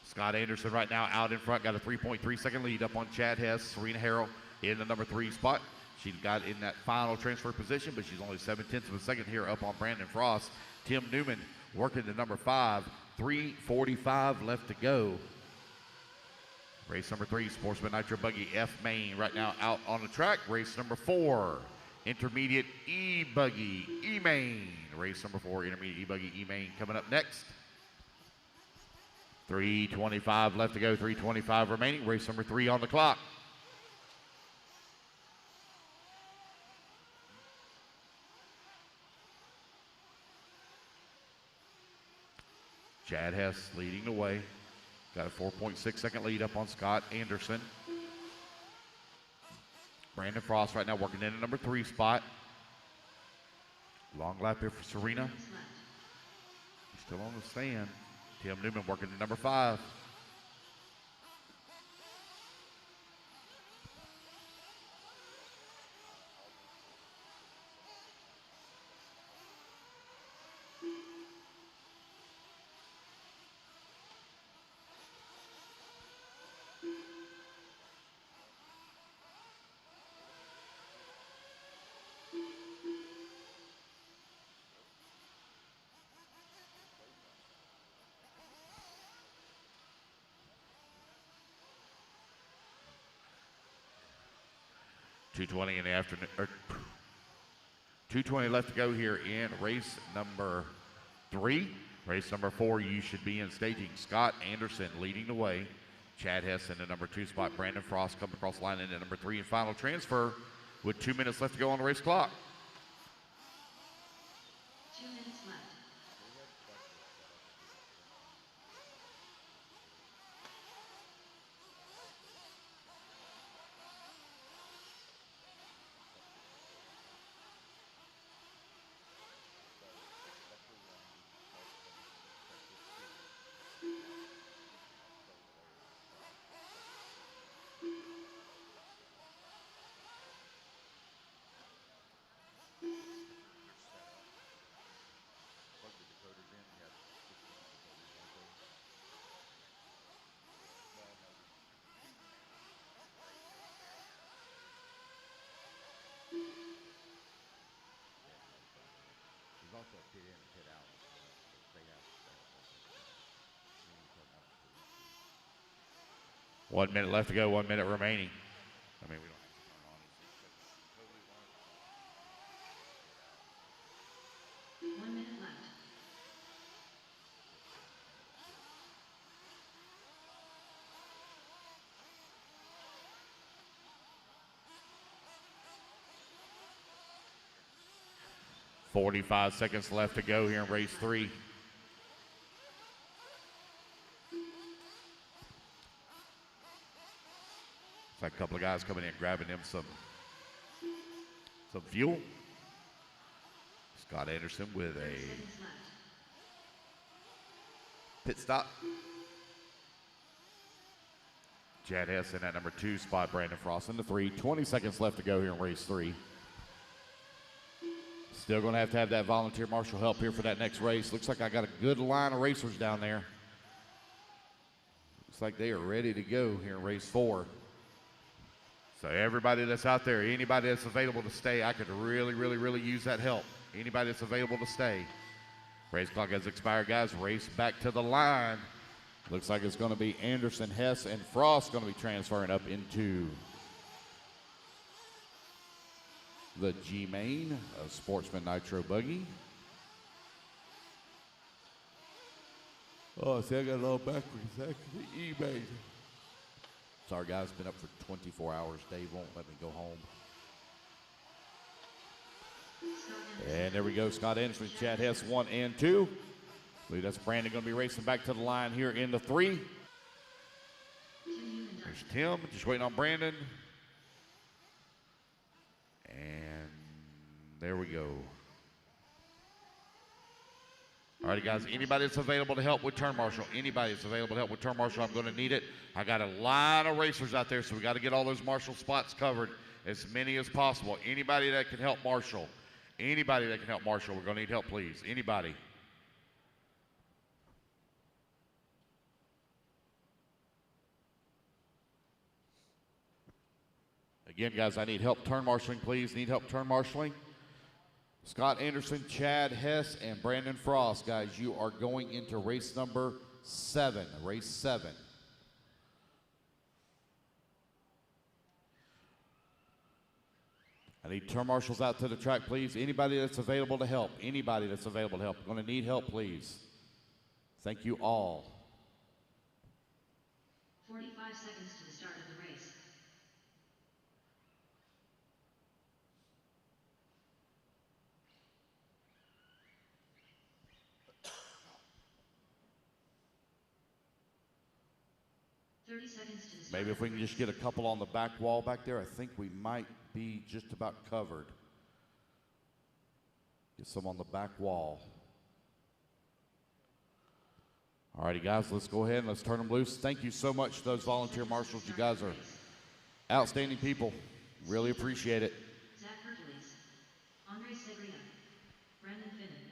Scott Anderson right now out in front, got a 3.3 second lead up on Chad Hess. Serena Harrell in the number 3 spot. She got in that final transfer position, but she's only 7/10 of a second here up on Brandon Frost. Tim Newman working the number 5, 3:45 left to go. Race number 3, Sportsman Nitro Buggy F main right now out on the track. Race number 4, Intermediate E Buggy E main. Race number 4, Intermediate E Buggy E main coming up next. 3:25 left to go, 3:25 remaining. Race number 3 on the clock. Chad Hess leading the way. Got a 4.6 second lead up on Scott Anderson. Brandon Frost right now working in the number 3 spot. Long lap here for Serena. He's still on the stand. Tim Newman working the number 5. .220 in the afternoon, or 2:20 left to go here in race number 3. Race number 4, you should be in staging. Scott Anderson leading the way. Chad Hess in the number 2 spot. Brandon Frost coming across the line in the number 3 and final transfer with 2 minutes left to go on the race clock. 2 minutes left. Also pit in and pit out. They have 1 minute left to go, 1 minute remaining. I mean, we don't have to turn on and see. 1 minute left. .45 seconds left to go here in race 3. It's like a couple of guys coming in, grabbing them some fuel. Scott Anderson with a pit stop. Chad Hess in that number 2 spot. Brandon Frost in the 3. 20 seconds left to go here in race 3. Still going to have that volunteer marshal help here for that next race. Looks like I got a good line of racers down there. Looks like they are ready to go here in race 4. So everybody that's out there, anybody that's available to stay, I could really, really, really use that help. Anybody that's available to stay. Race clock has expired, guys. Race back to the line. Looks like it's going to be Anderson, Hess, and Frost going to be transferring up into the G main of Sportsman Nitro Buggy. Oh, see, I got it all backwards. That's the E main. Sorry, guys, been up for 24 hours. Dave won't let me go home. And there we go, Scott Anderson, Chad Hess, 1 and 2. believe that's Brandon going to be racing back to the line here in the 3. There's Tim, just waiting on Brandon. And there we go. All right, guys, anybody that's available to help with turn marshal, anybody that's available to help with turn marshal, I'm going to need it. I got a lot of racers out there, so we got to get all those marshal spots covered, as many as possible. Anybody that can help marshal, we're going to need help, please. Anybody. Again, guys, I need help turn marshaling, please. Need help turn marshaling. Scott Anderson, Chad Hess, and Brandon Frost. Guys, you are going into race number 7. Race 7. I need turn marshals out to the track, please. Anybody that's available to help. Anybody that's available to help. I'm going to need help, please. Thank you all. 45 seconds to the start of the race. Maybe if we can just get a couple on the back wall back there, I think we might be just about covered. Get some on the back wall. All righty, guys, let's go ahead and let's turn them loose. Thank you so much to those volunteer marshals. You guys are outstanding people. Really appreciate it. Zach Hercules, Andre Segria, Brandon Finnan,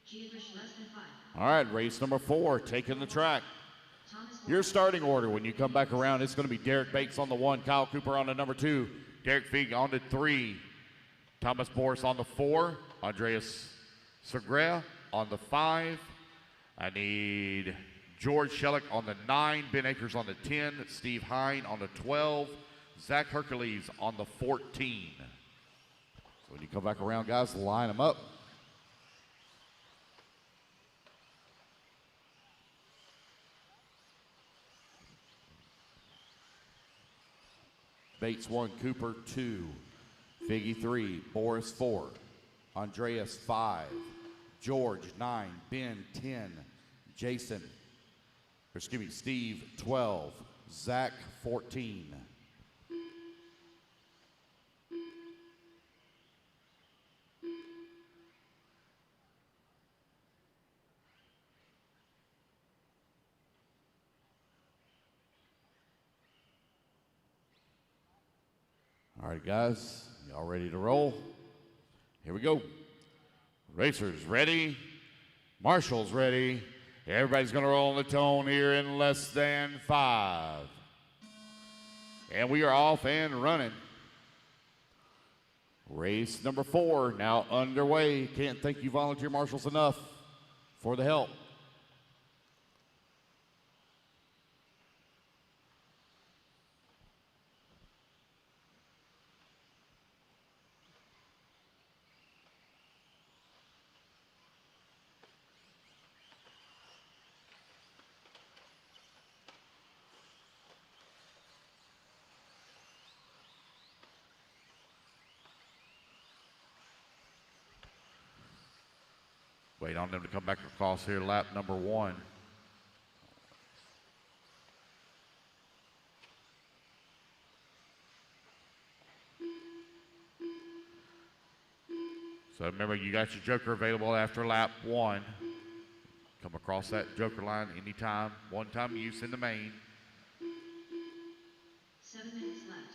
Giadrish less than 5. All right, race number 4, taking the track. Your starting order when you come back around, it's going to be Derek Bates on the 1, Kyle Cooper on the number 2, Derek Fig on the 3, Thomas Boris on the 4, Andreas Segrea on the 5. I need George Shellick on the 9, Ben Akers on the 10, Steve Hine on the 12, Zach Hercules on the 14. So when you come back around, guys, line them up. Bates 1, Cooper 2, Figgy 3, Boris 4, Andreas 5, George 9, Ben 10, Steve 12, Zach 14. All right, guys, y'all ready to roll? Here we go. Racers ready, marshals ready. Everybody's going to roll on the tone here in less than 5. And we are off and running. Race number 4 now underway. Can't thank you volunteer marshals enough for the help. Wait on them to come back across here, lap number 1. So remember, you got your joker available after lap 1. Come across that joker line anytime, one-time use in the main. 7 minutes left.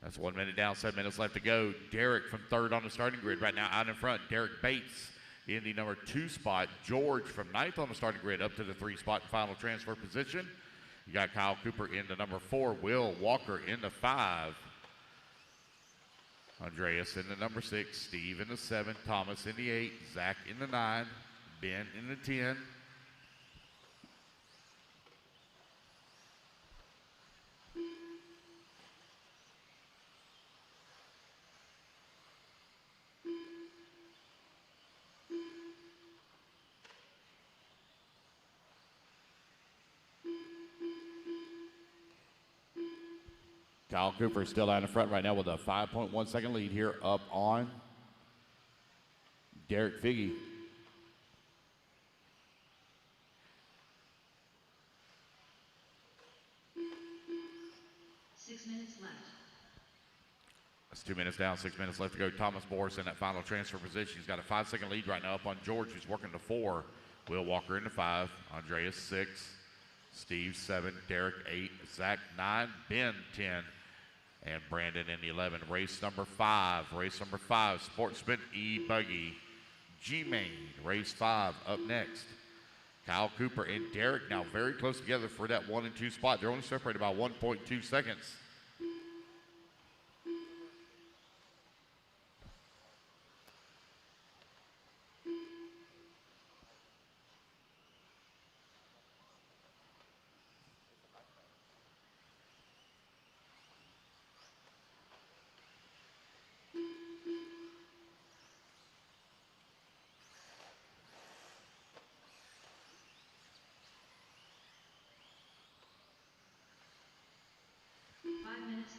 That's 1 minute down, 7 minutes left to go. Derek from 3rd on the starting grid right now out in front. Derek Bates in the number 2 spot. George from 9th on the starting grid up to the 3 spot in final transfer position. You got Kyle Cooper in the number 4. Will Walker in the 5. Andreas in the number 6. Steve in the 7. Thomas in the 8. Zach in the 9. Ben in the 10. Kyle Cooper is still out in front right now with a 5.1 second lead here up on Derek Figgy. minutes left. That's 2 minutes down, 6 minutes left to go. Thomas Morris in that final transfer position. He's got a 5-second lead right now up on George, who's working to 4. Will Walker into 5. Andreas 6. Steve 7. Derek 8. Zach 9. Ben 10. And Brandon in 11. Race number 5. Race number 5. Sportsman E-Buggy. G-Main. Race 5 up next. Kyle Cooper and Derek now very close together for that 1 and 2 spot. They're only separated by 1.2 seconds.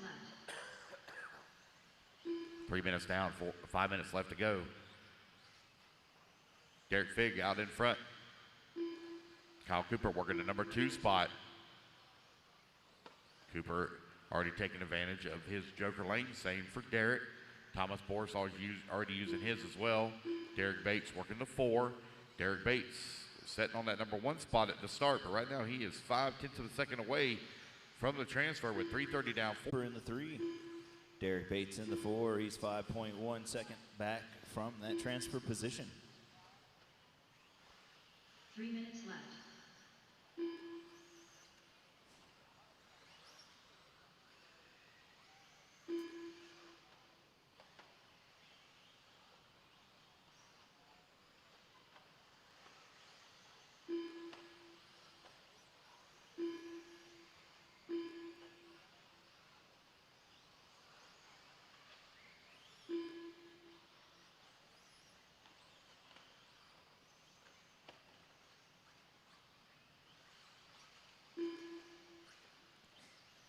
Left. 3 minutes down, 5 minutes left to go. Derek Figg out in front. Kyle Cooper working the number 2 spot. Cooper already taking advantage of his Joker lane. Same for Derek. Thomas Boris already using his as well. Derek Bates working the 4. Derek Bates sitting on that number 1 spot at the start, but right now he is 5/10 of a second away from the transfer with 3:30 down. In the 3. Derek Bates in the 4. He's 5.1 second back from that transfer position. 3 minutes left.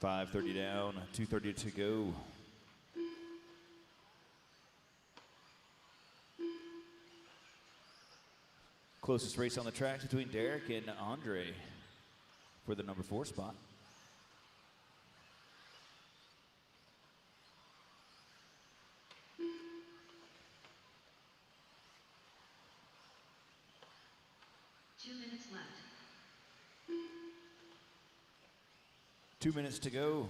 .530 down, 2:30 to go. Closest race on the track between Derek and Andre for the number 4 spot. Left. 2 minutes to go.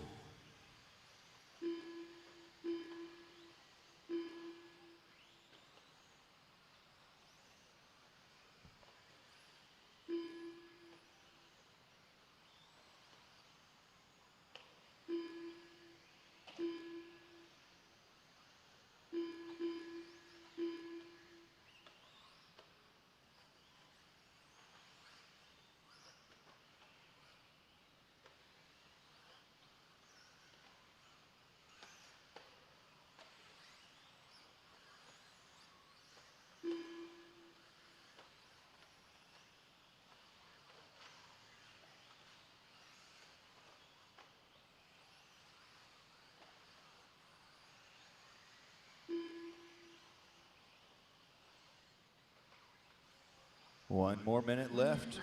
One more minute left.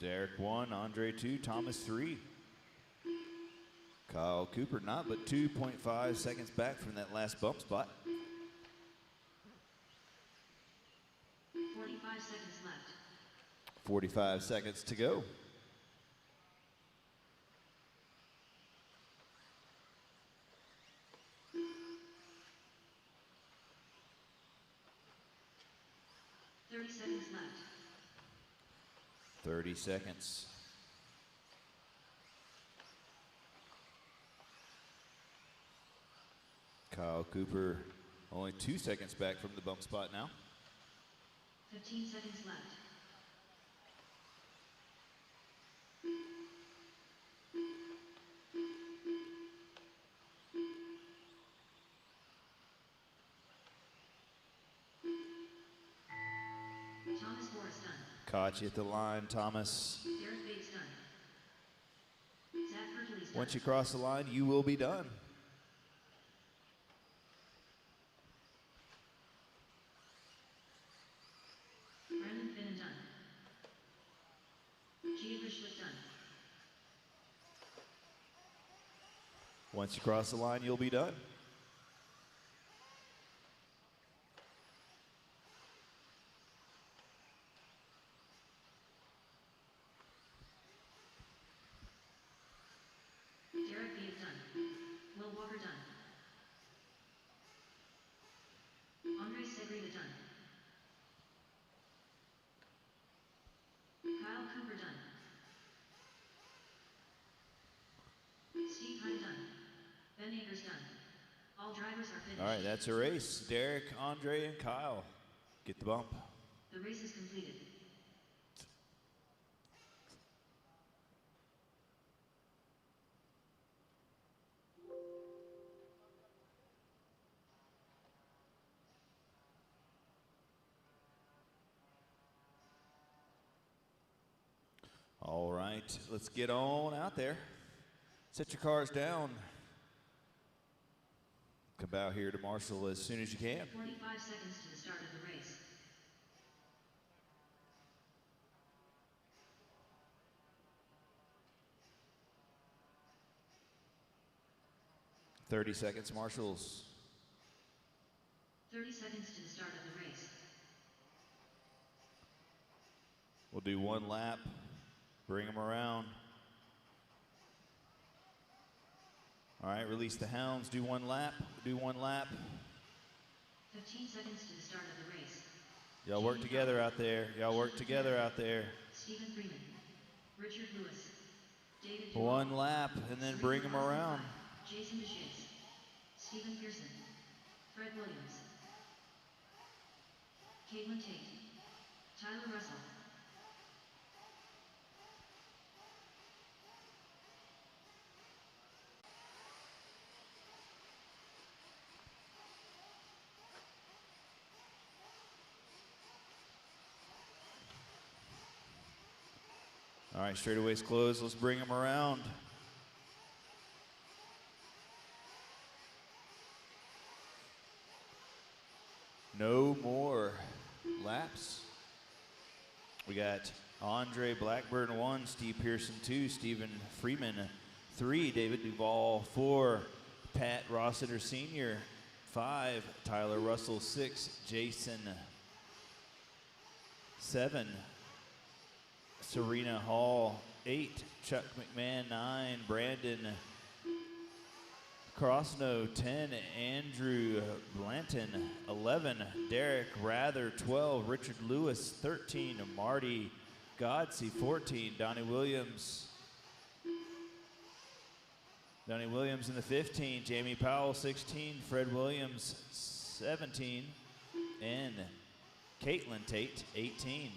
Derek 1, Andre 2, Thomas 3. Kyle Cooper not but 2.5 seconds back from that last bump spot. 45 seconds left. 45 seconds to go. Seconds left. 30 seconds. Kyle Cooper only 2 seconds back from the bump spot now. 15 seconds left. Thomas Morris done. Caught you at the line, Thomas. Derek Bates done. Zach Hercules done. Once you cross the line, you will be done. Brandon Finnan done. Gia Bushwick done. Once you cross the line, you'll be done. Derek Beat done. Will Walker done. Andre Segreda done. Kyle Cooper done. Steve Hine done. Ben Akers done. All drivers are finished. All right, that's a race. Derek, Andre, and Kyle get the bump. The race is completed. All right, let's get on out there. Set your cars down. Come out here to Marshall as soon as you can. 45 seconds to the start of the race. .30 seconds, Marshalls. 30 seconds to the start of the race. We'll do one lap. Bring them around. All right, release the hounds. Do one lap. Do one lap. 15 seconds to the start of the race. Y'all work together out there. Y'all work together out there. Stephen Freeman. Richard Lewis. David One Duvall. lap and then bring them around. Jason DeShays. Stephen Pearson. Fred Williams. Caitlin Tate. Tyler Russell. All right, straightaways closed. Let's bring them around. No more laps. We got Andre Blackburn 1, Steve Pearson 2, Stephen Freeman 3, David Duvall 4, Pat Rossiter Sr. 5, Tyler Russell 6, Jason 7, Serena Hall 8, Chuck McMahon 9, Brandon Crossno 10, Andrew Blanton 11, Derek Rather 12, Richard Lewis 13, Marty Godsey 14, Donnie Williams in the 15, Jamie Powell 16, Fred Williams 17, and Caitlin Tate 18.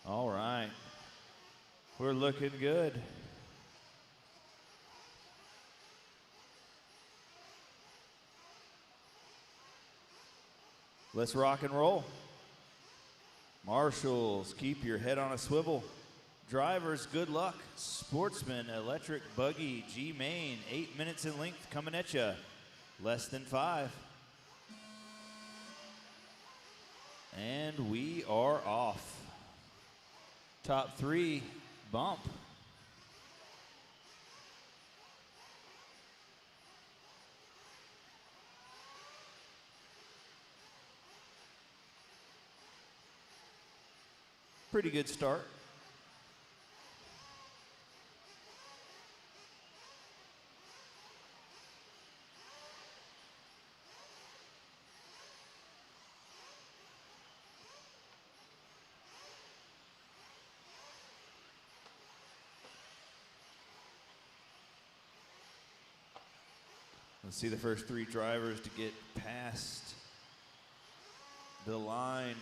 All right. We're looking good. Let's rock and roll. Marshals, keep your head on a swivel. Drivers, good luck. Sportsman, electric buggy, G main, 8 minutes in length coming at you. Less than 5. And we are off. Top 3. Bump. Pretty good start. Let's see the first 3 drivers to get past the line.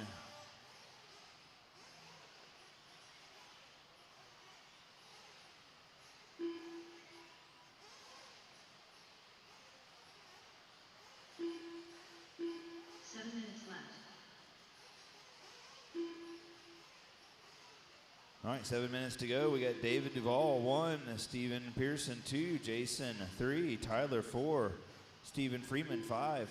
All right, 7 minutes to go. We got David Duvall 1, Stephen Pearson 2, Jason 3, Tyler 4, Stephen Freeman 5.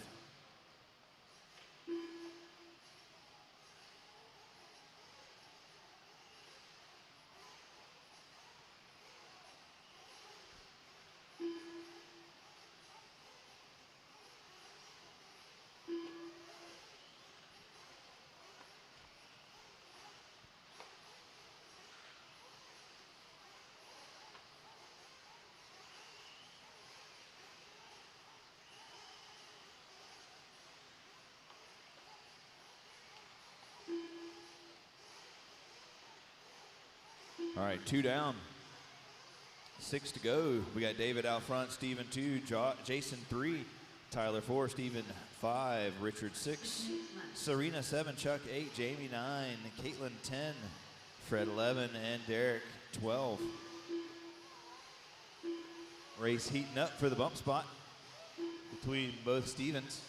All right, 2 down. 6 to go. We got David out front, Steven 2, Jason 3, Tyler 4, Steven 5, Richard 6, Serena 7, Chuck 8, Jamie 9, Caitlin 10, Fred 11, and Derek 12. Race heating up for the bump spot between both Stevens.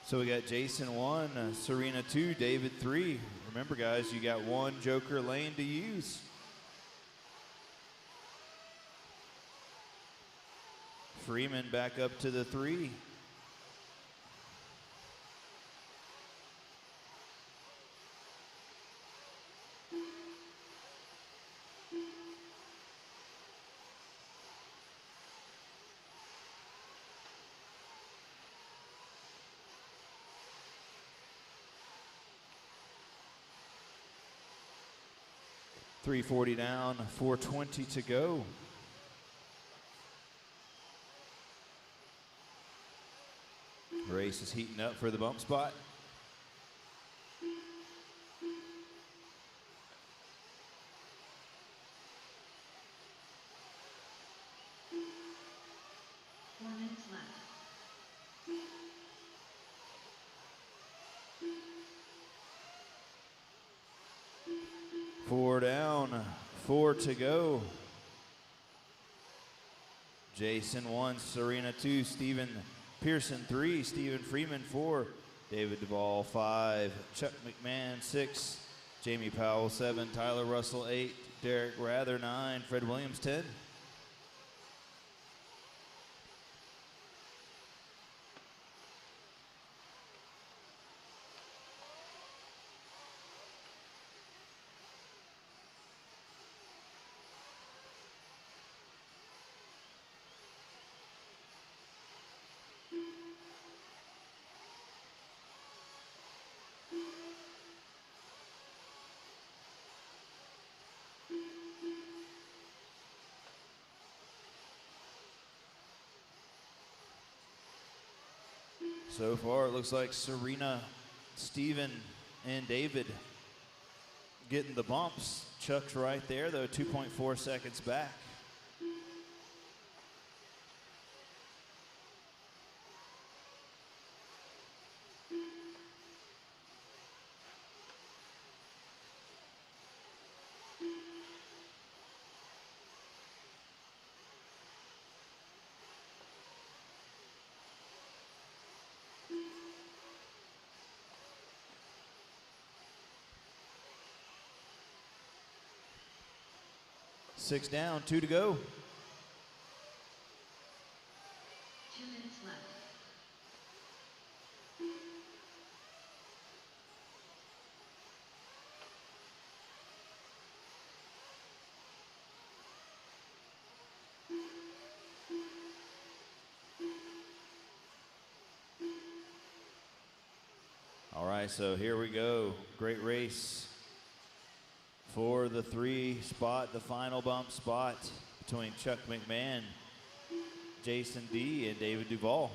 So we got Jason 1, Serena 2, David 3. Remember, guys, you got 1 joker lane to use. Freeman back up to the 3. .340 down, 4:20 to go. Race is heating up for the bump spot. Four down, 4 to go. Jason 1, Serena 2, Stephen Pearson 3, Stephen Freeman 4, David Duvall 5, Chuck McMahon 6, Jamie Powell 7, Tyler Russell 8, Derek Rather 9, Fred Williams 10. So far, it looks like Serena, Steven, and David getting the bumps. Chuck's right there, though, 2.4 seconds back. Six down, 2 to go. 2 minutes left. All right, so here we go. Great race for the 3 spot, the final bump spot between Chuck McMahon, Jason D, and David Duvall.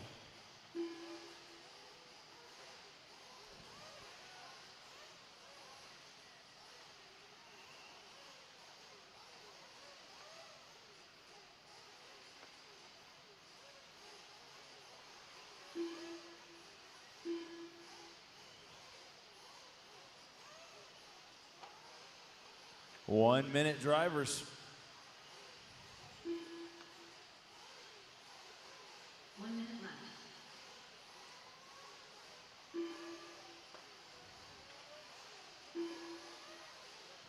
One-minute drivers. 1 minute left.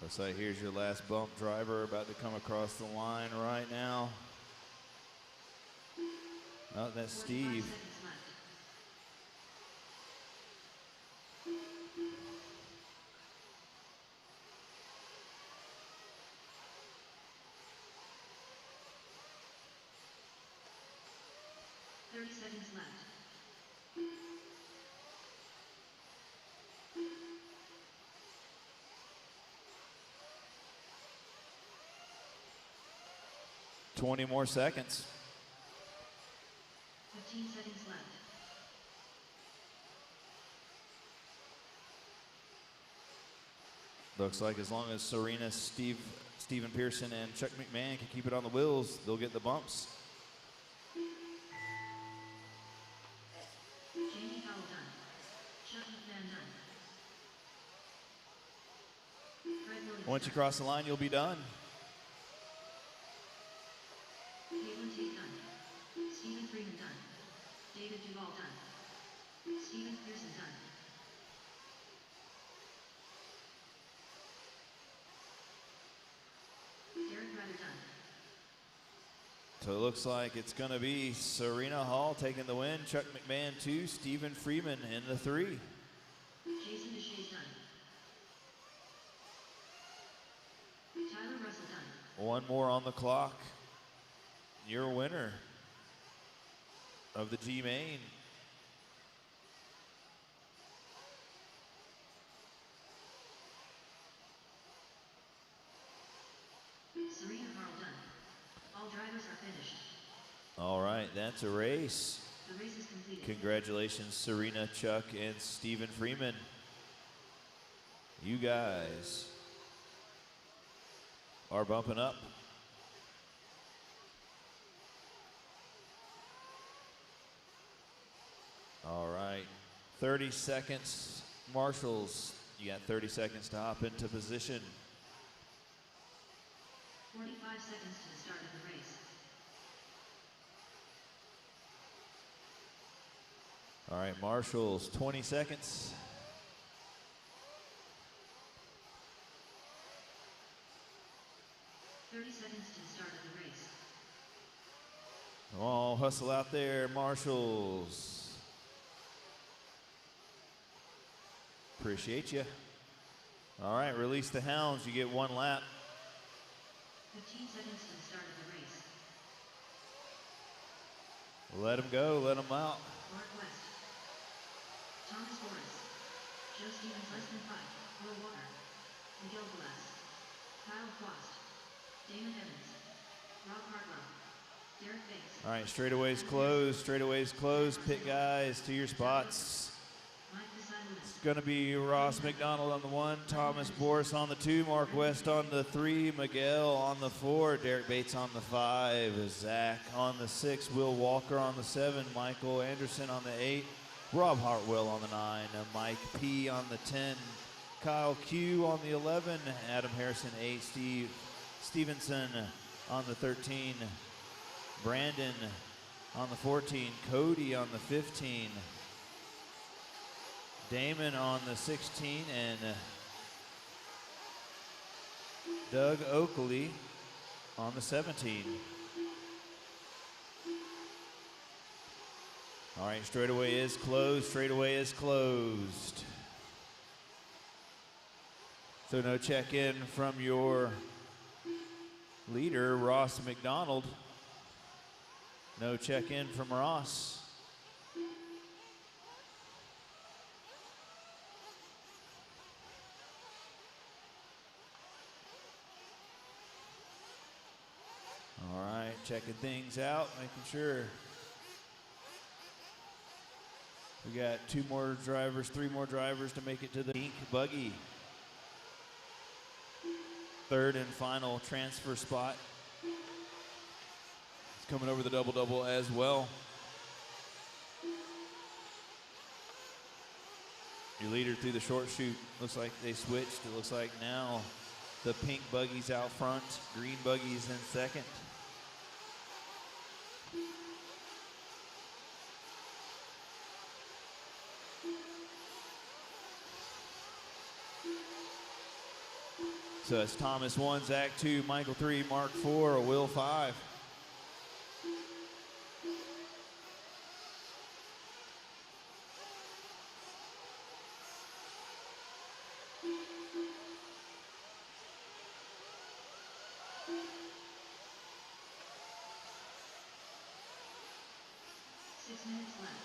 Looks like here's your last bump driver about to come across the line right now. Oh, that's 45 Steve. seconds left. 30 seconds left. Twenty more seconds. 15 seconds left. Looks like as long as Serena, Steven Pearson, and Chuck McMahon can keep it on the wheels, they'll get the bumps. Jamie Powell done. Chuck McMahon done. Fred Williams Once you done. cross the line, you'll be done. Caitlin Tate done. Stephen Freeman done. David Duvall done. Stephen Pearson done. Derek Ryder done. So it looks like it's going to be Serena Hall taking the win, Chuck McMahon 2, Stephen Freeman in the 3. Jason DeShays done. Tyler Russell done. One more on the clock. Your winner of the G Main. Serena Harl done. All drivers are finished. All right, that's a race. The race is completed. Congratulations, Serena, Chuck, and Stephen Freeman. You guys are bumping up. All right, 30 seconds. Marshals, you got 30 seconds to hop into position. 45 seconds to the start of the race. All right, Marshals, 20 seconds. Seconds to the start of the race. Oh, hustle out there, Marshals. Appreciate you. All right, release the hounds. You get one lap. 15 seconds to the start of the race. Let them go. Let them out. Mark West. Thomas Morris. Joe Stevens less than 5. Will Walker. Miguel Velez. Kyle Quast. Damon Evans. Rob Hartwell. Derek Banks. All right, straightaways closed. Straightaways closed. Pit guys to your spots. Mike Desai Lewis. It's going to be Ross McDonald on the 1, Thomas Boris on the 2, Mark West on the 3, Miguel on the 4, Derek Bates on the 5, Zach on the 6, Will Walker on the 7, Michael Anderson on the 8, Rob Hartwell on the 9, Mike P on the 10, Kyle Q on the 11, Adam Harrison 8, Steve Stevenson on the 13, Brandon on the 14, Cody on the 15, Damon on the 16, and Doug Oakley on the 17. All right, straightaway is closed. Straightaway is closed. So no check-in from your leader, Ross McDonald. No check-in from Ross. All right, checking things out, making sure. We got 2 more drivers, 3 more drivers to make it to the pink buggy. 3rd and final transfer spot. It's coming over the double-double as well. Your leader through the short chute. Looks like they switched. It looks like now the pink buggy's out front, green buggy's in second. So it's Thomas 1, Zach 2, Michael 3, Mark 4, Will 5.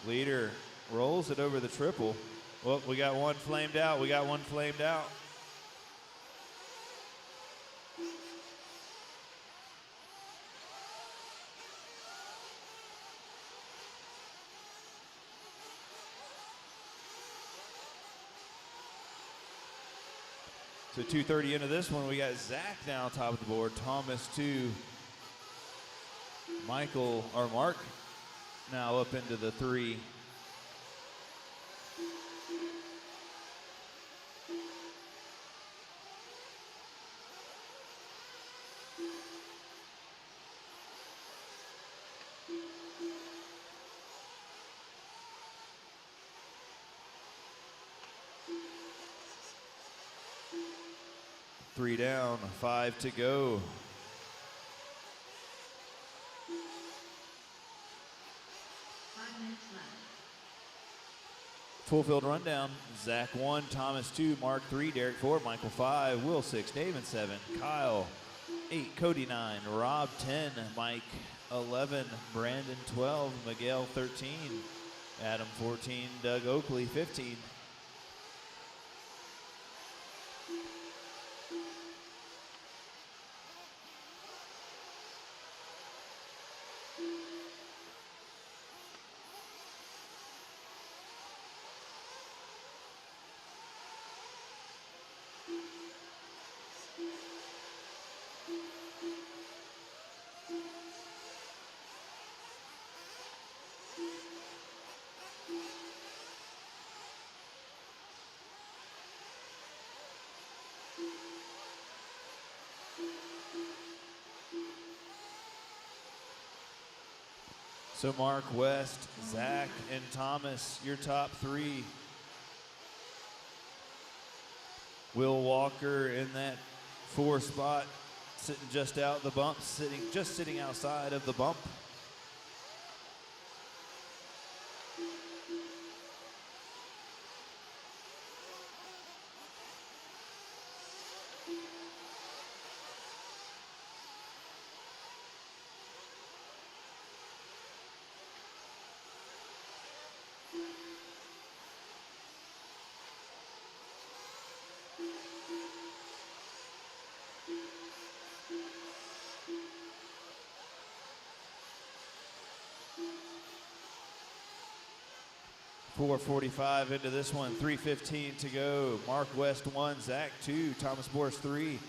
Leader rolls it over the triple. Well, we got one flamed out. We got one flamed out. So 2:30 into this one, we got Zach now top of the board. Thomas 2. Michael, or Mark, now up into the 3. Three down, 5 to go. Full field rundown. Zach 1, Thomas 2, Mark 3, Derek 4, Michael 5, Will 6, David 7, Kyle 8, Cody 9, Rob 10, Mike 11, Brandon 12, Miguel 13, Adam 14, Doug Oakley 15. So Mark, West, Zach, and Thomas, your top 3. Will Walker in that 4 spot, sitting just out the bump, sitting outside of the bump. .445 into this one, 3:15 to go. Mark West 1, Zach 2, Thomas Boris 3,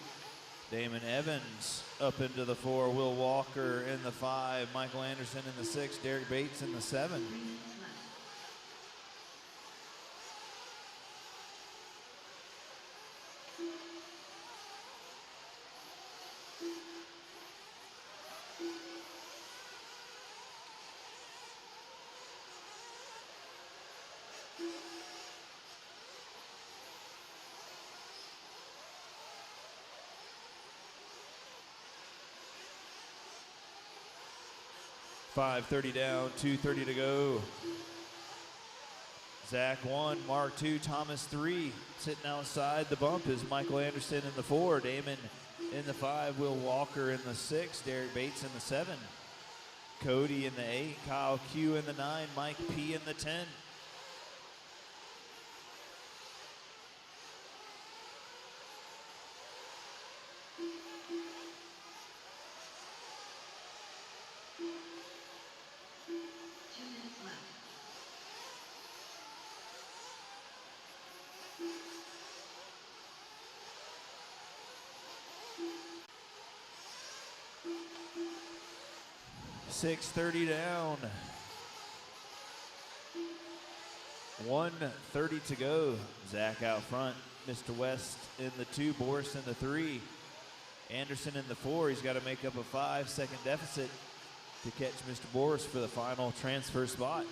Damon Evans up into the 4, Will Walker in the 5, Michael Anderson in the 6, Derek Bates in the 7. 5:30 down, 2:30 to go. Zach 1, Mark 2, Thomas 3. Sitting outside the bump is Michael Anderson in the 4, Damon in the 5, Will Walker in the 6, Derek Bates in the 7, Cody in the 8, Kyle Q in the 9, Mike P in the 10. .630 down. 1:30 to go. Zach out front. Mr. West in the 2, Boris in the 3. Anderson in the 4. He's got to make up a 5-second deficit to catch Mr. Boris for the final transfer spot.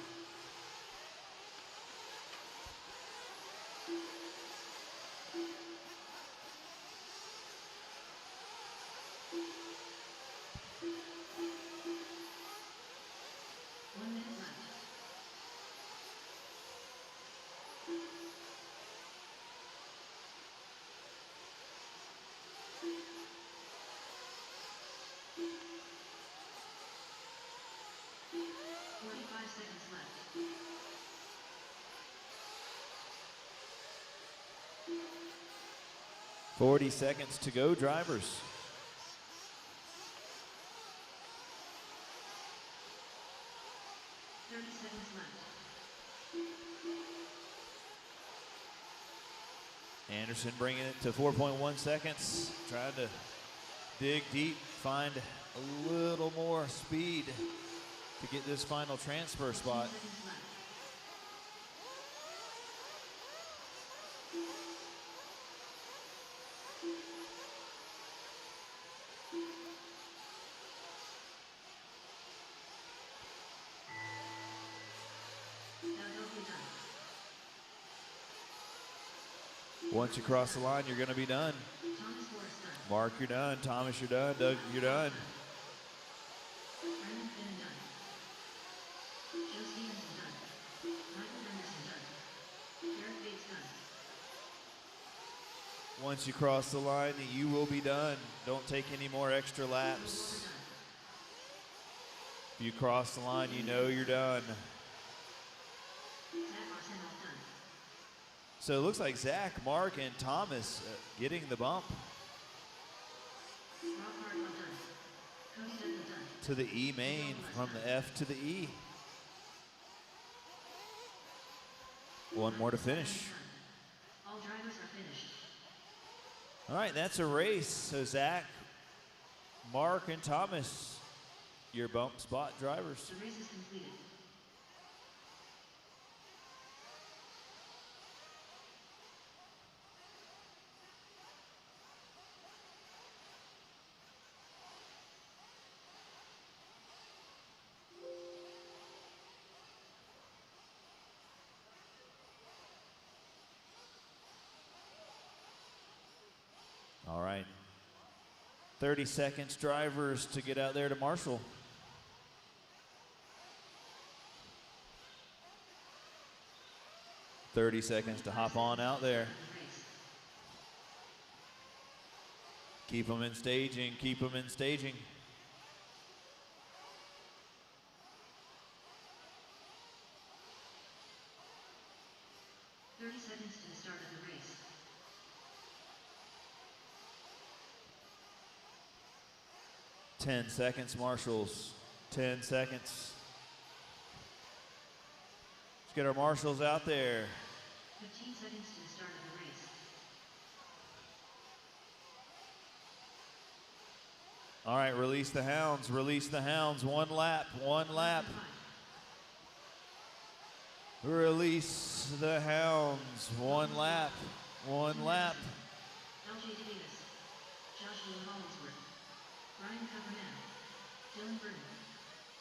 40 seconds to go, drivers. Anderson bringing it to 4.1 seconds. Trying to dig deep, find a little more speed to get this final transfer spot. Once you cross the line, you're going to be done. Mark, you're done. Thomas, you're done. Doug, you're done. Once you cross the line, you will be done. Don't take any more extra laps. If you cross the line, you know you're done. So it looks like Zach, Mark, and Thomas getting the bump to the E main from the F to the E. One more to finish. All drivers are finished. All right, that's a race. So Zach, Mark, and Thomas, your bump spot drivers. The race is completed. All right. 30 seconds, drivers, to get out there to Marshall. $30 seconds to hop on out there. Keep them in staging, keep them in staging. Seconds to the start of the race. 10 seconds, marshals. 10 seconds. Let's get our marshals out there. 15 seconds to the start of the race. All right, release the hounds, release the hounds. One lap, one lap. Release the hounds, one lap, one lap. LJ Davis, Joshua Hollingsworth, Brian Cabernet, Dylan Burton,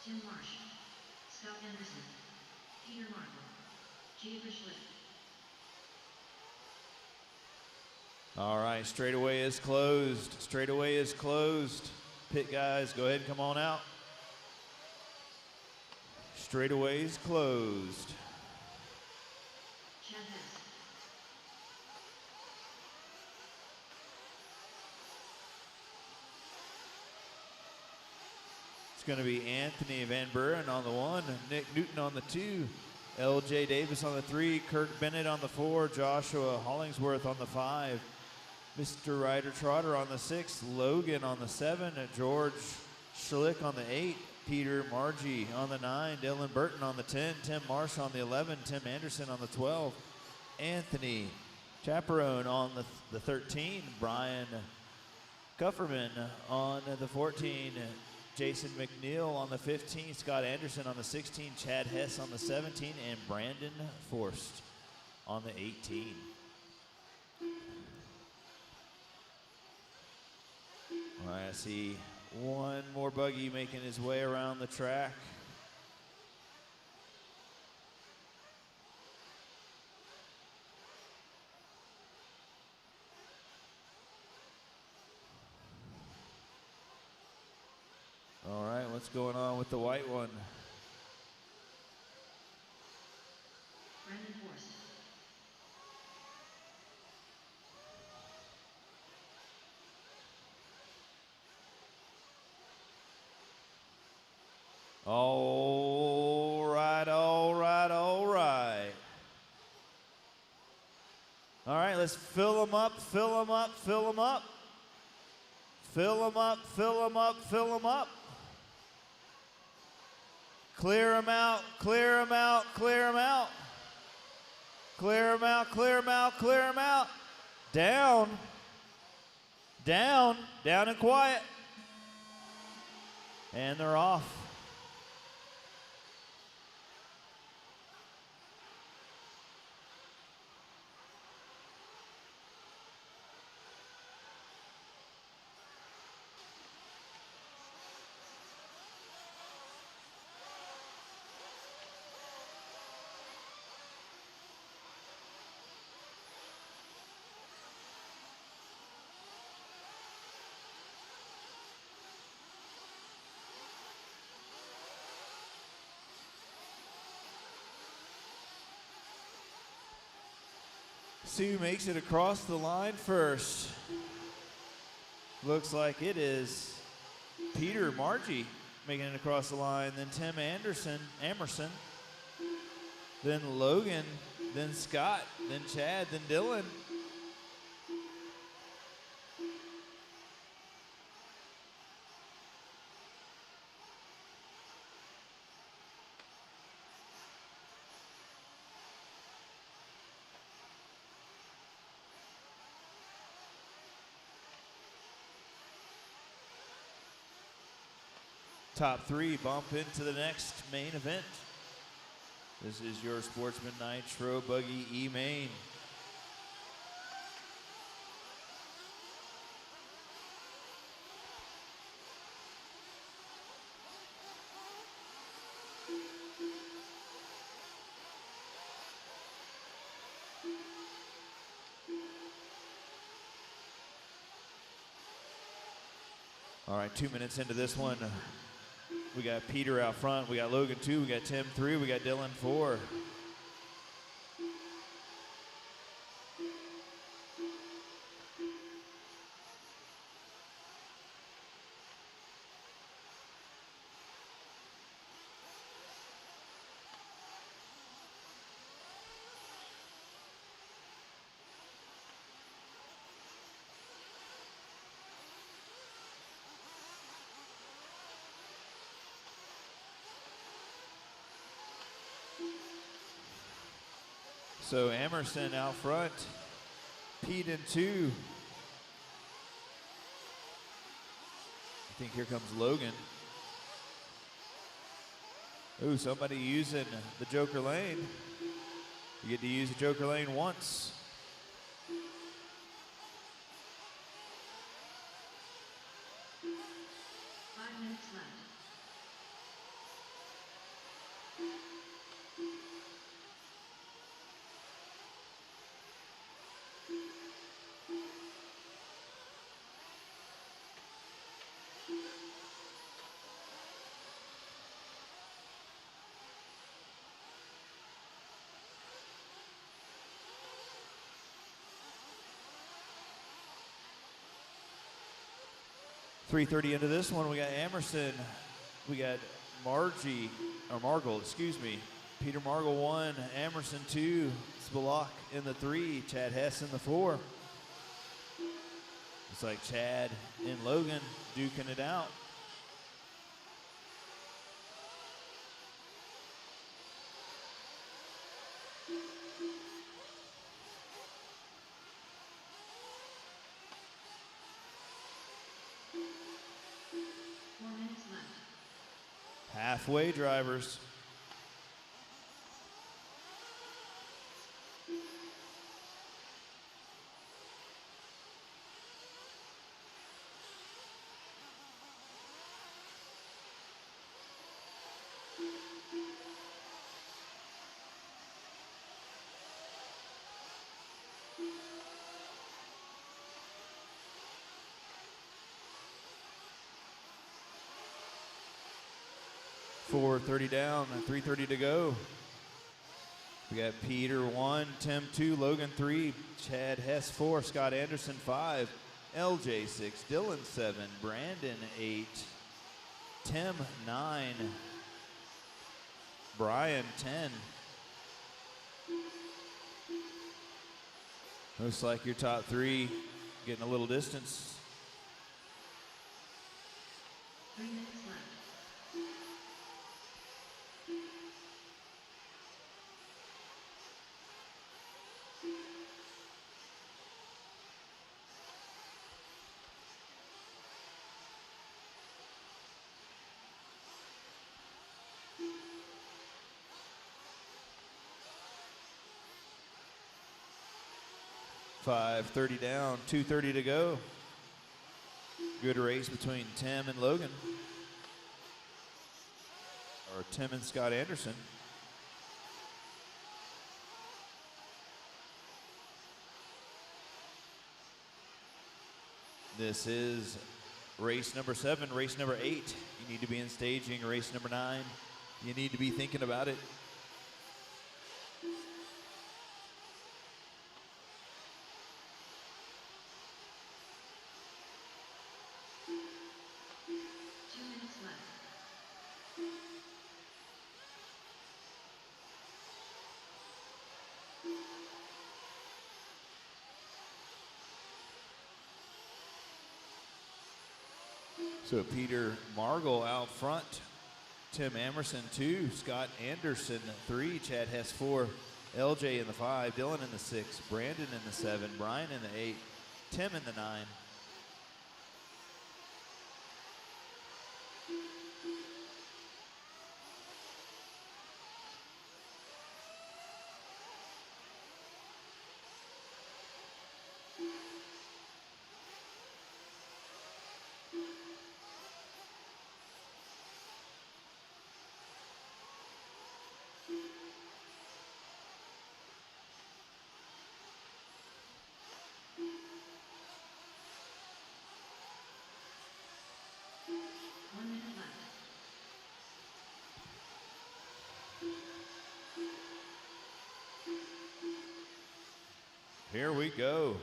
Tim Marsh, Scott Anderson, Peter Markle, Gia Schlick. All right, straightaway is closed. Straightaway is closed. Pit guys, go ahead and come on out. Straightaway is closed. Chad Hess. It's going to be Anthony Van Buren on the 1, Nick Newton on the 2, LJ Davis on the 3, Kirk Bennett on the 4, Joshua Hollingsworth on the 5, Mr. Ryder Trotter on the 6, Logan on the 7, George Schlick on the 8, Peter Margie on the 9, Dylan Burton on the 10, Tim Marsh on the 11, Tim Anderson on the 12, Anthony Chaperone on the 13, Brian Kufferman on the 14, Jason McNeil on the 15, Scott Anderson on the 16, Chad Hess on the 17, and Brandon Forst on the 18. All right, I see one more buggy making his way around the track. All right, what's going on with the white one? Brandon Forst. All right, all right, all right. All right, let's fill them up, fill them up, fill them up. Fill them up, fill them up, fill them up. Clear them out, clear them out, clear them out. Clear them out, clear them out, clear them out. Down, down, down and quiet. And they're off. Sue makes it across the line first. Looks like it is Peter Margie making it across the line, then Tim Amerson, then Logan, then Scott, then Chad, then Dylan. Top three bump into the next main event. This is your Sportsman Nitro Buggy E-Main. All right, 2 minutes into this one. We got Peter out front, we got Logan 2, we got Tim 3, we got Dylan 4. So Amerson out front, Pete in 2. I think here comes Logan. Ooh, somebody using the Joker lane. You get to use the Joker lane once. Left. 3:30 into this one, we got Amerson, we got Margle, excuse me. Peter Margle 1, Amerson 2, Spalak in the 3, Chad Hess in the 4. It's like Chad and Logan duking it out. Halfway drivers. .430 down, 3:30 to go. We got Peter 1, Tim 2, Logan 3, Chad Hess 4, Scott Anderson 5, LJ 6, Dylan 7, Brandon 8, Tim 9, Brian 10. Looks like your top three getting a little distance. 3 minutes left. 5:30 down, 2:30 to go. Good race between Tim and Logan. Or Tim and Scott Anderson. This is race number 7, race number 8. You need to be in staging. Race number 9, you need to be thinking about it. So Peter Margol out front, Tim Amerson 2, Scott Anderson 3, Chad Hess 4, LJ in the 5, Dylan in the 6, Brandon in the 7, Brian in the 8, Tim in the 9. Here we go.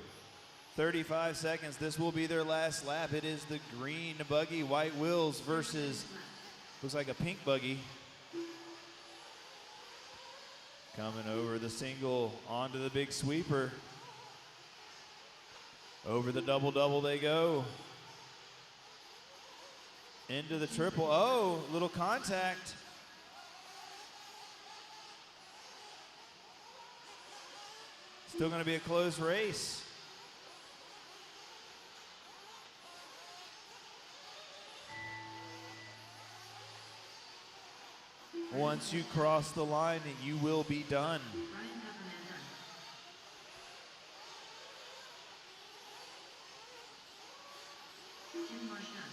35 seconds. This will be their last lap. It is the green buggy, white wheels versus, looks like a pink buggy. Coming over the single, onto the big sweeper. Over the double-double they go. Into the triple. Oh, little contact. Still going to be a close race. Once you cross the line, you will be done. Tim Marsh done.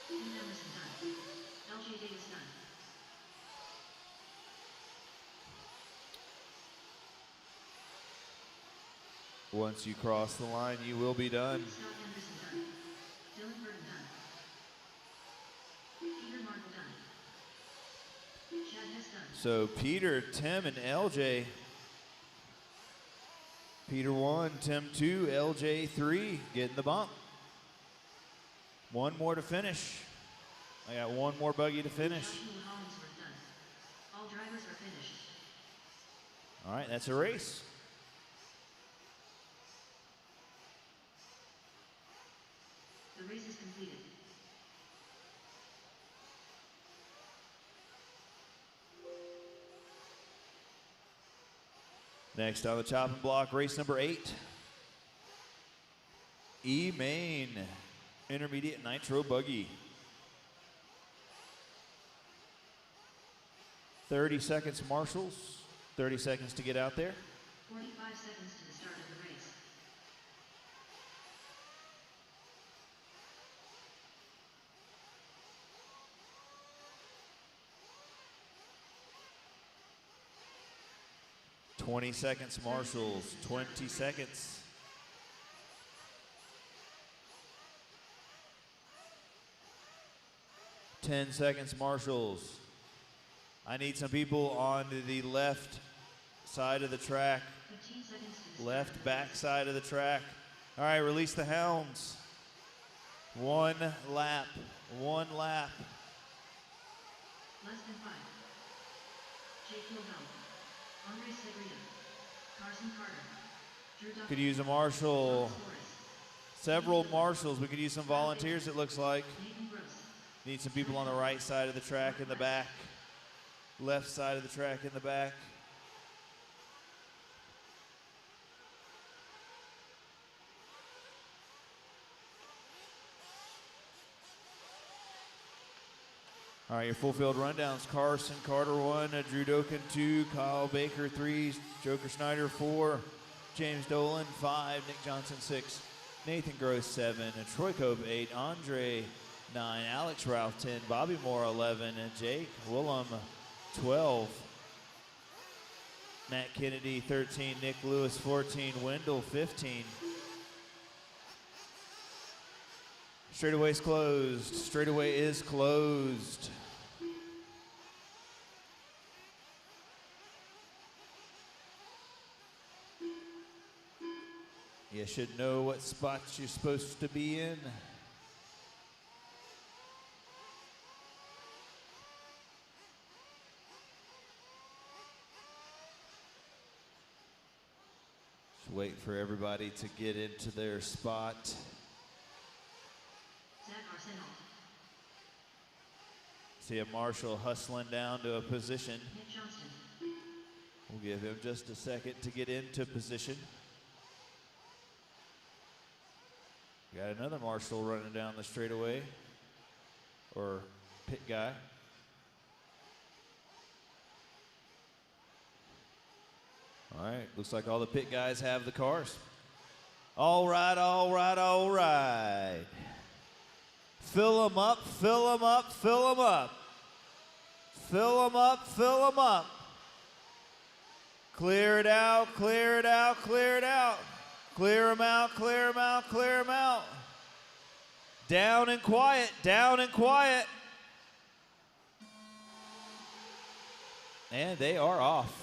Tim Emerson done. LJ Davis done. Once you cross the line, you will be done. Scott Anderson done. Dylan Burton done. Peter Markle done. Chad Hess done. So Peter, Tim, and LJ. Peter 1, Tim 2, LJ 3, getting the bump. One more to finish. I got one more buggy to finish. Joshua Hollingsworth done. All drivers are finished. All right, that's a race. The race is completed. Next on the chopping block, race number 8. E-Main Intermediate Nitro Buggy. 30 seconds, marshals. 30 seconds to get out there. 45 seconds to the start of the race. Twenty seconds, marshals. 20 seconds. Ten seconds, marshals. I need some people on the left side of the track. 15 seconds to the Left back side of the track. All right, release the hounds. One lap. One lap. Less than 5. Jake Wilhelm. Andre Segrino. Carson Carter. Drew Duffy. Could use a marshal. Thomas Morris. Several marshals. We could use some volunteers, it looks like. Nathan Gross. Need some people on the right side of the track in the back. Left side of the track in the back. All right, your full field rundowns. Carson Carter 1, Drew Doken 2, Kyle Baker 3, Joker Schneider 4, James Dolan 5, Nick Johnson 6, Nathan Gross 7, and Troy Cope 8, Andre 9, Alex Ralph 10, Bobby Moore 11, and Jake Willem 12, Matt Kennedy 13, Nick Lewis 14, Wendell 15. Straightaway's closed. Straightaway is closed. You should know what spots you're supposed to be in. Just wait for everybody to get into their spot. Zach Arsenal. See a marshal hustling down to a position. Nick Johnston. We'll give him just a second to get into position. Got another marshal running down the straightaway, or pit guy. All right, looks like all the pit guys have the cars. All right, all right, all right. Fill them up, fill them up, fill them up. Fill them up, fill them up. Clear it out, clear it out, clear it out. Clear them out, clear them out, clear them out. Down and quiet, down and quiet. And they are off.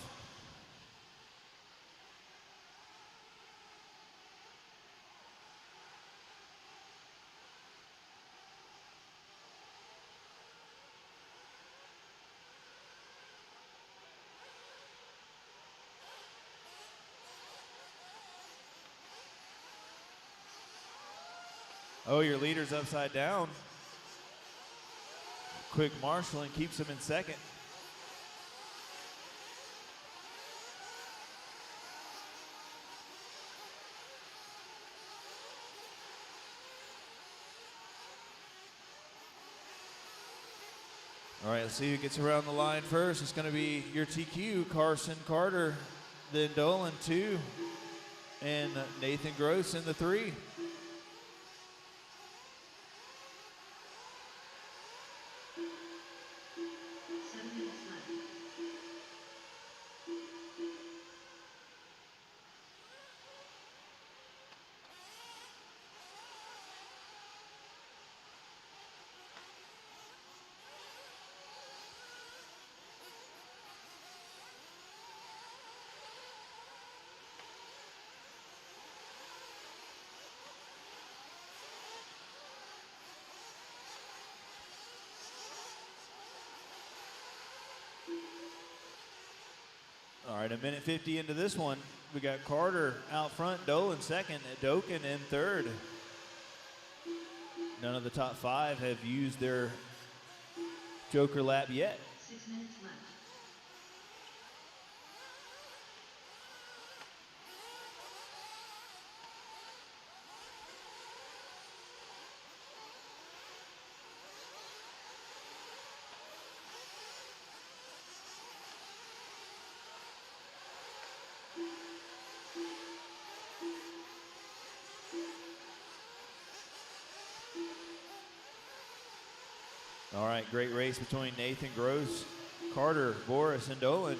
Oh, your leader's upside down. Quick marshaling keeps him in second. All right, let's see who gets around the line first. It's going to be your TQ, Carson Carter, then Dolan 2, and Nathan Gross in the 3. All right, a minute 50 into this one. We got Carter out front, Dolan second, Doken in third. None of the top 5 have used their Joker lap yet. 6 minutes left. All right, great race between Nathan Gross, Carter, Boris, and Dolan.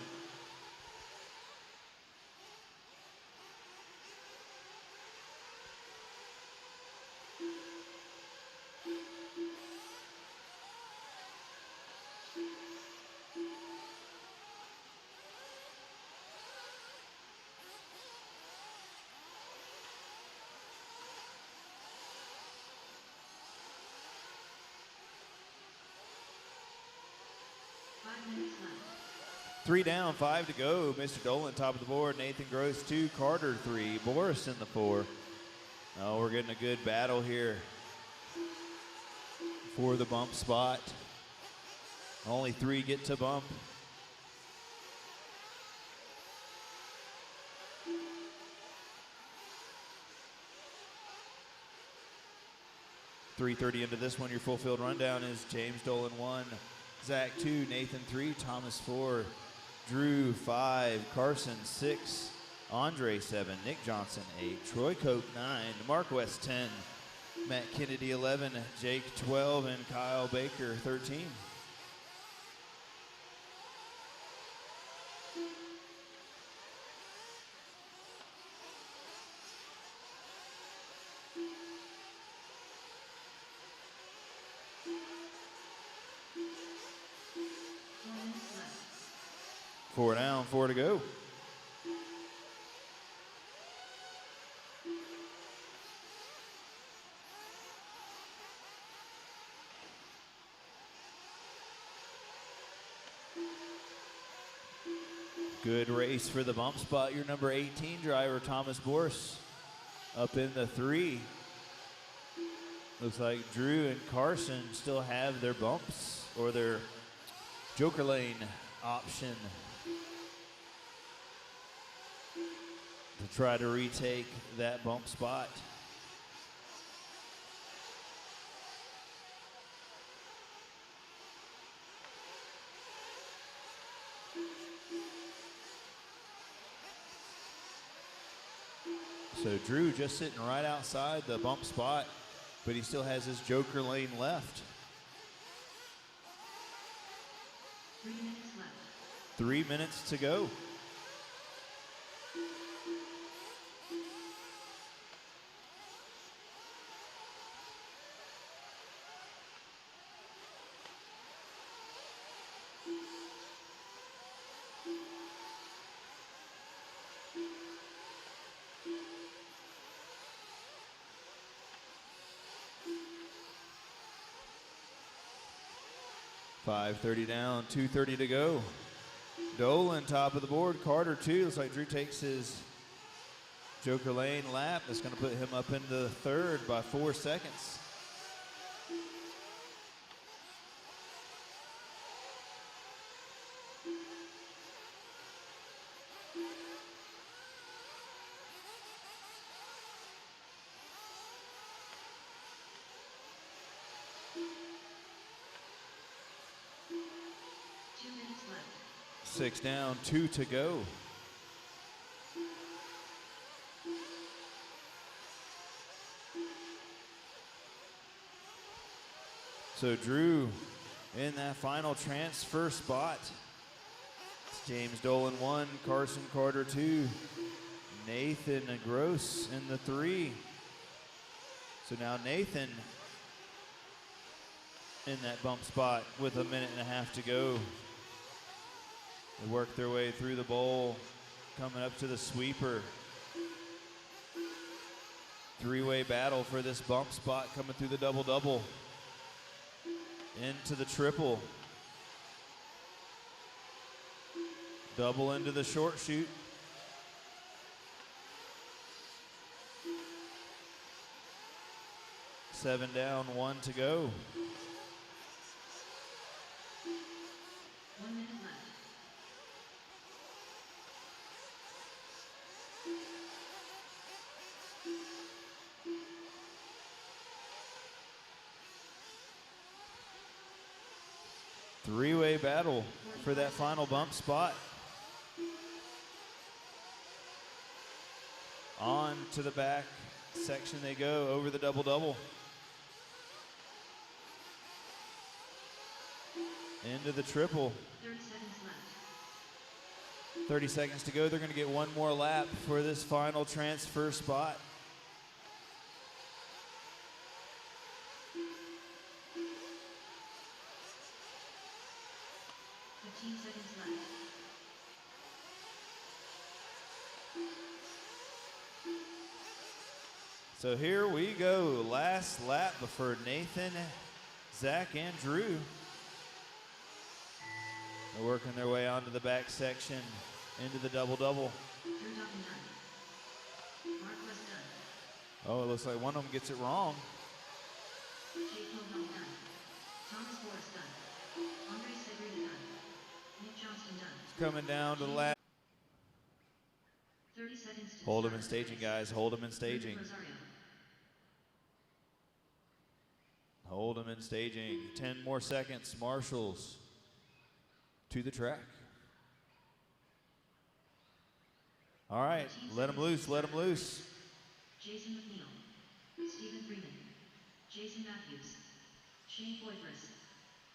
Minutes left. 3 down, 5 to go. Mr. Dolan top of the board. Nathan Gross 2, Carter 3, Boris in the 4. Oh, we're getting a good battle here for the bump spot. Only 3 get to bump. .330 into this one. Your full field rundown is James Dolan 1, Zach 2, Nathan 3, Thomas 4, Drew 5, Carson 6, Andre 7, Nick Johnson 8, Troy Cope 9, Mark West 10, Matt Kennedy 11, Jake 12, and Kyle Baker 13. Four down, 4 to go. Good race for the bump spot. Your number 18 driver, Thomas Boris, up in the 3. Looks like Drew and Carson still have their bumps or their Joker lane option to try to retake that bump spot. So Drew just sitting right outside the bump spot, but he still has his Joker lane left. 3 minutes left. 3 minutes to go. .530 down, 2:30 to go. Dolan top of the board, Carter 2. Looks like Drew takes his Joker lane lap. That's going to put him up into the 3rd by 4 seconds. Left. 6 down, 2 to go. So Drew in that final transfer spot. It's James Dolan 1, Carson Carter 2, Nathan Gross in the 3. So now Nathan in that bump spot with 1.5 minutes to go. They work their way through the bowl, coming up to the sweeper. 3-way battle for this bump spot, coming through the double-double. Into the triple. Double into the short shoot. Seven down, 1 to go. 1 minute left. Three-way battle for that final bump spot. On to the back section they go, over the double-double. Into the triple. 30 seconds left. 30 seconds to go. They're going to get one more lap for this final transfer spot. So here we go, last lap before Nathan, Zach, and Drew. They're working their way onto the back section, into the double-double. Drew Dawson done. Mark West done. Oh, it looks like one of them gets it wrong. Jake Mohel done. Thomas Forrest done. Andre Segreda done. Nick Johnston done. It's coming down to the last. 30 seconds to Hold the them in start of the staging, race. guys. Hold them in staging. Rosario. Hold them in staging. 10 more seconds. Marshals to the track. All right, let them loose, let them loose. Jason McNeil. Stephen Freeman. Jason Matthews. Shane Poitras.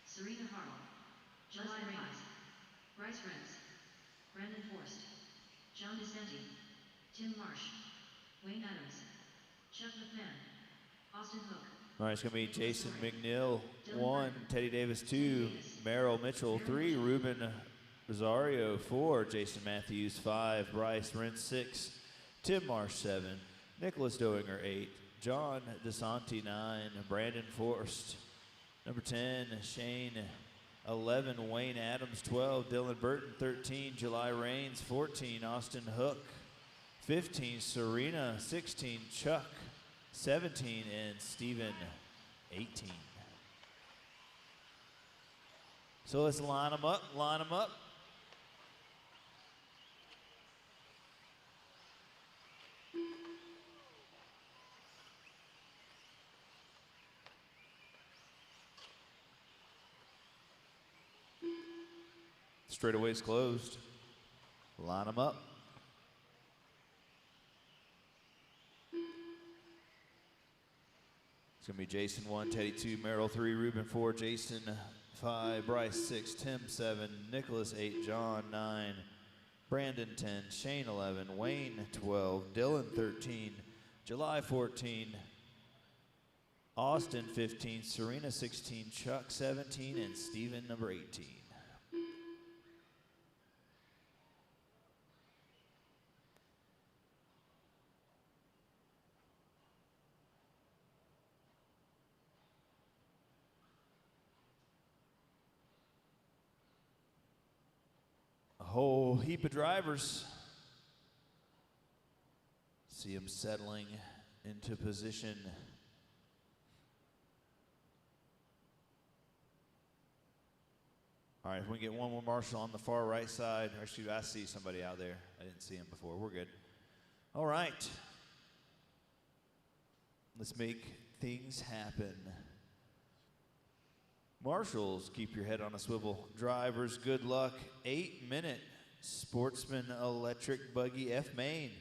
Serena Harrell. July Reyes. Bryce Renz. Brandon Forst. John DeSanti. Tim Marsh. Wayne Adams. Chuck McMahon. Austin Hook. All right, it's going to be Jason McNeil, 1, Teddy Davis, 2, Merrill Mitchell, 3, Ruben Rosario, 4, Jason Matthews, 5, Bryce Rentz, 6, Tim Marsh, 7, Nicholas Doinger, 8, John DeSanti, 9, Brandon Forst, number 10, Shane, 11, Wayne Adams, 12, Dylan Burton, 13, July Rains, 14, Austin Hook, 15, Serena, 16, Chuck, 17, and Steven, 18. So let's line them up, line them up. Straightaway's closed. Line them up. It's going to be Jason 1, Teddy 2, Merrill 3, Ruben 4, Jason 5, Bryce 6, Tim 7, Nicholas 8, John 9, Brandon 10, Shane 11, Wayne 12, Dylan 13, July 14, Austin 15, Serena 16, Chuck 17, and Steven number 18. Whole heap of drivers. See them settling into position. All right, if we can get one more marshal on the far right side. Actually, I see somebody out there. I didn't see him before. We're good. All right. Let's make things happen. Marshals, keep your head on a swivel. Drivers, good luck. 8-minute Sportsman Electric Buggy F Main.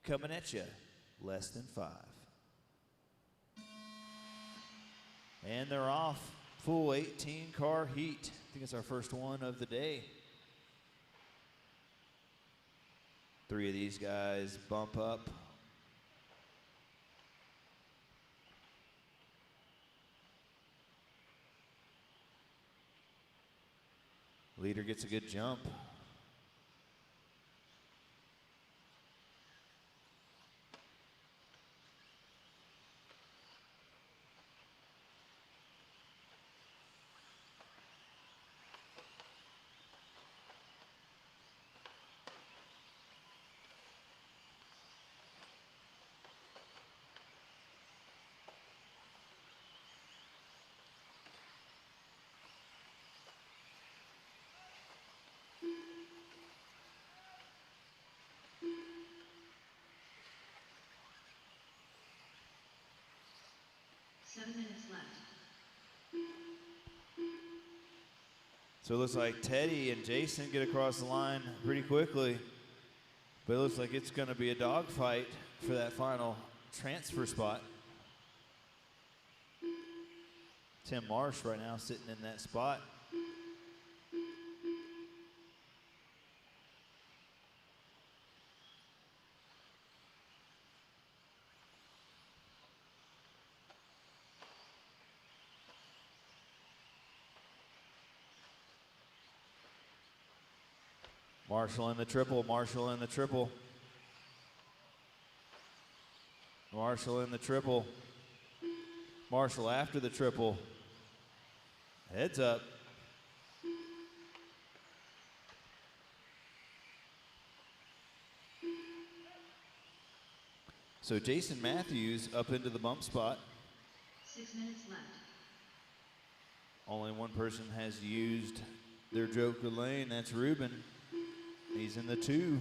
Coming at you, less than 5. And they're off. Full 18-car heat. I think it's our first one of the day. 3 of these guys bump up. Leader gets a good jump. So it looks like Teddy and Jason get across the line pretty quickly. But it looks like it's going to be a dogfight for that final transfer spot. Tim Marsh right now sitting in that spot. Marshall in the triple, Marshall in the triple. Marshall in the triple. Marshall after the triple. Heads up. So Jason Matthews up into the bump spot. 6 minutes left. Only one person has used their Joker lane. That's Ruben. He's in the 2.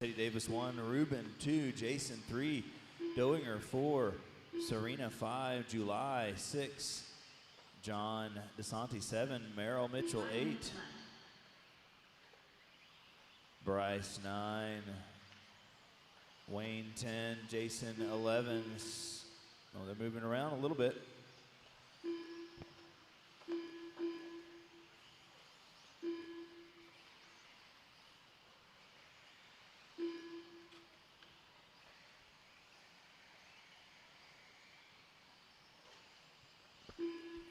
Teddy Davis 1, Ruben 2, Jason 3, Doinger 4, Serena 5, July 6, John DeSanti 7, Merrill Mitchell 5 8, minutes left. Bryce 9, Wayne 10, Jason 11. Oh, they're moving around a little bit.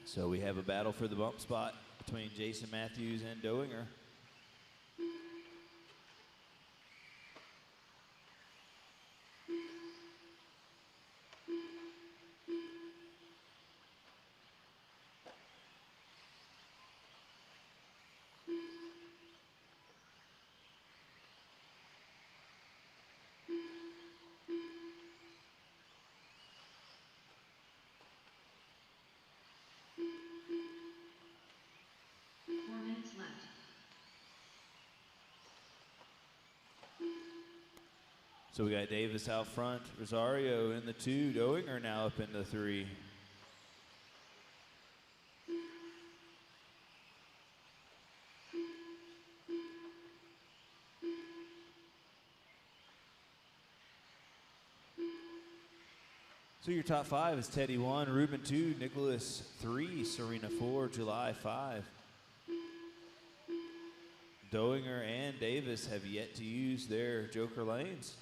So we have a battle for the bump spot between Jason Matthews and Doinger. Left. So we got Davis out front, Rosario in the 2, Doinger now up in the 3. So your top 5 is Teddy 1, Ruben 2, Nicholas 3, Serena 4, July 5. Doinger and Davis have yet to use their Joker lanes.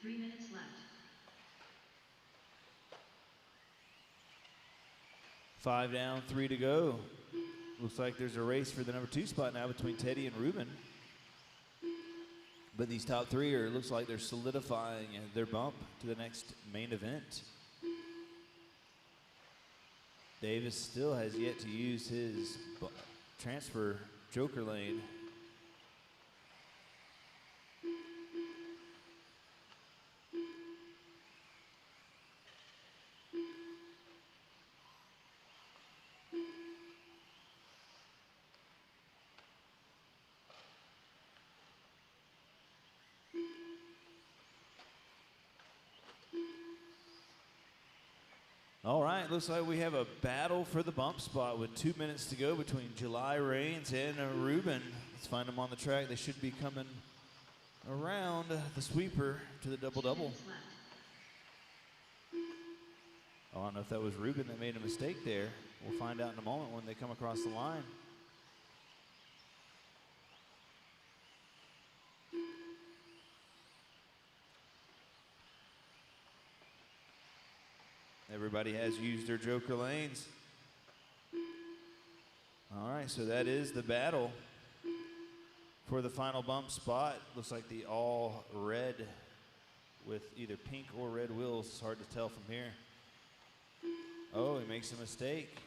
Three minutes left. 5 down, 3 to go. Looks like there's a race for the number 2 spot now between Teddy and Ruben. But these top 3 looks like they're solidifying their bump to the next main event. Davis still has yet to use his transfer Joker lane. All right, looks like we have a battle for the bump spot with 2 minutes to go between July Rains and Ruben. Let's find them on the track. They should be coming around the sweeper to the double-double. Minutes left. I don't know if that was Ruben that made a mistake there. We'll find out in a moment when they come across the line. Everybody has used their Joker lanes. All right, so that is the battle for the final bump spot. Looks like the all red with either pink or red wheels. It's hard to tell from here. Oh, he makes a mistake.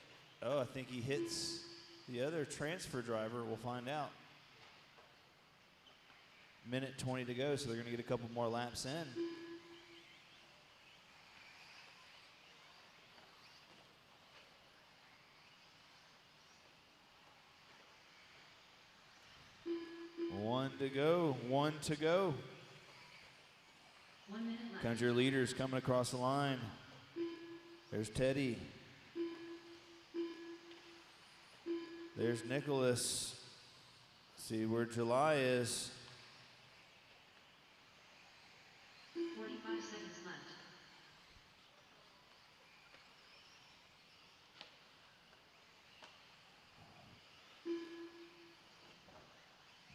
Oh, I think he hits the other transfer driver. We'll find out. Minute 20 to go, so they're going to get a couple more laps in. One to go, 1 to go. 1 minute left. Country leaders coming across the line. There's Teddy. There's Nicholas. See where July is. 45 seconds left.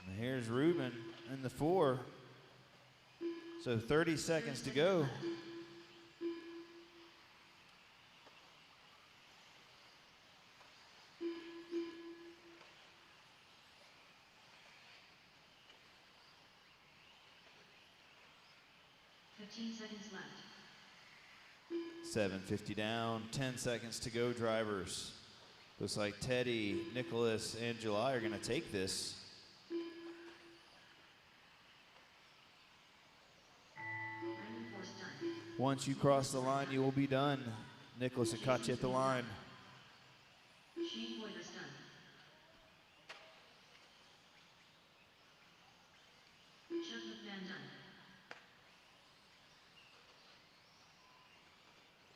And here's Ruben in the 4. So 30 seconds to go. Left. 15 seconds left. 7:50 down, 10 seconds to go, drivers. Looks like Teddy, Nicholas, and July are gonna take this. Random force done. Once you cross the line, you will be done. Nicholas and caught you at the line. Shane Poitras done. Chuck McMahon done.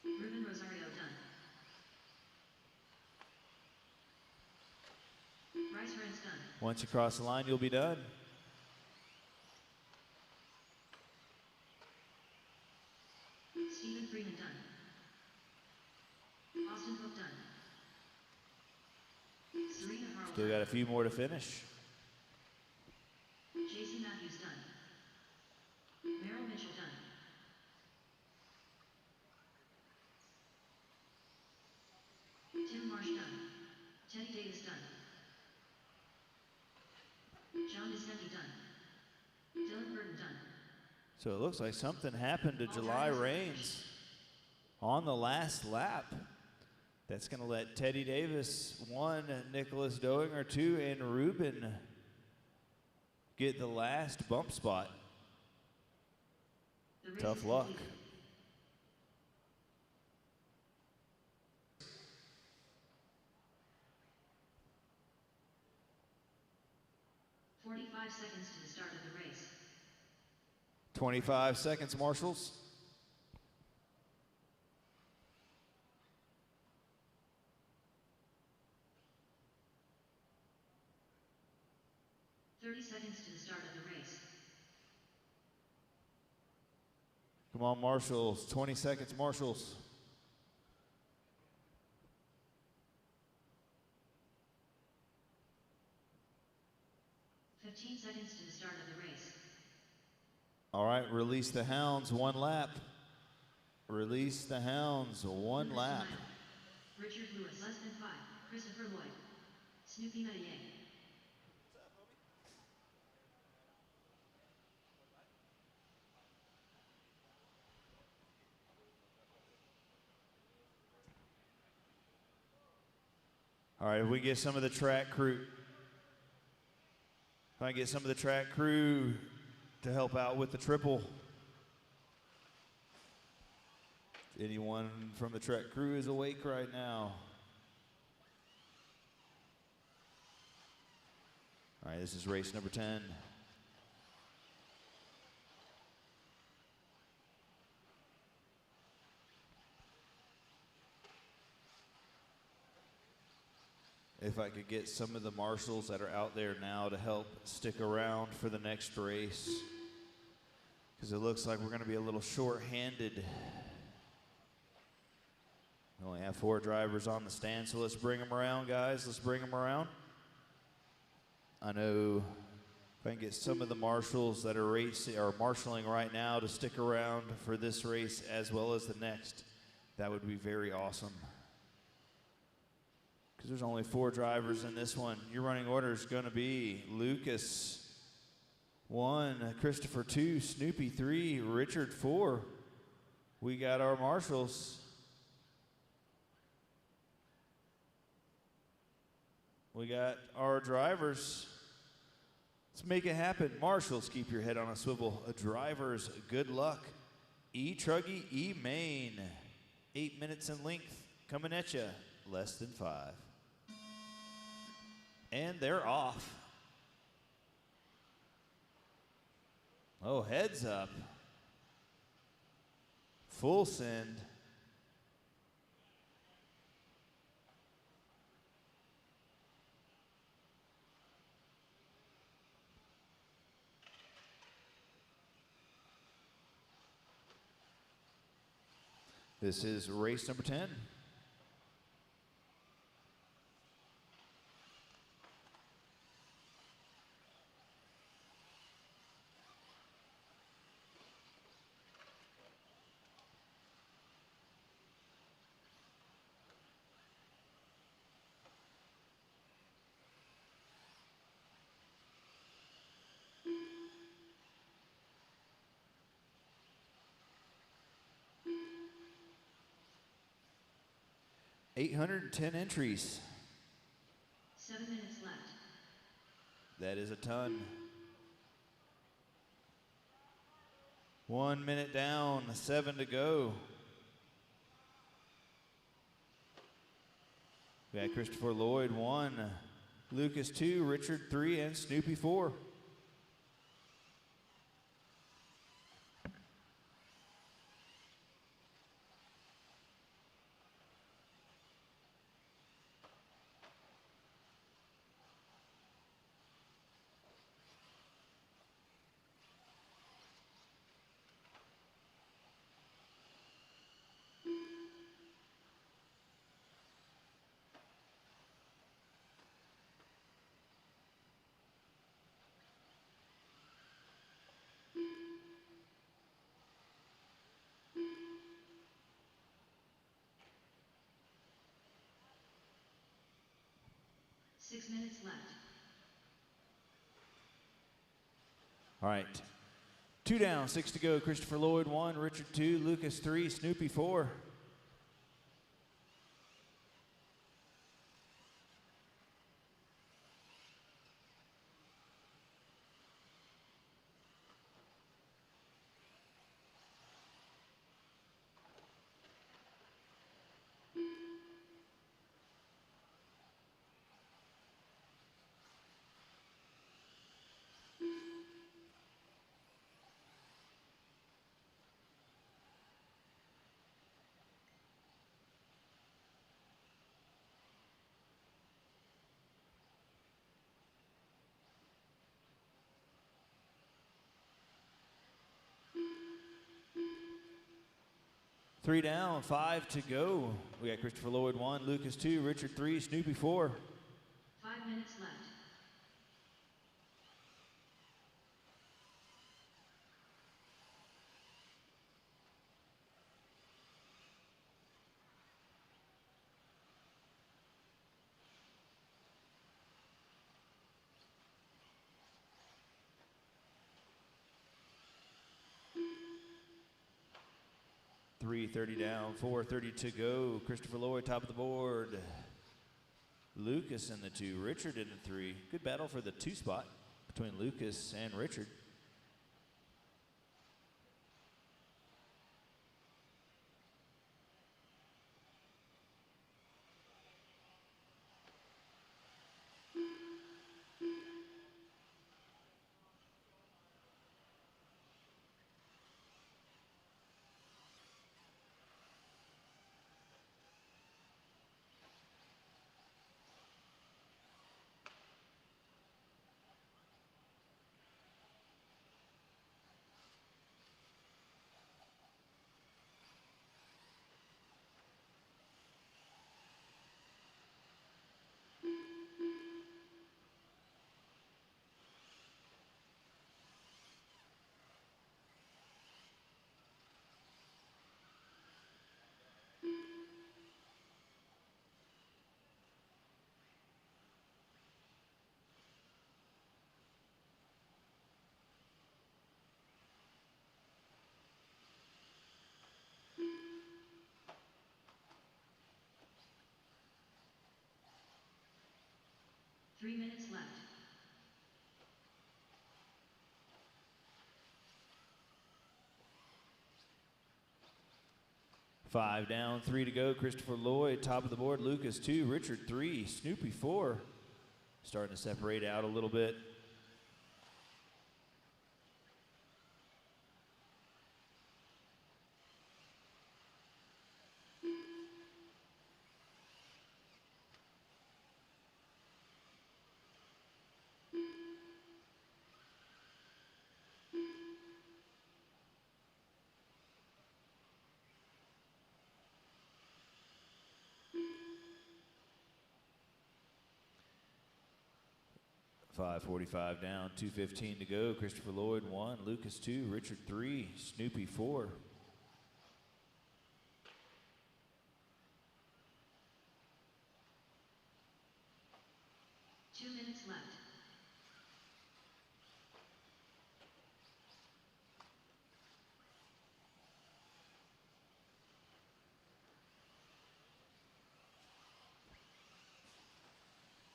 Ruben Rosario done. Bryce Rance done. Once you cross the line, you'll be done. Stephen Freeman done. Austin Cook done. Serena Harwell Still done. got a few more to finish. JC Matthews done. Merrill Mitchell done. Tim Marsh done. Teddy Davis done. John Descenti done. Dylan Burton done. So it looks like something happened to July Rains on the last lap. That's going to let Teddy Davis 1, Nicholas Doinger 2, and Ruben get the last bump spot. The race Tough is luck. completed. "45 seconds to the start of the race. 25 seconds, marshals. "30 seconds to the start of the race. Come on, marshals. 20 seconds, marshals. "15 seconds to the start of the race. All right, release the hounds, 1 lap. Release the hounds, 1 Lucas lap. Tamayo. Richard Lewis less than 5. Christopher Lloyd. Snoopy Medier. All right, if we get some of the track crew. If I get some of the track crew to help out with the triple. Anyone from the track crew is awake right now. All right, this is race number 10. If I could get some of the marshals that are out there now to help stick around for the next race. Because it looks like we're going to be a little short-handed. We only have 4 drivers on the stand, so let's bring them around, guys. Let's bring them around. I know if I can get some of the marshals that are racing or marshaling right now to stick around for this race as well as the next, that would be very awesome. Because there's only 4 drivers in this one. Your running order is going to be Lucas 1, Christopher 2, Snoopy 3, Richard 4. We got our marshals. We got our drivers. Let's make it happen. Marshals, keep your head on a swivel. Drivers, good luck. E-Truggy, E-Main. 8 minutes in length coming at you. Less than 5. And they're off. Oh, heads up. Full send. This is race number 10. $810 entries. 7 minutes left. That is a ton. 1 minute down, 7 to go. We got Christopher Lloyd 1, Lucas 2, Richard 3, and Snoopy 4. Six minutes left. All right. 2 down, 6 to go. Christopher Lloyd 1, Richard 2, Lucas 3, Snoopy 4. Three down, 5 to go. We got Christopher Lloyd 1, Lucas 2, Richard 3, Snoopy 4. 5 minutes left. .330 down, 4:30 to go. Christopher Lloyd top of the board. Lucas in the 2, Richard in the 3. Good battle for the 2 spot between Lucas and Richard. Three minutes left. Five down, 3 to go. Christopher Lloyd, top of the board. Lucas 2, Richard 3, Snoopy 4. Starting to separate out a little bit. 5:45 down, 2:15 to go. Christopher Lloyd 1, Lucas 2, Richard 3, Snoopy 4. Minutes left.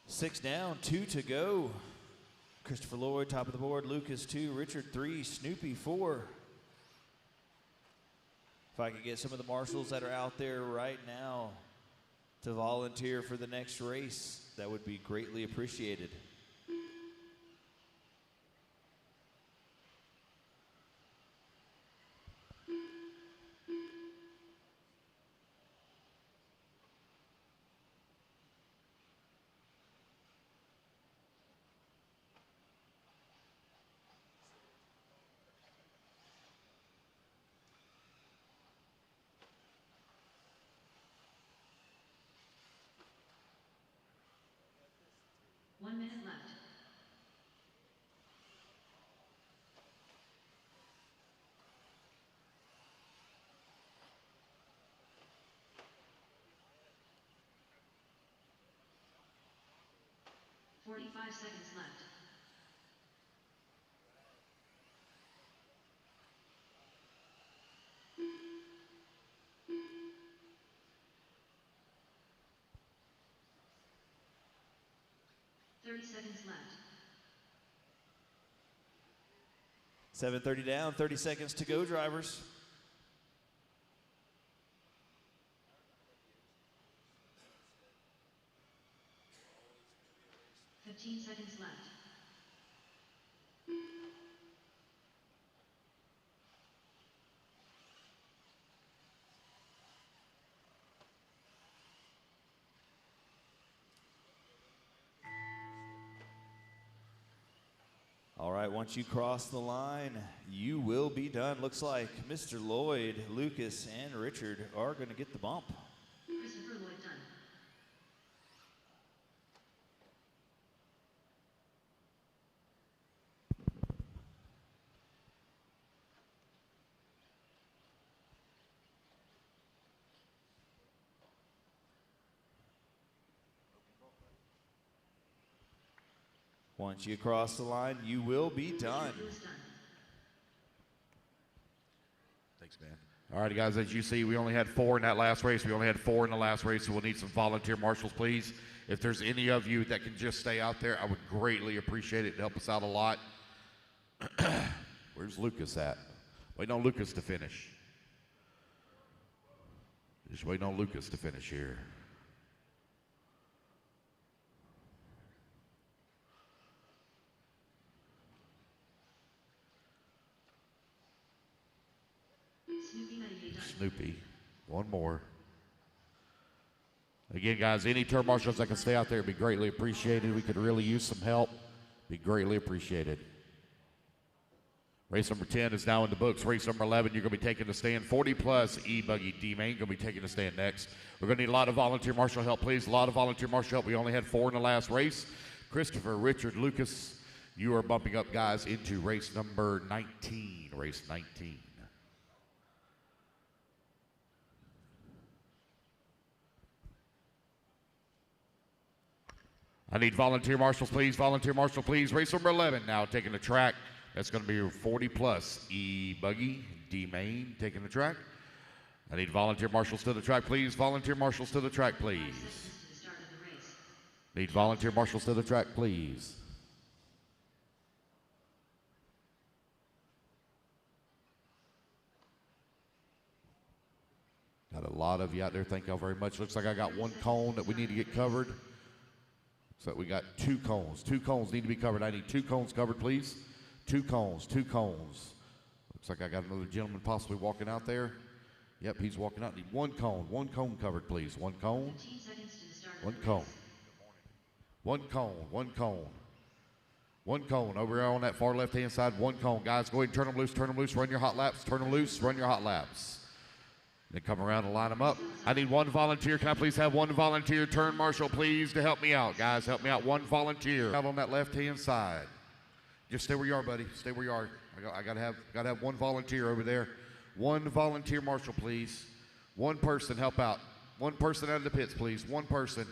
Six down, 2 to go. Christopher Lloyd, top of the board. Lucas 2, Richard 3, Snoopy 4. If I could get some of the marshals that are out there right now to volunteer for the next race, that would be greatly appreciated. One minute left. Forty-five seconds left. Seconds left. 7:30 down, 30 seconds to go, drivers. Seconds left. All right, once you cross the line, you will be done. Looks like Mr. Lloyd, Lucas, and Richard are going to get the bump. Christopher Lloyd done. Once you cross the line, you will be done. Thanks, man. All right, guys, as you see, we only had 4 in that last race. We only had 4 in the last race, so we'll need some volunteer marshals, please. If there's any of you that can just stay out there, I would greatly appreciate it. It'd help us out a lot. Where's Lucas at? Waiting on Lucas to finish. Just waiting on Lucas to finish here. Snoopy. One more. Again, guys, any turn marshals that can stay out there would be greatly appreciated. We could really use some help. Be greatly appreciated. Race number 10 is now in the books. Race number 11, you're going to be taking the stand. 40 plus E-Buggy D-Main going to be taking the stand next. We're going to need a lot of volunteer marshal help, please. A lot of volunteer marshal help. We only had 4 in the last race. Christopher, Richard, Lucas, you are bumping up, guys, into race number 19. Race 19. I need volunteer marshals, please. Volunteer marshal, please. Race number 11 now taking the track. That's going to be 40 plus. E-Buggy, D-Main taking the track. I need volunteer marshals to the track, please. Volunteer marshals to the track, please. Need volunteer marshals to the track, please. Got a lot of you out there. Thank y'all very much. Looks like I got 1 cone that we need to get covered. So we got 2 cones. 2 cones need to be covered. I need 2 cones covered, please. 2 cones, 2 cones. Looks like I got another gentleman possibly walking out there. Yep, he's walking out. Need 1 cone covered, please. 1 cone. 1 cone. 1 cone, 1 cone. 1 cone over there on that far left-hand side. 1 cone. Guys, go ahead and turn them loose, run your hot laps, turn them loose, run your hot laps. Then come around and line them up. I need one volunteer. Can I please have one volunteer turn marshal, please, to help me out? Guys, help me out. One volunteer out on that left-hand side. Just stay where you are, buddy. Stay where you are. I gotta have one volunteer over there. One volunteer marshal, please. One person help out. One person out of the pits, please. One person.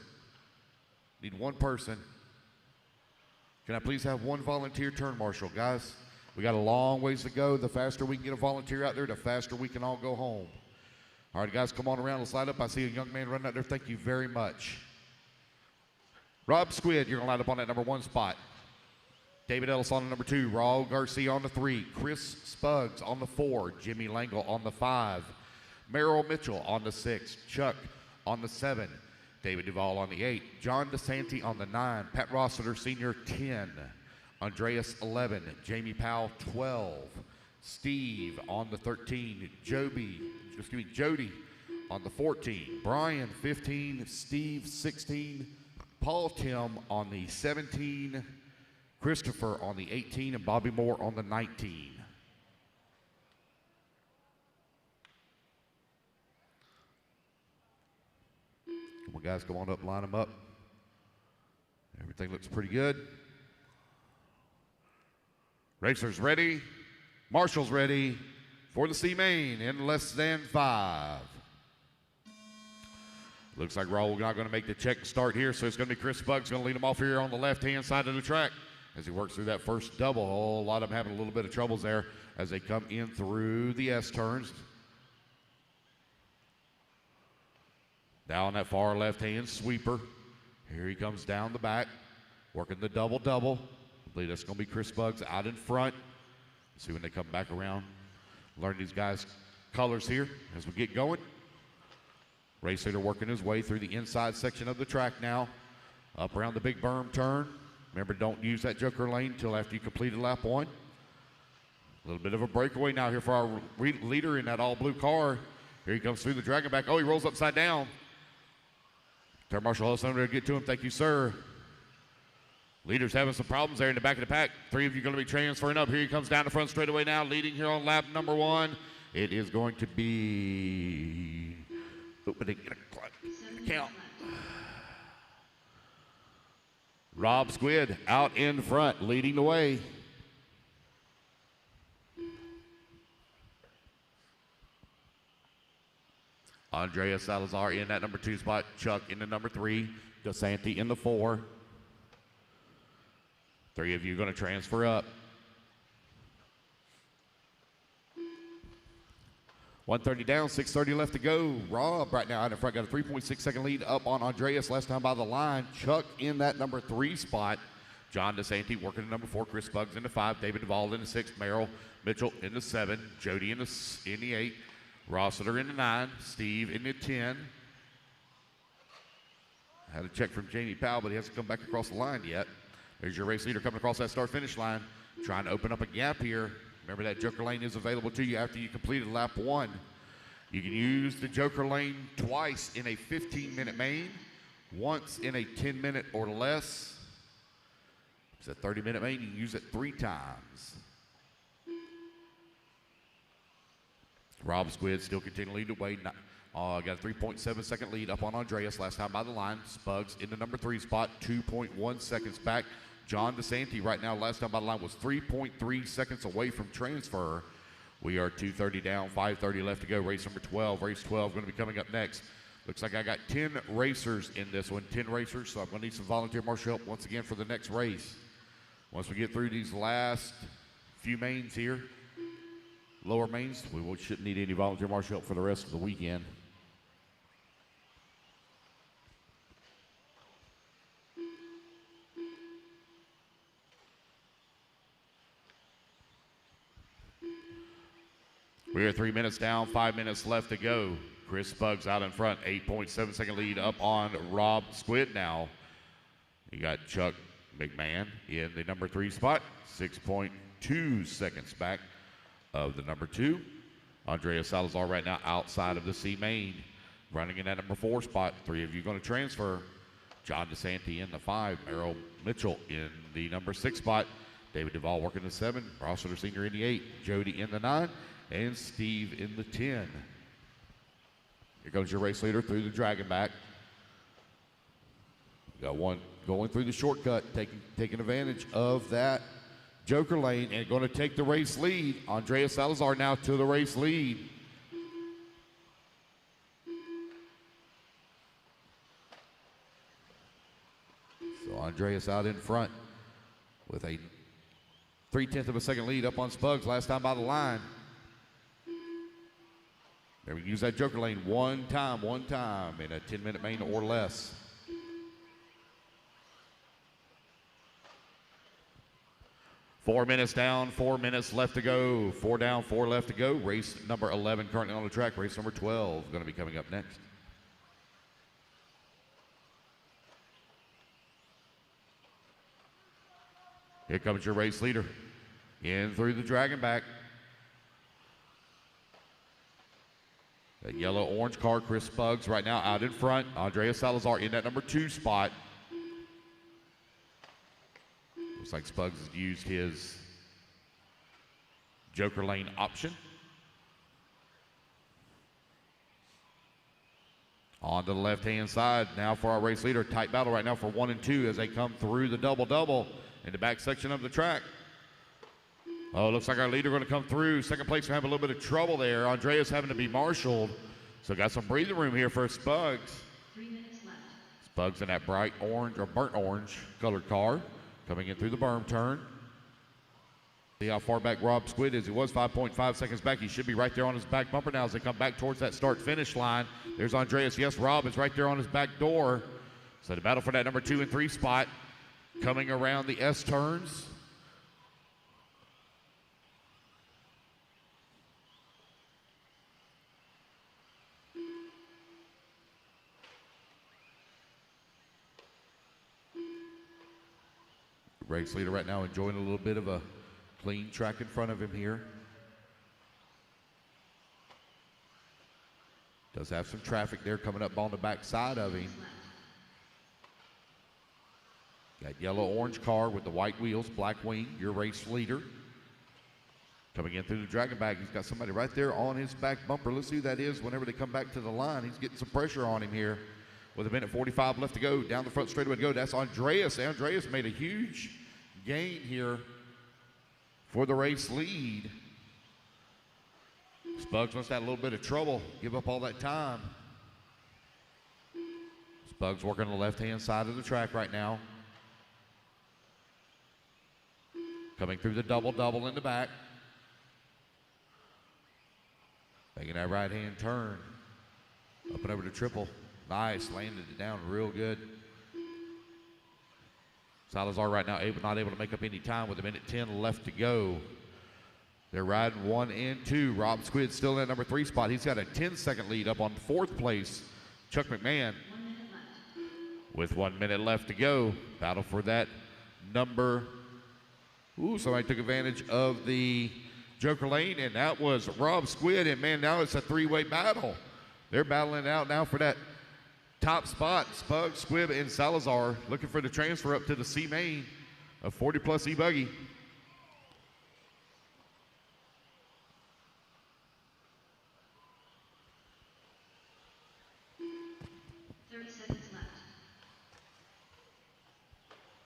Need one person. Can I please have one volunteer turn marshal, guys? We got a long ways to go. The faster we can get a volunteer out there, the faster we can all go home. All right, guys, come on around. Let's line up. I see a young man running out there. Thank you very much. Rob Squid, you're going to line up on that number 1 spot. David Ellis on the number 2. Raul Garcia on the 3. Chris Spuggs on the 4. Jimmy Langle on the 5. Merrill Mitchell on the 6. Chuck on the 7. David Duvall on the 8. John DeSanti on the 9. Pat Rossiter Sr. 10. Andreas 11. Jamie Powell 12. Steve on the 13. Jody on the 14. Brian 15. Steve 16. Paul Tim on the 17. Christopher on the 18. And Bobby Moore on the 19. Come on, guys, come on up, line them up. Everything looks pretty good. Racers ready. Marshals ready for the C main in less than 5. Looks like Raul not going to make the check start here, so it's going to be Chris Spuggs going to lead him off here on the left-hand side of the track as he works through that first double hole. A lot of them having a little bit of troubles there as they come in through the S-turns. Now on that far left-hand sweeper. Here he comes down the back, working the double-double. I believe that's going to be Chris Spuggs out in front. See when they come back around. Learn these guys' colors here as we get going. Race leader working his way through the inside section of the track now. Up around the big berm turn. Remember, don't use that joker lane until after you completed lap 1. A little bit of a breakaway now here for our leader in that all-blue car. Here he comes through the dragon back. Oh, he rolls upside down. Turn Marshal Ellis over to get to him. Thank you, sir. Leader's having some problems there in the back of the pack. 3 of you going to be transferring up. Here he comes down the front straightaway now, leading here on lap number 1. It is going to be... Opening count. Rob Squid out in front, leading the way. Andrea Salazar in that number 2 spot. Chuck in the number 3. DeSanti in the 4. 3 of you going to transfer up. 1:30 down, 6:30 left to go. Rob right now out in front got a 3.6-second lead up on Andreas last time by the line. Chuck in that number 3 spot. John DeSanti working in number 4. Chris Spuggs in the 5. David Duvall in the 6. Merrill Mitchell in the 7. Jody in the 8. Rossiter in the 9. Steve in the 10. Had a check from Jamie Powell, but he hasn't come back across the line yet. There's your race leader coming across that start-finish line, trying to open up a gap here. Remember that joker lane is available to you after you completed lap 1. You can use the joker lane twice in a 15-minute main, once in a 10-minute or less. It's a 30-minute main. You can use it 3 times. Rob Squid still continuing to lead the way. Got a 3.7-second lead up on Andreas last time by the line. Spuggs in the number 3 spot, 2.1 seconds back. John DeSanti right now last time by the line was 3.3 seconds away from transfer. We are 2:30 down, 5:30 left to go. Race number 12. Race 12 going to be coming up next. Looks like I got 10 racers in this one, 10 racers, so I'm going to need some volunteer marshal help once again for the next race. Once we get through these last few mains here, lower mains, we shouldn't need any volunteer marshal help for the rest of the weekend. We are 3 minutes down, 5 minutes left to go. Chris Spuggs out in front, 8.7-second lead up on Rob Squid now. You got Chuck McMahon in the number 3 spot, 6.2 seconds back of the number 2. Andrea Salazar right now outside of the C main, running in that number 4 spot. 3 of you going to transfer. John DeSanti in the 5, Merrill Mitchell in the number 6 spot. David Duvall working the 7, Rossiter Sr. in the 8, Jody in the 9, and Steve in the 10. Here comes your race leader through the dragon back. Got one going through the shortcut, taking advantage of that joker lane and going to take the race lead. Andrea Salazar now to the race lead. So Andreas out in front with a 0.3 of a second lead up on Spugs last time by the line. There we use that joker lane one time in a 10-minute main or less. Four minutes down, 4 minutes left to go. 4 down, 4 left to go. Race number 11 currently on the track. Race number 12 going to be coming up next. Here comes your race leader. In through the dragon back. That yellow-orange car, Chris Spugs, right now out in front. Andrea Salazar in that number 2 spot. Looks like Spugs has used his joker lane option. On to the left-hand side now for our race leader. Tight battle right now for 1 and 2 as they come through the double-double in the back section of the track. Oh, looks like our leader going to come through. Second place, we have a little bit of trouble there. Andreas having to be marshaled. So got some breathing room here for Spugs. 3 minutes left. Spugs in that bright orange or burnt orange colored car. Coming in through the berm turn. See how far back Rob Squid is. He was 5.5 seconds back. He should be right there on his back bumper now as they come back towards that start-finish line. There's Andreas. Yes, Rob is right there on his back door. So the battle for that number 2 and 3 spot coming around the S turns. Race leader right now enjoying a little bit of a clean track in front of him here. Does have some traffic there coming up on the back side of him. Got yellow-orange car with the white wheels, black wing, your race leader. Coming in through the dragon bag, he's got somebody right there on his back bumper. Let's see who that is whenever they come back to the line. He's getting some pressure on him here. With 1:45 left to go, down the front straightaway to go. That's Andreas. Andreas made a huge gain here for the race lead. Spugs must have had a little bit of trouble, give up all that time. Spugs working on the left-hand side of the track right now. Coming through the double-double in the back. Making that right-hand turn. Up and over to triple. Nice, landed it down real good. Salazar right now not able to make up any time with 1:10 left to go. They're riding 1 and 2. Rob Squid still in that number 3 spot. He's got a 10-second lead up on 4th place. Chuck McMahon 1 minute left. with 1 minute left to go. Battle for that number. Ooh, somebody took advantage of the joker lane, and that was Rob Squid. And man, now it's a 3-way battle. They're battling it out now for that top spot. Spugs, Squib, and Salazar looking for the transfer up to the C main of 40+ E-Buggy.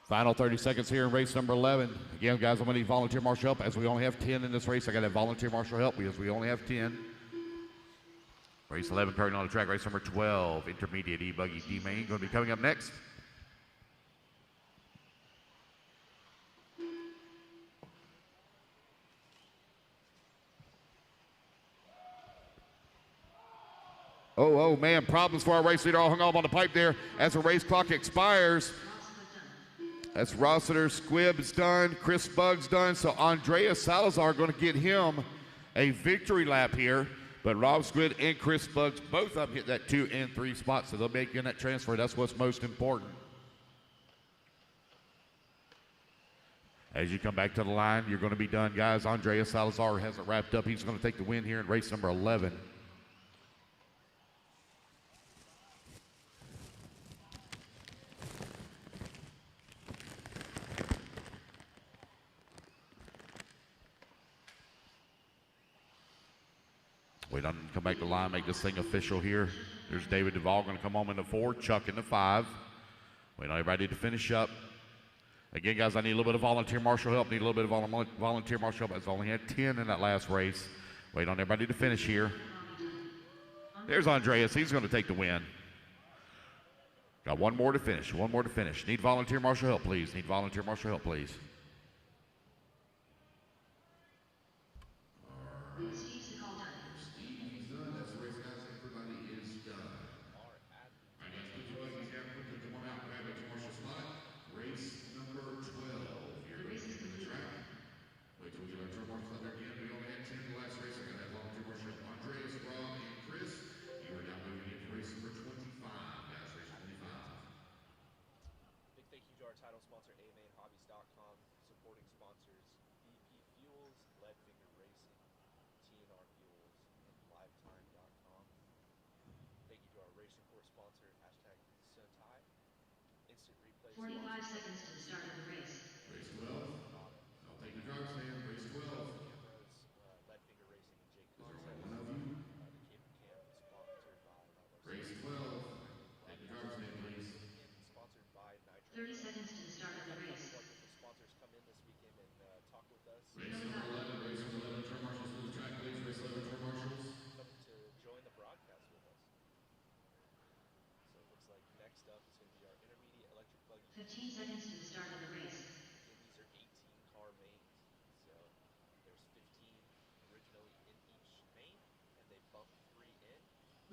Final 30 seconds here in race number 11. Again, guys, I'm going to need volunteer marshal help as we only have 10 in this race. I got to have volunteer marshal help because we only have 10. Race 11 currently on the track. Race number 12, intermediate E-Buggy D-Main, going to be coming up next. Oh, man, problems for our race leader. All hung up on the pipe there as the race clock expires. That's Rossiter, Squibb is done, Chris Spugs done, so Andreas Salazar going to get him a victory lap here. But Rob Squid and Chris Spugs both up hit that 2 and 3 spot, so they'll make in that transfer. That's what's most important. As you come back to the line, you're going to be done, guys. Andreas Salazar hasn't wrapped up. He's going to take the win here in race number 11. Wait on him to come back to the line, make this thing official here. There's David Duvall going to come home in the 4, Chuck in the 5. Wait on everybody to finish up. Again, guys, I need a little bit of volunteer marshal help. Need a little bit of volunteer marshal help. I've only had 10 in that last race. Wait on everybody to finish here. There's Andreas. He's going to take the win. Got one more to finish. One more to finish. Need volunteer marshal help, please. Need volunteer marshal help, please. Steve's the call done. Steve's done. That's the race, guys. Everybody is done. All right, guys, put your buggies down. Quickly come on out. Grab it to Marshall spot. Race number 12. Here, race is the complete. track. Wait till we get our turn marshals out there again. We only had 10 in the last race. I got that volunteer marshal. Andreas, Rob, and Chris. You are now moving into race number 25. Guys, race 25. Big thank you to our title sponsor, AMAandHobbies.com, supporting sponsors VP Fuels, Lead Finger Racing, TNR Fuels, and LiveTime.com. Thank you to our race report sponsor, #Suntai, Instant Replay 45 sponsor, seconds to the start of the race. Race 12. I'll take the driver's stand. Race 12. cameras, Lead Finger Racing, and Jake Is there Concepts, only one of you? the Cable Cam is sponsored by Race 12. Take the driver's stand, please. sponsored by Nitro. 30 seconds to the start of the race. Wonderful sponsors come in this weekend and talk with us. Race number 11. Race number 11. Turn marshals to the track, please. Race 11. Turn marshals. Come to join the broadcast with us. So it looks like next up is going to be our intermediate electric buggy. 15 seconds to the start of the race. Again, these are 18 car mains. So there's 15 originally in each main, and they bump 3 in.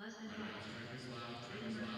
Less than All right, 5. guys, track is live. Track is live.